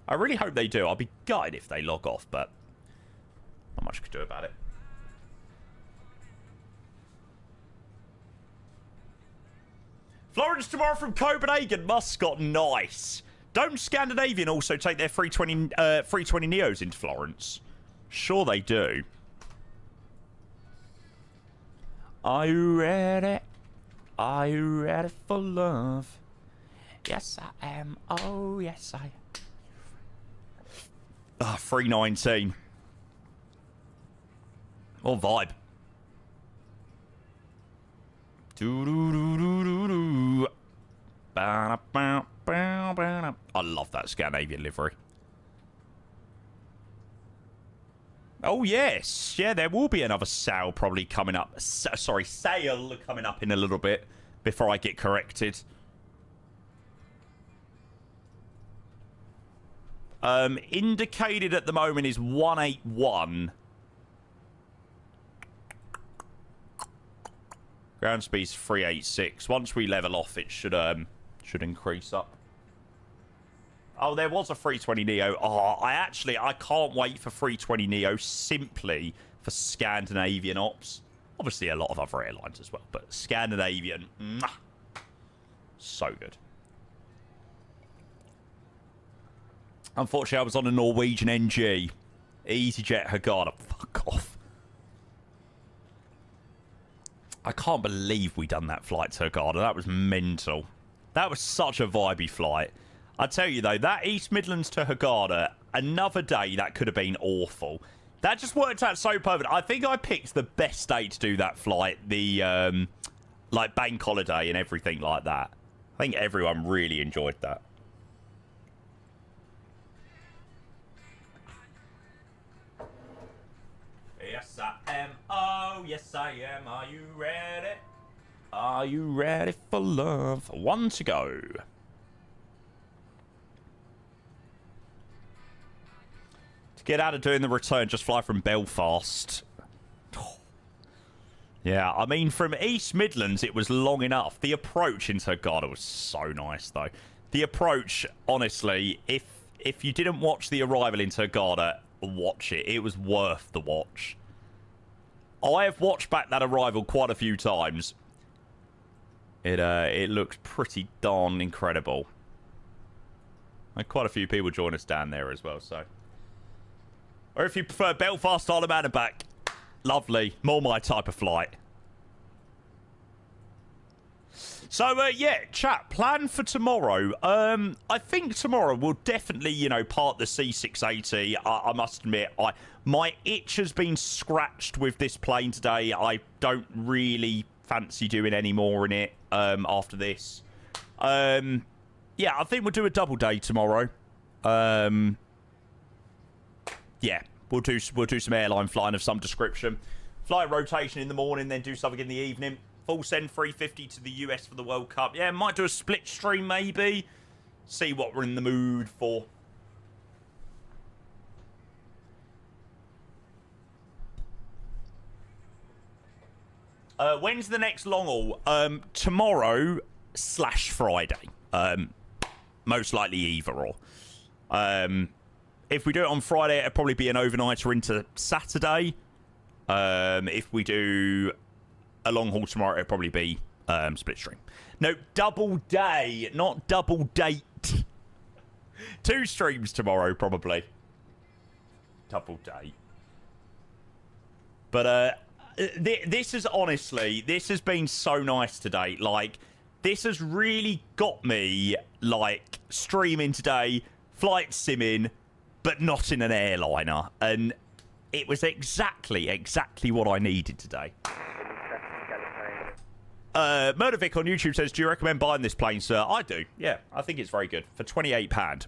I really hope they do. I'll be gutted if they log off, but not much I could do about it. Florence tomorrow from Copenhagen. Muscat, nice. Don't Scandinavian also take their 320 Neos into Florence? Sure they do. Are you ready? Are you ready for love? Yes, I am. Oh, yes, I am. Ah, 319. What vibe? Do-do-do-do-do-do. I love that Scandinavian livery. Oh, yes. Yeah, there will be another sale probably coming up. Sorry, sale coming up in a little bit before I get corrected. Indicated at the moment is 181. Ground speed's 386. Once we level off, it should increase up. Oh, there was a 320 Neo. Oh, I can't wait for 320 Neo simply for Scandinavian ops. Obviously, a lot of other airlines as well, but Scandinavian, so good. Unfortunately, I was on a Norwegian NG. EasyJet Hurghada. Fuck off. I can't believe we done that flight to Hurghada. That was mental. That was such a vibey flight. I tell you, though, that East Midlands to Hurghada, another day that could have been awful. That just worked out so perfect. I think I picked the best day to do that flight. The, like, bank holiday and everything like that. I think everyone really enjoyed that. Yes, I am. Oh, yes, I am. Are you ready? Are you ready for love? One to go. To get out of doing the return, just fly from Belfast. Yeah, I mean, from East Midlands, it was long enough. The approach into Hurghada was so nice, though. The approach, honestly, if you didn't watch the arrival into Hurghada, watch it. It was worth the watch. I have watched back that arrival quite a few times. It looks pretty darn incredible. And quite a few people join us down there as well, so. Or if you prefer Belfast, Isle of Man and back. Lovely. More my type of flight. So, yeah, chat, plan for tomorrow. I think tomorrow we'll definitely, you know, part the C680. I must admit, my itch has been scratched with this plane today. I don't really fancy doing any more in it after this. Yeah, I think we'll do a double day tomorrow. Yeah, we'll do some airline flying of some description. Fly a rotation in the morning, then do something in the evening. Full send 350 to the US for the World Cup. Yeah, might do a split stream maybe. See what we're in the mood for. When's the next long haul? Tomorrow/Friday. Most likely either or. If we do it on Friday, it'll probably be an overnighter into Saturday. If we do a long haul tomorrow, it'll probably be split stream. No, double day, not double date. 2 streams tomorrow, probably. Double date. But this is honestly, this has been so nice today. Like, this has really got me, like, streaming today, flight simming, but not in an airliner. And it was exactly what I needed today. Murder Vic on YouTube says, do you recommend buying this plane, sir? I do. Yeah, I think it's very good. For £28.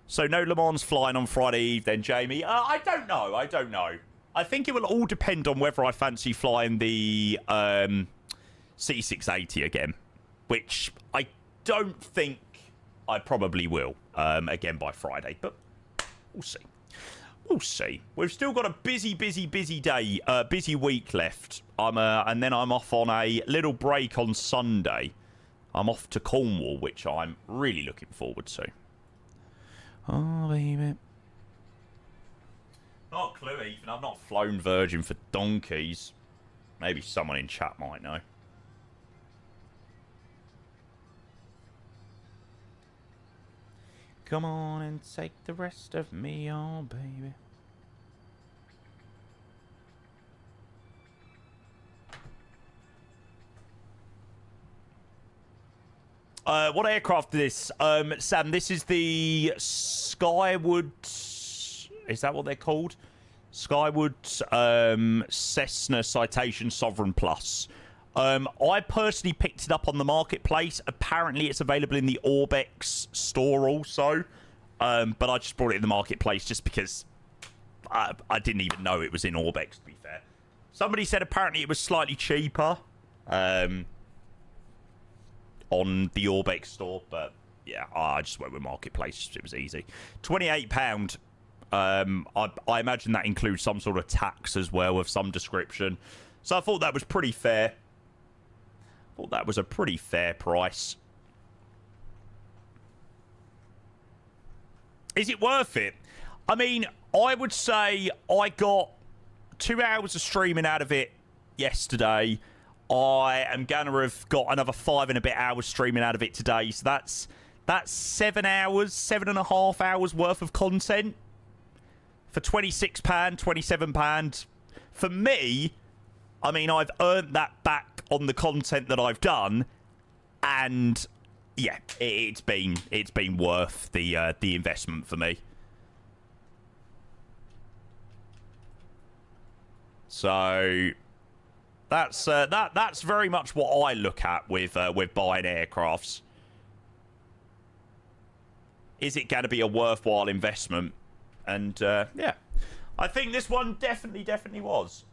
So no Le Mans flying on Friday Eve then, Jamie? I don't know. I think it will all depend on whether I fancy flying the C680 again, which I don't think I probably will again by Friday, but we'll see. We'll see. We've still got a busy day, busy week left. And then I'm off on a little break on Sunday. I'm off to Cornwall, which I'm really looking forward to. Oh, baby. Not a clue, Ethan. I've not flown Virgin for donkeys. Maybe someone in chat might know. Come on and take the rest of me, oh baby. What aircraft is this? Sam, this is the Skyward... Is that what they're called? Skyward Cessna Citation Sovereign Plus. I personally picked it up on the marketplace. Apparently, it's available in the Orbex store also. But I just brought it in the marketplace just because I didn't even know it was in Orbex, to be fair. Somebody said apparently it was slightly cheaper on the Orbex store. But, yeah, I just went with marketplace. It was easy. £28. I imagine that includes some sort of tax as well of some description. So I thought that was pretty fair. Thought that was a pretty fair price. Is it worth it? I mean, I would say I got 2 hours of streaming out of it yesterday. I am going to have got another 5 and a bit hours streaming out of it today. So that's 7 hours, 7.5 hours worth of content for £26, £27. For me, I mean, I've earned that back on the content that I've done, and yeah, it's been worth the investment for me. So that's very much what I look at with buying aircrafts. Is it going to be a worthwhile investment? And yeah, I think this one definitely was.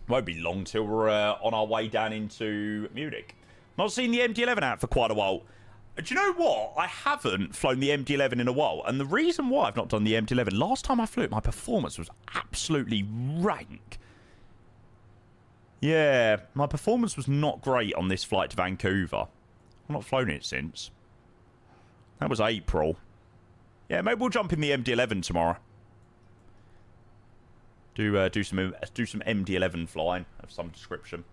Won't be long till we're on our way down into Munich. Not seen the MD-11 out for quite a while. Do you know what? I haven't flown the MD-11 in a while. And the reason why I've not done the MD-11, last time I flew it, my performance was absolutely rank. Yeah, my performance was not great on this flight to Vancouver. I've not flown it since. That was April. Yeah, maybe we'll jump in the MD-11 tomorrow. Do some MD-11 flying of some description.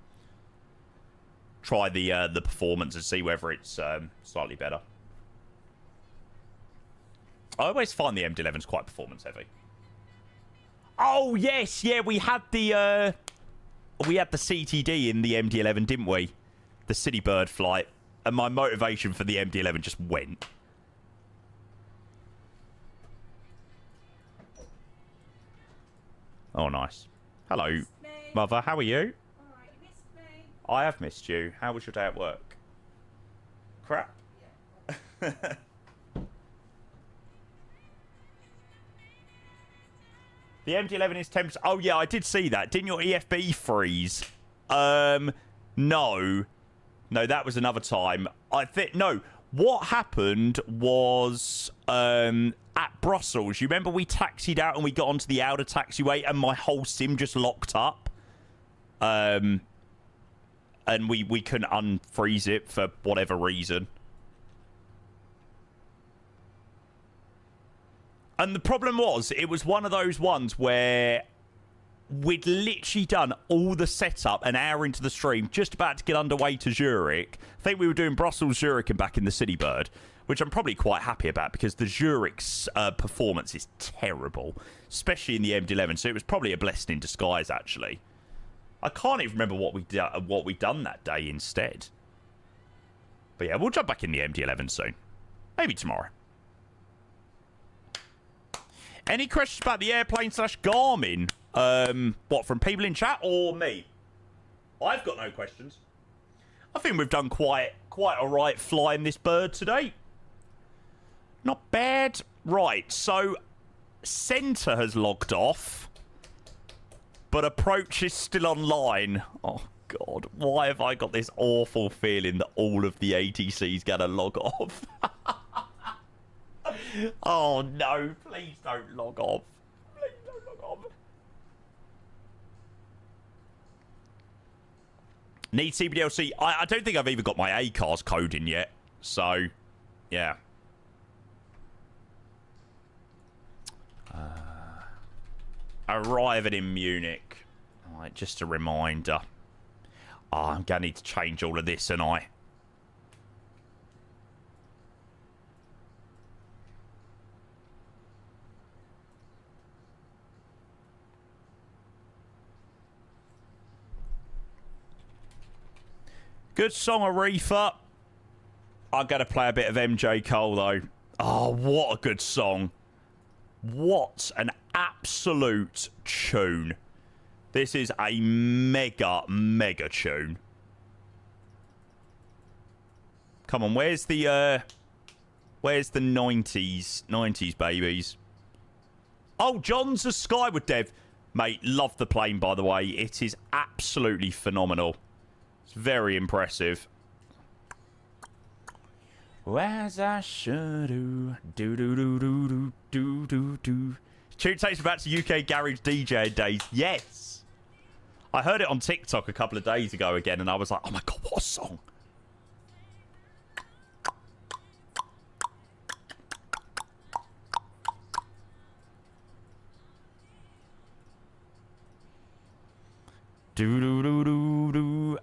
Try the performance and see whether it's slightly better. I always find the MD-11's quite performance heavy. Oh yes, yeah, we had the CTD in the MD-11, didn't we? The City Bird flight, and my motivation for the MD-11 just went. Oh, nice. Hello, Mother. How are you? Alright, you missed me. I have missed you. How was your day at work? Crap. Yeah. The MD-11 is 10%. Oh, yeah, I did see that. Didn't your EFB freeze? No. No, that was another time. I think... No. What happened was... at Brussels, you remember we taxied out and we got onto the outer taxiway and my whole sim just locked up? and we couldn't unfreeze it for whatever reason. And the problem was, it was one of those ones where we'd literally done all the setup an hour into the stream, just about to get underway to Zurich. I think we were doing Brussels, Zurich, and back in the City Bird, which I'm probably quite happy about because the Zurich's performance is terrible, especially in the MD-11. So it was probably a blessing in disguise, actually. I can't even remember what we'd done that day instead. But yeah, we'll jump back in the MD-11 soon. Maybe tomorrow. Any questions about the airplane / Garmin? What, from people in chat or me? I've got no questions. I think we've done quite all right flying this bird today. Not bad. Right, so Centre has logged off, but Approach is still online. Oh, God. Why have I got this awful feeling that all of the ATC's going to log off? Oh, no. Please don't log off. Please don't log off. Need CBDLC. I don't think I've even got my ACARS code in yet. So, yeah. Arriving in Munich. All right, just a reminder. Oh, I'm going to need to change all of this, and I. Good song, Aretha. I'm going to play a bit of MJ Cole, though. Oh, what a good song. What an absolute tune. This is a mega tune. Come on, where's the 90s babies? Oh, John's a Skyward Dev. Mate, love the plane, by the way. It is absolutely phenomenal. It's very impressive. As I should do. Citation back to UK Garage DJ days. Yes. I heard it on TikTok a couple of days ago again, and I was like, oh my God, what a song. Do.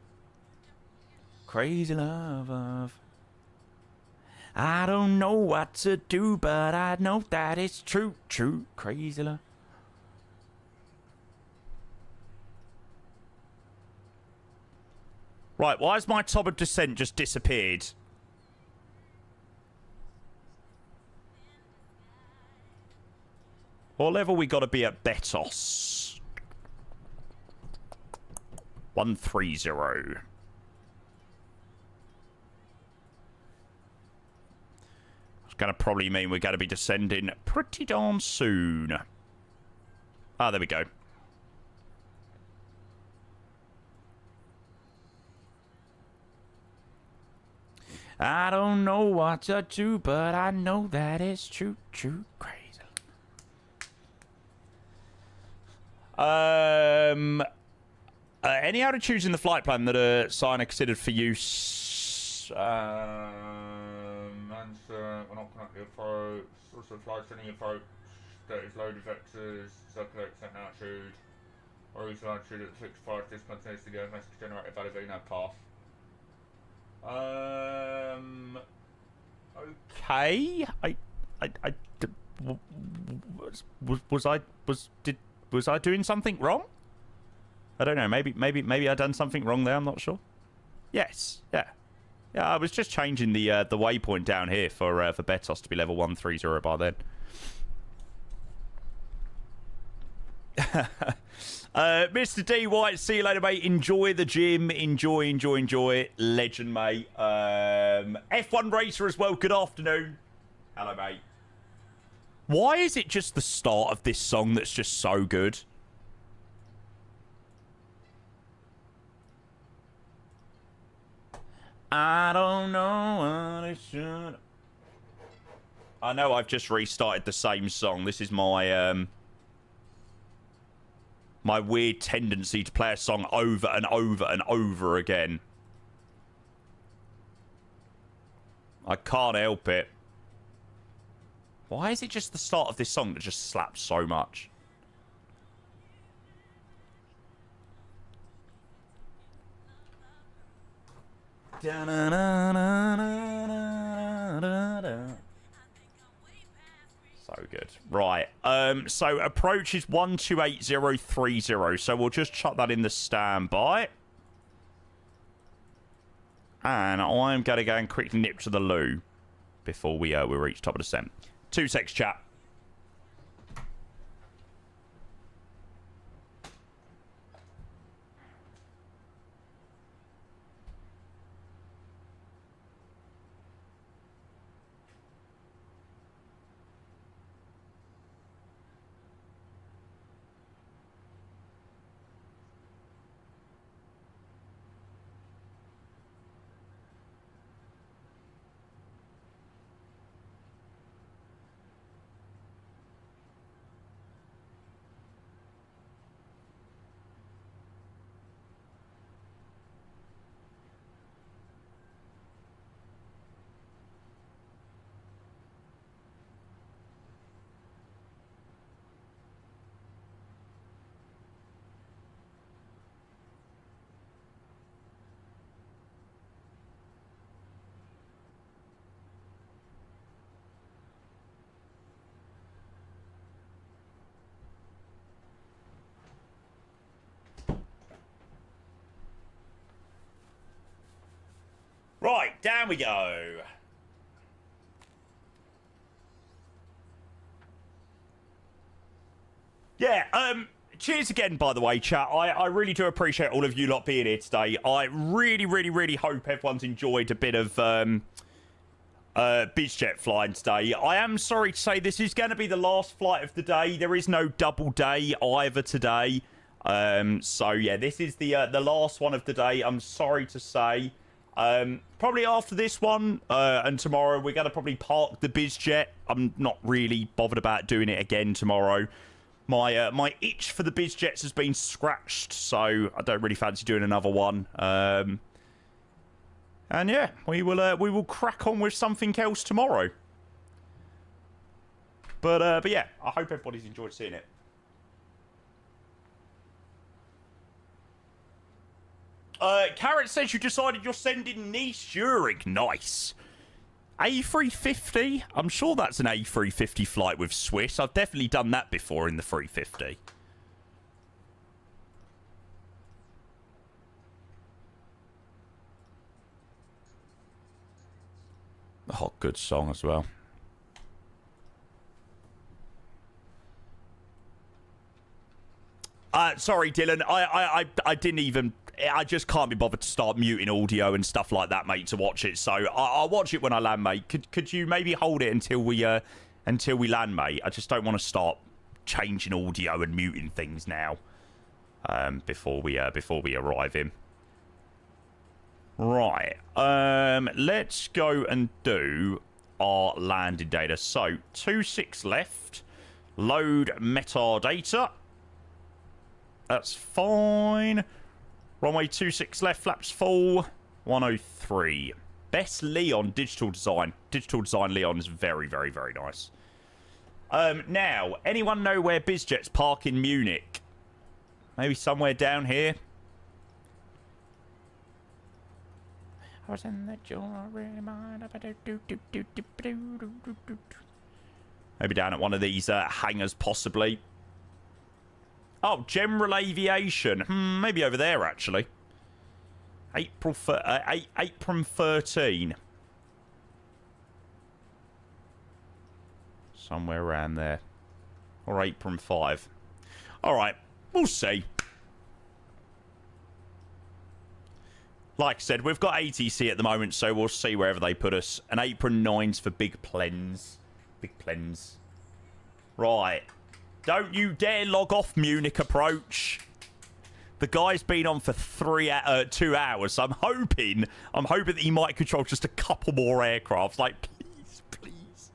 Crazy love of. I don't know what to do, but I know that it's true. Crazy love. Right, why has my top of descent just disappeared? What level we got to be at Betos? 130. It's going to probably mean we're going to be descending pretty darn soon. Ah, there we go. I don't know what to do, but I know that it's true. Crazy. Any altitudes in the flight plan that are signed are considered for use? Answer, we're not currently approach. Also flights any approach that is loaded vectors, circulate certain altitude, or use altitude at 65 discontinuous to go message generated valid no path. Okay. Was I doing something wrong? I don't know. Maybe I done something wrong there. I'm not sure. Yes. Yeah. I was just changing the waypoint down here for Betos to be level 130 by then. Mr. D White, see you later, mate. Enjoy the gym. Enjoy it. Legend, mate. F1 Racer as well. Good afternoon. Hello, mate. Why is it just the start of this song that's just so good? I don't know what it should. I know I've just restarted the same song. This is my My weird tendency to play a song over and over and over again. I can't help it. Why is it just the start of this song that just slaps so much? So good. Right. So approach is 128030. So we'll just chuck that in the standby. And I'm going to go and quickly nip to the loo before we reach top of the descent. 2 secs, chat. Right, down we go. Yeah, cheers again, by the way, chat. I really do appreciate all of you lot being here today. I really hope everyone's enjoyed a bit of BizJet flying today. I am sorry to say this is going to be the last flight of the day. There is no double day either today. So yeah, this is the last one of the day. I'm sorry to say. Probably after this one and tomorrow, we're going to probably park the BizJet. I'm not really bothered about doing it again tomorrow. My itch for the BizJets has been scratched, so I don't really fancy doing another one. And yeah, we will crack on with something else tomorrow. But yeah, I hope everybody's enjoyed seeing it. Carrot says you decided you're sending Nice Zurich. Nice. A350? I'm sure that's an A350 flight with Swiss. I've definitely done that before in the 350. Oh, good song as well. Sorry, Dylan. I didn't even... I just can't be bothered to start muting audio and stuff like that, mate, to watch it. So I'll watch it when I land, mate. Could you maybe hold it until we land, mate? I just don't want to start changing audio and muting things now. Before we arrive in. Right. Let's go and do our landing data. So 26 left. Load metadata. That's fine. Runway 26 left, flaps full, 103. Best Leon digital design. Digital design Leon is very nice. Now, anyone know where BizJets park in Munich? Maybe somewhere down here? I was in the jewelry mine. Maybe down at one of these hangars, possibly. Oh, General Aviation. Maybe over there, actually. April 13. Somewhere around there. Or April 5. Alright, we'll see. Like I said, we've got ATC at the moment, so we'll see wherever they put us. And Apron 9's for Big Plens. Big Plens. Right. Don't you dare log off, Munich Approach. The guy's been on for 2 hours, so I'm hoping that he might control just a couple more aircrafts. Like, please.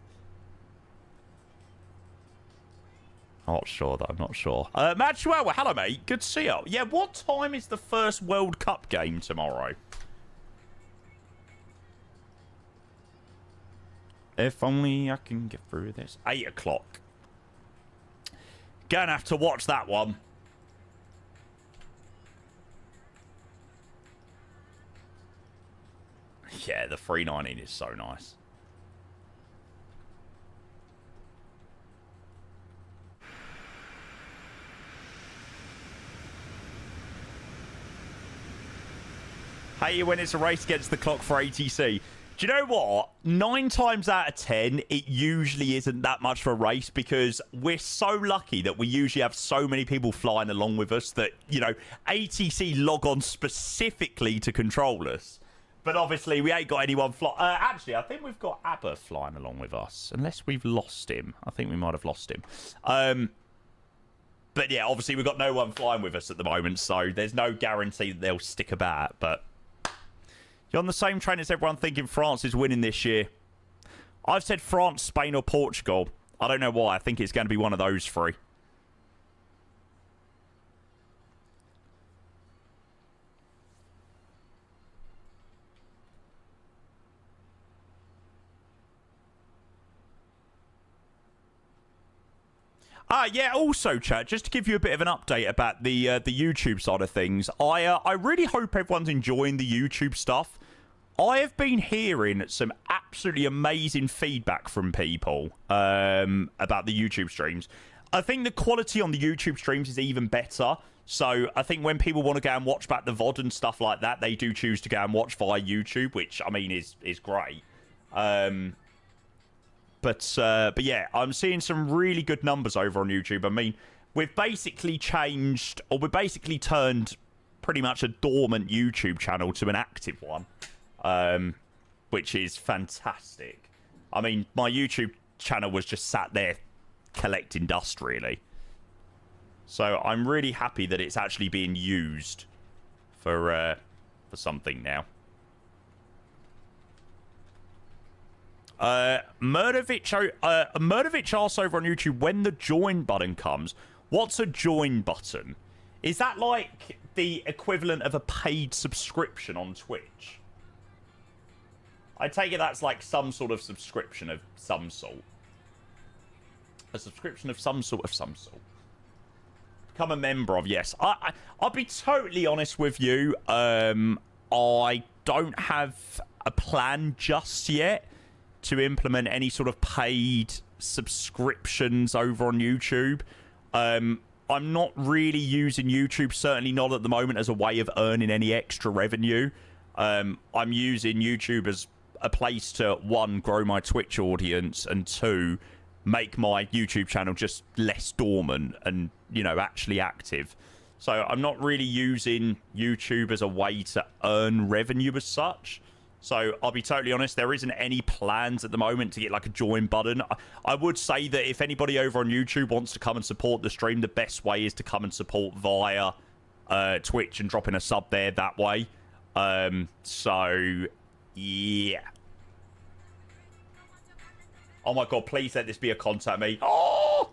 Not sure, though. Not sure. Maxwell, well, hello, mate. Good to see you. Yeah, what time is the first World Cup game tomorrow? If only I can get through this. 8 o'clock. Gonna have to watch that one. Yeah, the 319 is so nice. Hey, when it's a race against the clock for ATC. Do you know what? 9 times out of 10, it usually isn't that much of a race because we're so lucky that we usually have so many people flying along with us that, you know, ATC log on specifically to control us. But obviously, we ain't got anyone fly. Actually, I think we've got Abba flying along with us. Unless we've lost him. I think we might have lost him. But yeah, obviously, we've got no one flying with us at the moment. So there's no guarantee that they'll stick about. But you're on the same train as everyone thinking France is winning this year. I've said France, Spain, or Portugal. I don't know why. I think it's going to be one of those three. Yeah, also, chat, just to give you a bit of an update about the YouTube side of things, I really hope everyone's enjoying the YouTube stuff. I have been hearing some absolutely amazing feedback from people about the YouTube streams. I think the quality on the YouTube streams is even better. So I think when people want to go and watch back the VOD and stuff like that, they do choose to go and watch via YouTube, which, I mean, is great. But yeah, I'm seeing some really good numbers over on YouTube. I mean, we've basically changed, or we've basically turned pretty much a dormant YouTube channel to an active one, which is fantastic. I mean, my YouTube channel was just sat there collecting dust, really. So I'm really happy that it's actually being used for something now. Murdovic asks over on YouTube, when the join button comes, what's a join button? Is that like the equivalent of a paid subscription on Twitch? I take it that's like some sort of subscription of some sort. A subscription of some sort. Become a member of, yes. I'll be totally honest with you. I don't have a plan just yet to implement any sort of paid subscriptions over on YouTube. I'm not really using YouTube, certainly not at the moment, as a way of earning any extra revenue. I'm using YouTube as a place to, 1, grow my Twitch audience, and 2, make my YouTube channel just less dormant and, you know, actually active. So I'm not really using YouTube as a way to earn revenue as such. So I'll be totally honest, there isn't any plans at the moment to get like a join button. I would say that if anybody over on YouTube wants to come and support the stream, the best way is to come and support via Twitch and dropping a sub there that way. So, yeah. Oh my god, please let this be a contact me. Oh!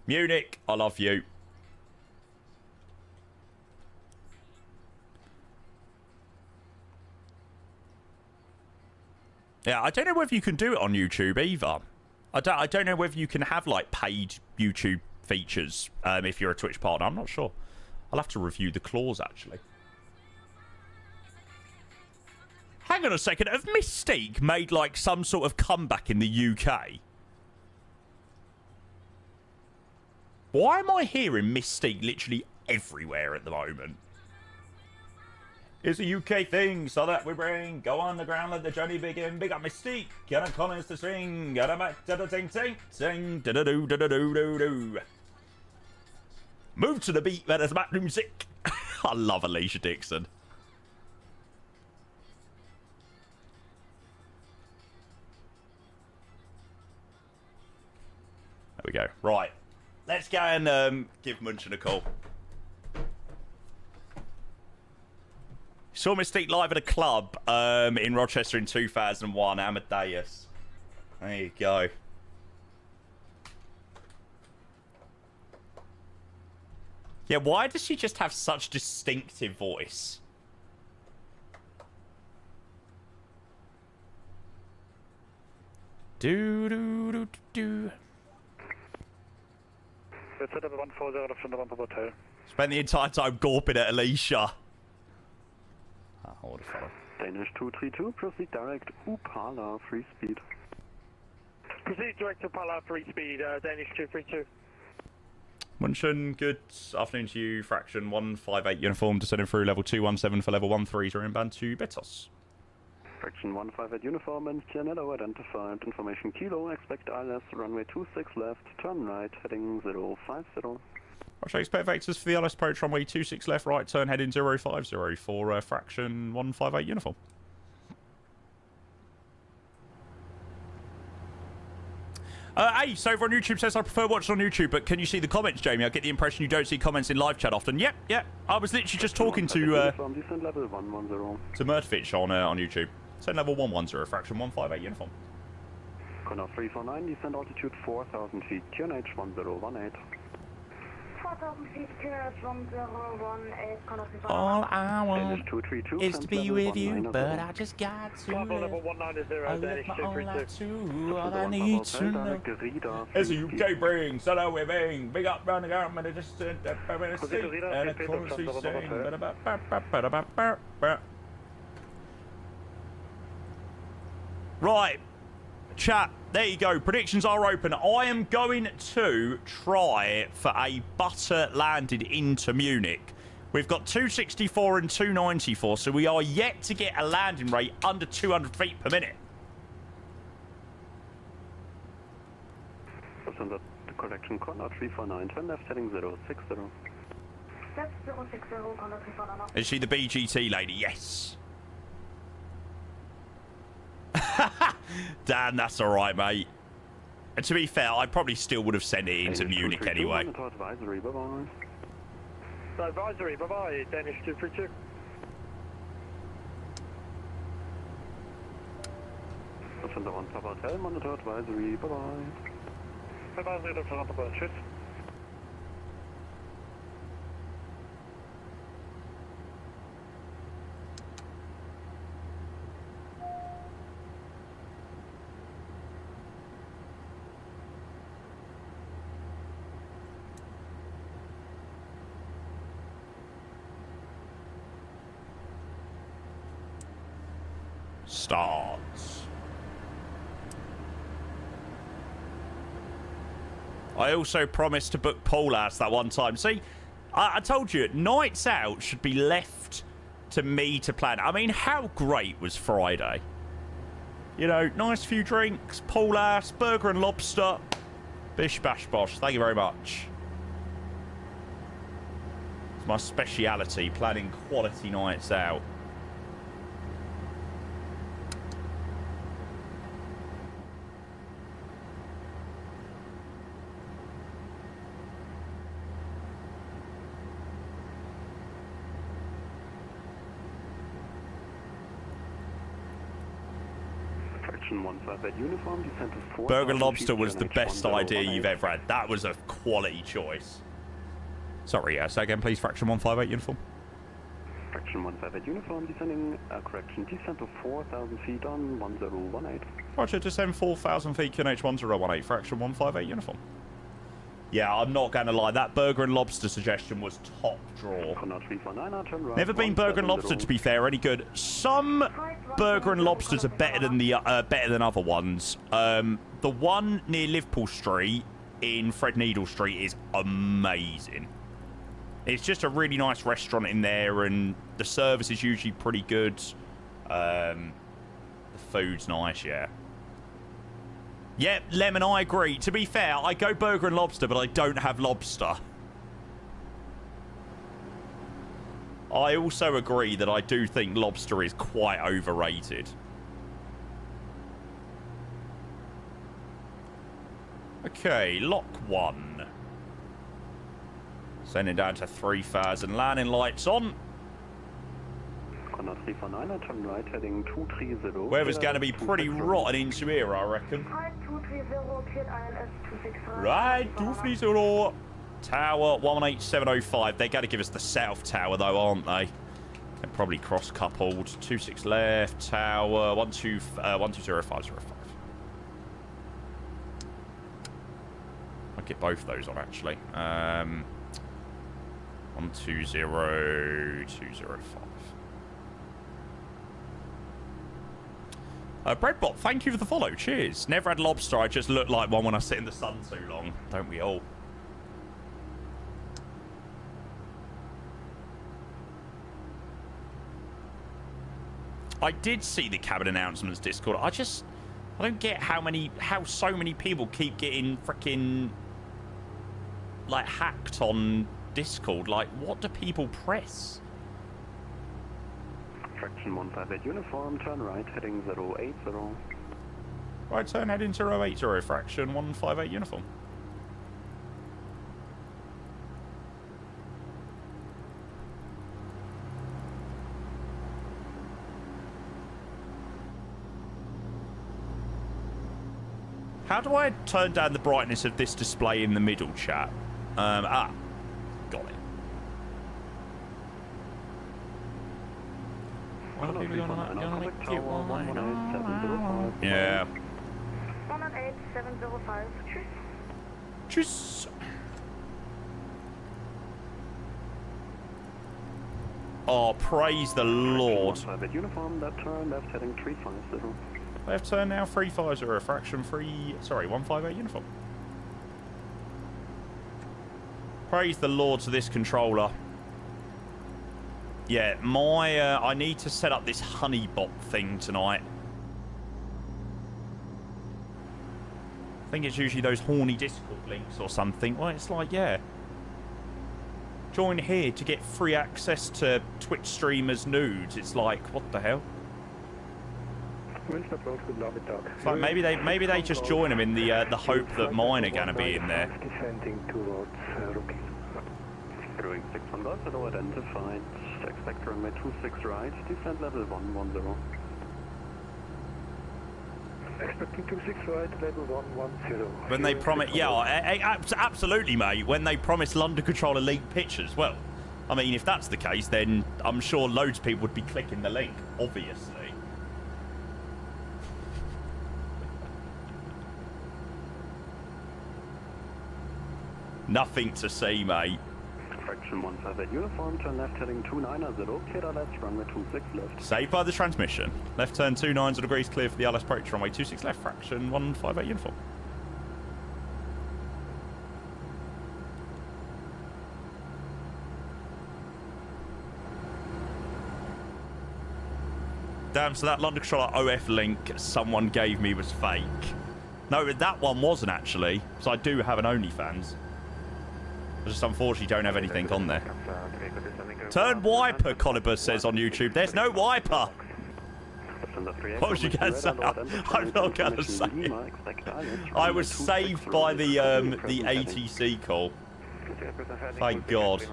Munich, I love you. Yeah, I don't know whether you can do it on YouTube either. I don't know whether you can have like paid YouTube features if you're a Twitch partner. I'm not sure. I'll have to review the clause actually. Hang on a second. Have Mystique made like some sort of comeback in the UK? Why am I hearing Mystique literally everywhere at the moment? It's a UK thing, so that we bring. Go on the ground, let the journey begin. Big up Mystique. Get a Collins to string. Get a back to the ting ting. Sing. Da da do da da do do do. Move to the beat, that is back music. I love Alicia Dixon. There we go. Right. Let's go and give Munchen a call. Saw Mystique live at a club in Rochester in 2001, Amadeus. There you go. Yeah, why does she just have such distinctive voice? Do. Spend the entire time gawping at Alicia. Hold on. Danish 232, proceed direct Upala, free speed. Proceed direct to Upala, free speed, Danish 232. Munchen, good afternoon to you. Fraction 158 uniform, descending through level 217 for level 13, inbound to Betos. Fraction 158 uniform and Cianello identified. Information Kilo, expect ILS, runway 26 left, turn right, heading 050. Roger, expect vectors for the LS approach, runway 26 left, right, turn heading 050 for fraction 158 uniform. Ace over on YouTube says, I prefer watching on YouTube, but can you see the comments, Jamie? I get the impression you don't see comments in live chat often. Yep. I was literally just talking to Murtvich on YouTube. Send level 110, fraction 158 uniform. Connor 349, descend altitude 4,000 feet, QNH 1018. 4,000 feet, QNH 1018, Connor 349. All I want 232, is to be with you, but I just got to level 190, Danish 232. All I need to know is a UK bring, solo waving, big up round the government, and just and a chorus we sing. Right, chat, there you go. Predictions are open. I am going to try for a butter landed into Munich. We've got 264 and 294, so we are yet to get a landing rate under 200 feet per minute. The correction, Connor 349, turn left, heading 060. Left 060, Connor 349. Is she the BGT lady? Yes. Damn, that's alright, mate. And to be fair, I probably still would have sent it into Munich anyway. Advisory, bye-bye. Advisory, bye-bye, Danish 232. Defender on Papa Hotel, monitor advisory, bye-bye. Advisory, Defender on Papa, tschüss. Starts. I also promised to book Paulas that one time. See, I told you, nights out should be left to me to plan. I mean, how great was Friday? You know, nice few drinks, Paulas, burger and lobster. Bish bash bosh. Thank you very much. It's my speciality, planning quality nights out. Burger Lobster was the best idea you've ever had. That was a quality choice. Sorry, say again, please. Fraction 158 uniform. Fraction 158 uniform, descending, correction, descent to 4,000 feet on 1018. Roger, descend 4,000 feet, QNH 1018, fraction 158 uniform. Yeah, I'm not going to lie. That Burger and Lobster suggestion was top draw. Never been Burger and Lobster, to be fair, any good. Some Burger and Lobsters are better than the other ones. The one near Liverpool Street in Fred Needle Street is amazing. It's just a really nice restaurant in there, and the service is usually pretty good. The food's nice, yeah. Yep, Lemon, I agree. To be fair, I go Burger and Lobster, but I don't have lobster. I also agree that I do think lobster is quite overrated. Okay, lock 1. Sending down to 3,000. Landing lights on. Weather's going to be pretty rotten into here, I reckon. Right, 230. Tower 118705. They're going to give us the south tower, though, aren't they? They're probably cross-coupled. 26 left. Tower 120505. I'll get both those on, actually. 120205. Breadbot, thank you for the follow. Cheers. Never had lobster. I just look like one when I sit in the sun too long. Don't we all? I did see the cabin announcements Discord. I don't get how so many people keep getting freaking like hacked on Discord. Like, what do people press? Fraction 158 uniform, turn right, heading 080. Right turn, heading 080, fraction 158 uniform. How do I turn down the brightness of this display in the middle, chat? Got it. Yeah. 18705. Tschüss. Oh, praise the Lord. Uniform, that turn, left heading 350. Left turn now, 350, fraction 158 uniform. Praise the Lord to this controller. Yeah, I need to set up this honeybot thing tonight. I think it's usually those horny Discord links or something. Well, it's like, yeah. Join here to get free access to Twitch streamers' nudes. It's like, what the hell? It's like maybe they just join them in the hope that mine are gonna be in there. Descending towards Doing 6 on Golf, hello, identified. Expect runway 26 right, descent level 110. Expecting 26 right, level 110. When they promise, yeah, absolutely, mate. When they promise London Control Elite pictures, well, I mean, if that's the case, then I'm sure loads of people would be clicking the link, obviously. Nothing to see, mate. Fraction 158 uniform, turn left heading 290, clear left, runway 26 left. Saved by the transmission. Left turn 290 degrees, clear for the LS approach, runway 26 left, fraction 158 uniform. Damn, so that London Controller OF link someone gave me was fake. No, that one wasn't actually, because I do have an OnlyFans. I just unfortunately don't have anything on there. Turn wiper, Coliber says on YouTube. There's no wiper. What was you going to say? I'm not going to say it. I was saved by the ATC call. Thank God.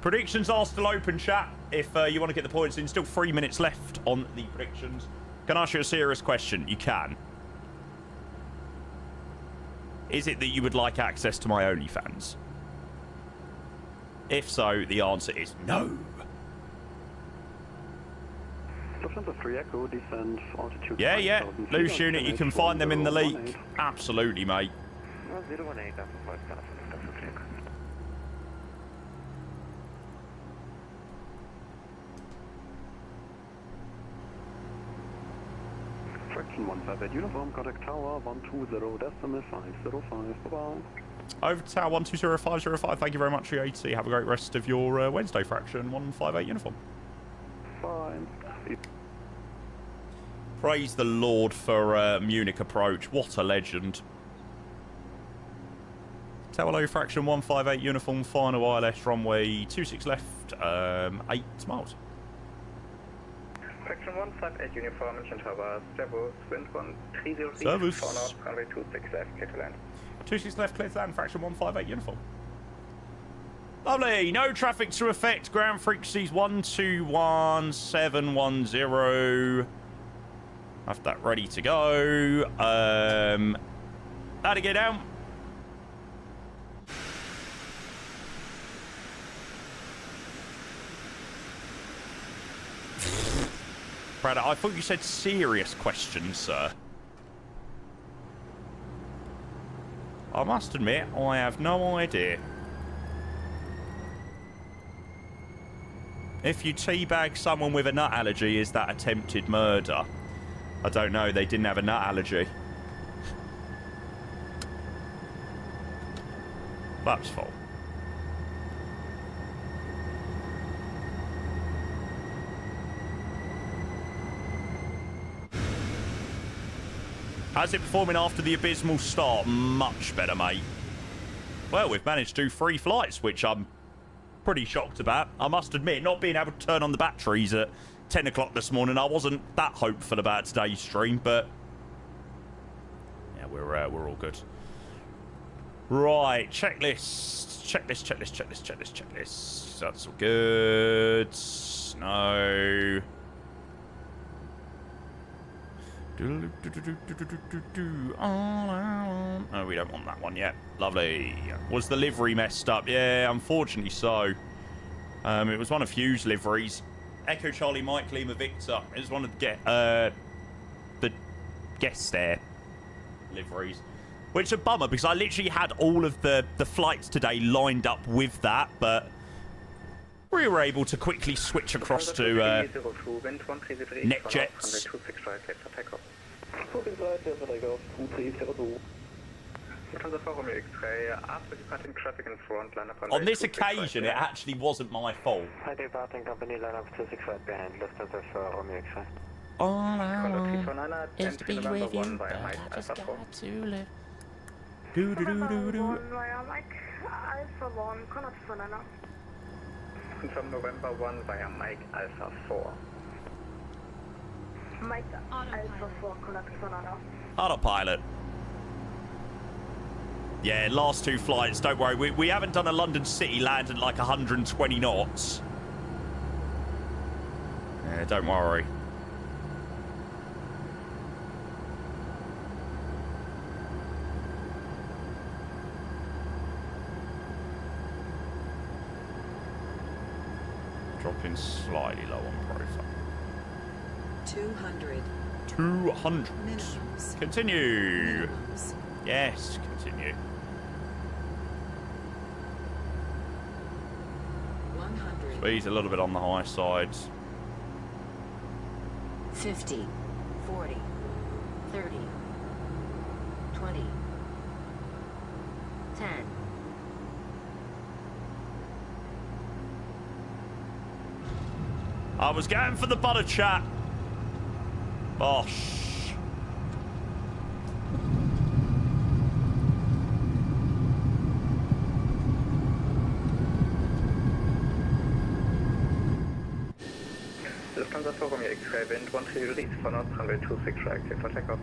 Predictions are still open, chat. If you want to get the points in, still 3 minutes left on the predictions. Can I ask you a serious question? You can. Is it that you would like access to my OnlyFans? If so, the answer is no. Yeah. Loose unit, you can find them in the leak. Absolutely, mate. Fraction 158 uniform, contact tower 120.505. Bye-bye. Over to tower 120.505. Thank you very much for your AT. Have a great rest of your Wednesday, fraction 158 uniform. Fine. Praise the Lord for Munich approach. What a legend. Tower low, fraction 158 uniform, final ILS runway 26 left, 8 miles. Fraction 158 uniform, engine tower, servus, wind 1303, Servus. for north, runway 26 left, clear to land. 26 left, clear to land, fraction 158 uniform. Lovely, no traffic to affect, ground frequencies 121710. Have that ready to go. How'd it get down? Brad, I thought you said serious questions, sir. I must admit, I have no idea. If you teabag someone with a nut allergy, is that attempted murder? I don't know, they didn't have a nut allergy. That's fault. How's it performing after the abysmal start? Much better, mate. Well, we've managed to do 3 flights, which I'm pretty shocked about. I must admit, not being able to turn on the batteries at 10 o'clock this morning, I wasn't that hopeful about today's stream, but yeah, we're all good. Right, checklist. That's all good. No. Oh, we don't want that one yet. Lovely. Was the livery messed up? Yeah, unfortunately so. It was one of Hugh's liveries. Echo Charlie Mike Lima Victor. It was one of the guest air liveries. Which is a bummer because I literally had all of the flights today lined up with that, but we were able to quickly switch across to NetJets. On this occasion, it actually wasn't my fault. All I want is to be with you, but I just got to live. Do-do-do-do-do. From November 1 via Mike Alpha 4. Mike Alpha 4, connect Sonana. Autopilot. Yeah, last 2 flights, don't worry. We haven't done a London City land at like 120 knots. Yeah, don't worry. Dropping slightly low on profile. 200. 200. Minimums. Continue. Minimums. Yes, continue. 100. Speed's a little bit on the high side. 50, 40, 30, 20, 10. I was going for the butter chat. Bosh.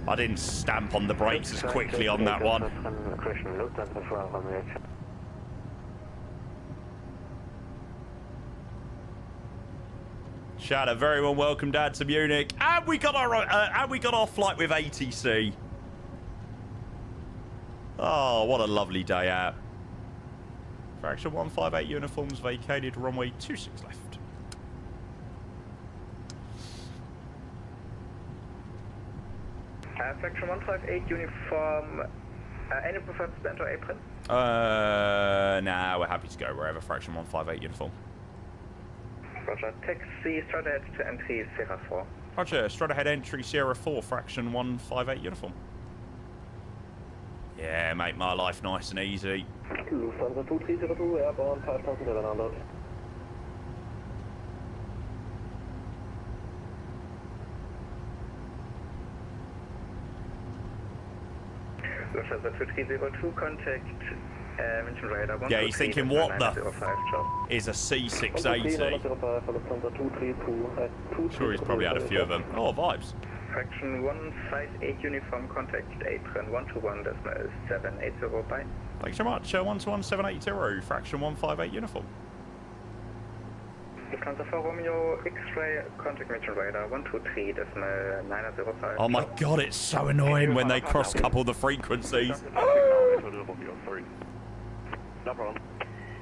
I didn't stamp on the brakes as quickly on that one. Shadow, very well welcome, Dad, to Munich, and we got our flight with ATC. Oh, what a lovely day out. Fraction 158 uniforms vacated, runway 26 left. Fraction 158 uniform. Any preferred spend or apron? Nah, we're happy to go wherever. Fraction 158 uniform. Roger. Taxi straight ahead to entry Sierra 4. Roger. Straight ahead entry Sierra 4, fraction 158 uniform. Yeah, make my life nice and easy. Lufthansa 2302, airborne 5700. Lufthansa 2302, contact München Radar 1. Yeah, he's thinking, what the is a C680? Sure, he's probably had a few of them. Oh, vibes. Fraction 158 uniform, contact apron 121.780, bye. Thanks so much. 121780, fraction 158 uniform. Lufthansa 4 Romeo, X-ray, contact mission radar 123.905. Oh my god, it's so annoying when they cross-couple the frequencies. No problem.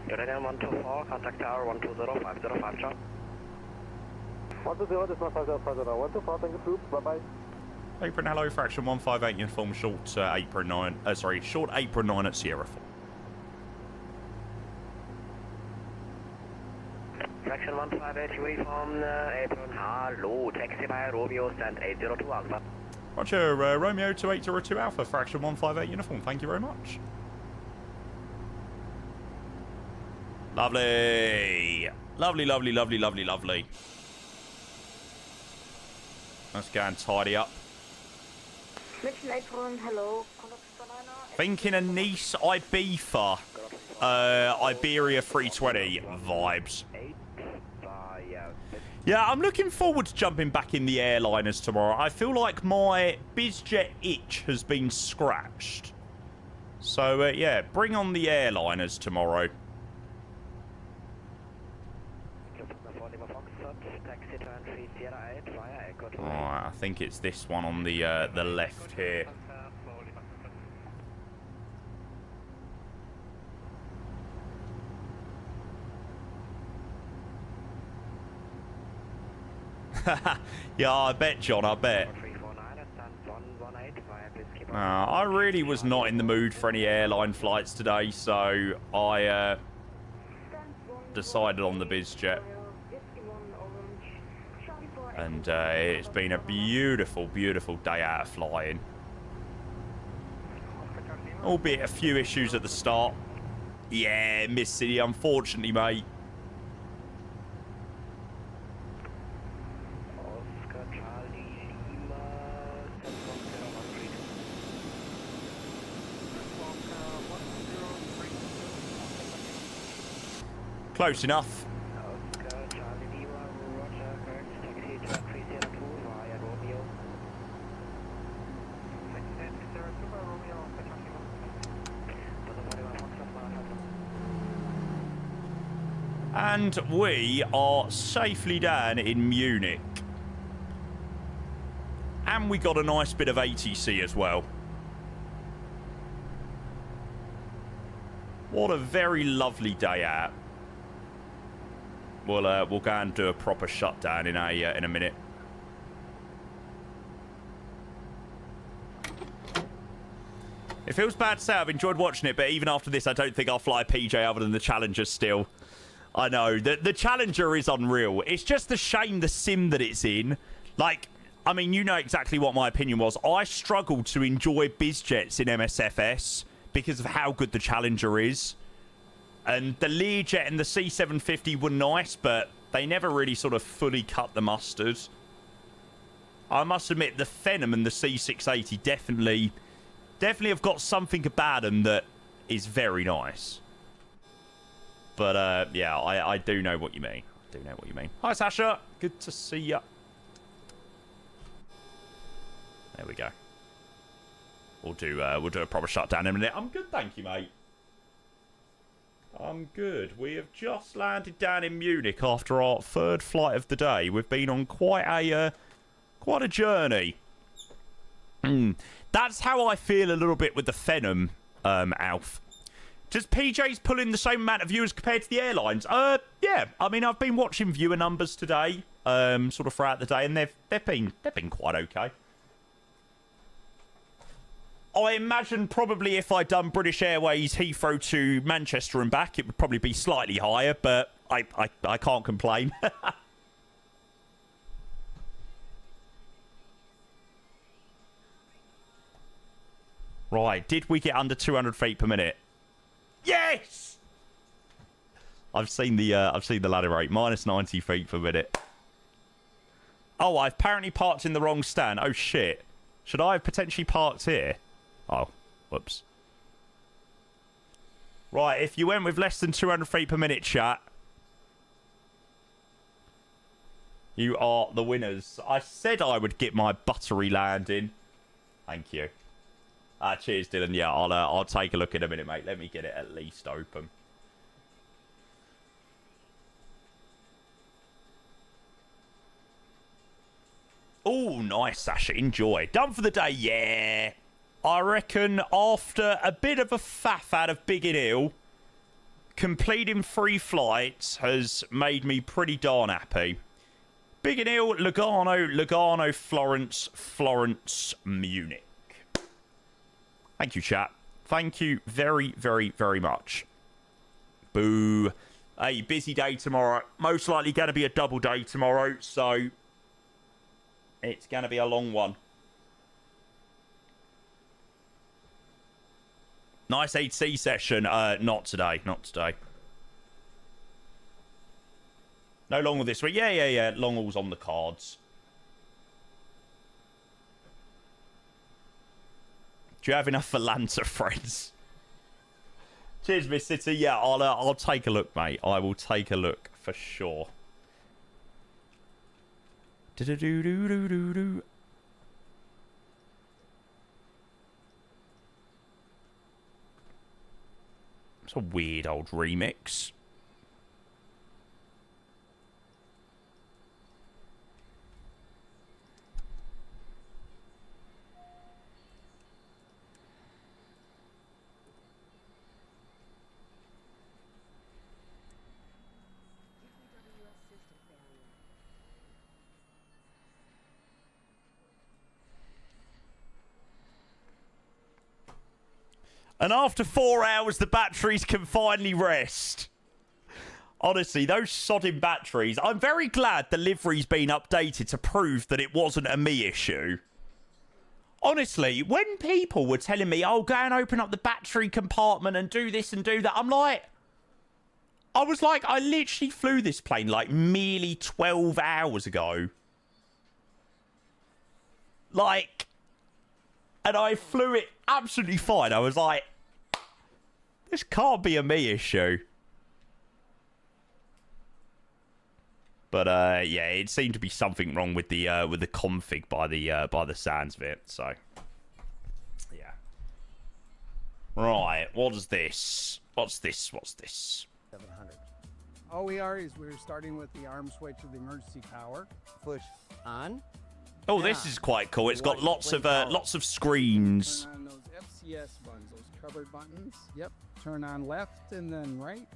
United 124, contact tower 120-505, John. 120, this is 505, 124, thank you, troops, bye-bye. Apron hello, fraction 158 uniform, short apron 9, short apron 9 at Sierra 4. Fraction 158 uniform, apron, hello, taxi by Romeo, stand 802 Alpha. Roger, Romeo 2802 Alpha, fraction 158 uniform, thank you very much. Lovely. Lovely, lovely, lovely, lovely, lovely. Let's go and tidy up. Mission apron, hello. Thinking a Nice Ibiza, Iberia 320 vibes. Yeah, I'm looking forward to jumping back in the airliners tomorrow. I feel like my BizJet itch has been scratched. So, yeah, bring on the airliners tomorrow. Alright, I think it's this one on the left here. Yeah, I bet, John, I bet. I really was not in the mood for any airline flights today, so I decided on the BizJet. And it's been a beautiful, beautiful day out of flying. Albeit a few issues at the start. Yeah, Miss City, unfortunately, mate. Close enough. And we are safely down in Munich. And we got a nice bit of ATC as well. What a very lovely day out. We'll go and do a proper shutdown in a minute. It feels bad to say I've enjoyed watching it, but even after this, I don't think I'll fly PJ other than the Challenger still. I know, the Challenger is unreal. It's just a shame the sim that it's in. Like, I mean, you know exactly what my opinion was. I struggled to enjoy BizJets in MSFS because of how good the Challenger is. And the Learjet and the C750 were nice, but they never really sort of fully cut the mustard. I must admit, the Phenom and the C680 definitely have got something about them that is very nice. But, yeah, I do know what you mean. I do know what you mean. Hi, Sasha. Good to see ya. There we go. We'll do a proper shutdown in a minute. I'm good, thank you, mate. I'm good. We have just landed down in Munich after our third flight of the day. We've been on quite a journey. That's how I feel a little bit with the Phenom, Alf. Does PJ's pull in the same amount of viewers compared to the airlines? Yeah. I mean, I've been watching viewer numbers today, sort of throughout the day, and they've been quite okay. I imagine probably if I'd done British Airways Heathrow to Manchester and back, it would probably be slightly higher, but I can't complain. Right, did we get under 200 feet per minute? Yes! I've seen the ladder rate, minus 90 feet per minute. Oh, I've apparently parked in the wrong stand. Oh shit. Should I have potentially parked here? Oh, whoops. Right, if you went with less than 200 feet per minute, chat, you are the winners. I said I would get my buttery landing. Thank you. Cheers, Dylan. Yeah, I'll take a look in a minute, mate. Let me get it at least open. Oh, nice, Sasha. Enjoy. Done for the day, yeah. I reckon after a bit of a faff out of Biggin Hill, completing 3 flights has made me pretty darn happy. Biggin Hill, Lugano, Florence, Munich. Thank you, chat. Thank you very, very, very much. Boo. A busy day tomorrow. Most likely going to be a double day tomorrow, so it's going to be a long one. Nice 8C session. Not today. Not today. No long haul this week. Yeah. Long haul's on the cards. Do you have enough for Lanta, friends? Cheers, Miss City. Yeah, I'll take a look, mate. I will take a look for sure. Do-do-do-do-do-do-do. It's a weird old remix. And after 4 hours, the batteries can finally rest. Honestly, those sodding batteries. I'm very glad the livery's been updated to prove that it wasn't a me issue. Honestly, when people were telling me, oh, go and open up the battery compartment and do this and do that, I was like, I literally flew this plane like merely 12 hours ago. And I flew it absolutely fine. I was like, this can't be a me issue. But yeah, it seemed to be something wrong with the config by the sounds of it. So yeah. Right, what is this? What's this? 700. All we are is we're starting with the arm switch of the emergency power. Push on. Oh, this is quite cool. It's got lots of screens. Turn on those FCS buttons, those covered buttons. Yep. Turn on left and then right.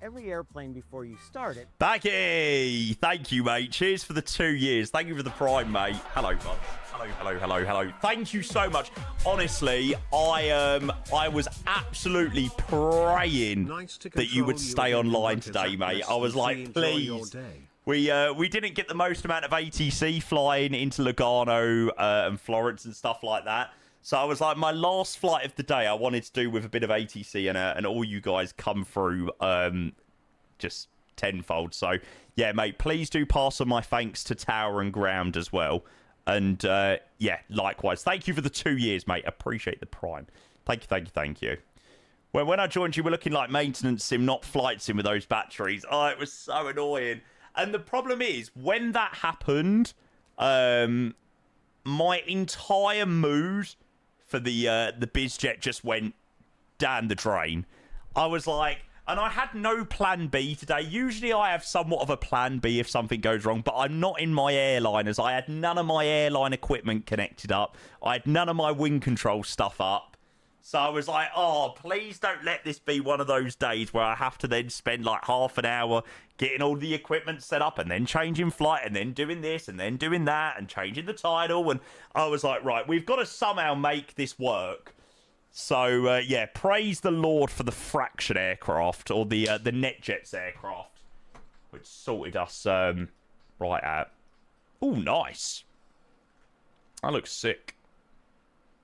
Every airplane before you start it. Baggy! Thank you, mate. Cheers for the 2 years. Thank you for the prime, mate. Hello, bud. Hello. Thank you so much. Honestly, I was absolutely praying that you would stay online today, mate. I was like, please. We didn't get the most amount of ATC flying into Lugano and Florence and stuff like that. So I was like, my last flight of the day, I wanted to do with a bit of ATC and all you guys come through just tenfold. So yeah, mate, please do pass on my thanks to Tower and Ground as well. And yeah, likewise. Thank you for the 2 years, mate. Appreciate the prime. Thank you. Well, when I joined you, we're looking like maintenance sim, not flight sim with those batteries. Oh, it was so annoying. And the problem is, when that happened, my entire mood for the BizJet just went down the drain. I was like, and I had no plan B today. Usually I have somewhat of a plan B if something goes wrong, but I'm not in my airliners. I had none of my airline equipment connected up. I had none of my wing control stuff up. So I was like, oh, please don't let this be one of those days where I have to then spend like half an hour getting all the equipment set up and then changing flight and then doing this and then doing that and changing the title. And I was like, right, we've got to somehow make this work. So, yeah, praise the Lord for the Fraction aircraft or the NetJets aircraft, which sorted us right out. Oh, nice. That looks sick.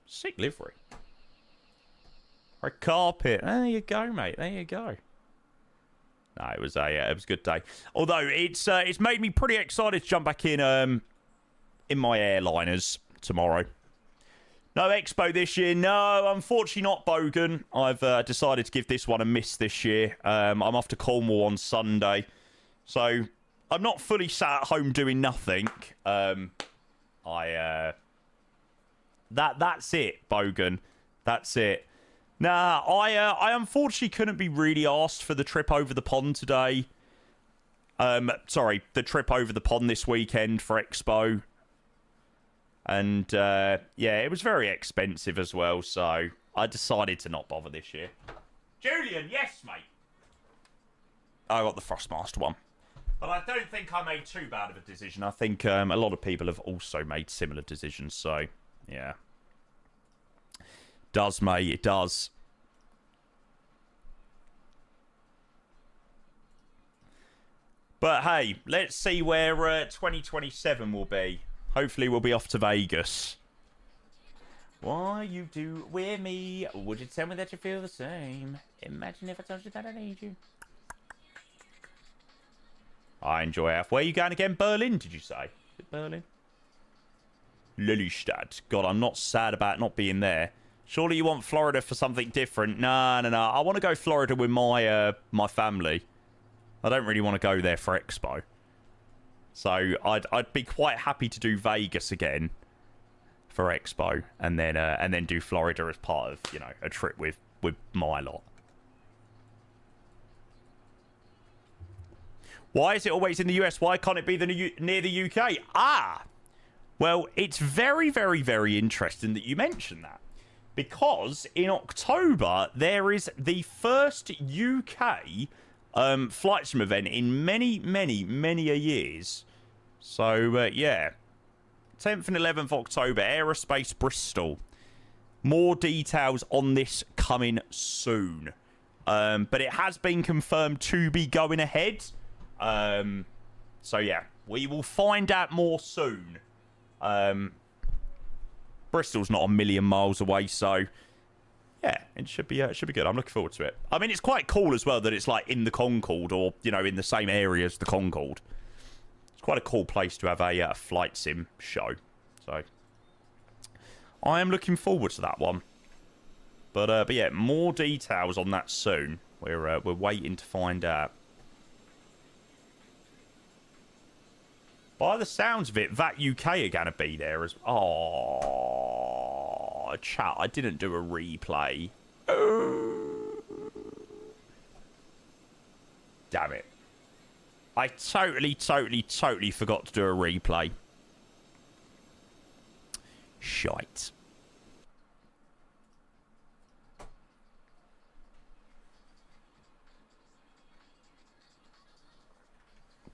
Sick livery. Red carpet. There you go, mate. There you go. No, it was a good day. Although it's made me pretty excited to jump back in my airliners tomorrow. No Expo this year. No, unfortunately not, Bogan. I've decided to give this one a miss this year. I'm off to Cornwall on Sunday, so I'm not fully sat at home doing nothing. That's it, Bogan. That's it. Nah, I unfortunately couldn't be really asked for the trip over the pond today. Sorry, the trip over the pond this weekend for Expo. And, yeah, it was very expensive as well, so I decided to not bother this year. Julian, yes, mate. I got the Thrustmaster one. But I don't think I made too bad of a decision. I think a lot of people have also made similar decisions, so, yeah. Does, mate, it does. But, hey, let's see where 2027 will be. Hopefully we'll be off to Vegas. Why you do with me? Would you tell me that you feel the same? Imagine if I told you that I need you. I enjoy it. Where are you going again? Berlin, did you say? Is it Berlin? Lillestadt. God, I'm not sad about not being there. Surely you want Florida for something different. No. I want to go Florida with my my family. I don't really want to go there for Expo. So I'd be quite happy to do Vegas again for Expo, and then do Florida as part of, you know, a trip with my lot. Why is it always in the US? Why can't it be near the UK? Ah, well, it's very, very, very interesting that you mention that, because in October there is the first UK flight sim event in many a years. So yeah, 10th and 11th October, Aerospace Bristol. More details on this coming soon, but it has been confirmed to be going ahead. So yeah, we will find out more soon. Bristol's not a million miles away, so yeah, it should be good. I'm looking forward to it. I mean, it's quite cool as well that it's like in the Concorde, or, you know, in the same area as the Concorde. It's quite a cool place to have a flight sim show. So I am looking forward to that one. But yeah, more details on that soon. We're waiting to find out. By the sounds of it, that UK are going to be there as... Oh, chat, I didn't do a replay. Damn it. I totally forgot to do a replay. Shite.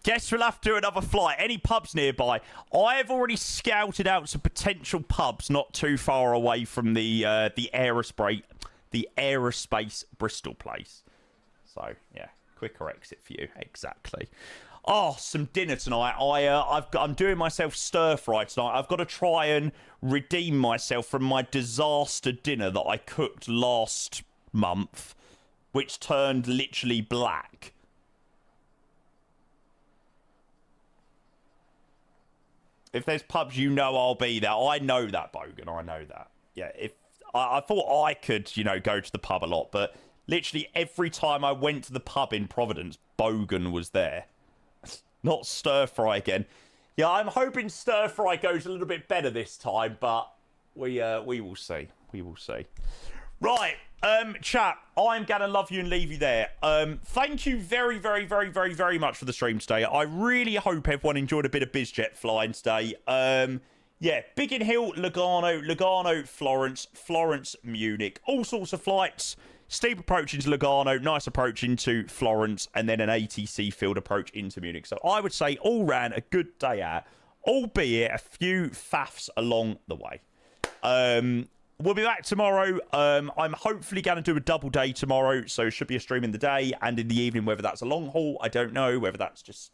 Guess we'll have to do another flight. Any pubs nearby? I have already scouted out some potential pubs not too far away from the aerospace Bristol place. So yeah, quicker exit for you. Exactly. Oh, some dinner tonight. I'm doing myself stir fry tonight. I've got to try and redeem myself from my disaster dinner that I cooked last month, which turned literally black. If there's pubs, you know I'll be there. I know that, Bogan. I know that. Yeah, if I thought I could, you know, go to the pub a lot, but literally every time I went to the pub in Providence, Bogan was there. Not stir fry again. Yeah, I'm hoping stir fry goes a little bit better this time, but we will see. We will see. Right, chat, I'm gonna love you and leave you there. Thank you very much for the stream today. I really hope everyone enjoyed a bit of BizJet flying today. Yeah, Biggin Hill, Lugano, Florence, Florence, Munich, all sorts of flights. Steep approach into Lugano, nice approach into Florence, and then an ATC field approach into Munich. So I would say all round a good day out, albeit a few faffs along the way. We'll be back tomorrow. I'm hopefully going to do a double day tomorrow, so it should be a stream in the day and in the evening. Whether that's a long haul, I don't know. Whether that's just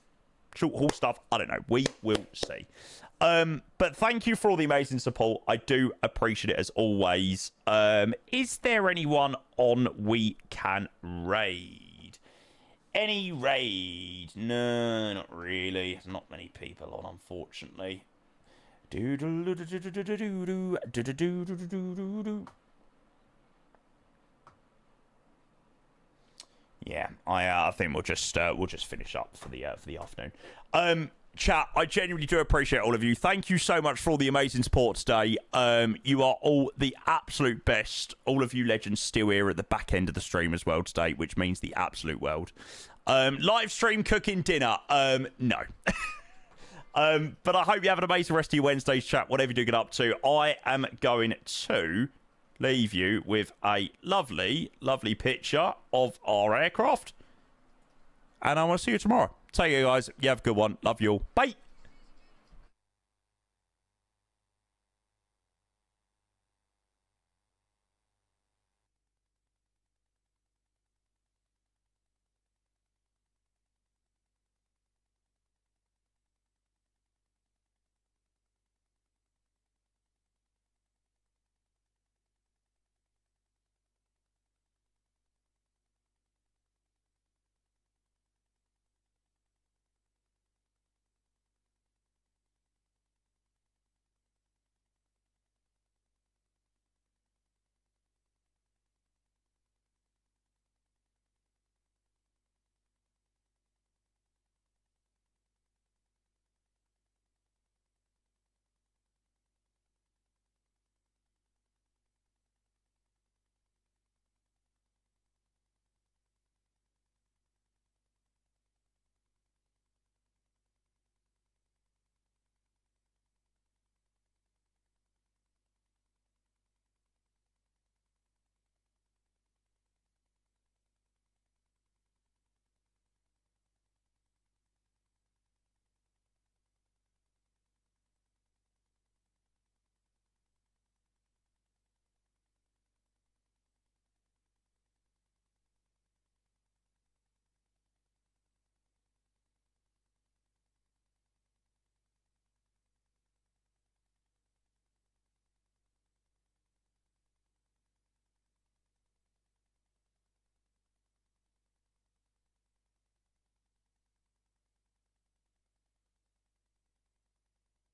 short haul stuff, I don't know. We will see. But thank you for all the amazing support. I do appreciate it as always. Is there anyone on we can raid? Any raid? No, not really. There's not many people on, unfortunately. Yeah, I think we'll just finish up for the afternoon. Chat, I genuinely do appreciate all of you. Thank you so much for all the amazing support today. You are all the absolute best. All of you legends still here at the back end of the stream as well today, which means the absolute world. Live stream cooking dinner. No. But I hope you have an amazing rest of your Wednesday's chat, whatever you do get up to. I am going to leave you with a lovely, lovely picture of our aircraft. And I will see you tomorrow. Take care, guys. You have a good one. Love you all. Bye.